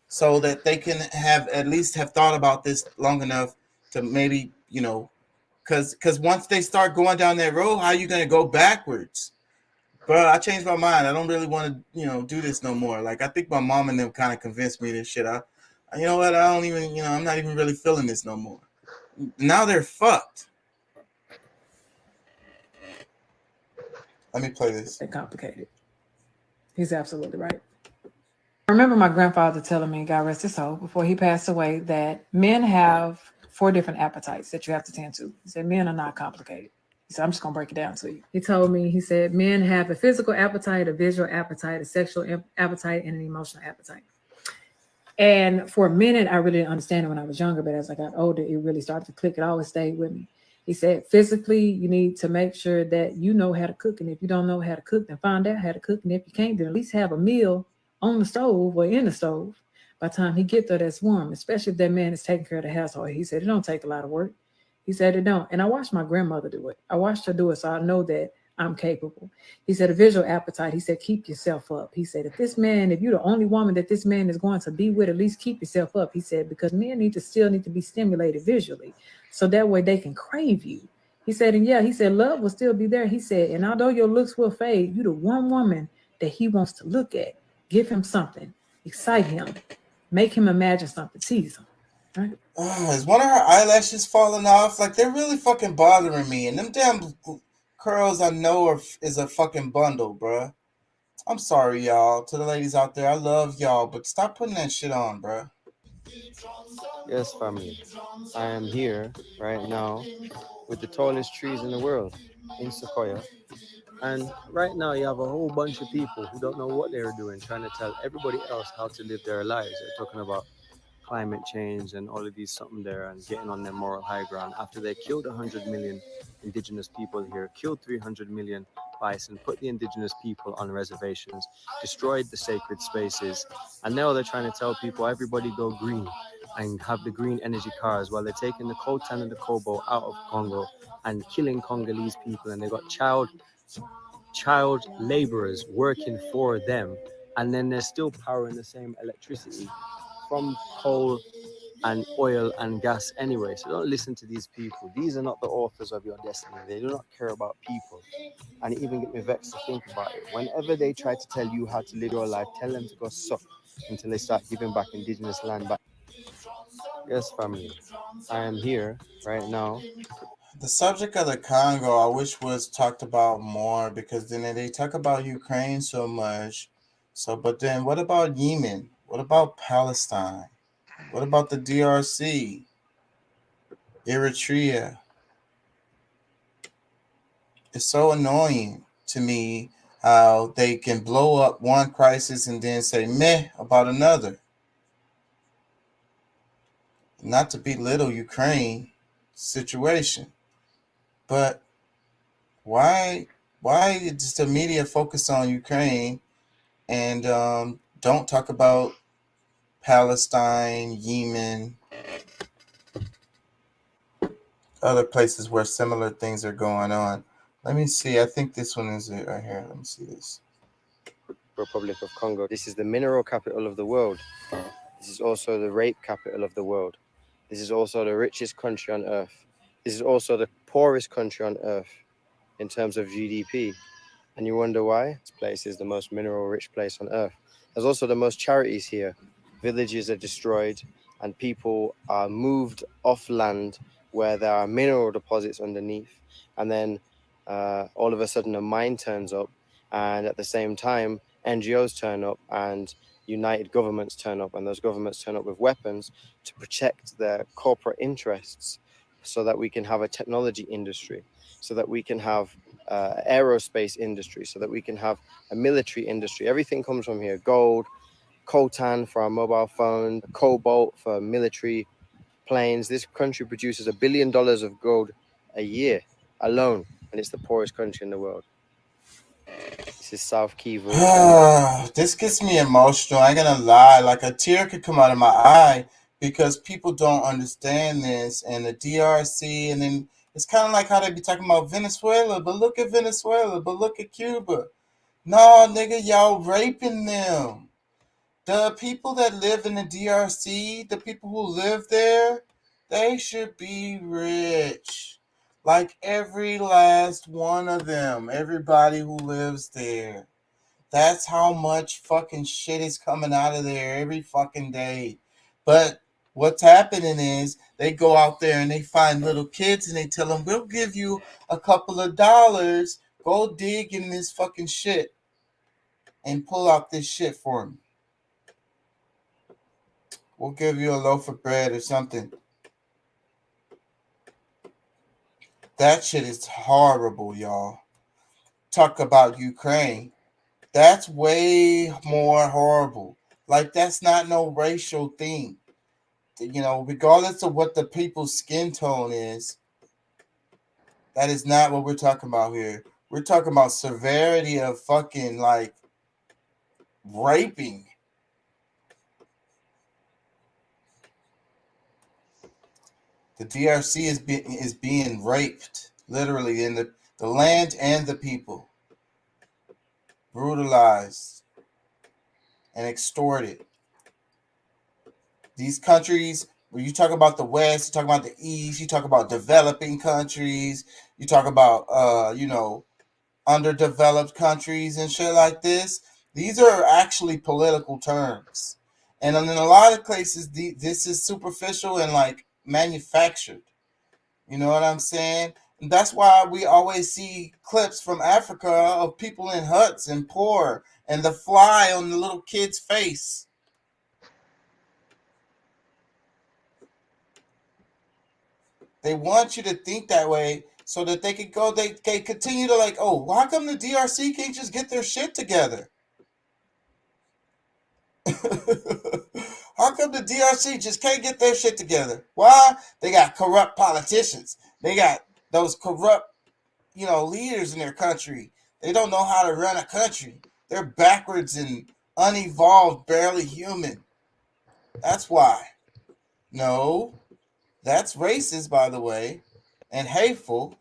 so that they can at least have thought about this long enough to maybe, because once they start going down that road, how are you going to go backwards? Bro, I changed my mind. I don't really want to, do this no more. Like, I think my mom and them kind of convinced me this shit. You know what? I don't even, I'm not even really feeling this no more. Now they're fucked. Let me play this. They're complicated. He's absolutely right. I remember my grandfather telling me, God rest his soul, before he passed away, that men have 4 different appetites that you have to tend to. He said, men are not complicated. He said, I'm just going to break it down to you. He told me, he said, men have a physical appetite, a visual appetite, a sexual appetite, and an emotional appetite. And for a minute, I really didn't understand it when I was younger, but as I got older, it really started to click. It always stayed with me. He said, physically, you need to make sure that you know how to cook. And if you don't know how to cook, then find out how to cook. And if you can't, then at least have a meal on the stove or in the stove. By the time he get there, that's warm, especially if that man is taking care of the household. He said, it don't take a lot of work. He said, it don't. And I watched my grandmother do it. I watched her do it, so I know that I'm capable. He said, a visual appetite. He said, keep yourself up. He said, if you're the only woman that this man is going to be with, at least keep yourself up. He said, because men still need to be stimulated visually, so that way they can crave you. He said, and yeah, he said, love will still be there. He said, and although your looks will fade, you're the one woman that he wants to look at. Give him something, excite him, make him imagine something, tease him. Right? Oh, is one of her eyelashes falling off? Like, they're really fucking bothering me. And them damn curls, I know is a fucking bundle, bruh. I'm sorry, y'all. To the ladies out there, I love y'all, but stop putting that shit on, bruh. Yes, family. I am here right now with the tallest trees in the world, in Sequoia. And right now you have a whole bunch of people who don't know what they're doing, trying to tell everybody else how to live their lives. They're talking about climate change and all of these something there and getting on their moral high ground after they killed 100 million indigenous people here, killed 300 million bison, put the indigenous people on reservations, destroyed the sacred spaces, and now they're trying to tell people everybody go green and have the green energy cars while they're taking the coltan and the cobalt out of Congo and killing Congolese people, and they got child laborers working for them, and then they're still powering the same electricity from coal and oil and gas anyway. So don't listen to these people. These are not the authors of your destiny. They do not care about people. And it even get me vexed to think about it. Whenever they try to tell you how to live your life, tell them to go suck until they start giving back indigenous land back. Yes, family. I am here right now. The subject of the Congo, I wish was talked about more, because then they talk about Ukraine so much. So, but then what about Yemen? What about Palestine? What about the DRC? Eritrea? It's so annoying to me how they can blow up one crisis and then say meh about another. Not to belittle Ukraine situation, but why does the media focus on Ukraine and don't talk about Palestine, Yemen, other places where similar things are going on? Let me see. I think this one is it right here. Let me see this. Republic of Congo. This is the mineral capital of the world. This is also the rape capital of the world. This is also the richest country on earth. This is also the poorest country on earth. in terms of GDP. And you wonder why? This place is the most mineral-rich place on earth. There's also the most charities here. Villages are destroyed and people are moved off land where there are mineral deposits underneath. And then all of a sudden a mine turns up, and at the same time, NGOs turn up and united governments turn up, and those governments turn up with weapons to protect their corporate interests so that we can have a technology industry, so that we can have aerospace industry, so that we can have a military industry. Everything comes from here. Gold, coltan for our mobile phone, cobalt for military planes. This country produces $1 billion of gold a year alone, and it's the poorest country in the world. This is South Kivu. This gets me emotional. I ain't gonna lie. Like a tear could come out of my eye because people don't understand this. And the DRC, and then it's kind of like how they be talking about Venezuela, but look at Venezuela, but look at Cuba. No, nigga, y'all raping them. The people that live in the DRC, the people who live there, they should be rich. Like every last one of them, everybody who lives there. That's how much fucking shit is coming out of there every fucking day. But what's happening is they go out there and they find little kids and they tell them, we'll give you a couple of dollars. Go dig in this fucking shit and pull out this shit for me. We'll give you a loaf of bread or something. That shit is horrible, y'all. Talk about Ukraine. That's way more horrible. Like, that's not no racial thing. You know, regardless of what the people's skin tone is, that is not what we're talking about here. We're talking about severity of fucking, like, raping. The DRC is being raped, literally, in the land and the people. Brutalized and extorted. These countries, when you talk about the West, you talk about the East, you talk about developing countries, you talk about, underdeveloped countries and shit like this. These are actually political terms. And in a lot of cases, this is superficial and, like, manufactured. You know what I'm saying? And that's why we always see clips from Africa of people in huts and poor and the fly on the little kid's face. They want you to think that way so that they could go, they continue to like, oh, why come the DRC can't just get their shit together? How come the DRC just can't get their shit together? Why? They got corrupt politicians. They got those corrupt, leaders in their country. They don't know how to run a country. They're backwards and unevolved, barely human. That's why. No, that's racist, by the way, and hateful.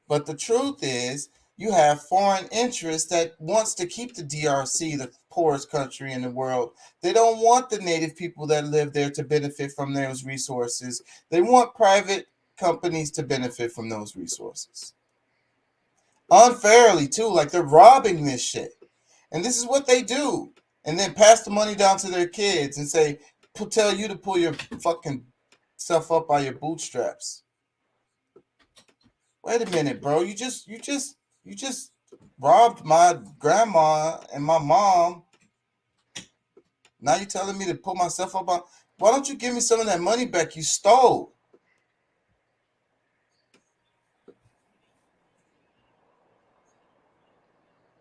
But the truth is, you have foreign interests that wants to keep the DRC the poorest country in the world. They don't want the native people that live there to benefit from those resources. They want private companies to benefit from those resources. Unfairly, too. Like, they're robbing this shit. And this is what they do. And then pass the money down to their kids and say, tell you to pull your fucking stuff up by your bootstraps. Wait a minute, bro. You just robbed my grandma and my mom. Now you're telling me to pull myself up on. Why don't you give me some of that money back you stole?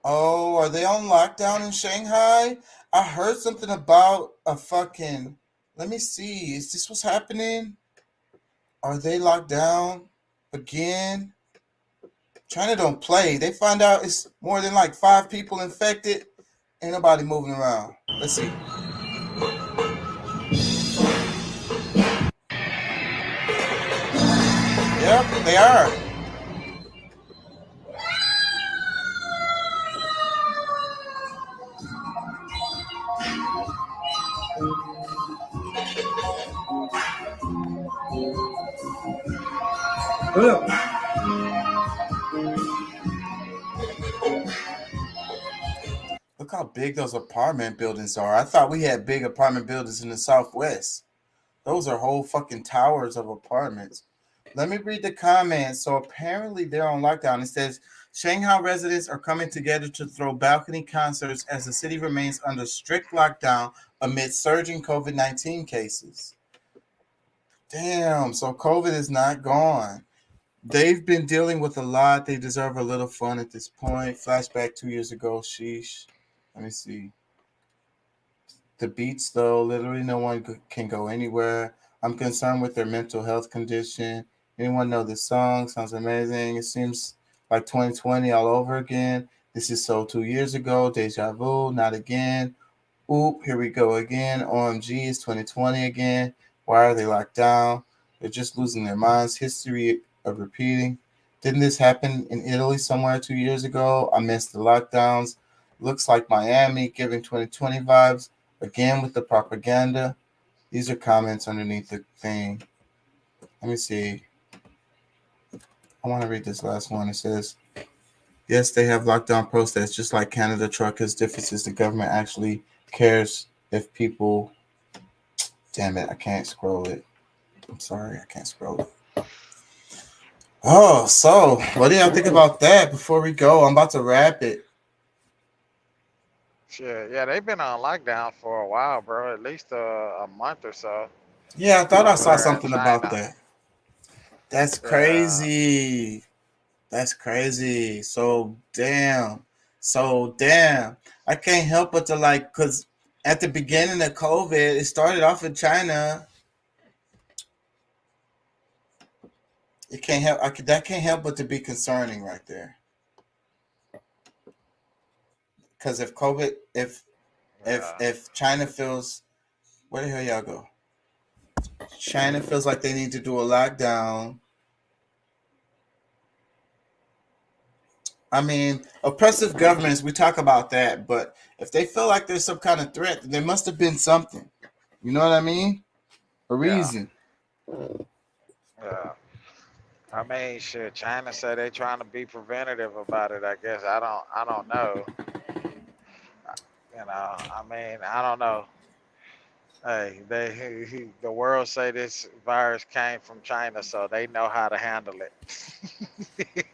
Oh, are they on lockdown in Shanghai? I heard something about a fucking. Let me see. Is this what's happening? Are they locked down again? China don't play. They find out it's more than like 5 people infected. Ain't nobody moving around. Let's see. Yep, they are. how big those apartment buildings are. I thought we had big apartment buildings in the Southwest. Those are whole fucking towers of apartments. Let me read the comments. So apparently they're on lockdown. It says Shanghai residents are coming together to throw balcony concerts as the city remains under strict lockdown amid surging COVID-19 cases. Damn, so COVID is not gone. They've been dealing with a lot. They deserve a little fun at this point. Flashback 2 years ago. Sheesh. Let me see. The beats, though, literally no one can go anywhere. I'm concerned with their mental health condition. Anyone know this song? Sounds amazing. It seems like 2020 all over again. This is so 2 years ago. Deja vu, not again. Oop, here we go again. OMG, it's 2020 again. Why are they locked down? They're just losing their minds. History of repeating. Didn't this happen in Italy somewhere 2 years ago? I missed the lockdowns. Looks like Miami giving 2020 vibes. Again with the propaganda. These are comments underneath the thing. Let me see. I want to read this last one. It says, yes, they have lockdown protests, just like Canada truckers. Difference is the government actually cares if people... Damn it, I can't scroll it. I'm sorry, I can't scroll it. Oh, so what do y'all think about that before we go? I'm about to wrap it. Shit, yeah, they've been on lockdown for a while, bro. At least a month or so. Yeah, I thought I saw Over in something about China. that. That's crazy. That's crazy. So damn. I can't help but to like, because at the beginning of COVID, it started off in China. It can't help. That can't help but to be concerning right there. Because if COVID, if China feels, where the hell y'all go? China feels like they need to do a lockdown. I mean, oppressive governments, we talk about that, but if they feel like there's some kind of threat, there must have been something. You know what I mean? A reason. Yeah. I mean, shit. China said they trying to be preventative about it. I guess I don't know. You know, I mean, I don't know. Hey, the world say this virus came from China, so they know how to handle it.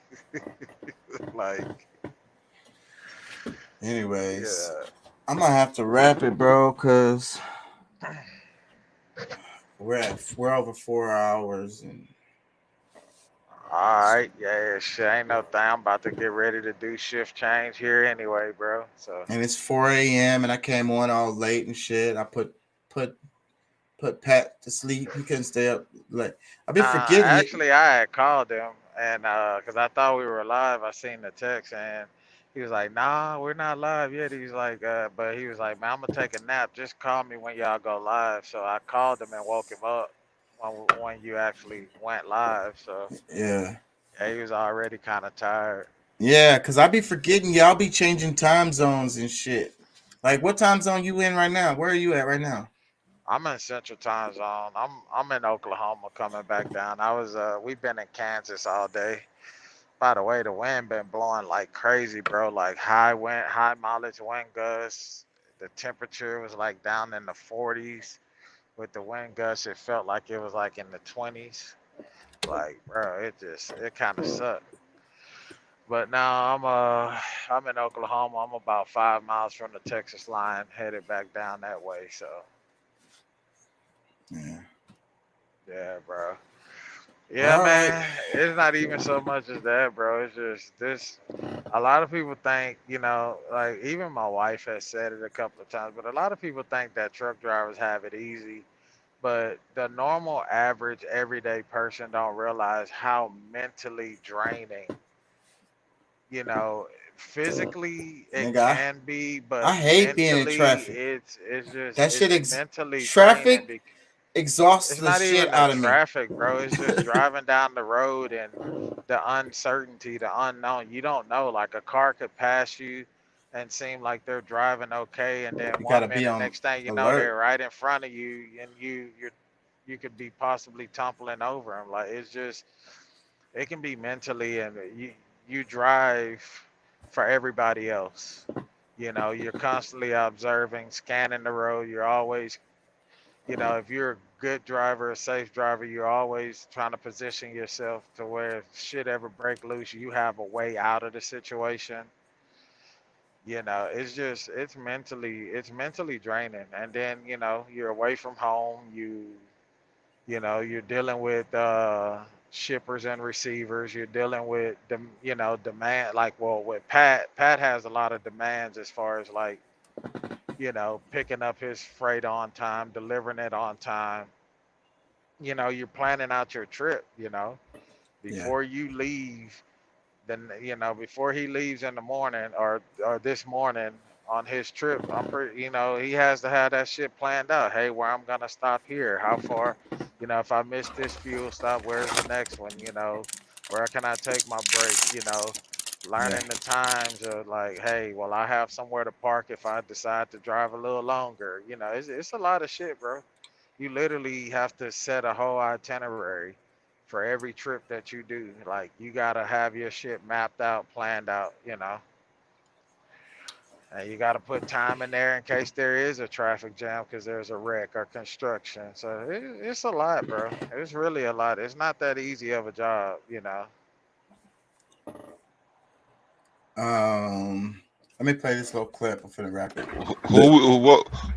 Like, anyways, I'm gonna have to wrap it, bro, because we're over 4 hours and. All right, yeah, shit ain't no thing. I'm about to get ready to do shift change here anyway, bro. So And it's 4 a.m. and I came on all late and shit. I put Pat to sleep. He couldn't stay up late. I've been forgetting. Actually, I had called him and because I thought we were live. I seen the text and he was like, "Nah, we're not live yet." He's like, but he was like, "Man, I'm gonna take a nap. Just call me when y'all go live." So I called him and woke him up when you actually went live. So Yeah. he was already kind of tired. Yeah, because I be forgetting y'all be changing time zones and shit. Like, what time zone you in right now? Where are you at right now? I'm in Central Time Zone. I'm in Oklahoma coming back down. We've been in Kansas all day. By the way, the wind been blowing like crazy, bro. Like high mileage wind gusts. The temperature was like down in the 40s. With the wind gusts, it felt like it was like in the 20s. Like, bro, it kind of sucked. But now I'm in Oklahoma. I'm about 5 miles from the Texas line, headed back down that way. So. Yeah, bro. Yeah, All man. right. It's not even so much as that, bro. It's just this. A lot of people think, you know, like even my wife has said it a couple of times, but a lot of people think that truck drivers have it easy. But the normal, average, everyday person don't realize how mentally draining, you know, physically it Nigga, can be, but I hate being in mentally, traffic. it's just That shit it's mentally traffic draining. exhausts It's the not shit even out the of me. traffic, bro. It's just driving down the road and the uncertainty, the unknown. You don't know. Like a car could pass you and seem like they're driving okay, and then You gotta 1 be minute, on next thing you know, alert. they're right in front of you, and you could be possibly tumbling over them. Like it's just, it can be mentally, and you drive for everybody else. You know, you're constantly observing, scanning the road. You're always, you know, if you're a good driver, a safe driver, you're always trying to position yourself to where if shit ever break loose, you have a way out of the situation. You know, it's mentally draining. And then, you know, you're away from home. You know, you're dealing with shippers and receivers. You're dealing with you know, demand. Like, well, with Pat has a lot of demands as far as like, you know, picking up his freight on time, delivering it on time. You know, you're planning out your trip. You know, Yeah. before you leave, then you know, before he leaves in the morning or this morning on his trip, I'm pretty, you know, he has to have that shit planned out. Hey, where I'm gonna stop here? How far? You know, if I miss this fuel stop, where's the next one? You know, where can I take my break? You know, learning the times of like, hey, well, I have somewhere to park if I decide to drive a little longer. You know, it's a lot of shit, bro. You literally have to set a whole itinerary for every trip that you do. Like you gotta have your shit mapped out, planned out, you know. And you gotta put time in there in case there is a traffic jam because there's a wreck or construction. So it's a lot, bro. It's really a lot. It's not that easy of a job, you know. Let me play this little clip. I'm finna wrap it.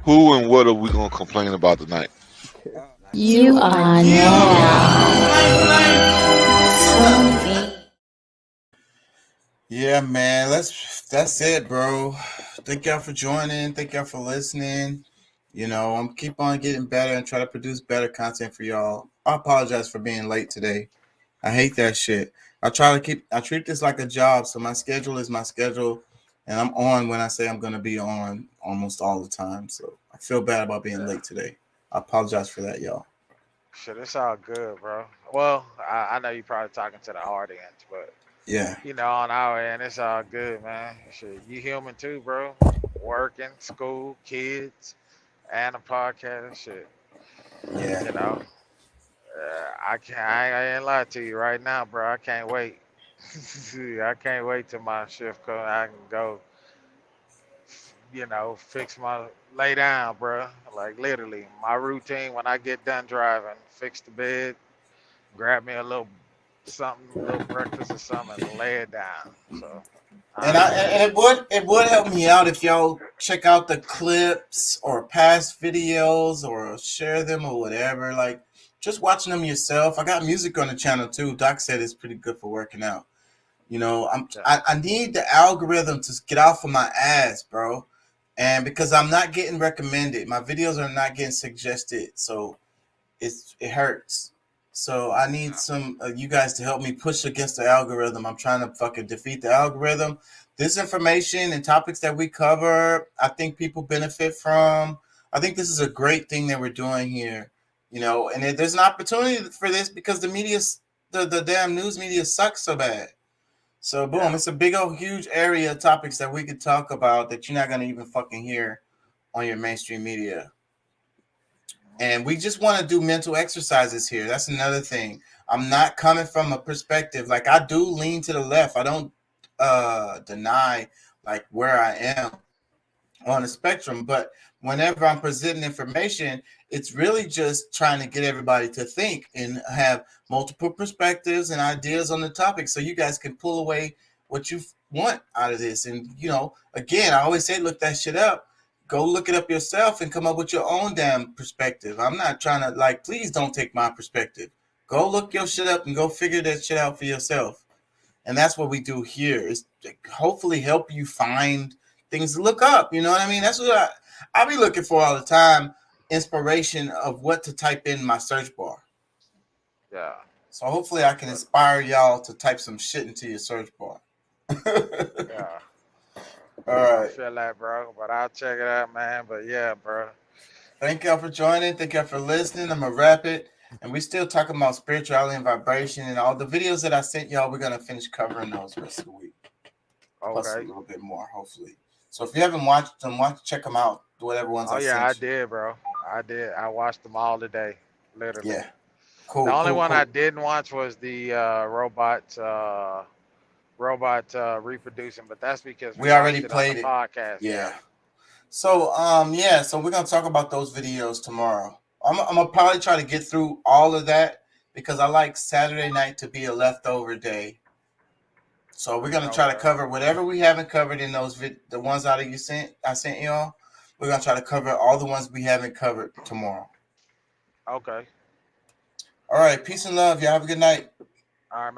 Who and what are we gonna complain about tonight? You are now. Yeah, man. That's it, bro. Thank y'all for joining. Thank y'all for listening. You know, I'm keep on getting better and try to produce better content for y'all. I apologize for being late today. I hate that shit. I treat this like a job. So my schedule is my schedule, and I'm on when I say I'm gonna be on almost all the time. So I feel bad about being late today. I apologize for that, y'all. Shit, it's all good, bro. Well, I know you're probably talking to the audience, but Yeah. you know, on our end, it's all good, man. Shit, you human too, bro. Working, school, kids, and a podcast and shit. Yeah. You know, I ain't lie to you right now, bro. I can't wait. I can't wait till my shift comes. I can go, you know, lay down, bro. Like literally, my routine when I get done driving, fix the bed, grab me a little something, a little breakfast or something, and lay it down. So. And it would help me out if y'all check out the clips or past videos or share them or whatever. Like just watching them yourself. I got music on the channel too. Doc said it's pretty good for working out. You know, I need the algorithm to get off of my ass, bro. And because I'm not getting recommended, my videos are not getting suggested, so it hurts. So I need some you guys to help me push against the algorithm. I'm trying to fucking defeat the algorithm. This information and topics that we cover, I think people benefit from. I think this is a great thing that we're doing here, you know. And there's an opportunity for this because the the damn news media sucks so bad. So boom, it's a big old huge area of topics that we could talk about that you're not gonna even fucking hear on your mainstream media. And we just want to do mental exercises here. That's another thing. I'm not coming from a perspective like I do lean to the left. I don't deny like where I am on the spectrum, but whenever I'm presenting information, it's really just trying to get everybody to think and have multiple perspectives and ideas on the topic so you guys can pull away what you want out of this. And, you know, again, I always say, look that shit up. Go look it up yourself and come up with your own damn perspective. I'm not trying to, like, please don't take my perspective. Go look your shit up and go figure that shit out for yourself. And that's what we do here is hopefully help you find things to look up. You know what I mean? That's what I be looking for all the time, inspiration of what to type in my search bar. Yeah. So hopefully I can inspire y'all to type some shit into your search bar. Yeah. All right. I feel that, bro. But I'll check it out, man. But yeah, bro. Thank y'all for joining. Thank y'all for listening. I'm gonna wrap it. And we still talking about spirituality and vibration and all the videos that I sent y'all. We're gonna finish covering those the rest of the week. Plus a little bit more, hopefully. So if you haven't watched them, check them out. Whatever ones I sent. I did, bro. I did. I watched them all today, literally. Yeah. Cool. The only cool, one cool. I didn't watch was the robots robot reproducing, but that's because We already watched played on it. the podcast. Yeah. So so we're gonna talk about those videos tomorrow. I'm gonna probably try to get through all of that because I like Saturday night to be a leftover day. So we're gonna try to cover whatever we haven't covered in those the ones out of I sent y'all. We're gonna try to cover all the ones we haven't covered tomorrow. Okay. All right, peace and love. Y'all have a good night. All right, man.